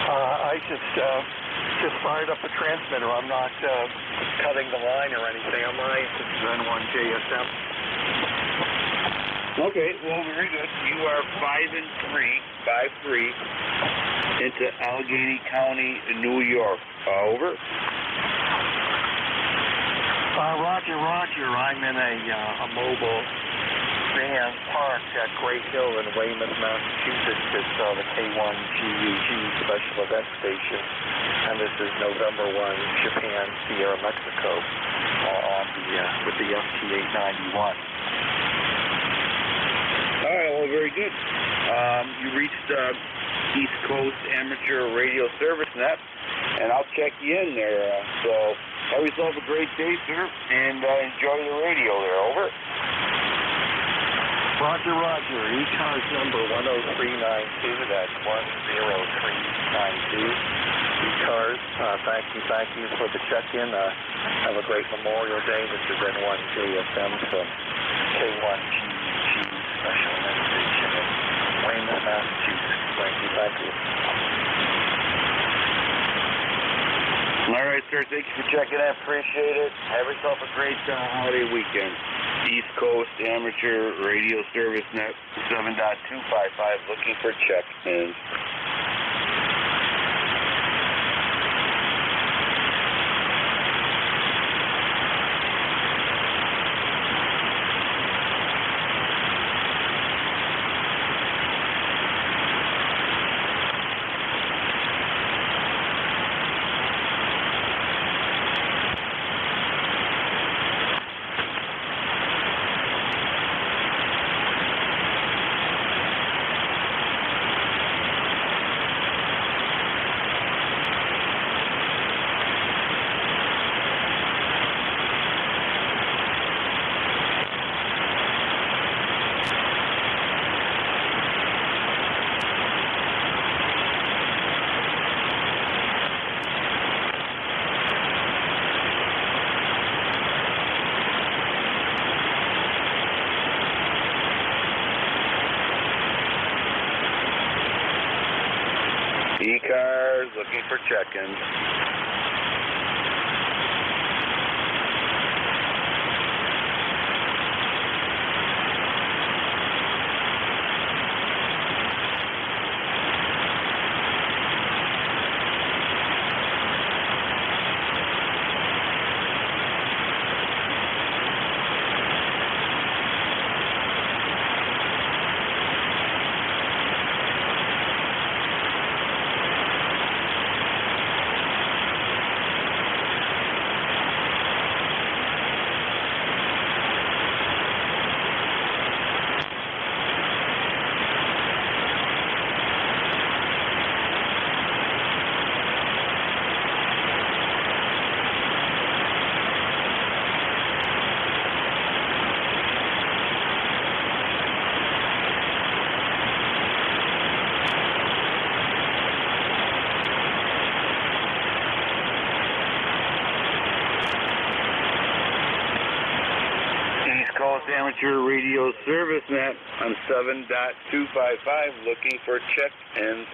E: I just fired up a transmitter. I'm not cutting the line or anything, am I? This is N1JFM.
L: Okay, well, very good. You are 5-3 into Allegheny County, New York. Over.
E: Roger. I'm in a mobile van parked at Great Hill in Weymouth, Massachusetts. It's the
G: K1GUG Special Event Station, and this is November 1, Japan, Sierra, Mexico, with the MT-891.
L: All right, well, very good. You reached East Coast Amateur Radio Service Net, and I'll check you in there. So have yourself a great day, sir, and enjoy the radio there. Over.
G: Roger, Roger. ECARS number 10392. That's 10392. ECARS, thank you for the check-in. Have a great Memorial Day. This is N1JFM from K1GUG Special Event Station in Weymouth, Massachusetts. Thank you.
L: All right, sir. Thank you for checking in. Appreciate it. Have yourself a great holiday weekend. East Coast Amateur Radio Service Net 7.255 looking for check-ins. ECARS looking for check-ins. Coast Amateur Radio Service Net on 7.255 looking for check-ins.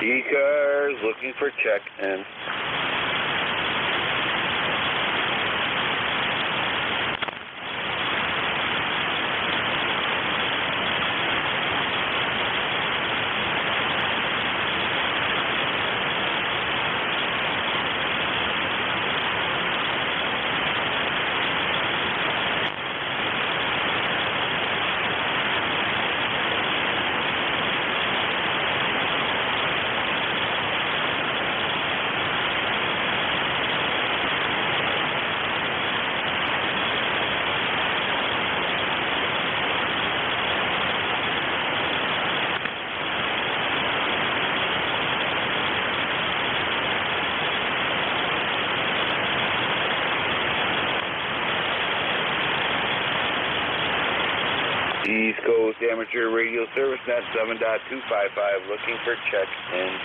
L: ECARS looking for check-in. East Coast Amateur Radio Service Net 7.255, looking for check-in.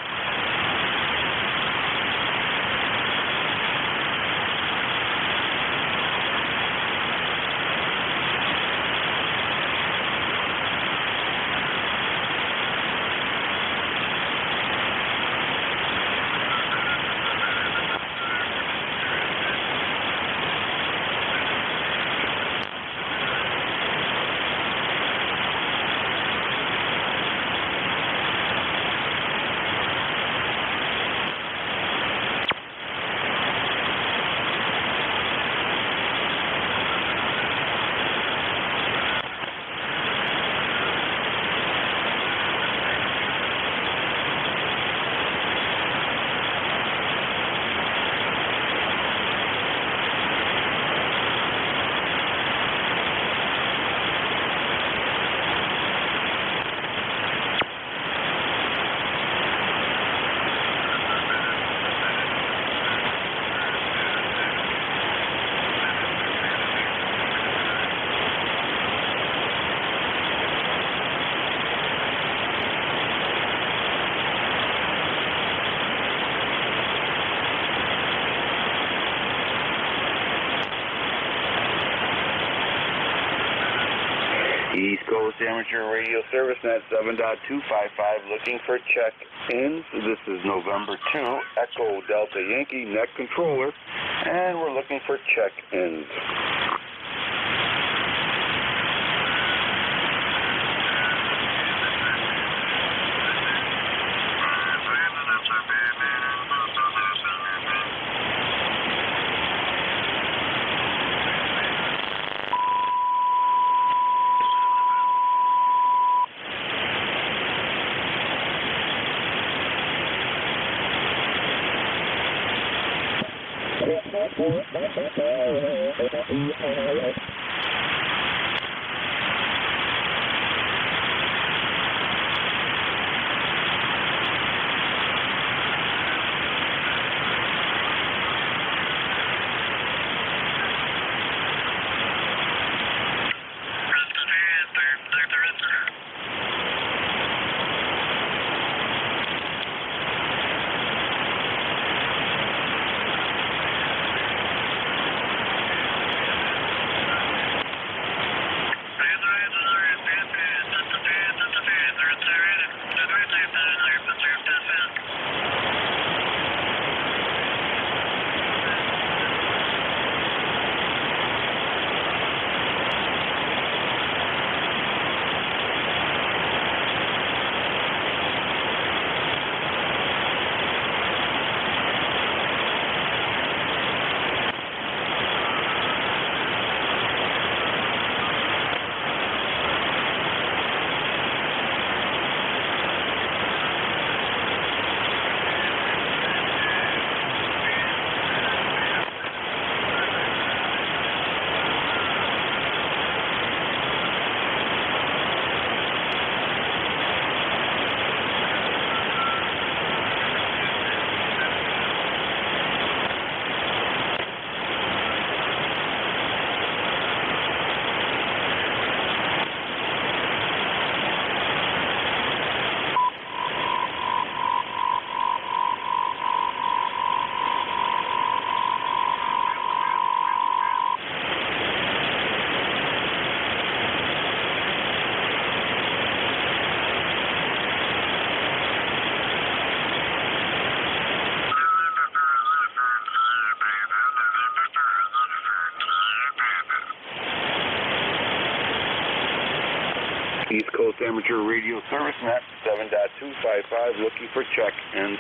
L: East Coast Amateur Radio Service Net 7.255, looking for check-ins. This is November 2, Echo Delta Yankee Net Controller, and we're looking for check-ins. East Coast Amateur Radio Service Net 7.255, looking for check-ins.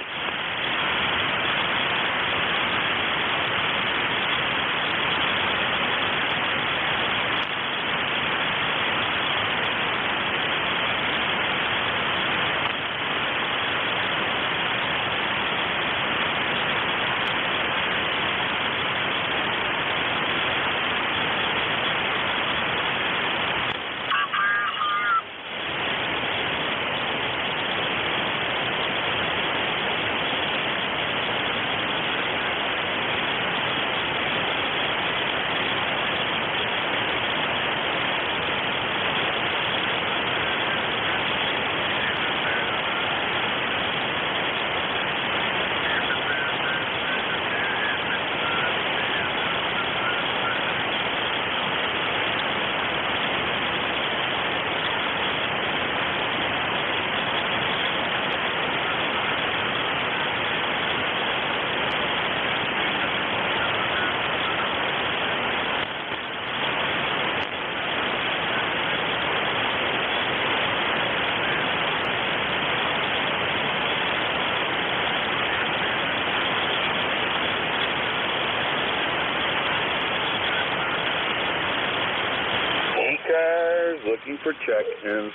L: looking for check and.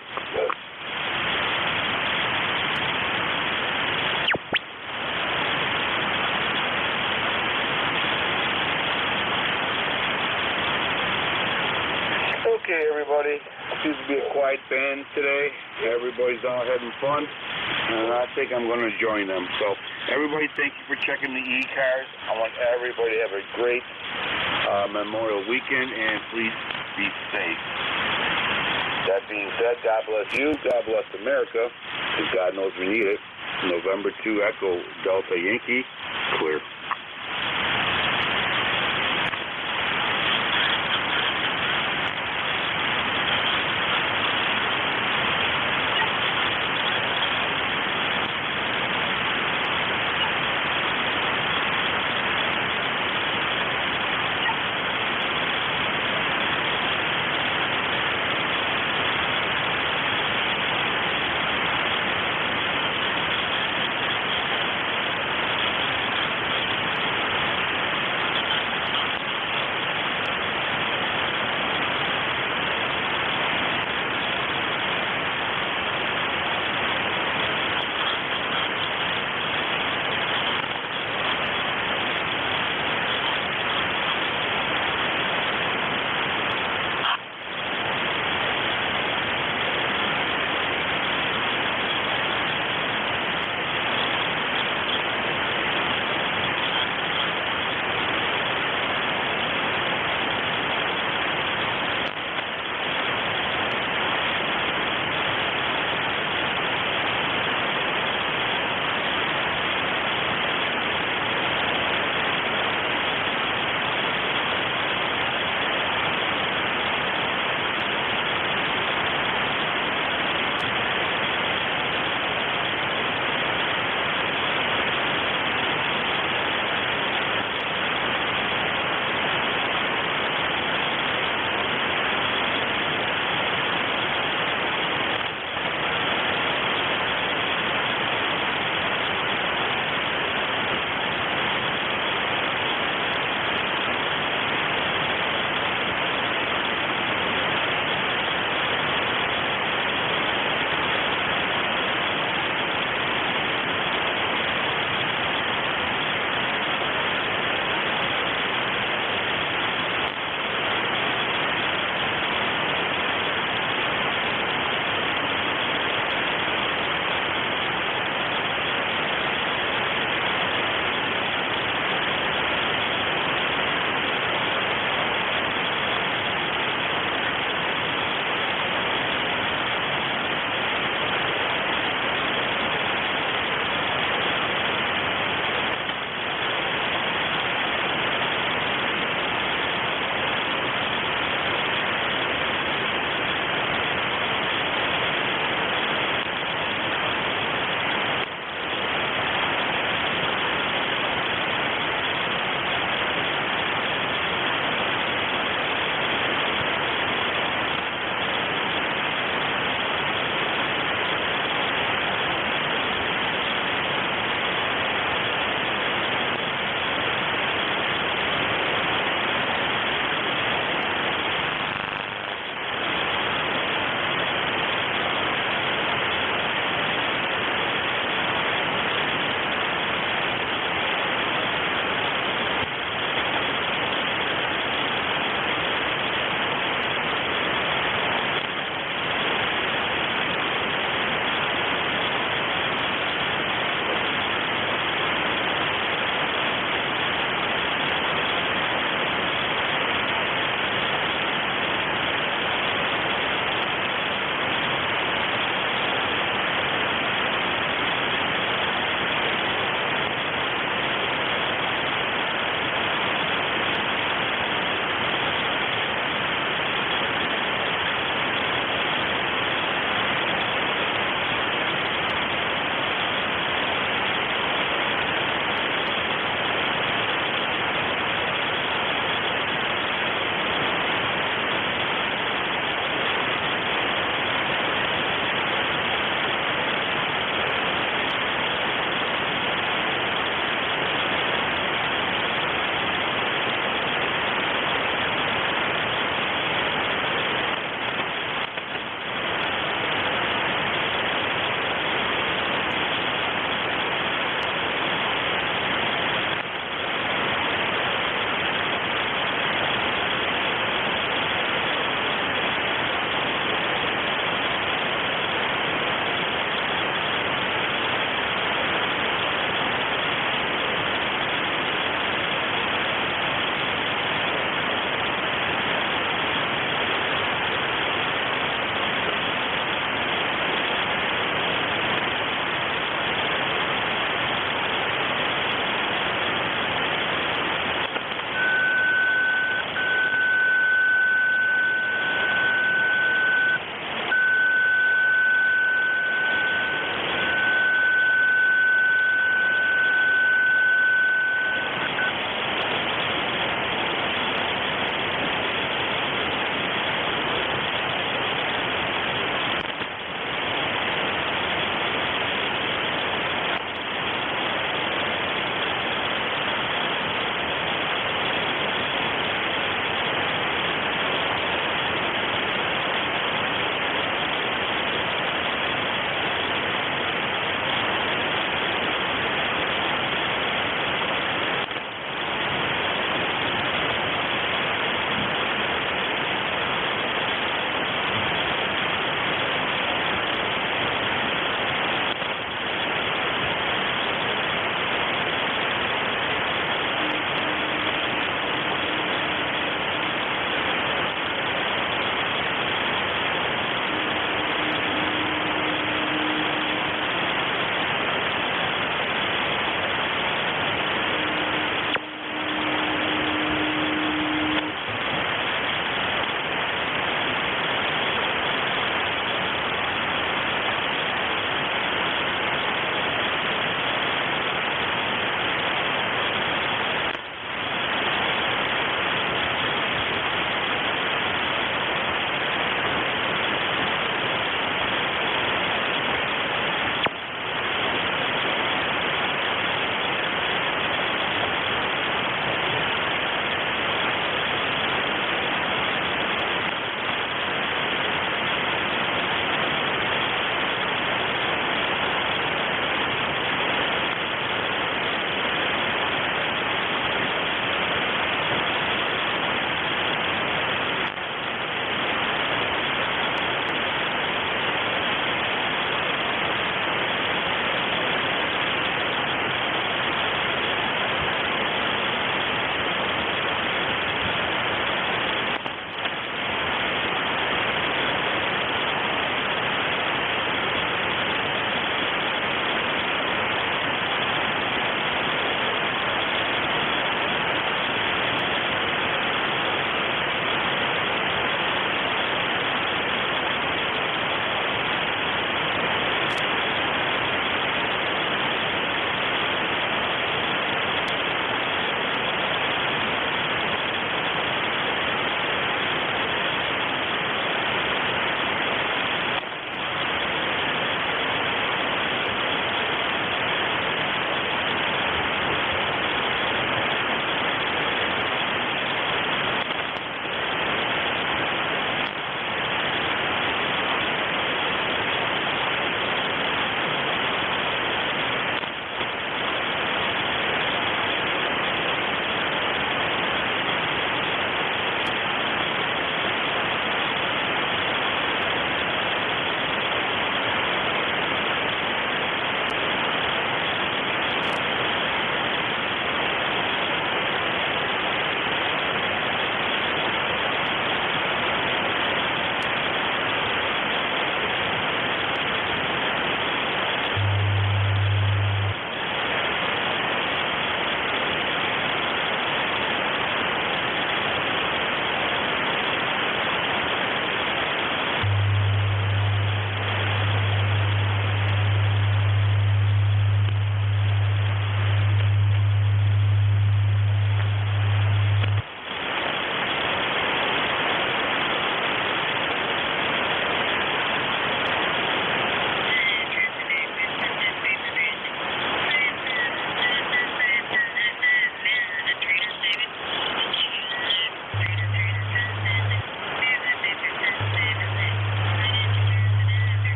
L: Okay, everybody. Seems to be a quiet band today. Everybody's out having fun, and I think I'm going to join them. So, everybody, thank you for checking the ECARS. I want everybody to have a great Memorial weekend, and please be safe. That being said, God bless you, God bless America, because God knows we need it. November 2 Echo Delta Yankee, clear.